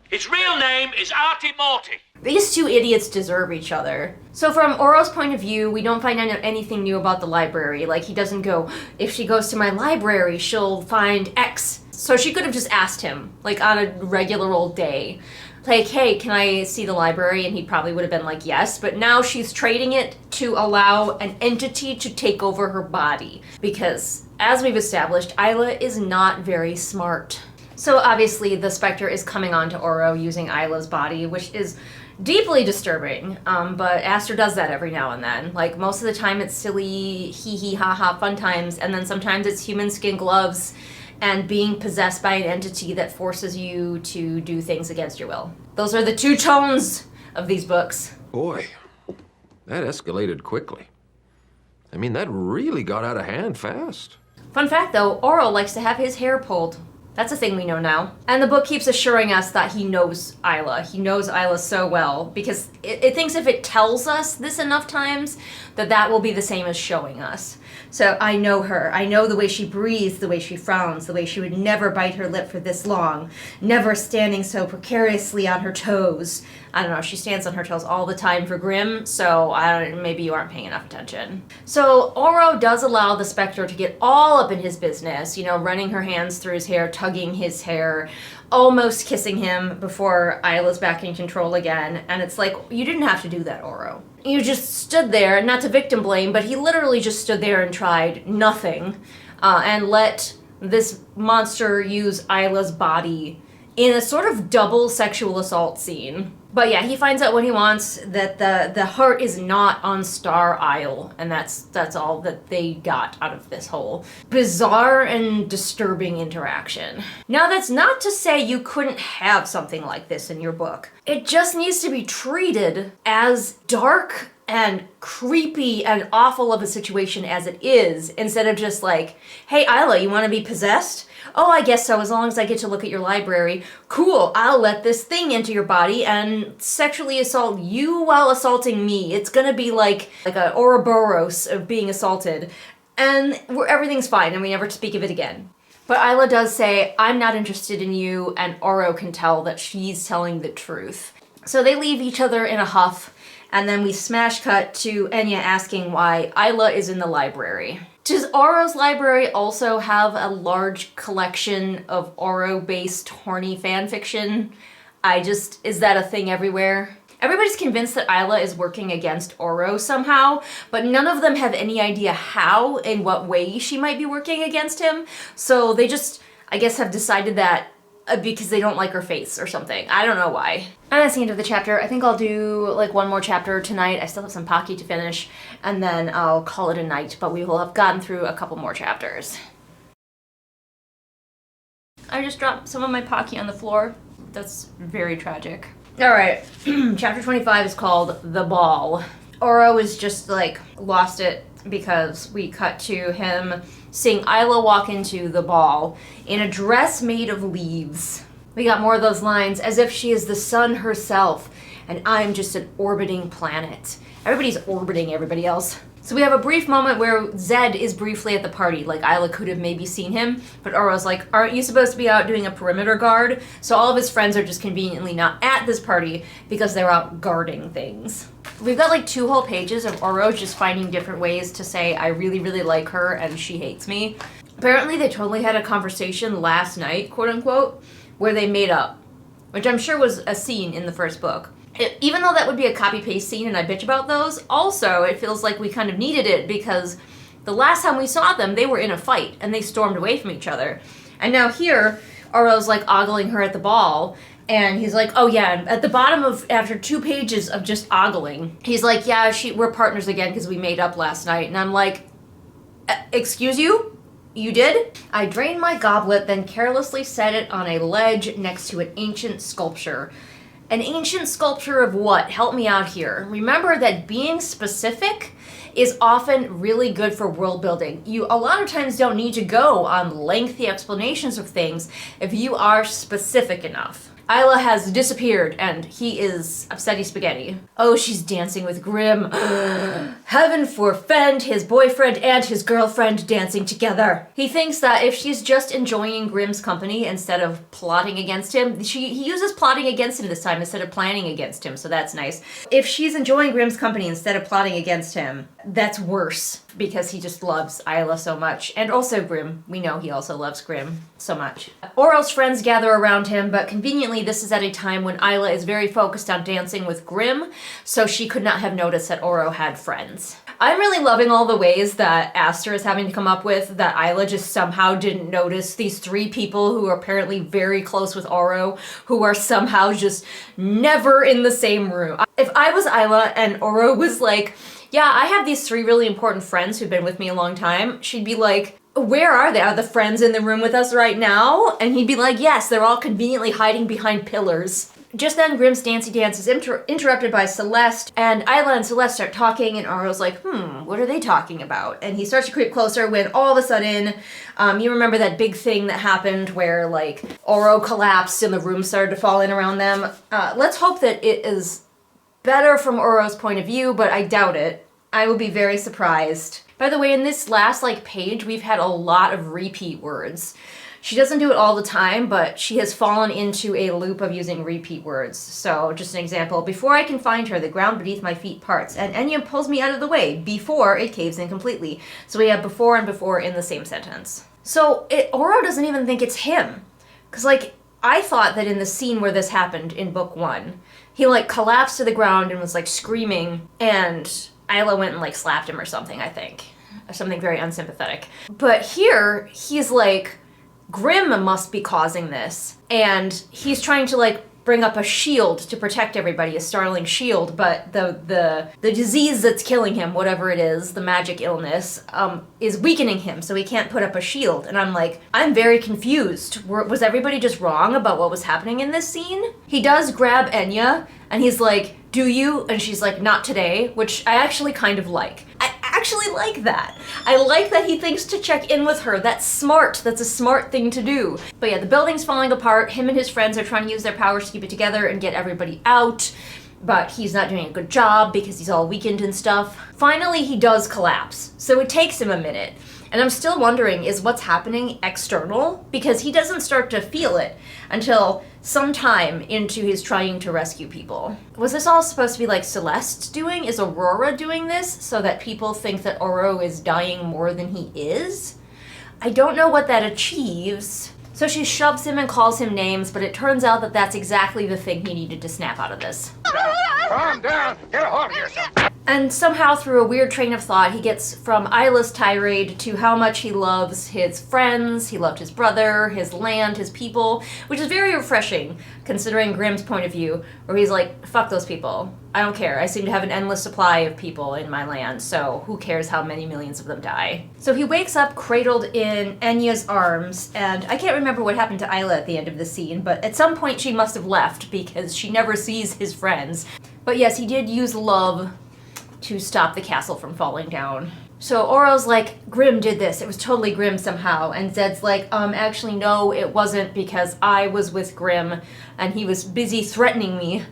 His real name is Artie Morty. These two idiots deserve each other. So from Oro's point of view, we don't find anything new about the library. Like, he doesn't go, if she goes to my library, she'll find X. So she could have just asked him, like, on a regular old day. Like, hey, can I see the library? And he probably would have been like, yes. But now she's trading it to allow an entity to take over her body. Because, as we've established, Isla is not very smart. So obviously the Spectre is coming on to Oro using Isla's body, which is deeply disturbing, but Aster does that every now and then. Like, most of the time it's silly, hee-hee-ha-ha fun times, and then sometimes it's human skin gloves and being possessed by an entity that forces you to do things against your will. Those are the two tones of these books. Boy, that escalated quickly. I mean, that really got out of hand fast. Fun fact though, Oro likes to have his hair pulled. That's a thing we know now. And the book keeps assuring us that he knows Isla. He knows Isla so well, because it thinks if it tells us this enough times, that will be the same as showing us. So I know her. I know the way she breathes, the way she frowns, the way she would never bite her lip for this long, never standing so precariously on her toes. I don't know, she stands on her toes all the time for Grimm, so maybe you aren't paying enough attention. So Oro does allow the Spectre to get all up in his business, you know, running her hands through his hair, tugging his hair, almost kissing him before Isla's back in control again. And it's like, you didn't have to do that, Oro. You just stood there, not to victim blame, but he literally just stood there and tried nothing, and let this monster use Isla's body in a sort of double sexual assault scene. But yeah, he finds out what he wants, that the heart is not on Star Isle, and that's all that they got out of this whole bizarre and disturbing interaction. Now, that's not to say you couldn't have something like this in your book. It just needs to be treated as dark and creepy and awful of a situation as it is, instead of just like, hey, Isla, you want to be possessed? Oh, I guess so, as long as I get to look at your library. Cool, I'll let this thing into your body and sexually assault you while assaulting me. It's gonna be like a Ouroboros of being assaulted. And everything's fine, and we never speak of it again. But Isla does say, I'm not interested in you, and Oro can tell that she's telling the truth. So they leave each other in a huff, and then we smash cut to Enya asking why Isla is in the library. Does Oro's library also have a large collection of Oro-based horny fanfiction? Is that a thing everywhere? Everybody's convinced that Isla is working against Oro somehow, but none of them have any idea how, in what way she might be working against him. So they just, I guess, have decided that because they don't like her face or something. I don't know why. And that's the end of the chapter. I think I'll do like one more chapter tonight. I still have some Pocky to finish, and then I'll call it a night, but we will have gotten through a couple more chapters. I just dropped some of my Pocky on the floor. That's very tragic. Alright, chapter 25 is called The Ball. Oro is just like lost it because we cut to him seeing Isla walk into the ball in a dress made of leaves. We got more of those lines, as if she is the sun herself and I'm just an orbiting planet. Everybody's orbiting everybody else. So we have a brief moment where Zed is briefly at the party, like Isla could have maybe seen him, but Oro's like, aren't you supposed to be out doing a perimeter guard? So all of his friends are just conveniently not at this party because they're out guarding things. We've got like 2 whole pages of Oro just finding different ways to say, I really, really like her and she hates me. Apparently they totally had a conversation last night, quote unquote, where they made up, which I'm sure was a scene in the first book. Even though that would be a copy-paste scene and I bitch about those, also it feels like we kind of needed it because the last time we saw them, they were in a fight and they stormed away from each other. And now here, Oro's like ogling her at the ball. And he's like, oh yeah, at the bottom of, after 2 pages of just ogling, he's like, yeah, we're partners again because we made up last night. And I'm like, excuse you? You did? I drained my goblet, then carelessly set it on a ledge next to an ancient sculpture. An ancient sculpture of what? Help me out here. Remember that being specific is often really good for world building. You a lot of times don't need to go on lengthy explanations of things if you are specific enough. Isla has disappeared, and he is upsetty spaghetti. Oh, she's dancing with Grim. Heaven forfend his boyfriend and his girlfriend dancing together. He thinks that if she's just enjoying Grim's company instead of plotting against him, he uses plotting against him this time instead of planning against him, so that's nice. If she's enjoying Grim's company instead of plotting against him, that's worse, because he just loves Isla so much. And also Grim. We know he also loves Grim so much. Oro's friends gather around him, but conveniently this is at a time when Isla is very focused on dancing with Grim, so she could not have noticed that Oro had friends. I'm really loving all the ways that Aster is having to come up with that Isla just somehow didn't notice these 3 people who are apparently very close with Oro, who are somehow just never in the same room. If I was Isla and Oro was like, yeah, I have these 3 really important friends who've been with me a long time, she'd be like, where are they? Are the friends in the room with us right now? And he'd be like, yes, they're all conveniently hiding behind pillars. Just then, Grim's dancey dance is interrupted by Celeste, and Isla and Celeste start talking, and Oro's like, what are they talking about? And he starts to creep closer when all of a sudden, you remember that big thing that happened where, like, Oro collapsed and the room started to fall in around them. Let's hope that it is better from Oro's point of view, but I doubt it. I will be very surprised. By the way, in this last page, we've had a lot of repeat words. She doesn't do it all the time, but she has fallen into a loop of using repeat words. So, just an example. Before I can find her, the ground beneath my feet parts, and Enya pulls me out of the way before it caves in completely. So we have before and before in the same sentence. So, Oro doesn't even think it's him. Because, I thought that in the scene where this happened in book 1, he, collapsed to the ground and was, screaming, and Isla went and, slapped him or something, I think. Something very unsympathetic. But here, he's like, Grim must be causing this, and he's trying to, bring up a shield to protect everybody, a Starling shield, but the disease that's killing him, whatever it is, the magic illness, is weakening him, so he can't put up a shield. And I'm like, I'm very confused. Was everybody just wrong about what was happening in this scene? He does grab Enya, and he's like, do you? And she's like, not today, which I actually kind of like. I actually like that. I like that he thinks to check in with her. That's smart. That's a smart thing to do. But yeah, the building's falling apart. Him and his friends are trying to use their powers to keep it together and get everybody out. But he's not doing a good job because he's all weakened and stuff. Finally, he does collapse. So it takes him a minute. And I'm still wondering, is what's happening external? Because he doesn't start to feel it until sometime into his trying to rescue people. Was this all supposed to be Celeste doing? Is Aurora doing this so that people think that Oro is dying more than he is? I don't know what that achieves. So she shoves him and calls him names, but it turns out that that's exactly the thing he needed to snap out of this. Calm down. Get a hold of yourself. And somehow, through a weird train of thought, he gets from Isla's tirade to how much he loves his friends, he loved his brother, his land, his people, which is very refreshing, considering Grimm's point of view, where he's like, fuck those people. I don't care. I seem to have an endless supply of people in my land, so who cares how many millions of them die? So he wakes up cradled in Enya's arms, and I can't remember what happened to Isla at the end of the scene, but at some point she must have left because she never sees his friends. But yes, he did use love to stop the castle from falling down. So Oro's like, Grim did this. It was totally Grim somehow. And Zed's like, actually no, it wasn't, because I was with Grim and he was busy threatening me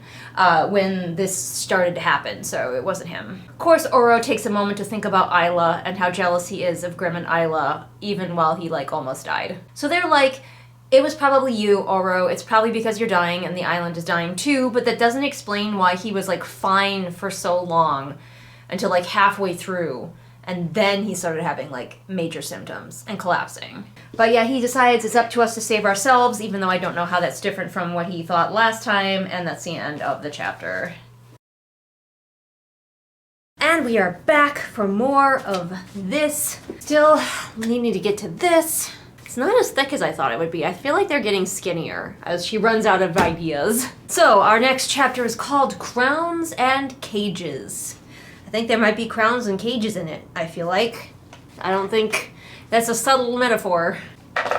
when this started to happen, so it wasn't him. Of course, Oro takes a moment to think about Isla and how jealous he is of Grim and Isla, even while he almost died. So they're like, It was probably you, Oro. It's probably because you're dying and the island is dying too, but that doesn't explain why he was like fine for so long until like halfway through. And then he started having like major symptoms and collapsing. But yeah, he decides it's up to us to save ourselves, even though I don't know how that's different from what he thought last time, and that's the end of the chapter. And we are back for more of this. Still needing to get to this. It's not as thick as I thought it would be. I feel like they're getting skinnier as she runs out of ideas. So our next chapter is called Crowns and Cages. I think there might be crowns and cages in it, I feel like. I don't think that's a subtle metaphor.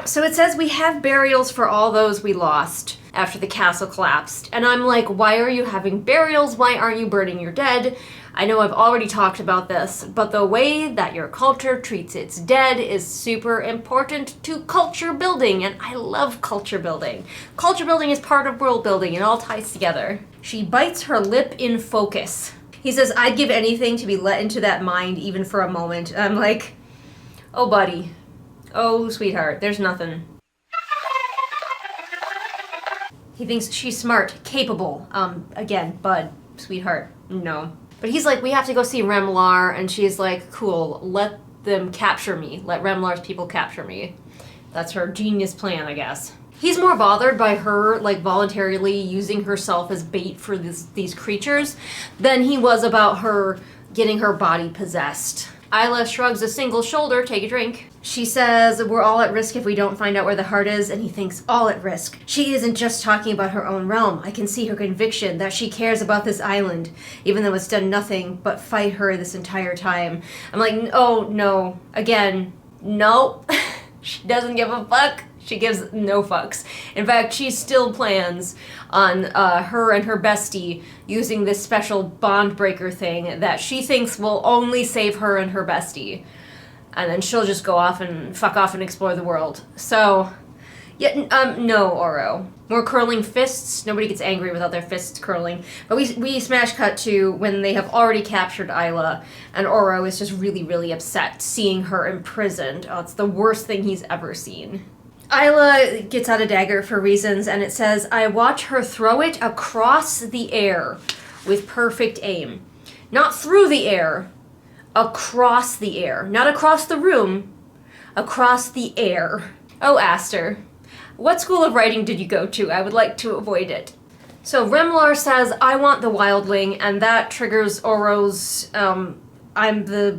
So it says we have burials for all those we lost after the castle collapsed. And I'm like, why are you having burials? Why aren't you burning your dead? I know I've already talked about this, but the way that your culture treats its dead is super important to culture building, and I love culture building. Culture building is part of world building, it all ties together. She bites her lip in focus. He says, I'd give anything to be let into that mind even for a moment. I'm like, oh buddy. Oh sweetheart, there's nothing. He thinks she's smart, capable. Again, bud, sweetheart, no. But he's like, we have to go see Remlar, and she's like, cool, let them capture me. Let Remlar's people capture me. That's her genius plan, I guess. He's more bothered by her, like, voluntarily using herself as bait for these creatures than he was about her getting her body possessed. Isla shrugs a single shoulder, take a drink. She says, we're all at risk if we don't find out where the heart is, and he thinks, all at risk. She isn't just talking about her own realm. I can see her conviction that she cares about this island, even though it's done nothing but fight her this entire time. I'm like, oh, no. Again, no. She doesn't give a fuck. She gives no fucks. In fact, she still plans on her and her bestie using this special bond breaker thing that she thinks will only save her and her bestie. And then she'll just go off and fuck off and explore the world. So, yeah, no, Oro. More curling fists. Nobody gets angry without their fists curling. But we smash cut to when they have already captured Isla, and Oro is just really, really upset seeing her imprisoned. Oh, it's the worst thing he's ever seen. Isla gets out a dagger for reasons, and it says, I watch her throw it across the air with perfect aim. Not through the air, across the air. Not across the room, across the air. Oh, Aster, what school of writing did you go to? I would like to avoid it. So Remlar says, I want the wildling, and that triggers Oro's, I'm the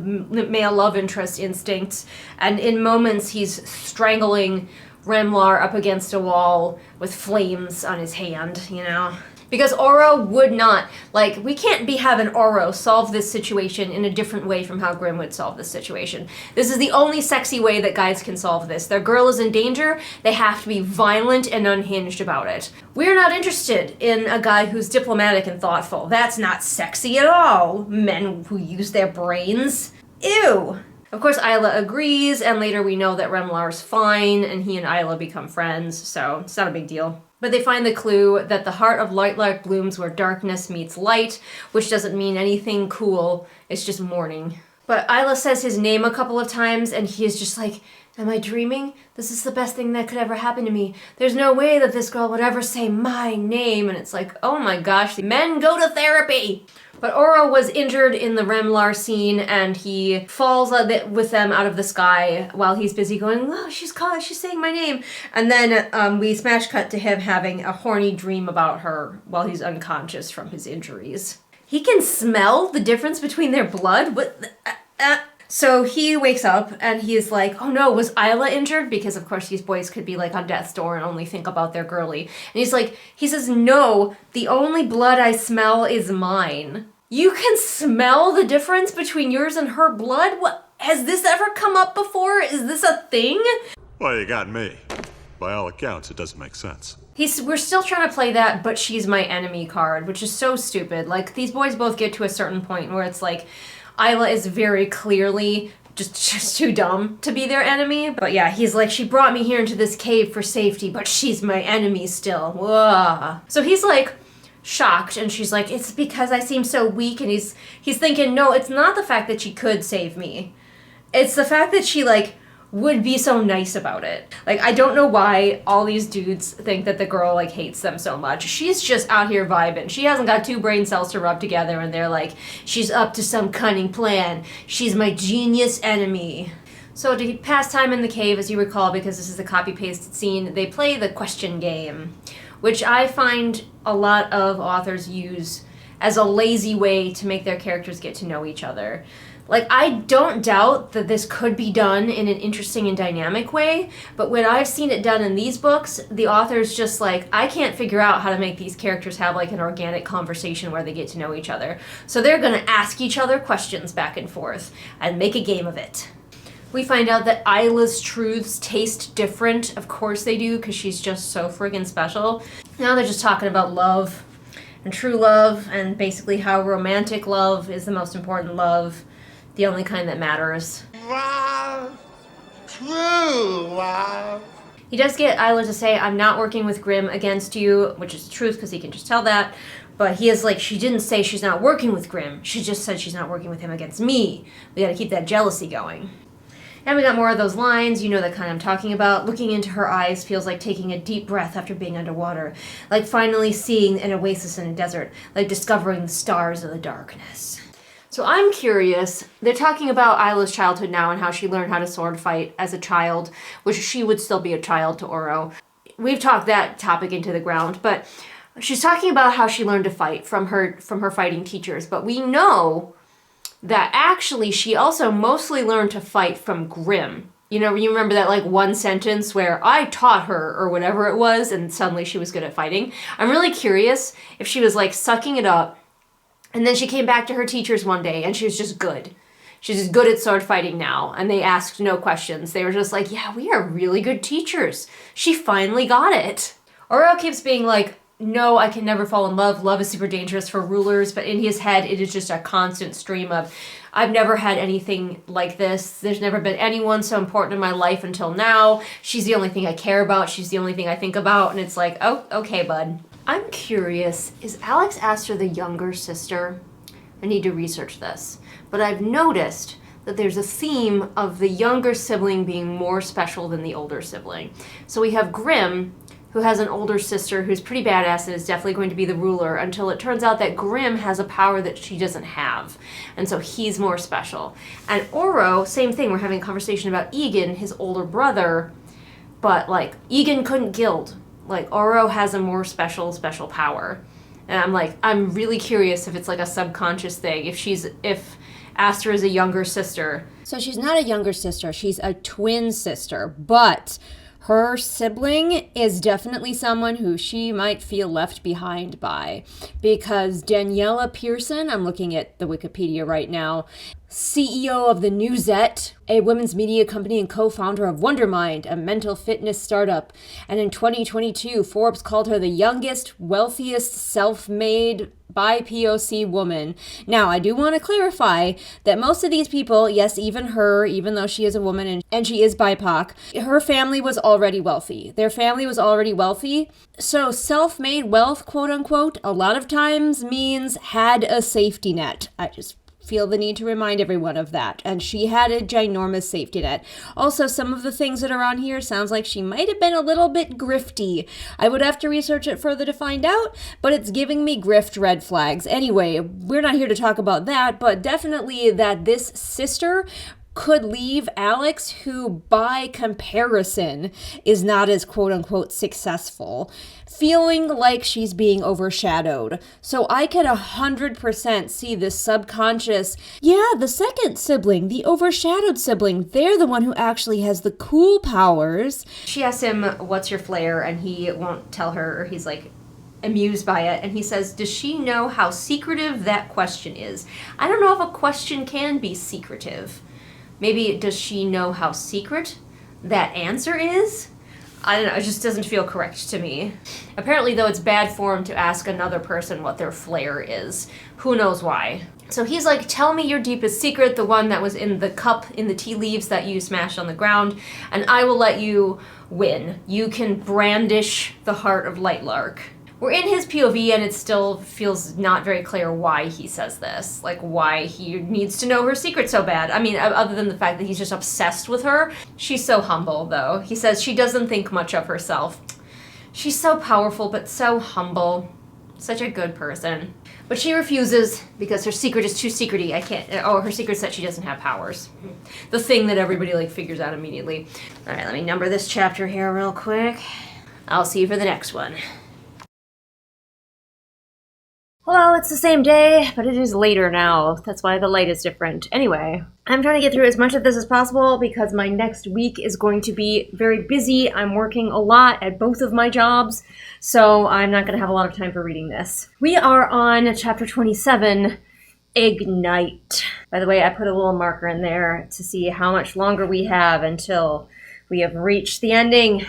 male love interest instincts, and in moments he's strangling Remlar up against a wall with flames on his hand, you know? Because Oro would not, like, we can't be having Oro solve this situation in a different way from how Grimm would solve this situation. This is the only sexy way that guys can solve this. Their girl is in danger, they have to be violent and unhinged about it. We're not interested in a guy who's diplomatic and thoughtful. That's not sexy at all. Men who use their brains. Ew. Of course, Isla agrees, and later we know that Remlar's fine, and he and Isla become friends, so it's not a big deal. But they find the clue that the heart of Lightlark blooms where darkness meets light, which doesn't mean anything cool, it's just mourning. But Isla says his name a couple of times, and he is just like, am I dreaming? This is the best thing that could ever happen to me. There's no way that this girl would ever say my name, and it's like, oh my gosh, men go to therapy! But Oro was injured in the Remlar scene, and he falls with them out of the sky while he's busy going, oh, she's saying my name. And then we smash cut to him having a horny dream about her while he's unconscious from his injuries. He can smell the difference between their blood? So he wakes up and he is like, oh no, was Isla injured? Because of course these boys could be like on death's door and only think about their girly. And he says, no, the only blood I smell is mine. You can smell the difference between yours and her blood? What? Has this ever come up before? Is this a thing? Well, you got me. By all accounts, it doesn't make sense. We're still trying to play that but she's my enemy card, which is so stupid. Like, these boys both get to a certain point where it's like, Isla is very clearly just too dumb to be their enemy. But yeah, he's like, she brought me here into this cave for safety, but she's my enemy still. Whoa. So he's like, shocked, and she's like, it's because I seem so weak, and he's thinking, no, it's not the fact that she could save me. It's the fact that she, like, would be so nice about it. Like, I don't know why all these dudes think that the girl, like, hates them so much. She's just out here vibing. She hasn't got 2 brain cells to rub together, and they're like, she's up to some cunning plan. She's my genius enemy. So to pass time in the cave, as you recall, because this is a copy-pasted scene, they play the question game, which I find a lot of authors use as a lazy way to make their characters get to know each other. Like, I don't doubt that this could be done in an interesting and dynamic way, but when I've seen it done in these books, the author's just like, I can't figure out how to make these characters have, like, an organic conversation where they get to know each other. So they're gonna ask each other questions back and forth and make a game of it. We find out that Isla's truths taste different. Of course they do, because she's just so friggin' special. Now they're just talking about love and true love, and basically how romantic love is the most important love, the only kind that matters. Love, true love. He does get Isla to say, I'm not working with Grimm against you, which is the truth, because he can just tell that. But he is like, she didn't say she's not working with Grimm. She just said she's not working with him against me. We gotta keep that jealousy going. And we got more of those lines, you know the kind I'm talking about. Looking into her eyes feels like taking a deep breath after being underwater. Like finally seeing an oasis in a desert. Like discovering the stars of the darkness. So I'm curious, they're talking about Isla's childhood now and how she learned how to sword fight as a child, which she would still be a child to Oro. We've talked that topic into the ground, but she's talking about how she learned to fight from her fighting teachers, but we know that actually she also mostly learned to fight from Grimm. You know, you remember that like one sentence where I taught her or whatever it was and suddenly she was good at fighting? I'm really curious if she was like sucking it up and then she came back to her teachers one day and she was just good. She's just good at sword fighting now, and they asked no questions. They were just like, yeah, we are really good teachers. She finally got it. Oro keeps being like, no, I can never fall in love. Love is super dangerous for rulers, but in his head, it is just a constant stream of, I've never had anything like this. There's never been anyone so important in my life until now. She's the only thing I care about. She's the only thing I think about. And it's like, oh, okay, bud. I'm curious, is Alex Astor the younger sister? I need to research this. But I've noticed that there's a theme of the younger sibling being more special than the older sibling. So we have Grimm, who has an older sister who's pretty badass and is definitely going to be the ruler, until it turns out that Grimm has a power that she doesn't have. And so he's more special. And Oro, same thing, we're having a conversation about Egan, his older brother, but like, Egan couldn't gild. Like, Oro has a more special power. And I'm like, I'm really curious if it's like a subconscious thing, if Astor is a younger sister. So she's not a younger sister, she's a twin sister, but her sibling is definitely someone who she might feel left behind by, because Daniela Pearson, I'm looking at the Wikipedia right now, CEO of the Newsette, a women's media company and co-founder of Wondermind, a mental fitness startup. And in 2022, Forbes called her the youngest, wealthiest, self-made BIPOC woman. Now, I do want to clarify that most of these people, yes, even her, even though she is a woman and she is BIPOC, her family was already wealthy. Their family was already wealthy. So self-made wealth, quote unquote, a lot of times means had a safety net. I just feel the need to remind everyone of that. And she had a ginormous safety net. Also, some of the things that are on here sounds like she might have been a little bit grifty. I would have to research it further to find out, but it's giving me grift red flags. Anyway, we're not here to talk about that, but definitely that this sister could leave Alex, who by comparison is not as quote-unquote successful, feeling like she's being overshadowed. So I could 100% see this subconscious, yeah, the second sibling, the overshadowed sibling, they're the one who actually has the cool powers. She asks him, what's your flair? And he won't tell her, or he's like amused by it. And he says, does she know how secretive that question is? I don't know if a question can be secretive. Maybe does she know how secret that answer is? I don't know, it just doesn't feel correct to me. Apparently, though, it's bad form to ask another person what their flair is. Who knows why? So he's like, tell me your deepest secret, the one that was in the cup in the tea leaves that you smashed on the ground, and I will let you win. You can brandish the heart of Lightlark. we're in his POV and it still feels not very clear why he says this. Like, why he needs to know her secret so bad. I mean, other than the fact that he's just obsessed with her. She's so humble, though. He says she doesn't think much of herself. She's so powerful, but so humble. Such a good person. But she refuses because her secret is too secrety. Her secret's that she doesn't have powers. The thing that everybody, like, figures out immediately. All right, let me number this chapter here real quick. I'll see you for the next one. Hello, it's the same day, but it is later now. That's why the light is different. Anyway, I'm trying to get through as much of this as possible because my next week is going to be very busy. I'm working a lot at both of my jobs, so I'm not going to have a lot of time for reading this. We are on chapter 27, Ignite. By the way, I put a little marker in there to see how much longer we have until we have reached the ending.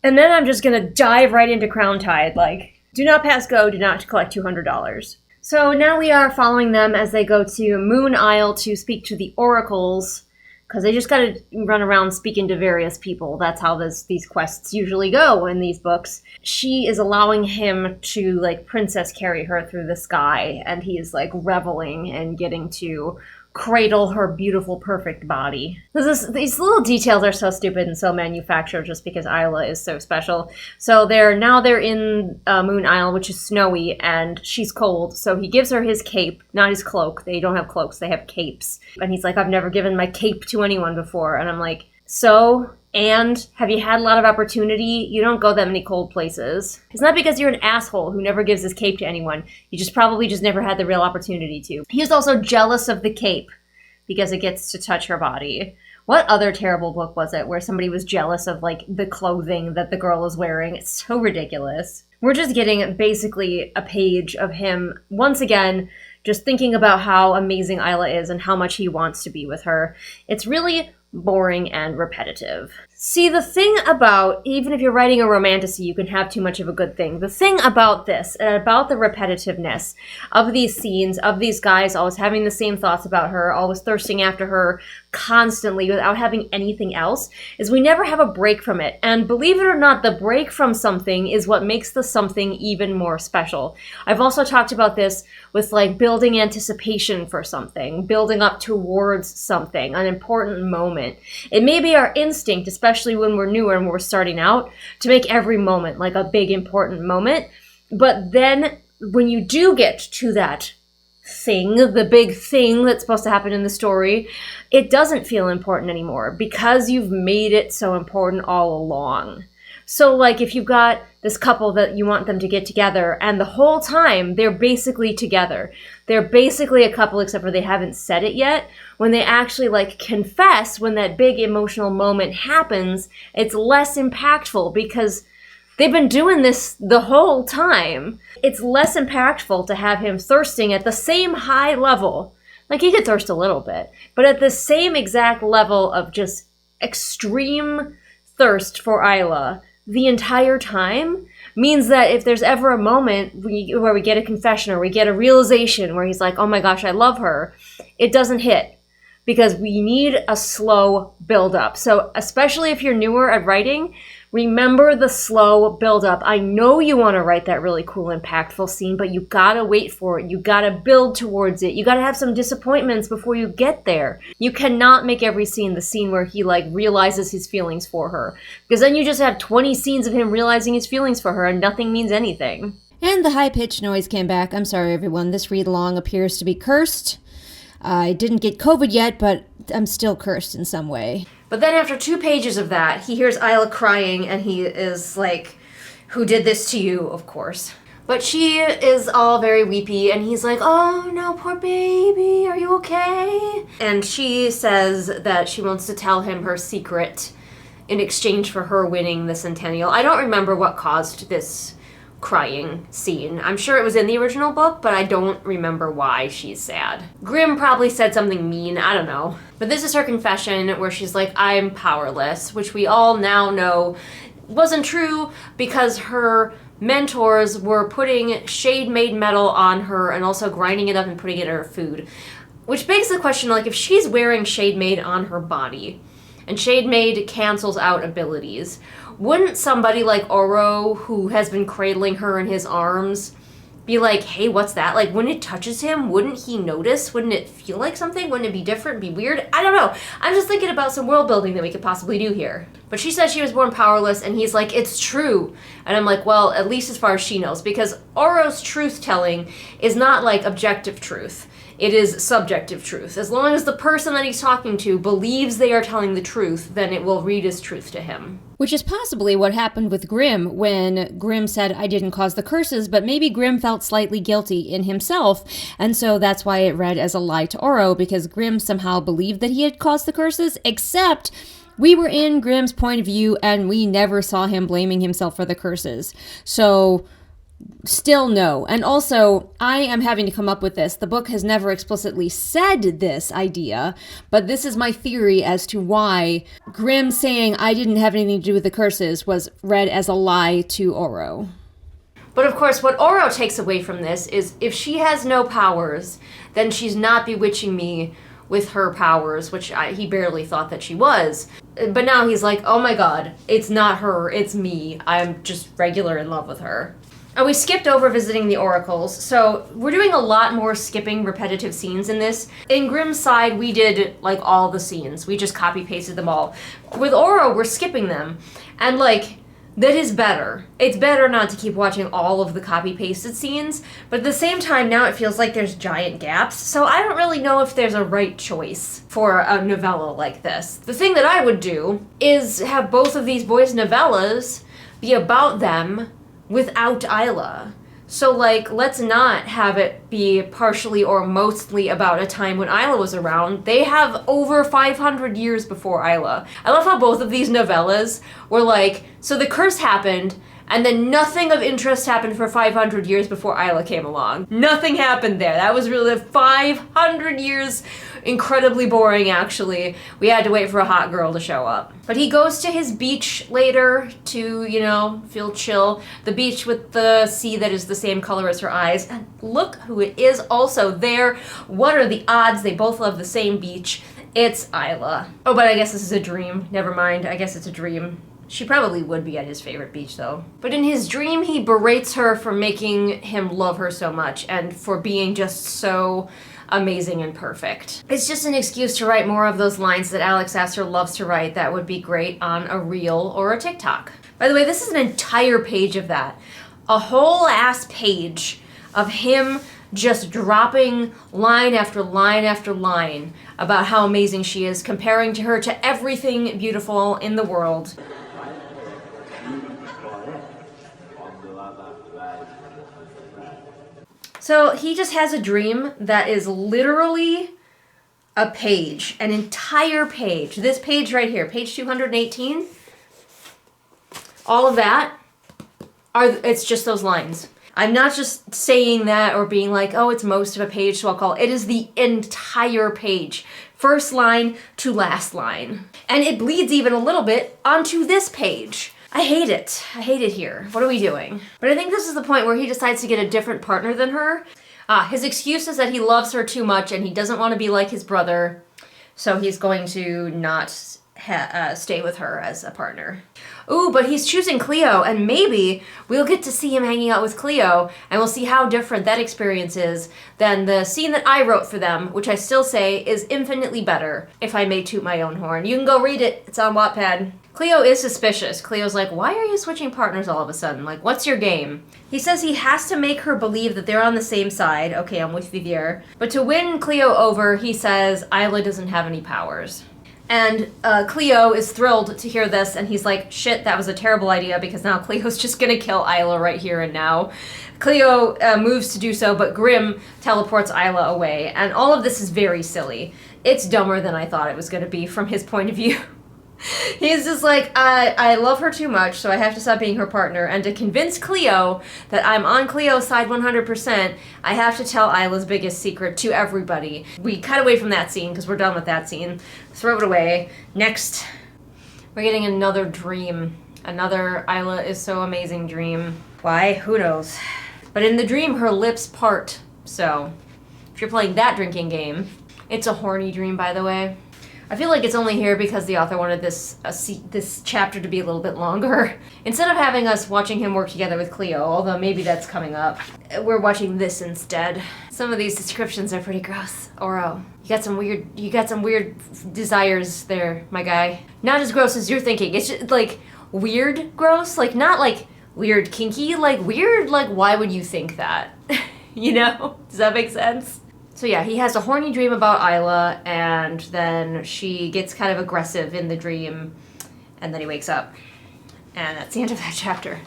And then I'm just going to dive right into Crowntide, like, do not pass go, do not collect $200. So now we are following them as they go to Moon Isle to speak to the oracles, because they just gotta run around speaking to various people. That's how these quests usually go in these books. She is allowing him to, like, princess carry her through the sky, and he is, like, reveling and getting to cradle her beautiful, perfect body. These little details are so stupid and so manufactured just because Isla is so special. So they're in Moon Isle, which is snowy, and she's cold. So he gives her his cape, not his cloak. They don't have cloaks, they have capes. And he's like, I've never given my cape to anyone before. And I'm like, so? And have you had a lot of opportunity? You don't go that many cold places. It's not because you're an asshole who never gives his cape to anyone. You just probably just never had the real opportunity to. He was also jealous of the cape because it gets to touch her body. What other terrible book was it where somebody was jealous of, like, the clothing that the girl is wearing? It's so ridiculous. We're just getting basically a page of him, once again, just thinking about how amazing Isla is and how much he wants to be with her. It's really boring and repetitive. See, the thing about, even if you're writing a romantasy, you can have too much of a good thing. The thing about this, and about the repetitiveness of these scenes, of these guys always having the same thoughts about her, always thirsting after her constantly without having anything else, is we never have a break from it. And believe it or not, the break from something is what makes the something even more special. I've also talked about this with, like, building anticipation for something, building up towards something, an important moment. It may be our instinct, especially when we're newer and we're starting out, to make every moment like a big important moment. But then when you do get to that thing, the big thing that's supposed to happen in the story, it doesn't feel important anymore because you've made it so important all along. So, like, if you've got this couple that you want them to get together and the whole time they're basically together, they're basically a couple except for they haven't said it yet, when they actually, like, confess, when that big emotional moment happens, it's less impactful because they've been doing this the whole time. It's less impactful to have him thirsting at the same high level. Like, he could thirst a little bit, but at the same exact level of just extreme thirst for Isla the entire time means that if there's ever a moment where we get a confession or we get a realization where he's like, oh my gosh, I love her, it doesn't hit because we need a slow build-up. So especially if you're newer at writing, remember the slow build-up. I know you want to write that really cool, impactful scene, but you gotta wait for it. You gotta build towards it. You gotta have some disappointments before you get there. You cannot make every scene the scene where he, like, realizes his feelings for her, because then you just have 20 scenes of him realizing his feelings for her and nothing means anything. And the high-pitched noise came back. I'm sorry, everyone. This read-along appears to be cursed. I didn't get COVID yet, but I'm still cursed in some way. But then after 2 pages of that, he hears Isla crying, and he is like, who did this to you, of course. But she is all very weepy, and he's like, oh no, poor baby, are you okay? And she says that she wants to tell him her secret in exchange for her winning the centennial. I don't remember what caused this crying scene. I'm sure it was in the original book, but I don't remember why she's sad. Grimm probably said something mean, I don't know. But this is her confession where she's like, I'm powerless, which we all now know wasn't true because her mentors were putting shade-made metal on her and also grinding it up and putting it in her food. Which begs the question, like, if she's wearing shade-made on her body, and Shade Maid cancels out abilities. Wouldn't somebody like Oro, who has been cradling her in his arms, be like, hey, what's that? Like, when it touches him, wouldn't he notice? Wouldn't it feel like something? Wouldn't it be different, be weird? I don't know. I'm just thinking about some world building that we could possibly do here. But she says she was born powerless, and he's like, it's true. And I'm like, well, at least as far as she knows, because Oro's truth-telling is not like objective truth. It is subjective truth. As long as the person that he's talking to believes they are telling the truth, then it will read as truth to him. Which is possibly what happened with Grimm when Grimm said, I didn't cause the curses, but maybe Grimm felt slightly guilty in himself, and so that's why it read as a lie to Oro, because Grimm somehow believed that he had caused the curses, except we were in Grimm's point of view and we never saw him blaming himself for the curses. So still no. And also, I am having to come up with this. The book has never explicitly said this idea, but this is my theory as to why Grimm saying I didn't have anything to do with the curses was read as a lie to Oro. But of course, what Oro takes away from this is if she has no powers, then she's not bewitching me with her powers, which he barely thought that she was. But now he's like, oh my god, it's not her, it's me. I'm just regular in love with her. And we skipped over visiting the oracles, so we're doing a lot more skipping repetitive scenes in this. In Grimm's side, we did, like, all the scenes. We just copy-pasted them all. With Oro, we're skipping them. And, like, that is better. It's better not to keep watching all of the copy-pasted scenes, but at the same time, now it feels like there's giant gaps, so I don't really know if there's a right choice for a novella like this. The thing that I would do is have both of these boys' novellas be about them without Isla. So, like, let's not have it be partially or mostly about a time when Isla was around. They have over 500 years before Isla. I love how both of these novellas were like, so the curse happened, and then nothing of interest happened for 500 years before Isla came along. Nothing happened there. That was really 500 years. Incredibly boring, actually. We had to wait for a hot girl to show up. But he goes to his beach later to, you know, feel chill. The beach with the sea that is the same color as her eyes. And look who it is also there. What are the odds they both love the same beach? It's Isla. Oh, but I guess this is a dream. Never mind. I guess it's a dream. She probably would be at his favorite beach, though. But in his dream, he berates her for making him love her so much and for being just so amazing and perfect. It's just an excuse to write more of those lines that Alex Astor loves to write that would be great on a reel or a TikTok. By the way, this is an entire page of that. A whole ass page of him just dropping line after line after line about how amazing she is, comparing to her to everything beautiful in the world. So he just has a dream that is literally a page, an entire page. This page right here, page 218, all of that, it's just those lines. I'm not just saying that or being like, oh, it's most of a page, so I'll call it. It is the entire page. First line to last line. And it bleeds even a little bit onto this page. I hate it. I hate it here. What are we doing? But I think this is the point where he decides to get a different partner than her. His excuse is that he loves her too much and he doesn't want to be like his brother, so he's going to not stay with her as a partner. Ooh, but he's choosing Cleo, and maybe we'll get to see him hanging out with Cleo, and we'll see how different that experience is than the scene that I wrote for them, which I still say is infinitely better, if I may toot my own horn. You can go read it. It's on Wattpad. Cleo is suspicious. Cleo's like, why are you switching partners all of a sudden? Like, what's your game? He says he has to make her believe that they're on the same side. Okay, I'm with you there. But to win Cleo over, he says Isla doesn't have any powers. And Cleo is thrilled to hear this, and he's like, shit, that was a terrible idea, because now Cleo's just gonna kill Isla right here and now. Cleo moves to do so, but Grimm teleports Isla away, and all of this is very silly. It's dumber than I thought it was gonna be from his point of view. He's just like, I love her too much, so I have to stop being her partner. And to convince Cleo that I'm on Cleo's side 100%, I have to tell Isla's biggest secret to everybody. We cut away from that scene because we're done with that scene. Throw it away. Next, we're getting another dream. Another Isla is so amazing dream. Why? Who knows? But in the dream, her lips part. So, if you're playing that drinking game, it's a horny dream, by the way. I feel like it's only here because the author wanted this chapter to be a little bit longer. Instead of having us watching him work together with Cleo, although maybe that's coming up, we're watching this instead. Some of these descriptions are pretty gross. Oro, you got some weird desires there, my guy. Not as gross as you're thinking. It's just like weird gross, like not like weird kinky, like weird, like why would you think that? You know? Does that make sense? So yeah, he has a horny dream about Isla, and then she gets kind of aggressive in the dream, and then he wakes up. And that's the end of that chapter.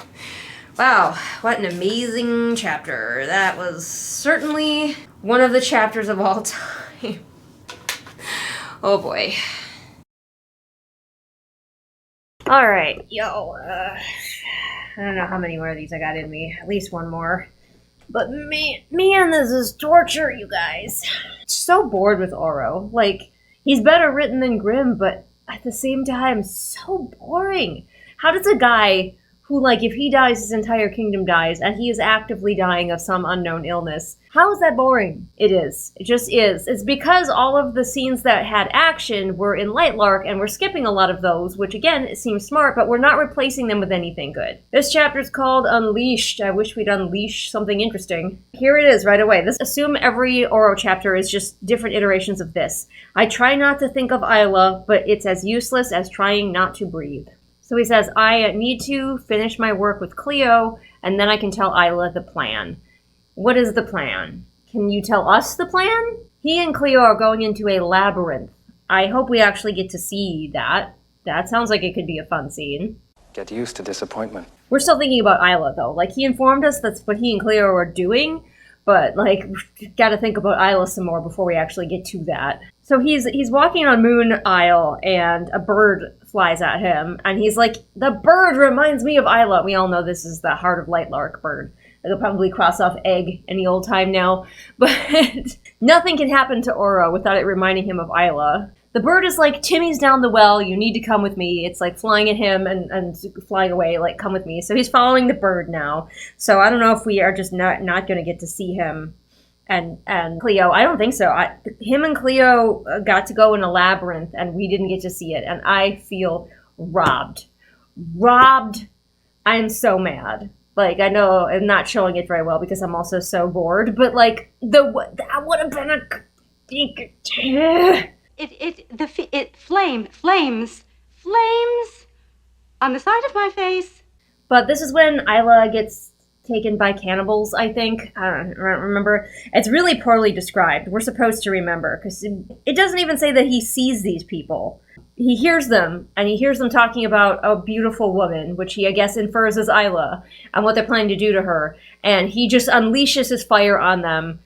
Wow, what an amazing chapter. That was certainly one of the chapters of all time. Oh boy. Alright, I don't know how many more of these I got in me. At least one more. But man, this is torture, you guys. So bored with Oro. Like, he's better written than Grimm, but at the same time, so boring. How does a guy who, like, if he dies, his entire kingdom dies, and he is actively dying of some unknown illness, how is that boring? It is. It just is. It's because all of the scenes that had action were in Lightlark, and we're skipping a lot of those, which, again, it seems smart, but we're not replacing them with anything good. This chapter's called Unleashed. I wish we'd unleash something interesting. Here it is right away. Assume every Oro chapter is just different iterations of this. I try not to think of Isla, but it's as useless as trying not to breathe. So he says, I need to finish my work with Cleo, and then I can tell Isla the plan. What is the plan? Can you tell us the plan? He and Cleo are going into a labyrinth. I hope we actually get to see that. That sounds like it could be a fun scene. Get used to disappointment. We're still thinking about Isla, though. Like, he informed us that's what he and Cleo are doing, but, like, we've got to think about Isla some more before we actually get to that. So he's walking on Moon Isle, and a bird flies at him, and he's like, the bird reminds me of Isla. We all know this is the Heart of Lightlark bird. They'll probably cross off egg any old time now, but nothing can happen to Oro without it reminding him of Isla. The bird is like, Timmy's down the well, you need to come with me. It's like flying at him and flying away, like, come with me. So he's following the bird now. So I don't know if we are just not going to get to see him and Cleo. I don't think so. Him and Cleo got to go in a labyrinth, and we didn't get to see it. And I feel robbed. Robbed. I'm so mad. Like, I know I'm not showing it very well because I'm also so bored, but, like, that would have been flames on the side of my face. But this is when Isla gets taken by cannibals, I think. I don't remember. It's really poorly described. We're supposed to remember, because it doesn't even say that he sees these people. He hears them, and he hears them talking about a beautiful woman, which he, I guess, infers is Isla, and what they're planning to do to her. And he just unleashes his fire on them,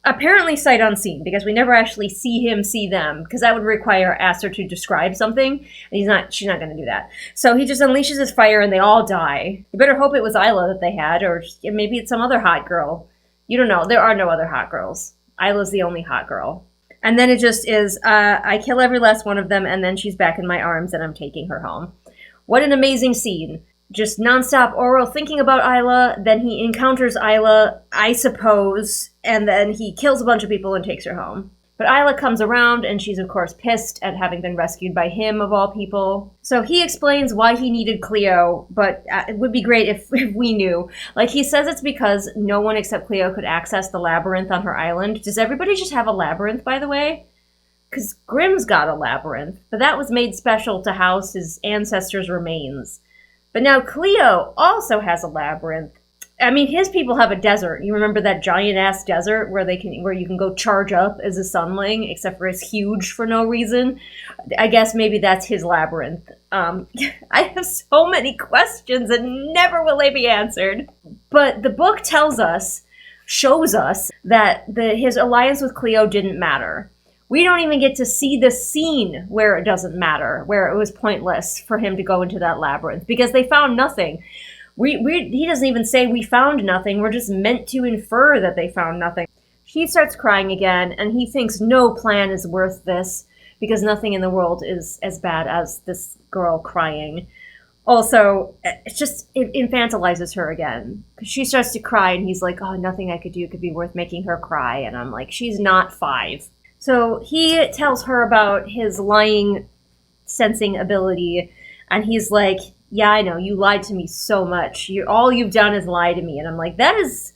apparently sight unseen, because we never actually see him see them, because that would require Aster to describe something, and she's not going to do that. So he just unleashes his fire, and they all die. You better hope it was Isla that they had, or maybe it's some other hot girl. You don't know. There are no other hot girls. Isla's the only hot girl. And then it just is, I kill every last one of them, and then she's back in my arms, and I'm taking her home. What an amazing scene. Just nonstop Oro thinking about Isla, then he encounters Isla, I suppose, and then he kills a bunch of people and takes her home. But Isla comes around, and she's of course pissed at having been rescued by him, of all people. So he explains why he needed Cleo, but it would be great if we knew. Like, he says it's because no one except Cleo could access the labyrinth on her island. Does everybody just have a labyrinth, by the way? Because Grimm's got a labyrinth, but that was made special to house his ancestors' remains. But now Cleo also has a labyrinth. I mean, his people have a desert. You remember that giant-ass desert where you can go charge up as a sunling, except for it's huge for no reason? I guess maybe that's his labyrinth. I have so many questions and never will they be answered. But the book shows us that his alliance with Cleo didn't matter. We don't even get to see the scene where it doesn't matter, where it was pointless for him to go into that labyrinth, because they found nothing. He doesn't even say we found nothing. We're just meant to infer that they found nothing. She starts crying again, and he thinks no plan is worth this, because nothing in the world is as bad as this girl crying. Also, it infantilizes her again. Because she starts to cry, and he's like, oh, nothing I could do could be worth making her cry. And I'm like, she's not 5. So he tells her about his lying sensing ability, and he's like, yeah, I know, you lied to me so much. All you've done is lie to me. And I'm like, that is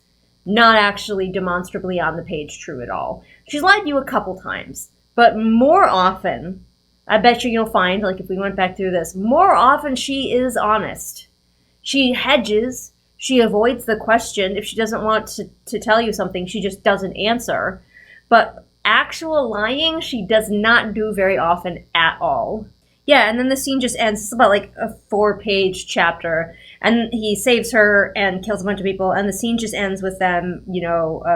not actually demonstrably on the page true at all. She's lied to you a couple times, but more often, I bet you'll find, like if we went back through this, more often she is honest. She hedges, she avoids the question. If she doesn't want to tell you something, she just doesn't answer. But actual lying, she does not do very often at all. Yeah, and then the scene just ends. It's about like a 4-page chapter, and he saves her and kills a bunch of people, and the scene just ends with them,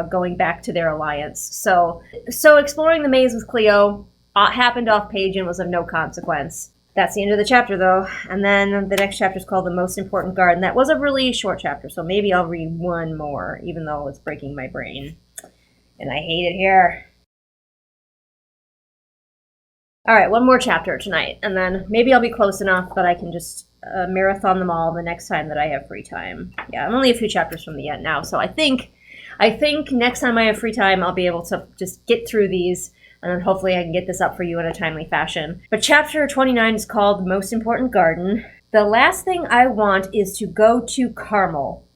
going back to their alliance. So exploring the maze with Cleo happened off page and was of no consequence. That's the end of the chapter, though. And then the next chapter is called The Most Important Garden. That was a really short chapter, so maybe I'll read one more, even though it's breaking my brain. And I hate it here. All right, one more chapter tonight, and then maybe I'll be close enough that I can just marathon them all the next time that I have free time. Yeah, I'm only a few chapters from the end now, so I think next time I have free time, I'll be able to just get through these, and then hopefully I can get this up for you in a timely fashion. But chapter 29 is called The Most Important Garden. The last thing I want is to go to Carmel.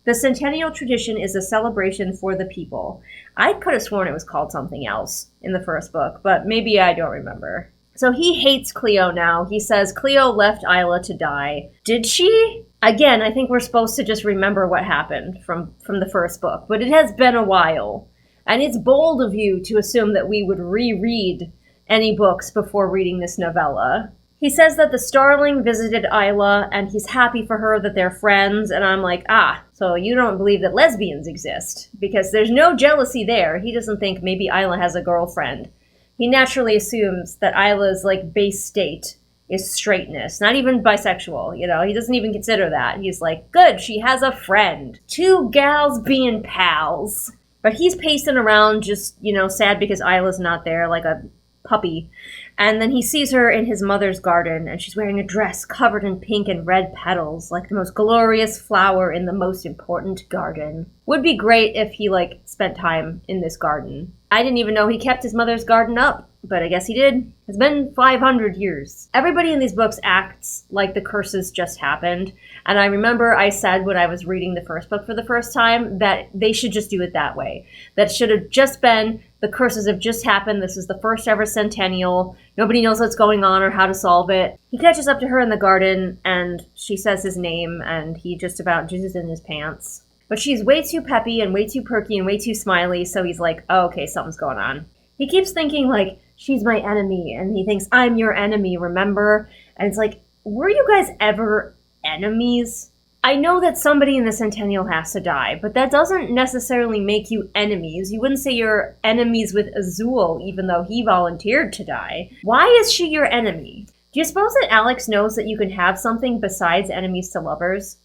The centennial tradition is a celebration for the people. I could have sworn it was called something else in the first book, but maybe I don't remember. So he hates Cleo now. He says Cleo left Isla to die. Did she? Again, I think we're supposed to just remember what happened from the first book, but it has been a while. And it's bold of you to assume that we would reread any books before reading this novella. He says that the starling visited Isla, and he's happy for her that they're friends, and I'm like, so you don't believe that lesbians exist, because there's no jealousy there. He doesn't think maybe Isla has a girlfriend. He naturally assumes that Isla's, base state is straightness, not even bisexual, he doesn't even consider that. He's like, good, she has a friend. 2 gals being pals. But he's pacing around just, sad because Isla's not there, like a puppy. And then he sees her in his mother's garden, and she's wearing a dress covered in pink and red petals, like the most glorious flower in the most important garden. Would be great if he, spent time in this garden. I didn't even know he kept his mother's garden up, but I guess he did. It's been 500 years. Everybody in these books acts like the curses just happened, and I remember I said when I was reading the first book for the first time that they should just do it that way. That should have just been, the curses have just happened, this is the first ever centennial, nobody knows what's going on or how to solve it. He catches up to her in the garden, and she says his name, and he just about jizzes in his pants. But she's way too peppy and way too perky and way too smiley, so he's like, oh, okay, something's going on. He keeps thinking, she's my enemy, and he thinks, I'm your enemy, remember? And it's like, were you guys ever enemies? I know that somebody in the Centennial has to die, but that doesn't necessarily make you enemies. You wouldn't say you're enemies with Azul, even though he volunteered to die. Why is she your enemy? Do you suppose that Alex knows that you can have something besides enemies to lovers?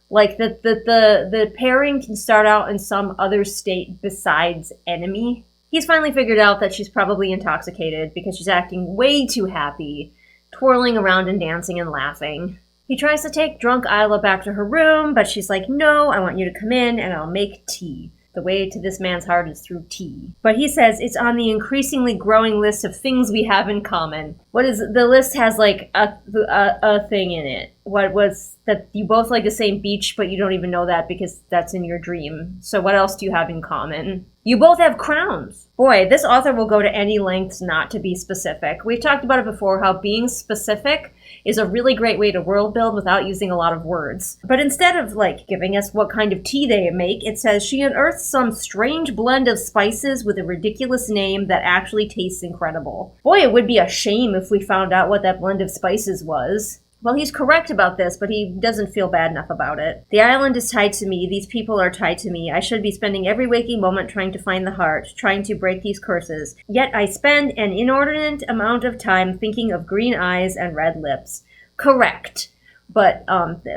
That the pairing can start out in some other state besides enemy? He's finally figured out that she's probably intoxicated because she's acting way too happy, twirling around and dancing and laughing. He tries to take drunk Isla back to her room, but she's like, no, I want you to come in and I'll make tea. The way to this man's heart is through tea. But he says it's on the increasingly growing list of things we have in common. What is the list has a thing in it? What was that you both like the same beach, but you don't even know that because that's in your dream. So what else do you have in common? You both have crowns. Boy, this author will go to any lengths not to be specific. We've talked about it before, how being specific is a really great way to world build without using a lot of words. But instead of giving us what kind of tea they make, it says she unearths some strange blend of spices with a ridiculous name that actually tastes incredible. Boy, it would be a shame if we found out what that blend of spices was. Well, he's correct about this, but he doesn't feel bad enough about it. The island is tied to me. These people are tied to me. I should be spending every waking moment trying to find the heart, trying to break these curses. Yet I spend an inordinate amount of time thinking of green eyes and red lips. Correct. But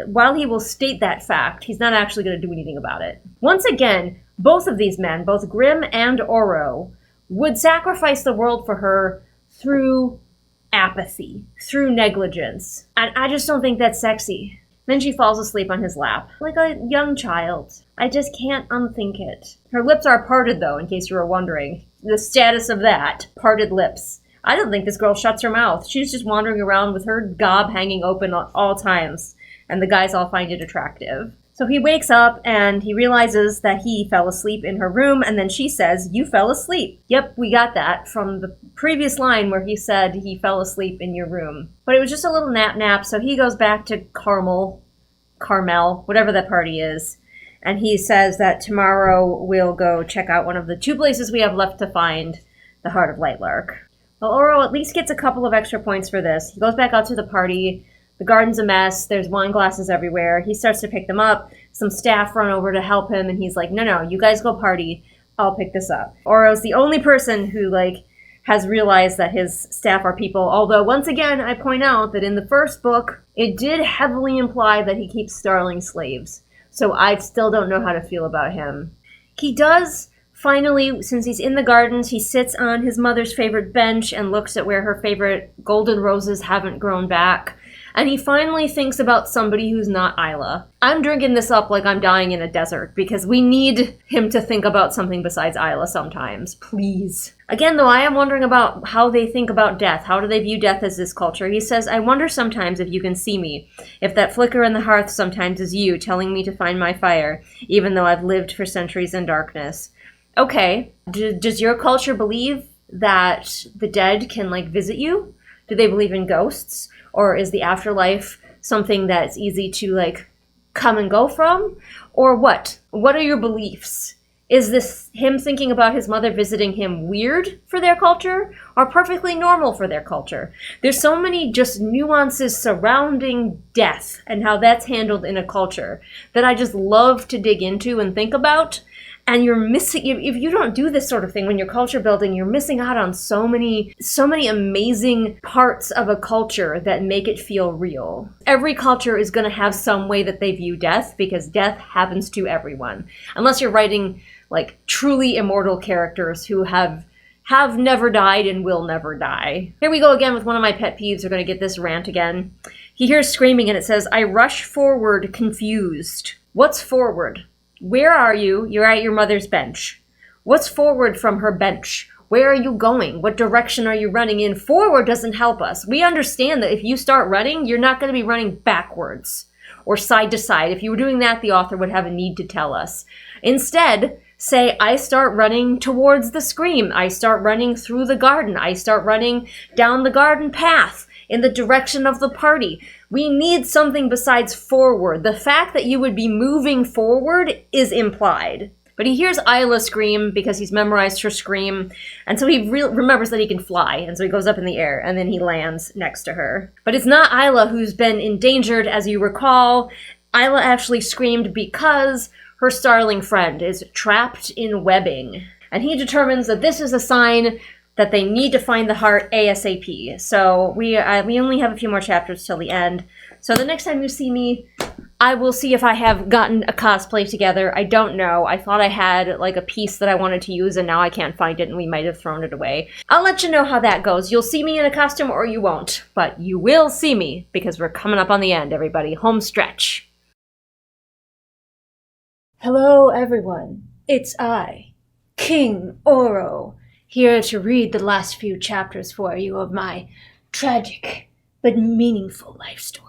while he will state that fact, he's not actually going to do anything about it. Once again, both of these men, both Grimm and Oro, would sacrifice the world for her through apathy, through negligence. And I just don't think that's sexy. Then she falls asleep on his lap, like a young child. I just can't unthink it. Her lips are parted, though, in case you were wondering. the status of that. Parted lips. I don't think this girl shuts her mouth. She's just wandering around with her gob hanging open at all times, and the guys all find it attractive. So he wakes up and he realizes that he fell asleep in her room, and then she says, "You fell asleep." Yep, we got that from the previous line where he said he fell asleep in your room. But it was just a little nap, so he goes back to Carmel, whatever that party is, and he says that tomorrow we'll go check out one of the 2 places we have left to find the Heart of Lightlark. Well, Oro at least gets a couple of extra points for this. He goes back out to the party. The garden's a mess. There's wine glasses everywhere. He starts to pick them up. Some staff run over to help him, and he's like, no, you guys go party. I'll pick this up. Oro's the only person who, has realized that his staff are people. Although, once again, I point out that in the first book, it did heavily imply that he keeps starling slaves. So I still don't know how to feel about him. He does... Finally, since he's in the gardens, he sits on his mother's favorite bench and looks at where her favorite golden roses haven't grown back. And he finally thinks about somebody who's not Isla. I'm drinking this up like I'm dying in a desert, because we need him to think about something besides Isla sometimes. Please. Again, though, I am wondering about how they think about death. How do they view death as this culture? He says, "I wonder sometimes if you can see me. If that flicker in the hearth sometimes is you, telling me to find my fire, even though I've lived for centuries in darkness." Okay, does your culture believe that the dead can, visit you? Do they believe in ghosts? Or is the afterlife something that's easy to, come and go from? Or what? What are your beliefs? Is this him thinking about his mother visiting him weird for their culture? Or perfectly normal for their culture? There's so many just nuances surrounding death and how that's handled in a culture that I just love to dig into and think about. And you're missing, if you don't do this sort of thing when you're culture building, you're missing out on so many amazing parts of a culture that make it feel real. Every culture is going to have some way that they view death, because death happens to everyone. Unless you're writing truly immortal characters who have never died and will never die. Here we go again with one of my pet peeves. We're going to get this rant again. He hears screaming and it says, "I rush forward confused." What's forward? Where are you? You're at your mother's bench. What's forward from her bench? Where are you going? What direction are you running in? Forward doesn't help us. We understand that if you start running, you're not going to be running backwards or side to side. If you were doing that, the author would have a need to tell us. Instead, say, I start running towards the scream. I start running through the garden. I start running down the garden path in the direction of the party. We need something besides forward. The fact that you would be moving forward is implied. But he hears Isla scream because he's memorized her scream, and so he remembers that he can fly, and so he goes up in the air, and then he lands next to her. But it's not Isla who's been endangered, as you recall. Isla actually screamed because her starling friend is trapped in webbing. And he determines that this is a sign that they need to find the heart ASAP. So we only have a few more chapters till the end. So the next time you see me, I will see if I have gotten a cosplay together. I don't know. I thought I had a piece that I wanted to use, and now I can't find it, and we might have thrown it away. I'll let you know how that goes. You'll see me in a costume or you won't. But you will see me, because we're coming up on the end, everybody. Home stretch. Hello, everyone. It's I, King Oro, here to read the last few chapters for you of my tragic but meaningful life story.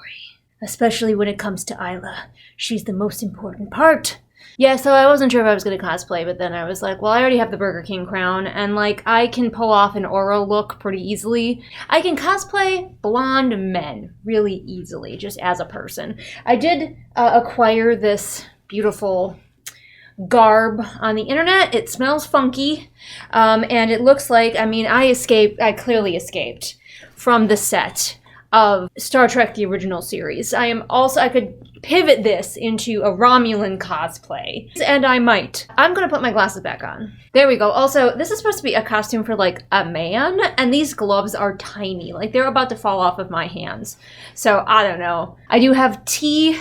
Especially when it comes to Isla. She's the most important part. Yeah, so I wasn't sure if I was going to cosplay, but then I was like, well, I already have the Burger King crown, and I can pull off an Oro look pretty easily. I can cosplay blonde men really easily, just as a person. I did acquire this beautiful garb on the internet. It smells funky, and it looks like, I clearly escaped from the set of Star Trek the original series. I could pivot this into a Romulan cosplay, and I might. I'm gonna put my glasses back on. There we go. Also, this is supposed to be a costume for a man, and these gloves are tiny. They're about to fall off of my hands. So I don't know. I do have tea,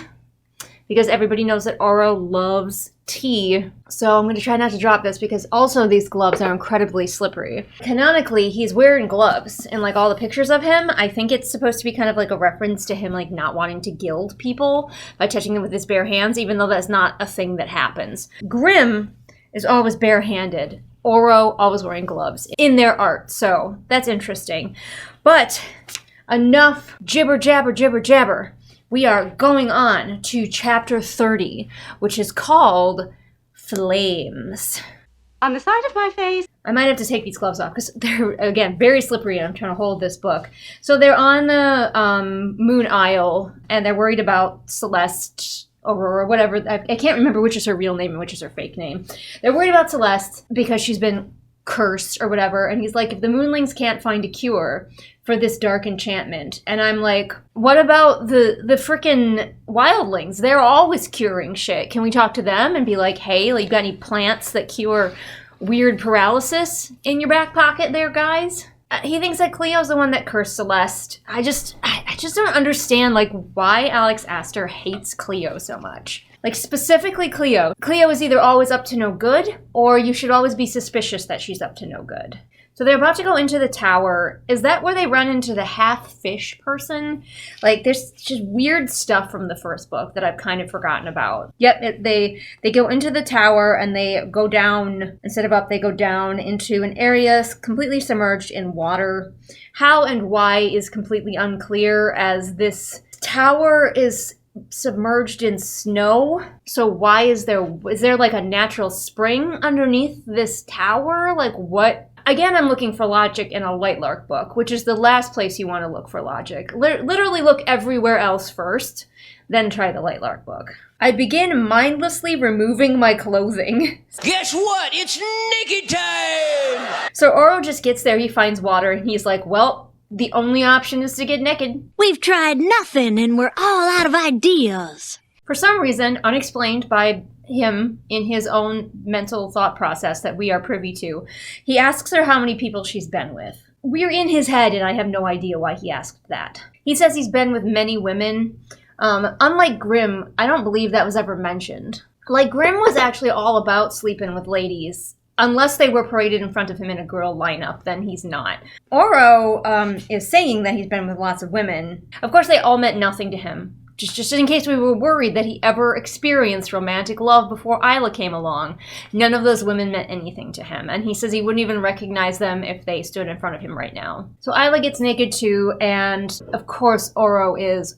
because everybody knows that Oro loves tea. So I'm going to try not to drop this, because also these gloves are incredibly slippery. Canonically, he's wearing gloves in all the pictures of him. I think it's supposed to be kind of a reference to him not wanting to gild people by touching them with his bare hands, even though that's not a thing that happens. Grimm is always barehanded Oro always wearing gloves in their art, so that's interesting. But enough jibber jabber jibber jabber. We are going on to chapter 30, which is called Flames. On the side of my face. I might have to take these gloves off because they're, again, very slippery and I'm trying to hold this book. So they're on the Moon Isle and they're worried about Celeste or whatever. I can't remember which is her real name and which is her fake name. They're worried about Celeste because she's been cursed or whatever. And he's like, if the Moonlings can't find a cure for this dark enchantment. And I'm like, what about the frickin' wildlings? They're always curing shit. Can we talk to them and be like, hey, like, you got any plants that cure weird paralysis in your back pocket there, guys? He thinks that Cleo's the one that cursed Celeste. I just don't understand, like, why Alex Astor hates Cleo so much. Like, specifically Cleo. Cleo is either always up to no good, or you should always be suspicious that she's up to no good. So they're about to go into the tower. Is that where they run into the half-fish person? Like, there's just weird stuff from the first book that I've kind of forgotten about. Yep, they go into the tower and they go down, instead of up, they go down into an area completely submerged in water. How and why is completely unclear, as this tower is submerged in snow. So why is there like a natural spring underneath this tower? Like, what? Again, I'm looking for logic in a Lightlark book, which is the last place you want to look for logic. Literally look everywhere else first, then try the Lightlark book. I begin mindlessly removing my clothing. Guess what? It's naked time! So Oro just gets there, he finds water, and he's like, well, the only option is to get naked. We've tried nothing and we're all out of ideas. For some reason, unexplained by him in his own mental thought process that we are privy to, he asks her how many people she's been with. We're in his head, and I have no idea why he asked that. He says he's been with many women. Unlike Grimm, I don't believe that was ever mentioned. Like, Grimm was actually all about sleeping with ladies. Unless they were paraded in front of him in a girl lineup, then he's not. Oro is saying that he's been with lots of women. Of course, they all meant nothing to him. Just in case we were worried that he ever experienced romantic love before Isla came along. None of those women meant anything to him, and he says he wouldn't even recognize them if they stood in front of him right now. So Isla gets naked too, and of course Oro is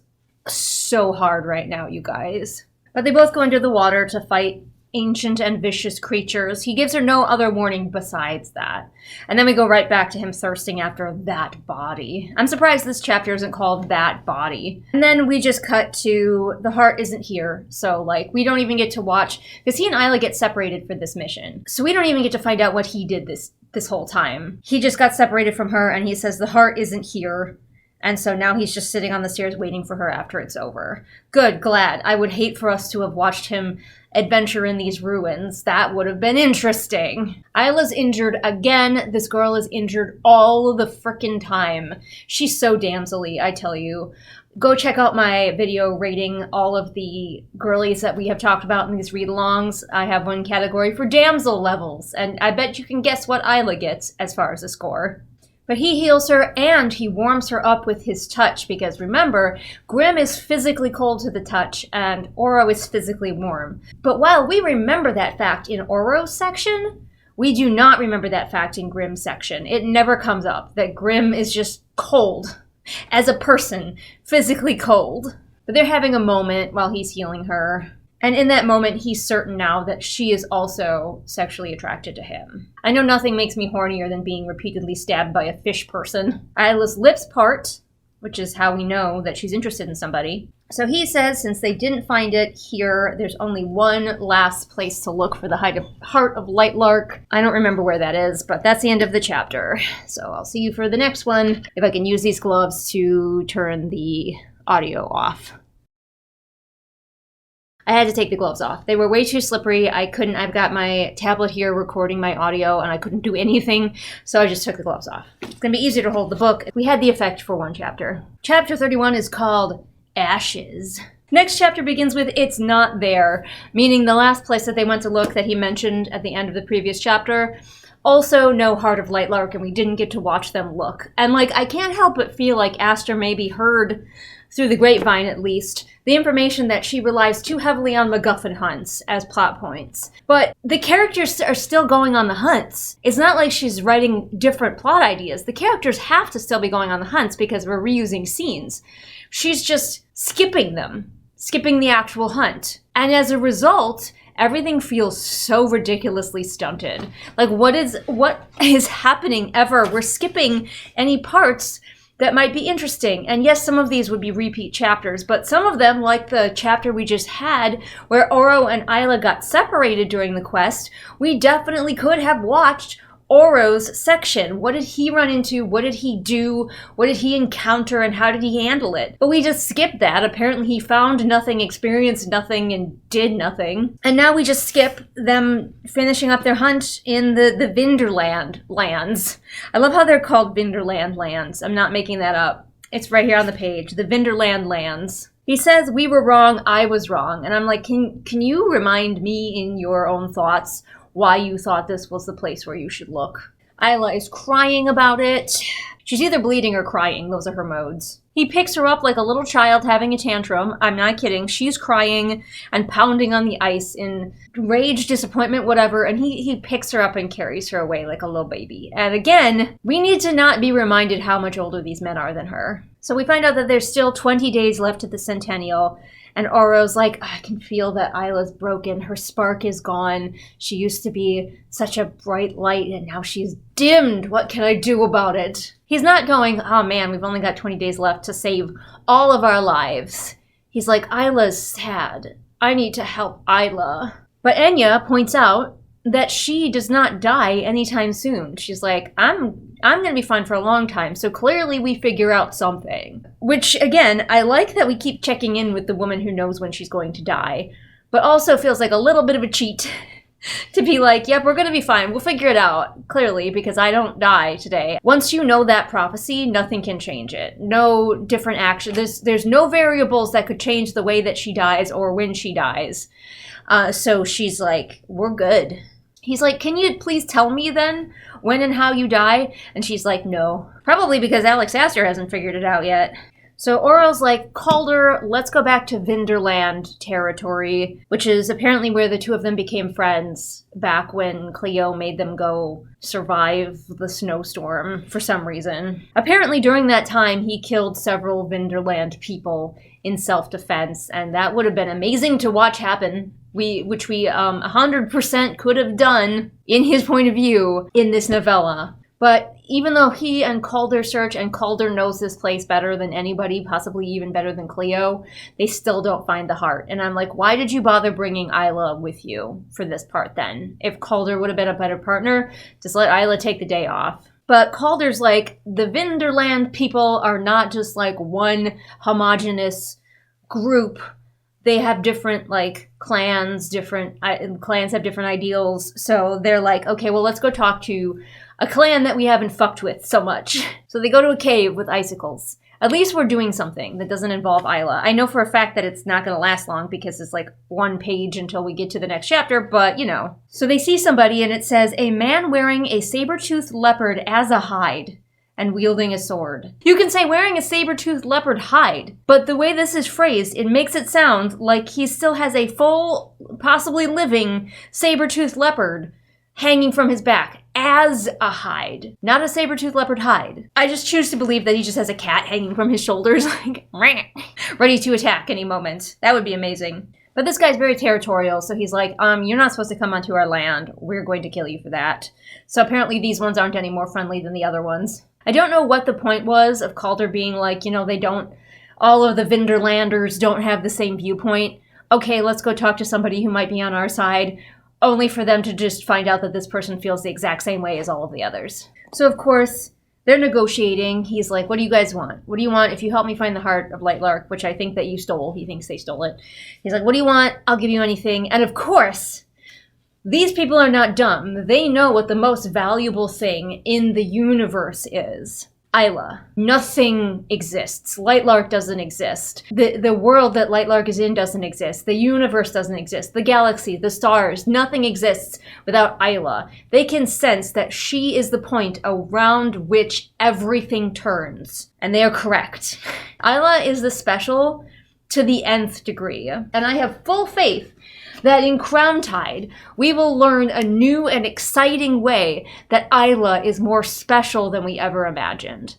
so hard right now, you guys. But they both go into the water to fight ancient and vicious creatures. He gives her no other warning besides that. And then we go right back to him thirsting after that body. I'm surprised this chapter isn't called That Body. And then we just cut to the heart isn't here. So, like, we don't even get to watch, because he and Isla get separated for this mission. So we don't even get to find out what he did this whole time. He just got separated from her, and he says the heart isn't here. And so now he's just sitting on the stairs waiting for her after it's over. Good, glad. I would hate for us to have watched him adventure in these ruins. That would have been interesting. Isla's injured again. This girl is injured all the frickin' time. She's so damsel-y, I tell you. Go check out my video rating all of the girlies that we have talked about in these read-alongs. I have one category for damsel levels, and I bet you can guess what Isla gets as far as a score. But he heals her and he warms her up with his touch because remember, Grimm is physically cold to the touch and Oro is physically warm. But while we remember that fact in Oro's section, we do not remember that fact in Grimm's section. It never comes up that Grimm is just cold as a person, physically cold. But they're having a moment while he's healing her. And in that moment, he's certain now that she is also sexually attracted to him. I know nothing makes me hornier than being repeatedly stabbed by a fish person. Isla's lips part, which is how we know that she's interested in somebody. So he says since they didn't find it here, there's only one last place to look for the heart of Lightlark. I don't remember where that is, but that's the end of the chapter. So I'll see you for the next one, if I can use these gloves to turn the audio off. I had to take the gloves off. They were way too slippery. I've got my tablet here recording my audio and I couldn't do anything, so I just took the gloves off. It's gonna be easier to hold the book. We had the effect for one chapter. Chapter 31 is called Ashes. Next chapter begins with It's Not There, meaning the last place that they went to look that he mentioned at the end of the previous chapter. Also, no Heart of Lightlark, and we didn't get to watch them look. And, like, I can't help but feel like Astor maybe heard through the grapevine at least, the information that she relies too heavily on MacGuffin hunts as plot points. But the characters are still going on the hunts. It's not like she's writing different plot ideas. The characters have to still be going on the hunts because we're reusing scenes. She's just skipping them, skipping the actual hunt. And as a result, everything feels so ridiculously stunted. Like, what is happening ever? We're skipping any parts that might be interesting. And yes, some of these would be repeat chapters, but some of them, like the chapter we just had, where Oro and Isla got separated during the quest, we definitely could have watched Oro's section. What did he run into? What did he do? What did he encounter, and how did he handle it? But we just skipped that. Apparently he found nothing, experienced nothing, and did nothing. And now we just skip them finishing up their hunt in the Vinderland lands. I love how they're called Vinderland lands. I'm not making that up. It's right here on the page. The Vinderland lands. He says, "We were wrong, I was wrong." And I'm like, can you remind me in your own thoughts why you thought this was the place where you should look? Isla is crying about it. She's either bleeding or crying. Those are her modes. He picks her up like a little child having a tantrum. I'm not kidding. She's crying and pounding on the ice in rage, disappointment, whatever. And he picks her up and carries her away like a little baby. And again, we need to not be reminded how much older these men are than her. So we find out that there's still 20 days left at the Centennial. And Oro's like, I can feel that Isla's broken. Her spark is gone. She used to be such a bright light, and now she's dimmed. What can I do about it? He's not going, oh man, we've only got 20 days left to save all of our lives. He's like, Isla's sad. I need to help Isla. But Enya points out that she does not die anytime soon. She's like, I'm going to be fine for a long time, so clearly we figure out something. Which, again, I like that we keep checking in with the woman who knows when she's going to die, but also feels like a little bit of a cheat to be like, yep, we're going to be fine. We'll figure it out, clearly, because I don't die today. Once you know that prophecy, nothing can change it. No different action. There's no variables that could change the way that she dies or when she dies. So she's like, we're good. He's like, can you please tell me then when and how you die? And she's like, no. Probably because Alex Astor hasn't figured it out yet. So Oro's like, Calder, let's go back to Vinderland territory, which is apparently where the two of them became friends back when Cleo made them go survive the snowstorm for some reason. Apparently during that time, he killed several Vinderland people in self-defense, and that would have been amazing to watch happen. Which we 100% could have done, in his point of view, in this novella. But even though he and Calder search, and Calder knows this place better than anybody, possibly even better than Cleo, they still don't find the heart. And I'm like, why did you bother bringing Isla with you for this part then? If Calder would have been a better partner, just let Isla take the day off. But Calder's like, the Vinderland people are not just like one homogenous group. They have different, like, clans, clans have different ideals, so they're like, okay, well, let's go talk to a clan that we haven't fucked with so much. So they go to a cave with icicles. At least we're doing something that doesn't involve Isla. I know for a fact that it's not going to last long because it's like one page until we get to the next chapter, but, you know. So they see somebody, and it says, a man wearing a saber-toothed leopard as a hide and wielding a sword. You can say wearing a saber-toothed leopard hide, but the way this is phrased, it makes it sound like he still has a full, possibly living, saber-toothed leopard hanging from his back as a hide, not a saber-toothed leopard hide. I just choose to believe that he just has a cat hanging from his shoulders, like, ready to attack any moment. That would be amazing. But this guy's very territorial, so he's like, you're not supposed to come onto our land. We're going to kill you for that. So apparently these ones aren't any more friendly than the other ones. I don't know what the point was of Calder being like, all of the Vinderlanders don't have the same viewpoint. Okay, let's go talk to somebody who might be on our side, only for them to just find out that this person feels the exact same way as all of the others. So of course, they're negotiating. He's like, what do you guys want? What do you want if you help me find the heart of Lightlark, which I think that you stole. He thinks they stole it. He's like, what do you want? I'll give you anything. And of course, these people are not dumb. They know what the most valuable thing in the universe is. Isla. Nothing exists. Lightlark doesn't exist. The world that Lightlark is in doesn't exist. The universe doesn't exist. The galaxy, the stars, nothing exists without Isla. They can sense that she is the point around which everything turns. And they are correct. Isla is the special to the nth degree. And I have full faith that in Crowntide, we will learn a new and exciting way that Isla is more special than we ever imagined.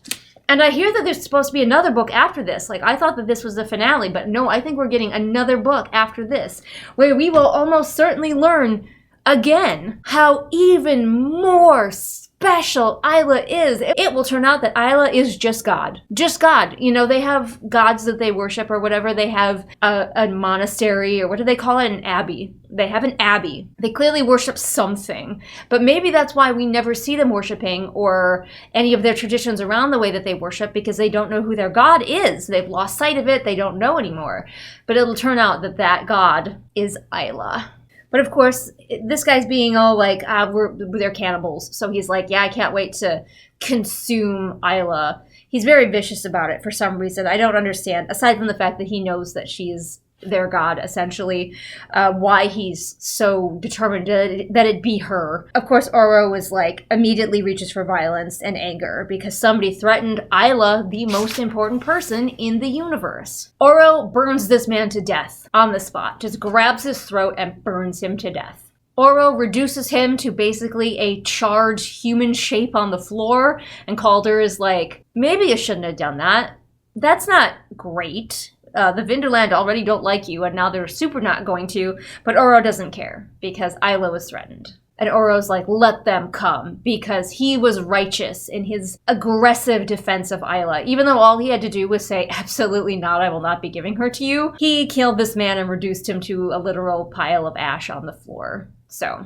And I hear that there's supposed to be another book after this. Like, I thought that this was the finale, but no, I think we're getting another book after this, where we will almost certainly learn again how even more special Isla is. It will turn out that Isla is just God. Just God. You know, they have gods that they worship or whatever. They have a monastery, or what do they call it? An abbey. They have an abbey. They clearly worship something. But maybe that's why we never see them worshiping or any of their traditions around the way that they worship, because they don't know who their God is. They've lost sight of it. They don't know anymore. But it'll turn out that that God is Isla. But of course, this guy's being all like, they're cannibals. So he's like, yeah, I can't wait to consume Isla. He's very vicious about it for some reason. I don't understand, aside from the fact that he knows that she's their god, essentially, why he's so determined that it be her. Of course, Oro is like, immediately reaches for violence and anger because somebody threatened Isla, the most important person in the universe. Oro burns this man to death on the spot, just grabs his throat and burns him to death. Oro reduces him to basically a charred human shape on the floor, and Calder is like, maybe you shouldn't have done that. That's not great. The Vinderland already don't like you, and now they're super not going to, but Oro doesn't care, because Isla was threatened. And Oro's like, let them come, because he was righteous in his aggressive defense of Isla. Even though all he had to do was say, absolutely not, I will not be giving her to you, he killed this man and reduced him to a literal pile of ash on the floor. So,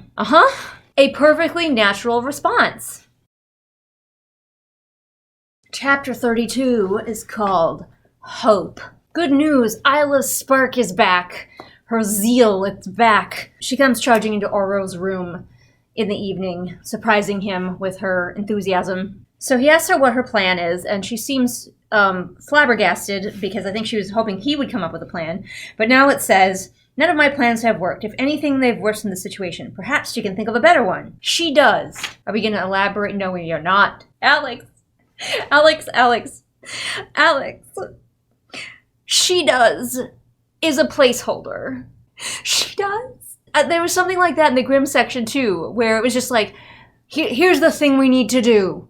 a perfectly natural response. Chapter 32 is called Hope. Good news, Isla's spark is back. Her zeal, it's back. She comes charging into Oro's room in the evening, surprising him with her enthusiasm. So he asks her what her plan is, and she seems flabbergasted, because I think she was hoping he would come up with a plan. But now it says, none of my plans have worked. If anything, they've worsened the situation. Perhaps she can think of a better one. She does. Are we going to elaborate? No, we are not. Alex. She does is a placeholder. She does. There was something like that in the Grimm section too, where it was just like, here's the thing we need to do.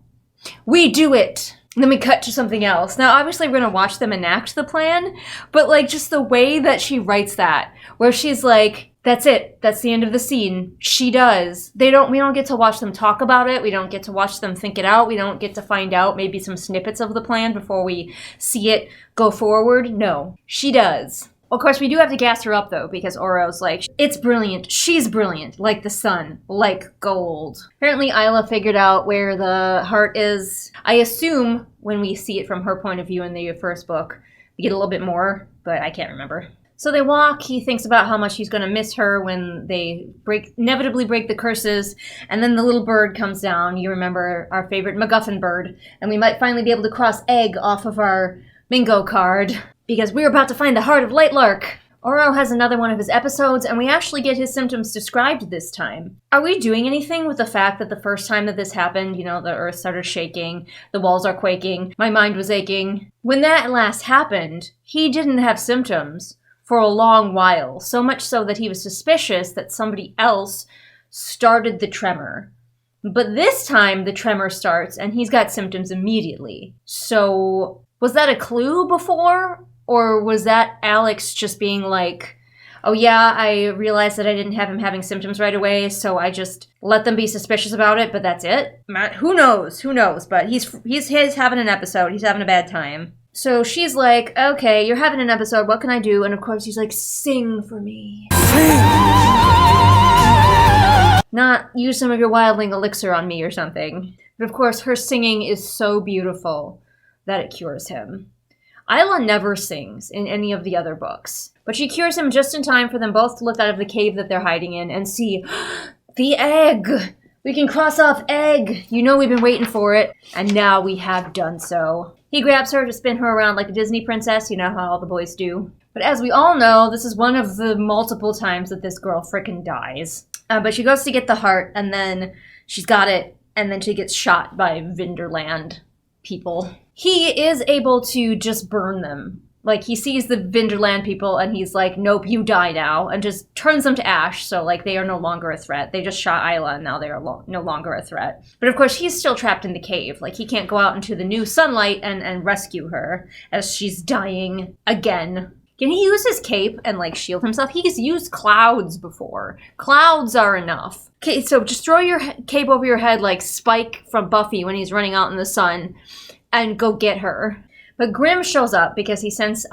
We do it. And then we cut to something else. Now, obviously, we're going to watch them enact the plan, but like just the way that she writes that, where she's like, that's it. That's the end of the scene. She does. We don't get to watch them talk about it. We don't get to watch them think it out. We don't get to find out maybe some snippets of the plan before we see it go forward. No, she does. Of course, we do have to gas her up, though, because Oro's like, it's brilliant. She's brilliant. Like the sun. Like gold. Apparently, Isla figured out where the heart is. I assume when we see it from her point of view in the first book, we get a little bit more, but I can't remember. So they walk. He thinks about how much he's going to miss her when they inevitably break the curses. And then the little bird comes down. You remember our favorite MacGuffin bird. And we might finally be able to cross Egg off of our Mingo card, because we're about to find the heart of Lightlark. Oro has another one of his episodes, and we actually get his symptoms described this time. Are we doing anything with the fact that the first time that this happened, you know, the earth started shaking, the walls are quaking, my mind was aching? When that last happened, he didn't have symptoms for a long while, so much so that he was suspicious that somebody else started the tremor. But this time the tremor starts, and he's got symptoms immediately. So was that a clue before? Or was that Alex just being like, oh yeah, I realized that I didn't have him having symptoms right away, so I just let them be suspicious about it, but that's it? Who knows? But he's having an episode. He's having a bad time. So she's like, okay, you're having an episode. What can I do? And of course he's like, sing for me. Sing! Not use some of your wildling elixir on me or something. But of course her singing is so beautiful that it cures him. Isla never sings in any of the other books, but she cures him just in time for them both to look out of the cave that they're hiding in and see the egg. We can cross off egg. You know we've been waiting for it. And now we have done so. He grabs her to spin her around like a Disney princess. You know how all the boys do. But as we all know, this is one of the multiple times that this girl frickin' dies. But she goes to get the heart, and then she's got it, and then she gets shot by Vinderland people. He is able to just burn them. Like, he sees the Vinderland people, and he's like, nope, you die now, and just turns them to ash, so, like, they are no longer a threat. They just shot Isla, and now they are no longer a threat. But, of course, he's still trapped in the cave. Like, he can't go out into the new sunlight and rescue her, as she's dying again. Can he use his cape and, like, shield himself? He's used clouds before. Clouds are enough. Okay, so just throw your cape over your head like Spike from Buffy when he's running out in the sun, and go get her. But Grimm shows up because he senses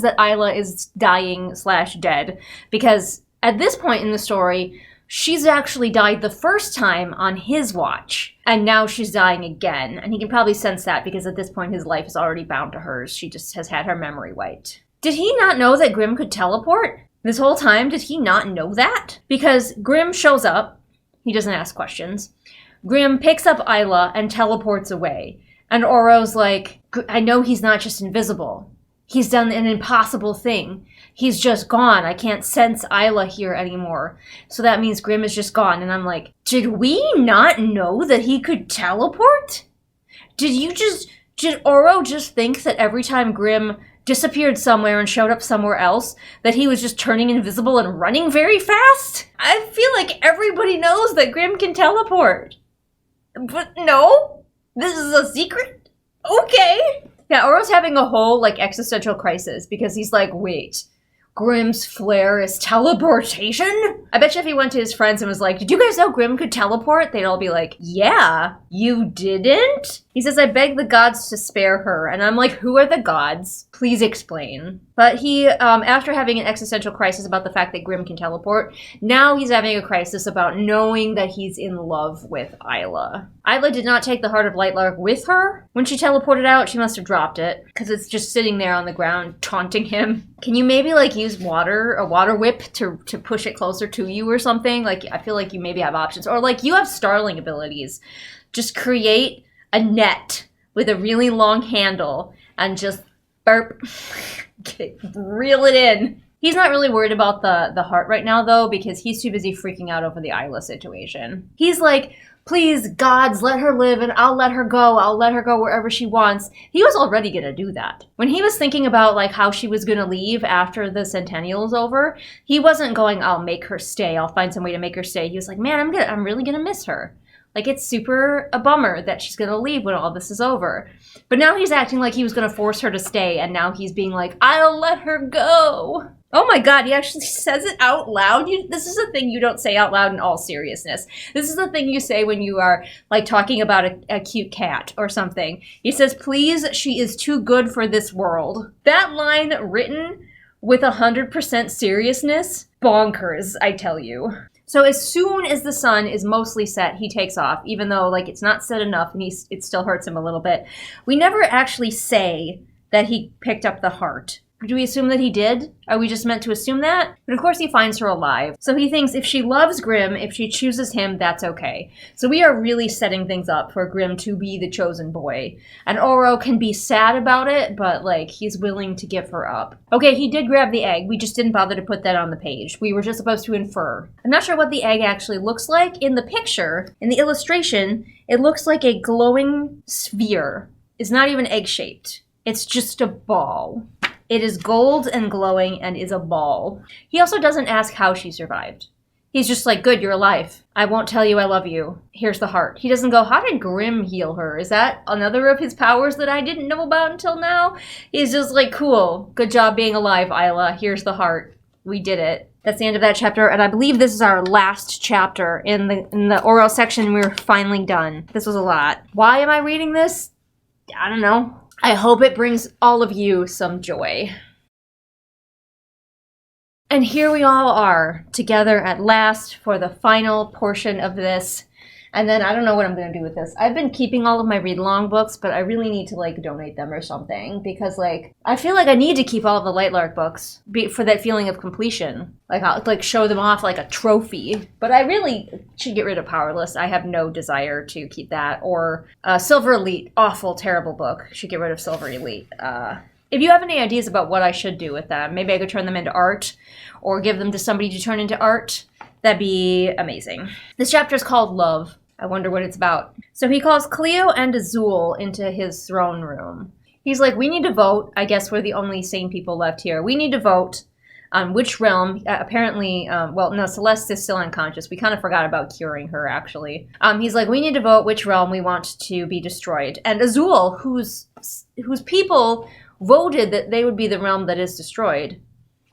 that Isla is dying/dead. Because at this point in the story, she's actually died the first time on his watch. And now she's dying again. And he can probably sense that because at this point his life is already bound to hers. She just has had her memory wiped. Did he not know that Grimm could teleport? This whole time, did he not know that? Because Grimm shows up. He doesn't ask questions. Grimm picks up Isla and teleports away. And Oro's like, I know he's not just invisible. He's done an impossible thing. He's just gone. I can't sense Isla here anymore. So that means Grimm is just gone. And I'm like, did we not know that he could teleport? Did Oro just think that every time Grimm disappeared somewhere and showed up somewhere else, that he was just turning invisible and running very fast? I feel like everybody knows that Grimm can teleport. But no? This is a secret? Okay. Yeah, Oro's having a whole, like, existential crisis because he's like, wait, Grimm's flare is teleportation? I bet you if he went to his friends and was like, did you guys know Grimm could teleport? They'd all be like, yeah, you didn't? He says, I beg the gods to spare her. And I'm like, who are the gods? Please explain. But he, after having an existential crisis about the fact that Grimm can teleport, now he's having a crisis about knowing that he's in love with Isla. Isla did not take the heart of Lightlark with her. When she teleported out, she must have dropped it, because it's just sitting there on the ground, taunting him. Can you maybe, like, use a water whip to push it closer to you or something? Like, I feel like you maybe have options. Or, like, you have starling abilities. Just create a net with a really long handle and just burp, reel it in. He's not really worried about the heart right now, though, because he's too busy freaking out over the Isla situation. He's like, please, gods, let her live and I'll let her go. I'll let her go wherever she wants. He was already going to do that. When he was thinking about, like, how she was going to leave after the centennial is over, he wasn't going, I'll make her stay. I'll find some way to make her stay. He was like, man, I'm really going to miss her. Like, it's super a bummer that she's going to leave when all this is over. But now he's acting like he was going to force her to stay, and now he's being like, I'll let her go. Oh my god, he actually says it out loud. This is a thing you don't say out loud in all seriousness. This is the thing you say when you are, like, talking about a cute cat or something. He says, please, she is too good for this world. That line written with 100% seriousness, bonkers, I tell you. So as soon as the sun is mostly set, he takes off, even though, like, it's not set enough and it still hurts him a little bit. We never actually say that he picked up the heart. Do we assume that he did? Are we just meant to assume that? But of course he finds her alive. So he thinks if she loves Grimm, if she chooses him, that's okay. So we are really setting things up for Grimm to be the chosen boy. And Oro can be sad about it, but, like, he's willing to give her up. Okay, he did grab the egg. We just didn't bother to put that on the page. We were just supposed to infer. I'm not sure what the egg actually looks like. In the picture, in the illustration, it looks like a glowing sphere. It's not even egg-shaped. It's just a ball. It is gold and glowing and is a ball. He also doesn't ask how she survived. He's just like, good, you're alive. I won't tell you I love you. Here's the heart. He doesn't go, how did Grimm heal her? Is that another of his powers that I didn't know about until now? He's just like, cool. Good job being alive, Isla. Here's the heart. We did it. That's the end of that chapter, and I believe this is our last chapter in the oral section. We're finally done. This was a lot. Why am I reading this? I don't know. I hope it brings all of you some joy. And here we all are, together at last for the final portion of this. And then I don't know what I'm going to do with this. I've been keeping all of my read-along books, but I really need to, like, donate them or something. Because, like, I feel like I need to keep all of the Lightlark books for that feeling of completion. Like, I'll, like, show them off like a trophy. But I really should get rid of Powerless. I have no desire to keep that. Or Silver Elite. Awful, terrible book. Should get rid of Silver Elite. If you have any ideas about what I should do with them, maybe I could turn them into art. Or give them to somebody to turn into art. That'd be amazing. This chapter is called Love. I wonder what it's about. So he calls Cleo and Azul into his throne room. He's like, we need to vote. I guess we're the only sane people left here. We need to vote on which realm. Apparently, well, no, Celeste is still unconscious. We kind of forgot about curing her, actually. He's like, we need to vote which realm we want to be destroyed. And Azul, whose people voted that they would be the realm that is destroyed,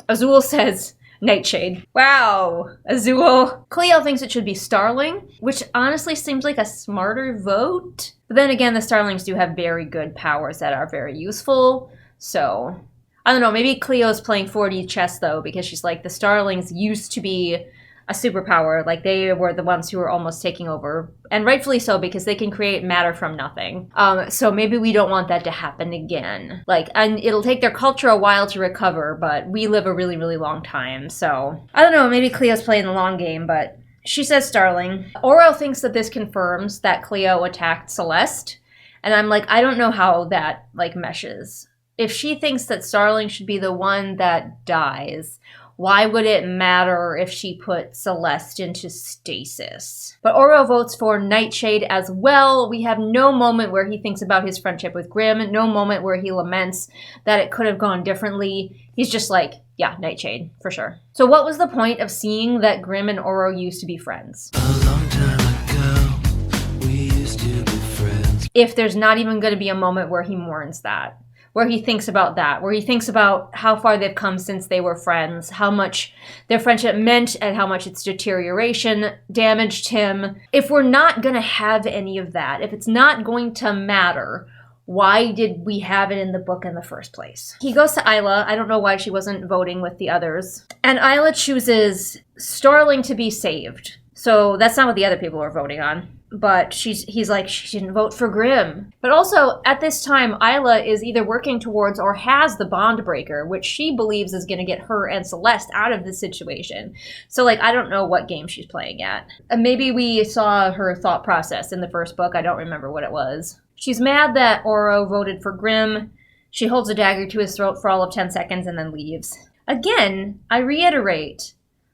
Azul says, Nightshade. Wow, Azul. Cleo thinks it should be Starling, which honestly seems like a smarter vote. But then again, the Starlings do have very good powers that are very useful. So, I don't know, maybe Cleo's playing 4D chess though, because she's like, the Starlings used to be a superpower. Like, they were the ones who were almost taking over. And rightfully so, because they can create matter from nothing. So maybe we don't want that to happen again. Like, and it'll take their culture a while to recover, but we live a really, really long time. So, I don't know, maybe Cleo's playing the long game, but she says Starling. Oro thinks that this confirms that Cleo attacked Celeste. And I'm like, I don't know how that, like, meshes. If she thinks that Starling should be the one that dies, why would it matter if she put Celeste into stasis? But Oro votes for Nightshade as well. We have no moment where he thinks about his friendship with Grimm, no moment where he laments that it could have gone differently. He's just like, yeah, Nightshade, for sure. So what was the point of seeing that Grimm and Oro used to be friends? A long time ago, we used to be friends. If there's not even going to be a moment where he mourns that. Where he thinks about that, where he thinks about how far they've come since they were friends, how much their friendship meant and how much its deterioration damaged him. If we're not going to have any of that, if it's not going to matter, why did we have it in the book in the first place? He goes to Isla. I don't know why she wasn't voting with the others. And Isla chooses Starling to be saved. So that's not what the other people are voting on. But he's like, she didn't vote for Grimm. But also, at this time, Isla is either working towards or has the bond breaker, which she believes is going to get her and Celeste out of this situation. So, like, I don't know what game she's playing at. Maybe we saw her thought process in the first book. I don't remember what it was. She's mad that Oro voted for Grimm. She holds a dagger to his throat for all of 10 seconds and then leaves. Again, I reiterate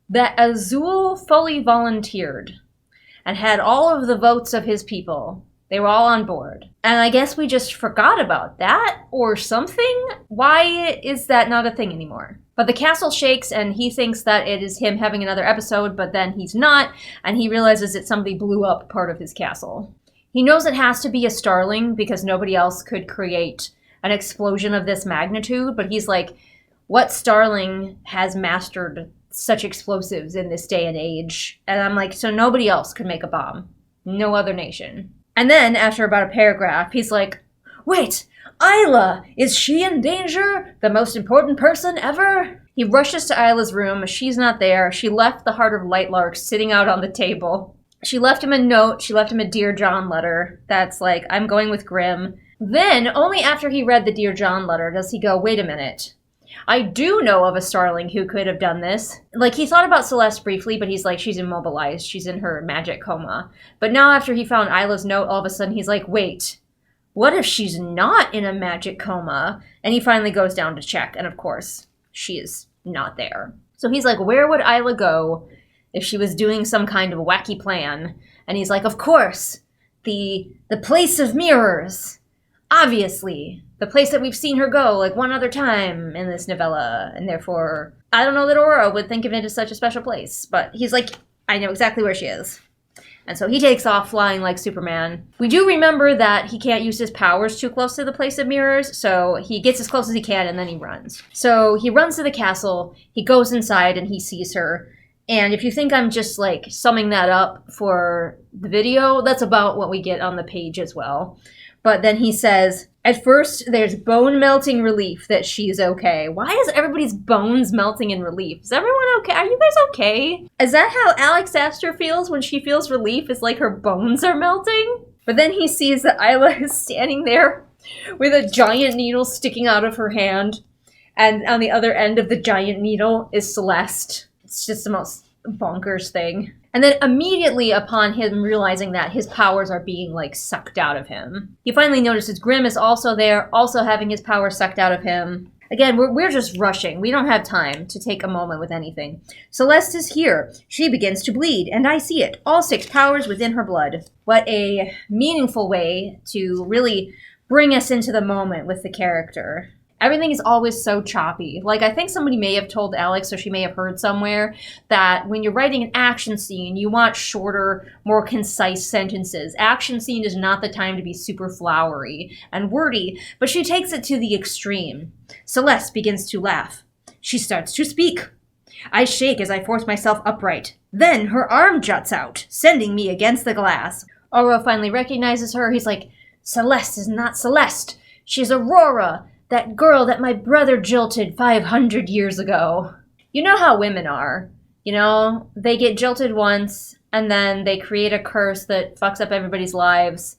that Azul fully volunteered and had all of the votes of his people. They were all on board. And I guess we just forgot about that or something? Why is that not a thing anymore? But the castle shakes and he thinks that it is him having another episode, but then he's not, and he realizes that somebody blew up part of his castle. He knows it has to be a Starling because nobody else could create an explosion of this magnitude, but he's like, what Starling has mastered such explosives in this day and age? And I'm like, so nobody else could make a bomb. No other nation. And then, after about a paragraph, he's like, wait, Isla! Is she in danger? The most important person ever? He rushes to Isla's room. She's not there. She left the heart of Lightlark sitting out on the table. She left him a note. She left him a Dear John letter that's like, I'm going with Grimm. Then, only after he read the Dear John letter does he go, wait a minute. I do know of a Starling who could have done this. Like, he thought about Celeste briefly, but he's like, she's immobilized. She's in her magic coma. But now after he found Isla's note, all of a sudden he's like, wait, what if she's not in a magic coma? And he finally goes down to check. And of course, she is not there. So he's like, where would Isla go if she was doing some kind of wacky plan? And he's like, of course, the place of mirrors. Obviously, the place that we've seen her go like one other time in this novella, and therefore, I don't know that Oro would think of it as such a special place, but he's like, I know exactly where she is. And so he takes off flying like Superman. We do remember that he can't use his powers too close to the place of mirrors, so he gets as close as he can and then he runs. So he runs to the castle, he goes inside and he sees her. And if you think I'm just like summing that up for the video, that's about what we get on the page as well. But then he says, At first, there's bone-melting relief that she's okay. Why is everybody's bones melting in relief? Is everyone okay? Are you guys okay? Is that how Alex Astor feels when she feels relief? Is like her bones are melting? But then he sees that Isla is standing there with a giant needle sticking out of her hand. And on the other end of the giant needle is Celeste. It's just the most bonkers thing. And then immediately upon him realizing that, his powers are being, like, sucked out of him. He finally notices Grimm is also there, also having his power sucked out of him. Again, we're just rushing. We don't have time to take a moment with anything. Celeste is here. She begins to bleed, and I see it. All 6 powers within her blood. What a meaningful way to really bring us into the moment with the character. Everything is always so choppy. Like, I think somebody may have told Alex, or she may have heard somewhere, that when you're writing an action scene, you want shorter, more concise sentences. Action scene is not the time to be super flowery and wordy, but she takes it to the extreme. Celeste begins to laugh. She starts to speak. I shake as I force myself upright. Then her arm juts out, sending me against the glass. Oro finally recognizes her. He's like, Celeste is not Celeste. She's Aurora. That girl that my brother jilted 500 years ago. You know how women are. You know, they get jilted once, and then they create a curse that fucks up everybody's lives.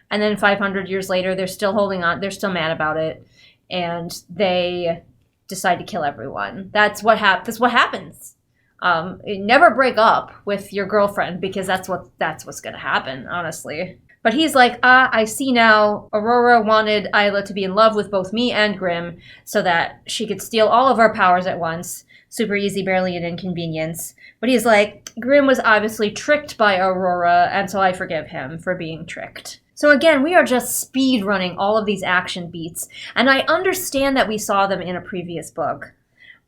And then 500 years later, they're still holding on. They're still mad about it. And they decide to kill everyone. That's what happens. Never break up with your girlfriend, because that's what's going to happen, honestly. But he's like, I see now. Aurora wanted Isla to be in love with both me and Grimm so that she could steal all of our powers at once. Super easy, barely an inconvenience. But he's like, Grimm was obviously tricked by Aurora, and so I forgive him for being tricked. So again, we are just speed running all of these action beats. And I understand that we saw them in a previous book.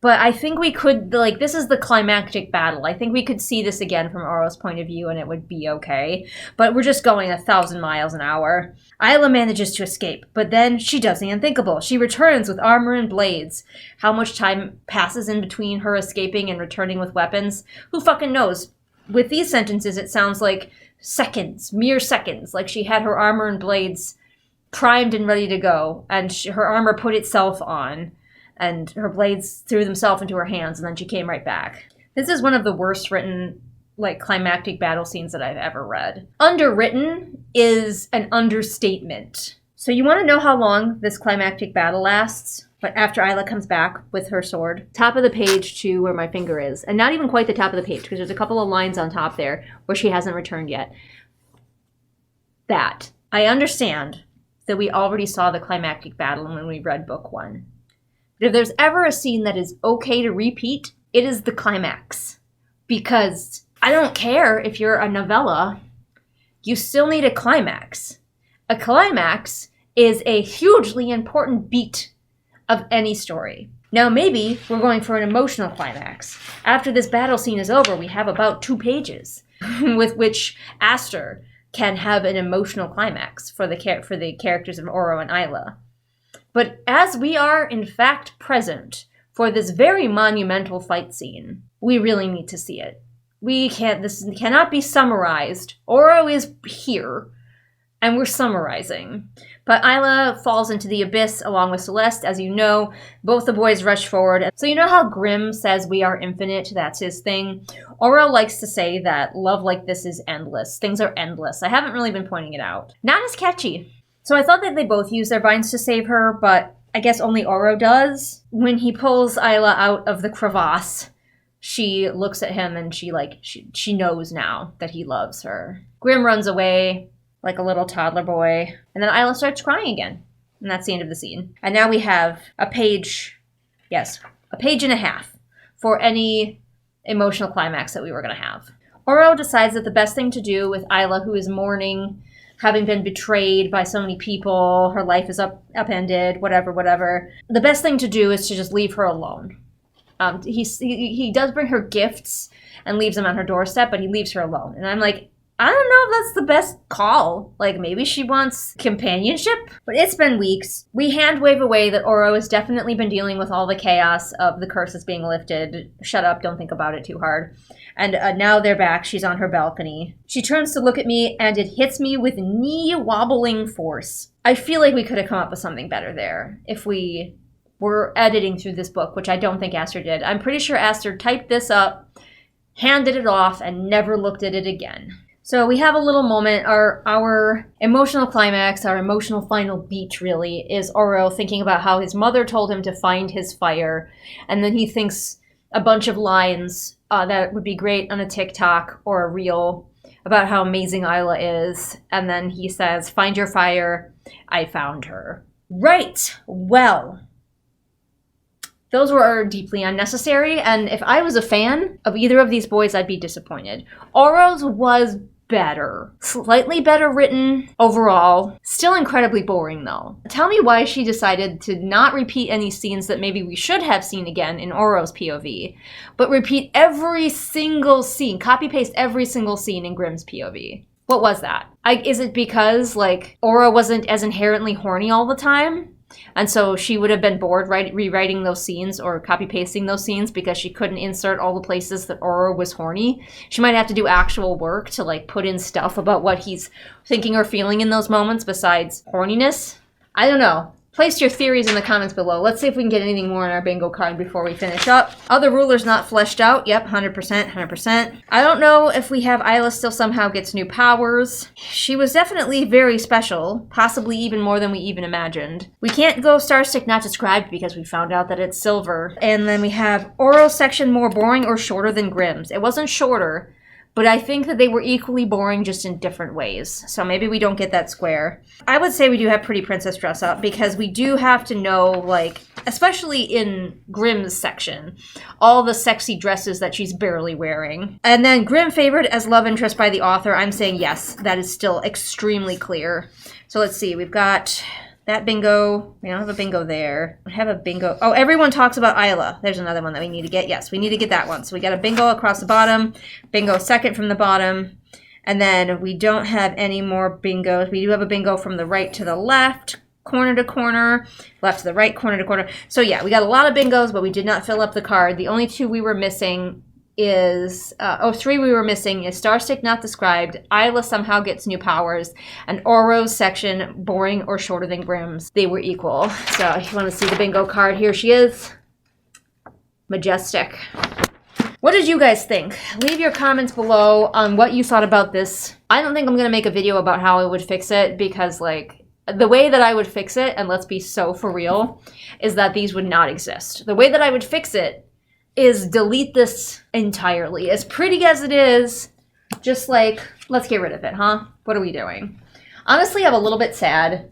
But I think we could, like, this is the climactic battle. I think we could see this again from Oro's point of view and it would be okay. But we're just going 1,000 miles an hour. Isla manages to escape, but then she does the unthinkable. She returns with armor and blades. How much time passes in between her escaping and returning with weapons? Who fucking knows? With these sentences, it sounds like seconds, mere seconds. Like she had her armor and blades primed and ready to go, and her armor put itself on. And her blades threw themselves into her hands, and then she came right back. This is one of the worst written, like, climactic battle scenes that I've ever read. Underwritten is an understatement. So you want to know how long this climactic battle lasts? But after Isla comes back with her sword, top of the page to where my finger is. And not even quite the top of the page, because there's a couple of lines on top there where she hasn't returned yet. That. I understand that we already saw the climactic battle when we read book 1. But if there's ever a scene that is okay to repeat, it is the climax. Because I don't care if you're a novella, you still need a climax. A climax is a hugely important beat of any story. Now maybe we're going for an emotional climax. After this battle scene is over, we have about 2 pages with which Astor can have an emotional climax for the characters of Oro and Isla. But as we are, in fact, present for this very monumental fight scene, we really need to see it. This cannot be summarized. Oro is here, and we're summarizing. But Isla falls into the abyss along with Celeste, as you know. Both the boys rush forward. So you know how Grimm says we are infinite? That's his thing. Oro likes to say that love like this is endless. Things are endless. I haven't really been pointing it out. Not as catchy. So I thought that they both use their vines to save her, but I guess only Oro does. When he pulls Isla out of the crevasse, she looks at him and she knows now that he loves her. Grimm runs away like a little toddler boy, and then Isla starts crying again. And that's the end of the scene. And now we have a page and a half for any emotional climax that we were going to have. Oro decides that the best thing to do with Isla, who is mourning, having been betrayed by so many people, her life is upended, whatever. The best thing to do is to just leave her alone. He does bring her gifts and leaves them on her doorstep, but he leaves her alone. And I'm like, I don't know if that's the best call. Like, maybe she wants companionship? But it's been weeks. We hand wave away that Oro has definitely been dealing with all the chaos of the curses being lifted. Shut up, don't think about it too hard. And now they're back. She's on her balcony. She turns to look at me, and it hits me with knee-wobbling force. I feel like we could have come up with something better there if we were editing through this book, which I don't think Aster did. I'm pretty sure Aster typed this up, handed it off, and never looked at it again. So we have a little moment. Our emotional climax, our emotional final beat, really, is Oro thinking about how his mother told him to find his fire, and then he thinks a bunch of lines that would be great on a TikTok or a reel about how amazing Isla is, and then he says, "Find your fire, I found her." Right, well, those were deeply unnecessary, and if I was a fan of either of these boys, I'd be disappointed. Oro's was better. Slightly better written overall. Still incredibly boring, though. Tell me why she decided to not repeat any scenes that maybe we should have seen again in Oro's POV, but repeat every single scene, copy-paste every single scene in Grimm's POV. What was that? Is it because, like, Oro wasn't as inherently horny all the time? And so she would have been bored rewriting those scenes or copy-pasting those scenes because she couldn't insert all the places that Oro was horny. She might have to do actual work to, like, put in stuff about what he's thinking or feeling in those moments besides horniness. I don't know. Place your theories in the comments below. Let's see if we can get anything more on our bingo card before we finish up. Other rulers not fleshed out. Yep, 100%, 100%. I don't know if we have Isla still somehow gets new powers. She was definitely very special, possibly even more than we even imagined. We can't go Starstick not described because we found out that it's silver. And then we have Oro's section more boring or shorter than Grimm's. It wasn't shorter, but I think that they were equally boring, just in different ways. So maybe we don't get that square. I would say we do have Pretty Princess dress up because we do have to know, like, especially in Grimm's section, all the sexy dresses that she's barely wearing. And then Grimm favored as love interest by the author. I'm saying yes, that is still extremely clear. So let's see, we've got that bingo. We don't have a bingo there. We have a bingo. Oh, everyone talks about Isla. There's another one that we need to get. Yes, we need to get that one. So we got a bingo across the bottom, bingo second from the bottom, and then we don't have any more bingos. We do have a bingo from the right to the left, corner to corner, left to the right, corner to corner. So yeah, we got a lot of bingos, but we did not fill up the card. The only two we were missing is, three we were missing is Starstick not described, Isla somehow gets new powers, and Oro's section boring or shorter than Grimm's. They were equal. So if you want to see the bingo card, here she is. Majestic. What did you guys think? Leave your comments below on what you thought about this. I don't think I'm going to make a video about how I would fix it because, like, the way that I would fix it, and let's be so for real, is that these would not exist. The way that I would fix it is delete this entirely. As pretty as it is, just like, let's get rid of it, huh? What are we doing? Honestly, I'm a little bit sad.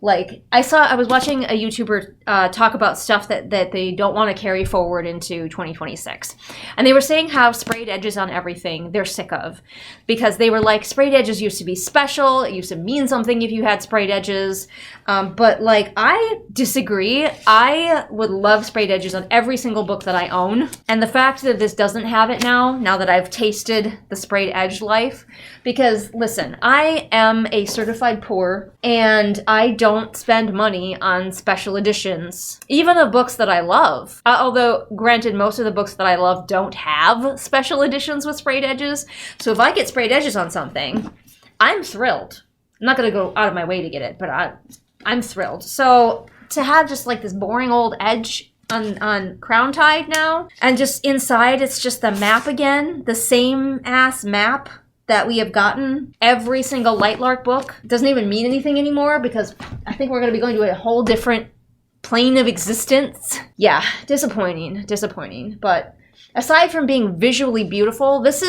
Like, I was watching a YouTuber talk about stuff that they don't want to carry forward into 2026. And they were saying how sprayed edges on everything they're sick of. Because they were like, sprayed edges used to be special. It used to mean something if you had sprayed edges. But, like, I disagree. I would love sprayed edges on every single book that I own. And the fact that this doesn't have it now that I've tasted the sprayed edge life. Because, listen, I am a certified poor, and I don't spend money on special editions, even of books that I love. Although, granted, most of the books that I love don't have special editions with sprayed edges. So if I get sprayed edges on something, I'm thrilled. I'm not going to go out of my way to get it, but I'm thrilled. So to have just like this boring old edge on Crowntide now, and just inside it's just the map again, the same ass map that we have gotten every single Lightlark book. Doesn't even mean anything anymore because I think we're going to be going to a whole different plane of existence. Yeah, disappointing. But aside from being visually beautiful, this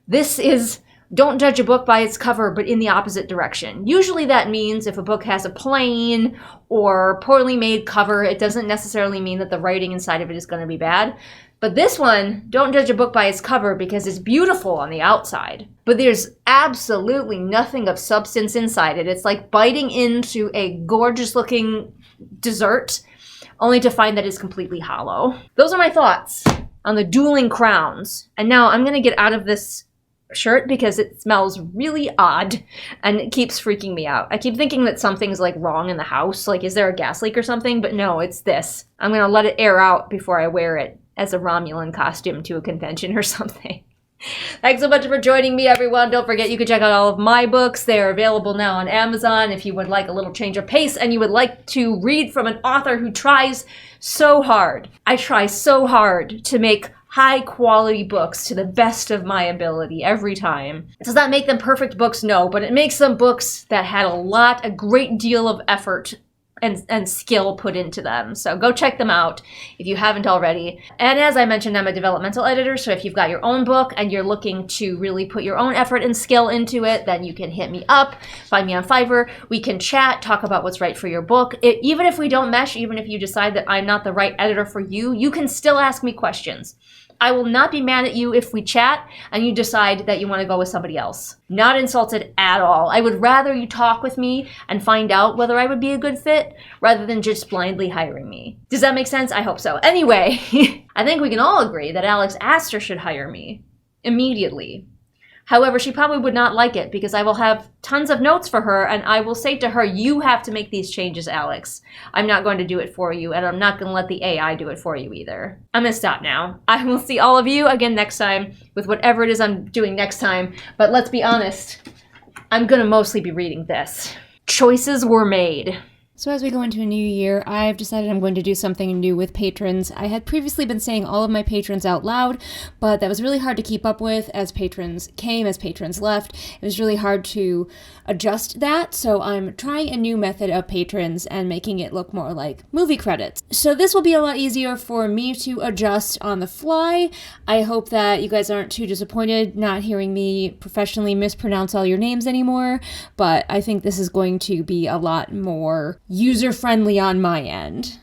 is don't judge a book by its cover, but in the opposite direction. Usually that means if a book has a plain or poorly made cover, it doesn't necessarily mean that the writing inside of it is going to be bad. But this one, don't judge a book by its cover because it's beautiful on the outside. But there's absolutely nothing of substance inside it. It's like biting into a gorgeous looking dessert, only to find that it's completely hollow. Those are my thoughts on the Dueling Crowns. And now I'm going to get out of this shirt because it smells really odd and it keeps freaking me out. I keep thinking that something's like wrong in the house. Like, is there a gas leak or something? But no, it's this. I'm gonna let it air out before I wear it as a Romulan costume to a convention or something. Thanks so much for joining me, everyone. Don't forget you can check out all of my books. They are available now on Amazon if you would like a little change of pace and you would like to read from an author who tries so hard. I try so hard to make high quality books to the best of my ability every time. Does that make them perfect books? No, but it makes them books that had a great deal of effort and skill put into them. So go check them out if you haven't already. And as I mentioned, I'm a developmental editor, so if you've got your own book and you're looking to really put your own effort and skill into it, then you can hit me up, find me on Fiverr. We can chat, talk about what's right for your book. Even if we don't mesh, even if you decide that I'm not the right editor for you, you can still ask me questions. I will not be mad at you if we chat and you decide that you want to go with somebody else. Not insulted at all. I would rather you talk with me and find out whether I would be a good fit rather than just blindly hiring me. Does that make sense? I hope so. Anyway, I think we can all agree that Alex Astor should hire me immediately. However, she probably would not like it because I will have tons of notes for her and I will say to her, you have to make these changes, Alex. I'm not going to do it for you and I'm not going to let the AI do it for you either. I'm going to stop now. I will see all of you again next time with whatever it is I'm doing next time. But let's be honest, I'm going to mostly be reading this. Choices were made. So as we go into a new year, I've decided I'm going to do something new with patrons. I had previously been saying all of my patrons out loud, but that was really hard to keep up with as patrons came, as patrons left. It was really hard to adjust that, so I'm trying a new method of patrons and making it look more like movie credits. So this will be a lot easier for me to adjust on the fly. I hope that you guys aren't too disappointed not hearing me professionally mispronounce all your names anymore, but I think this is going to be a lot more user-friendly on my end.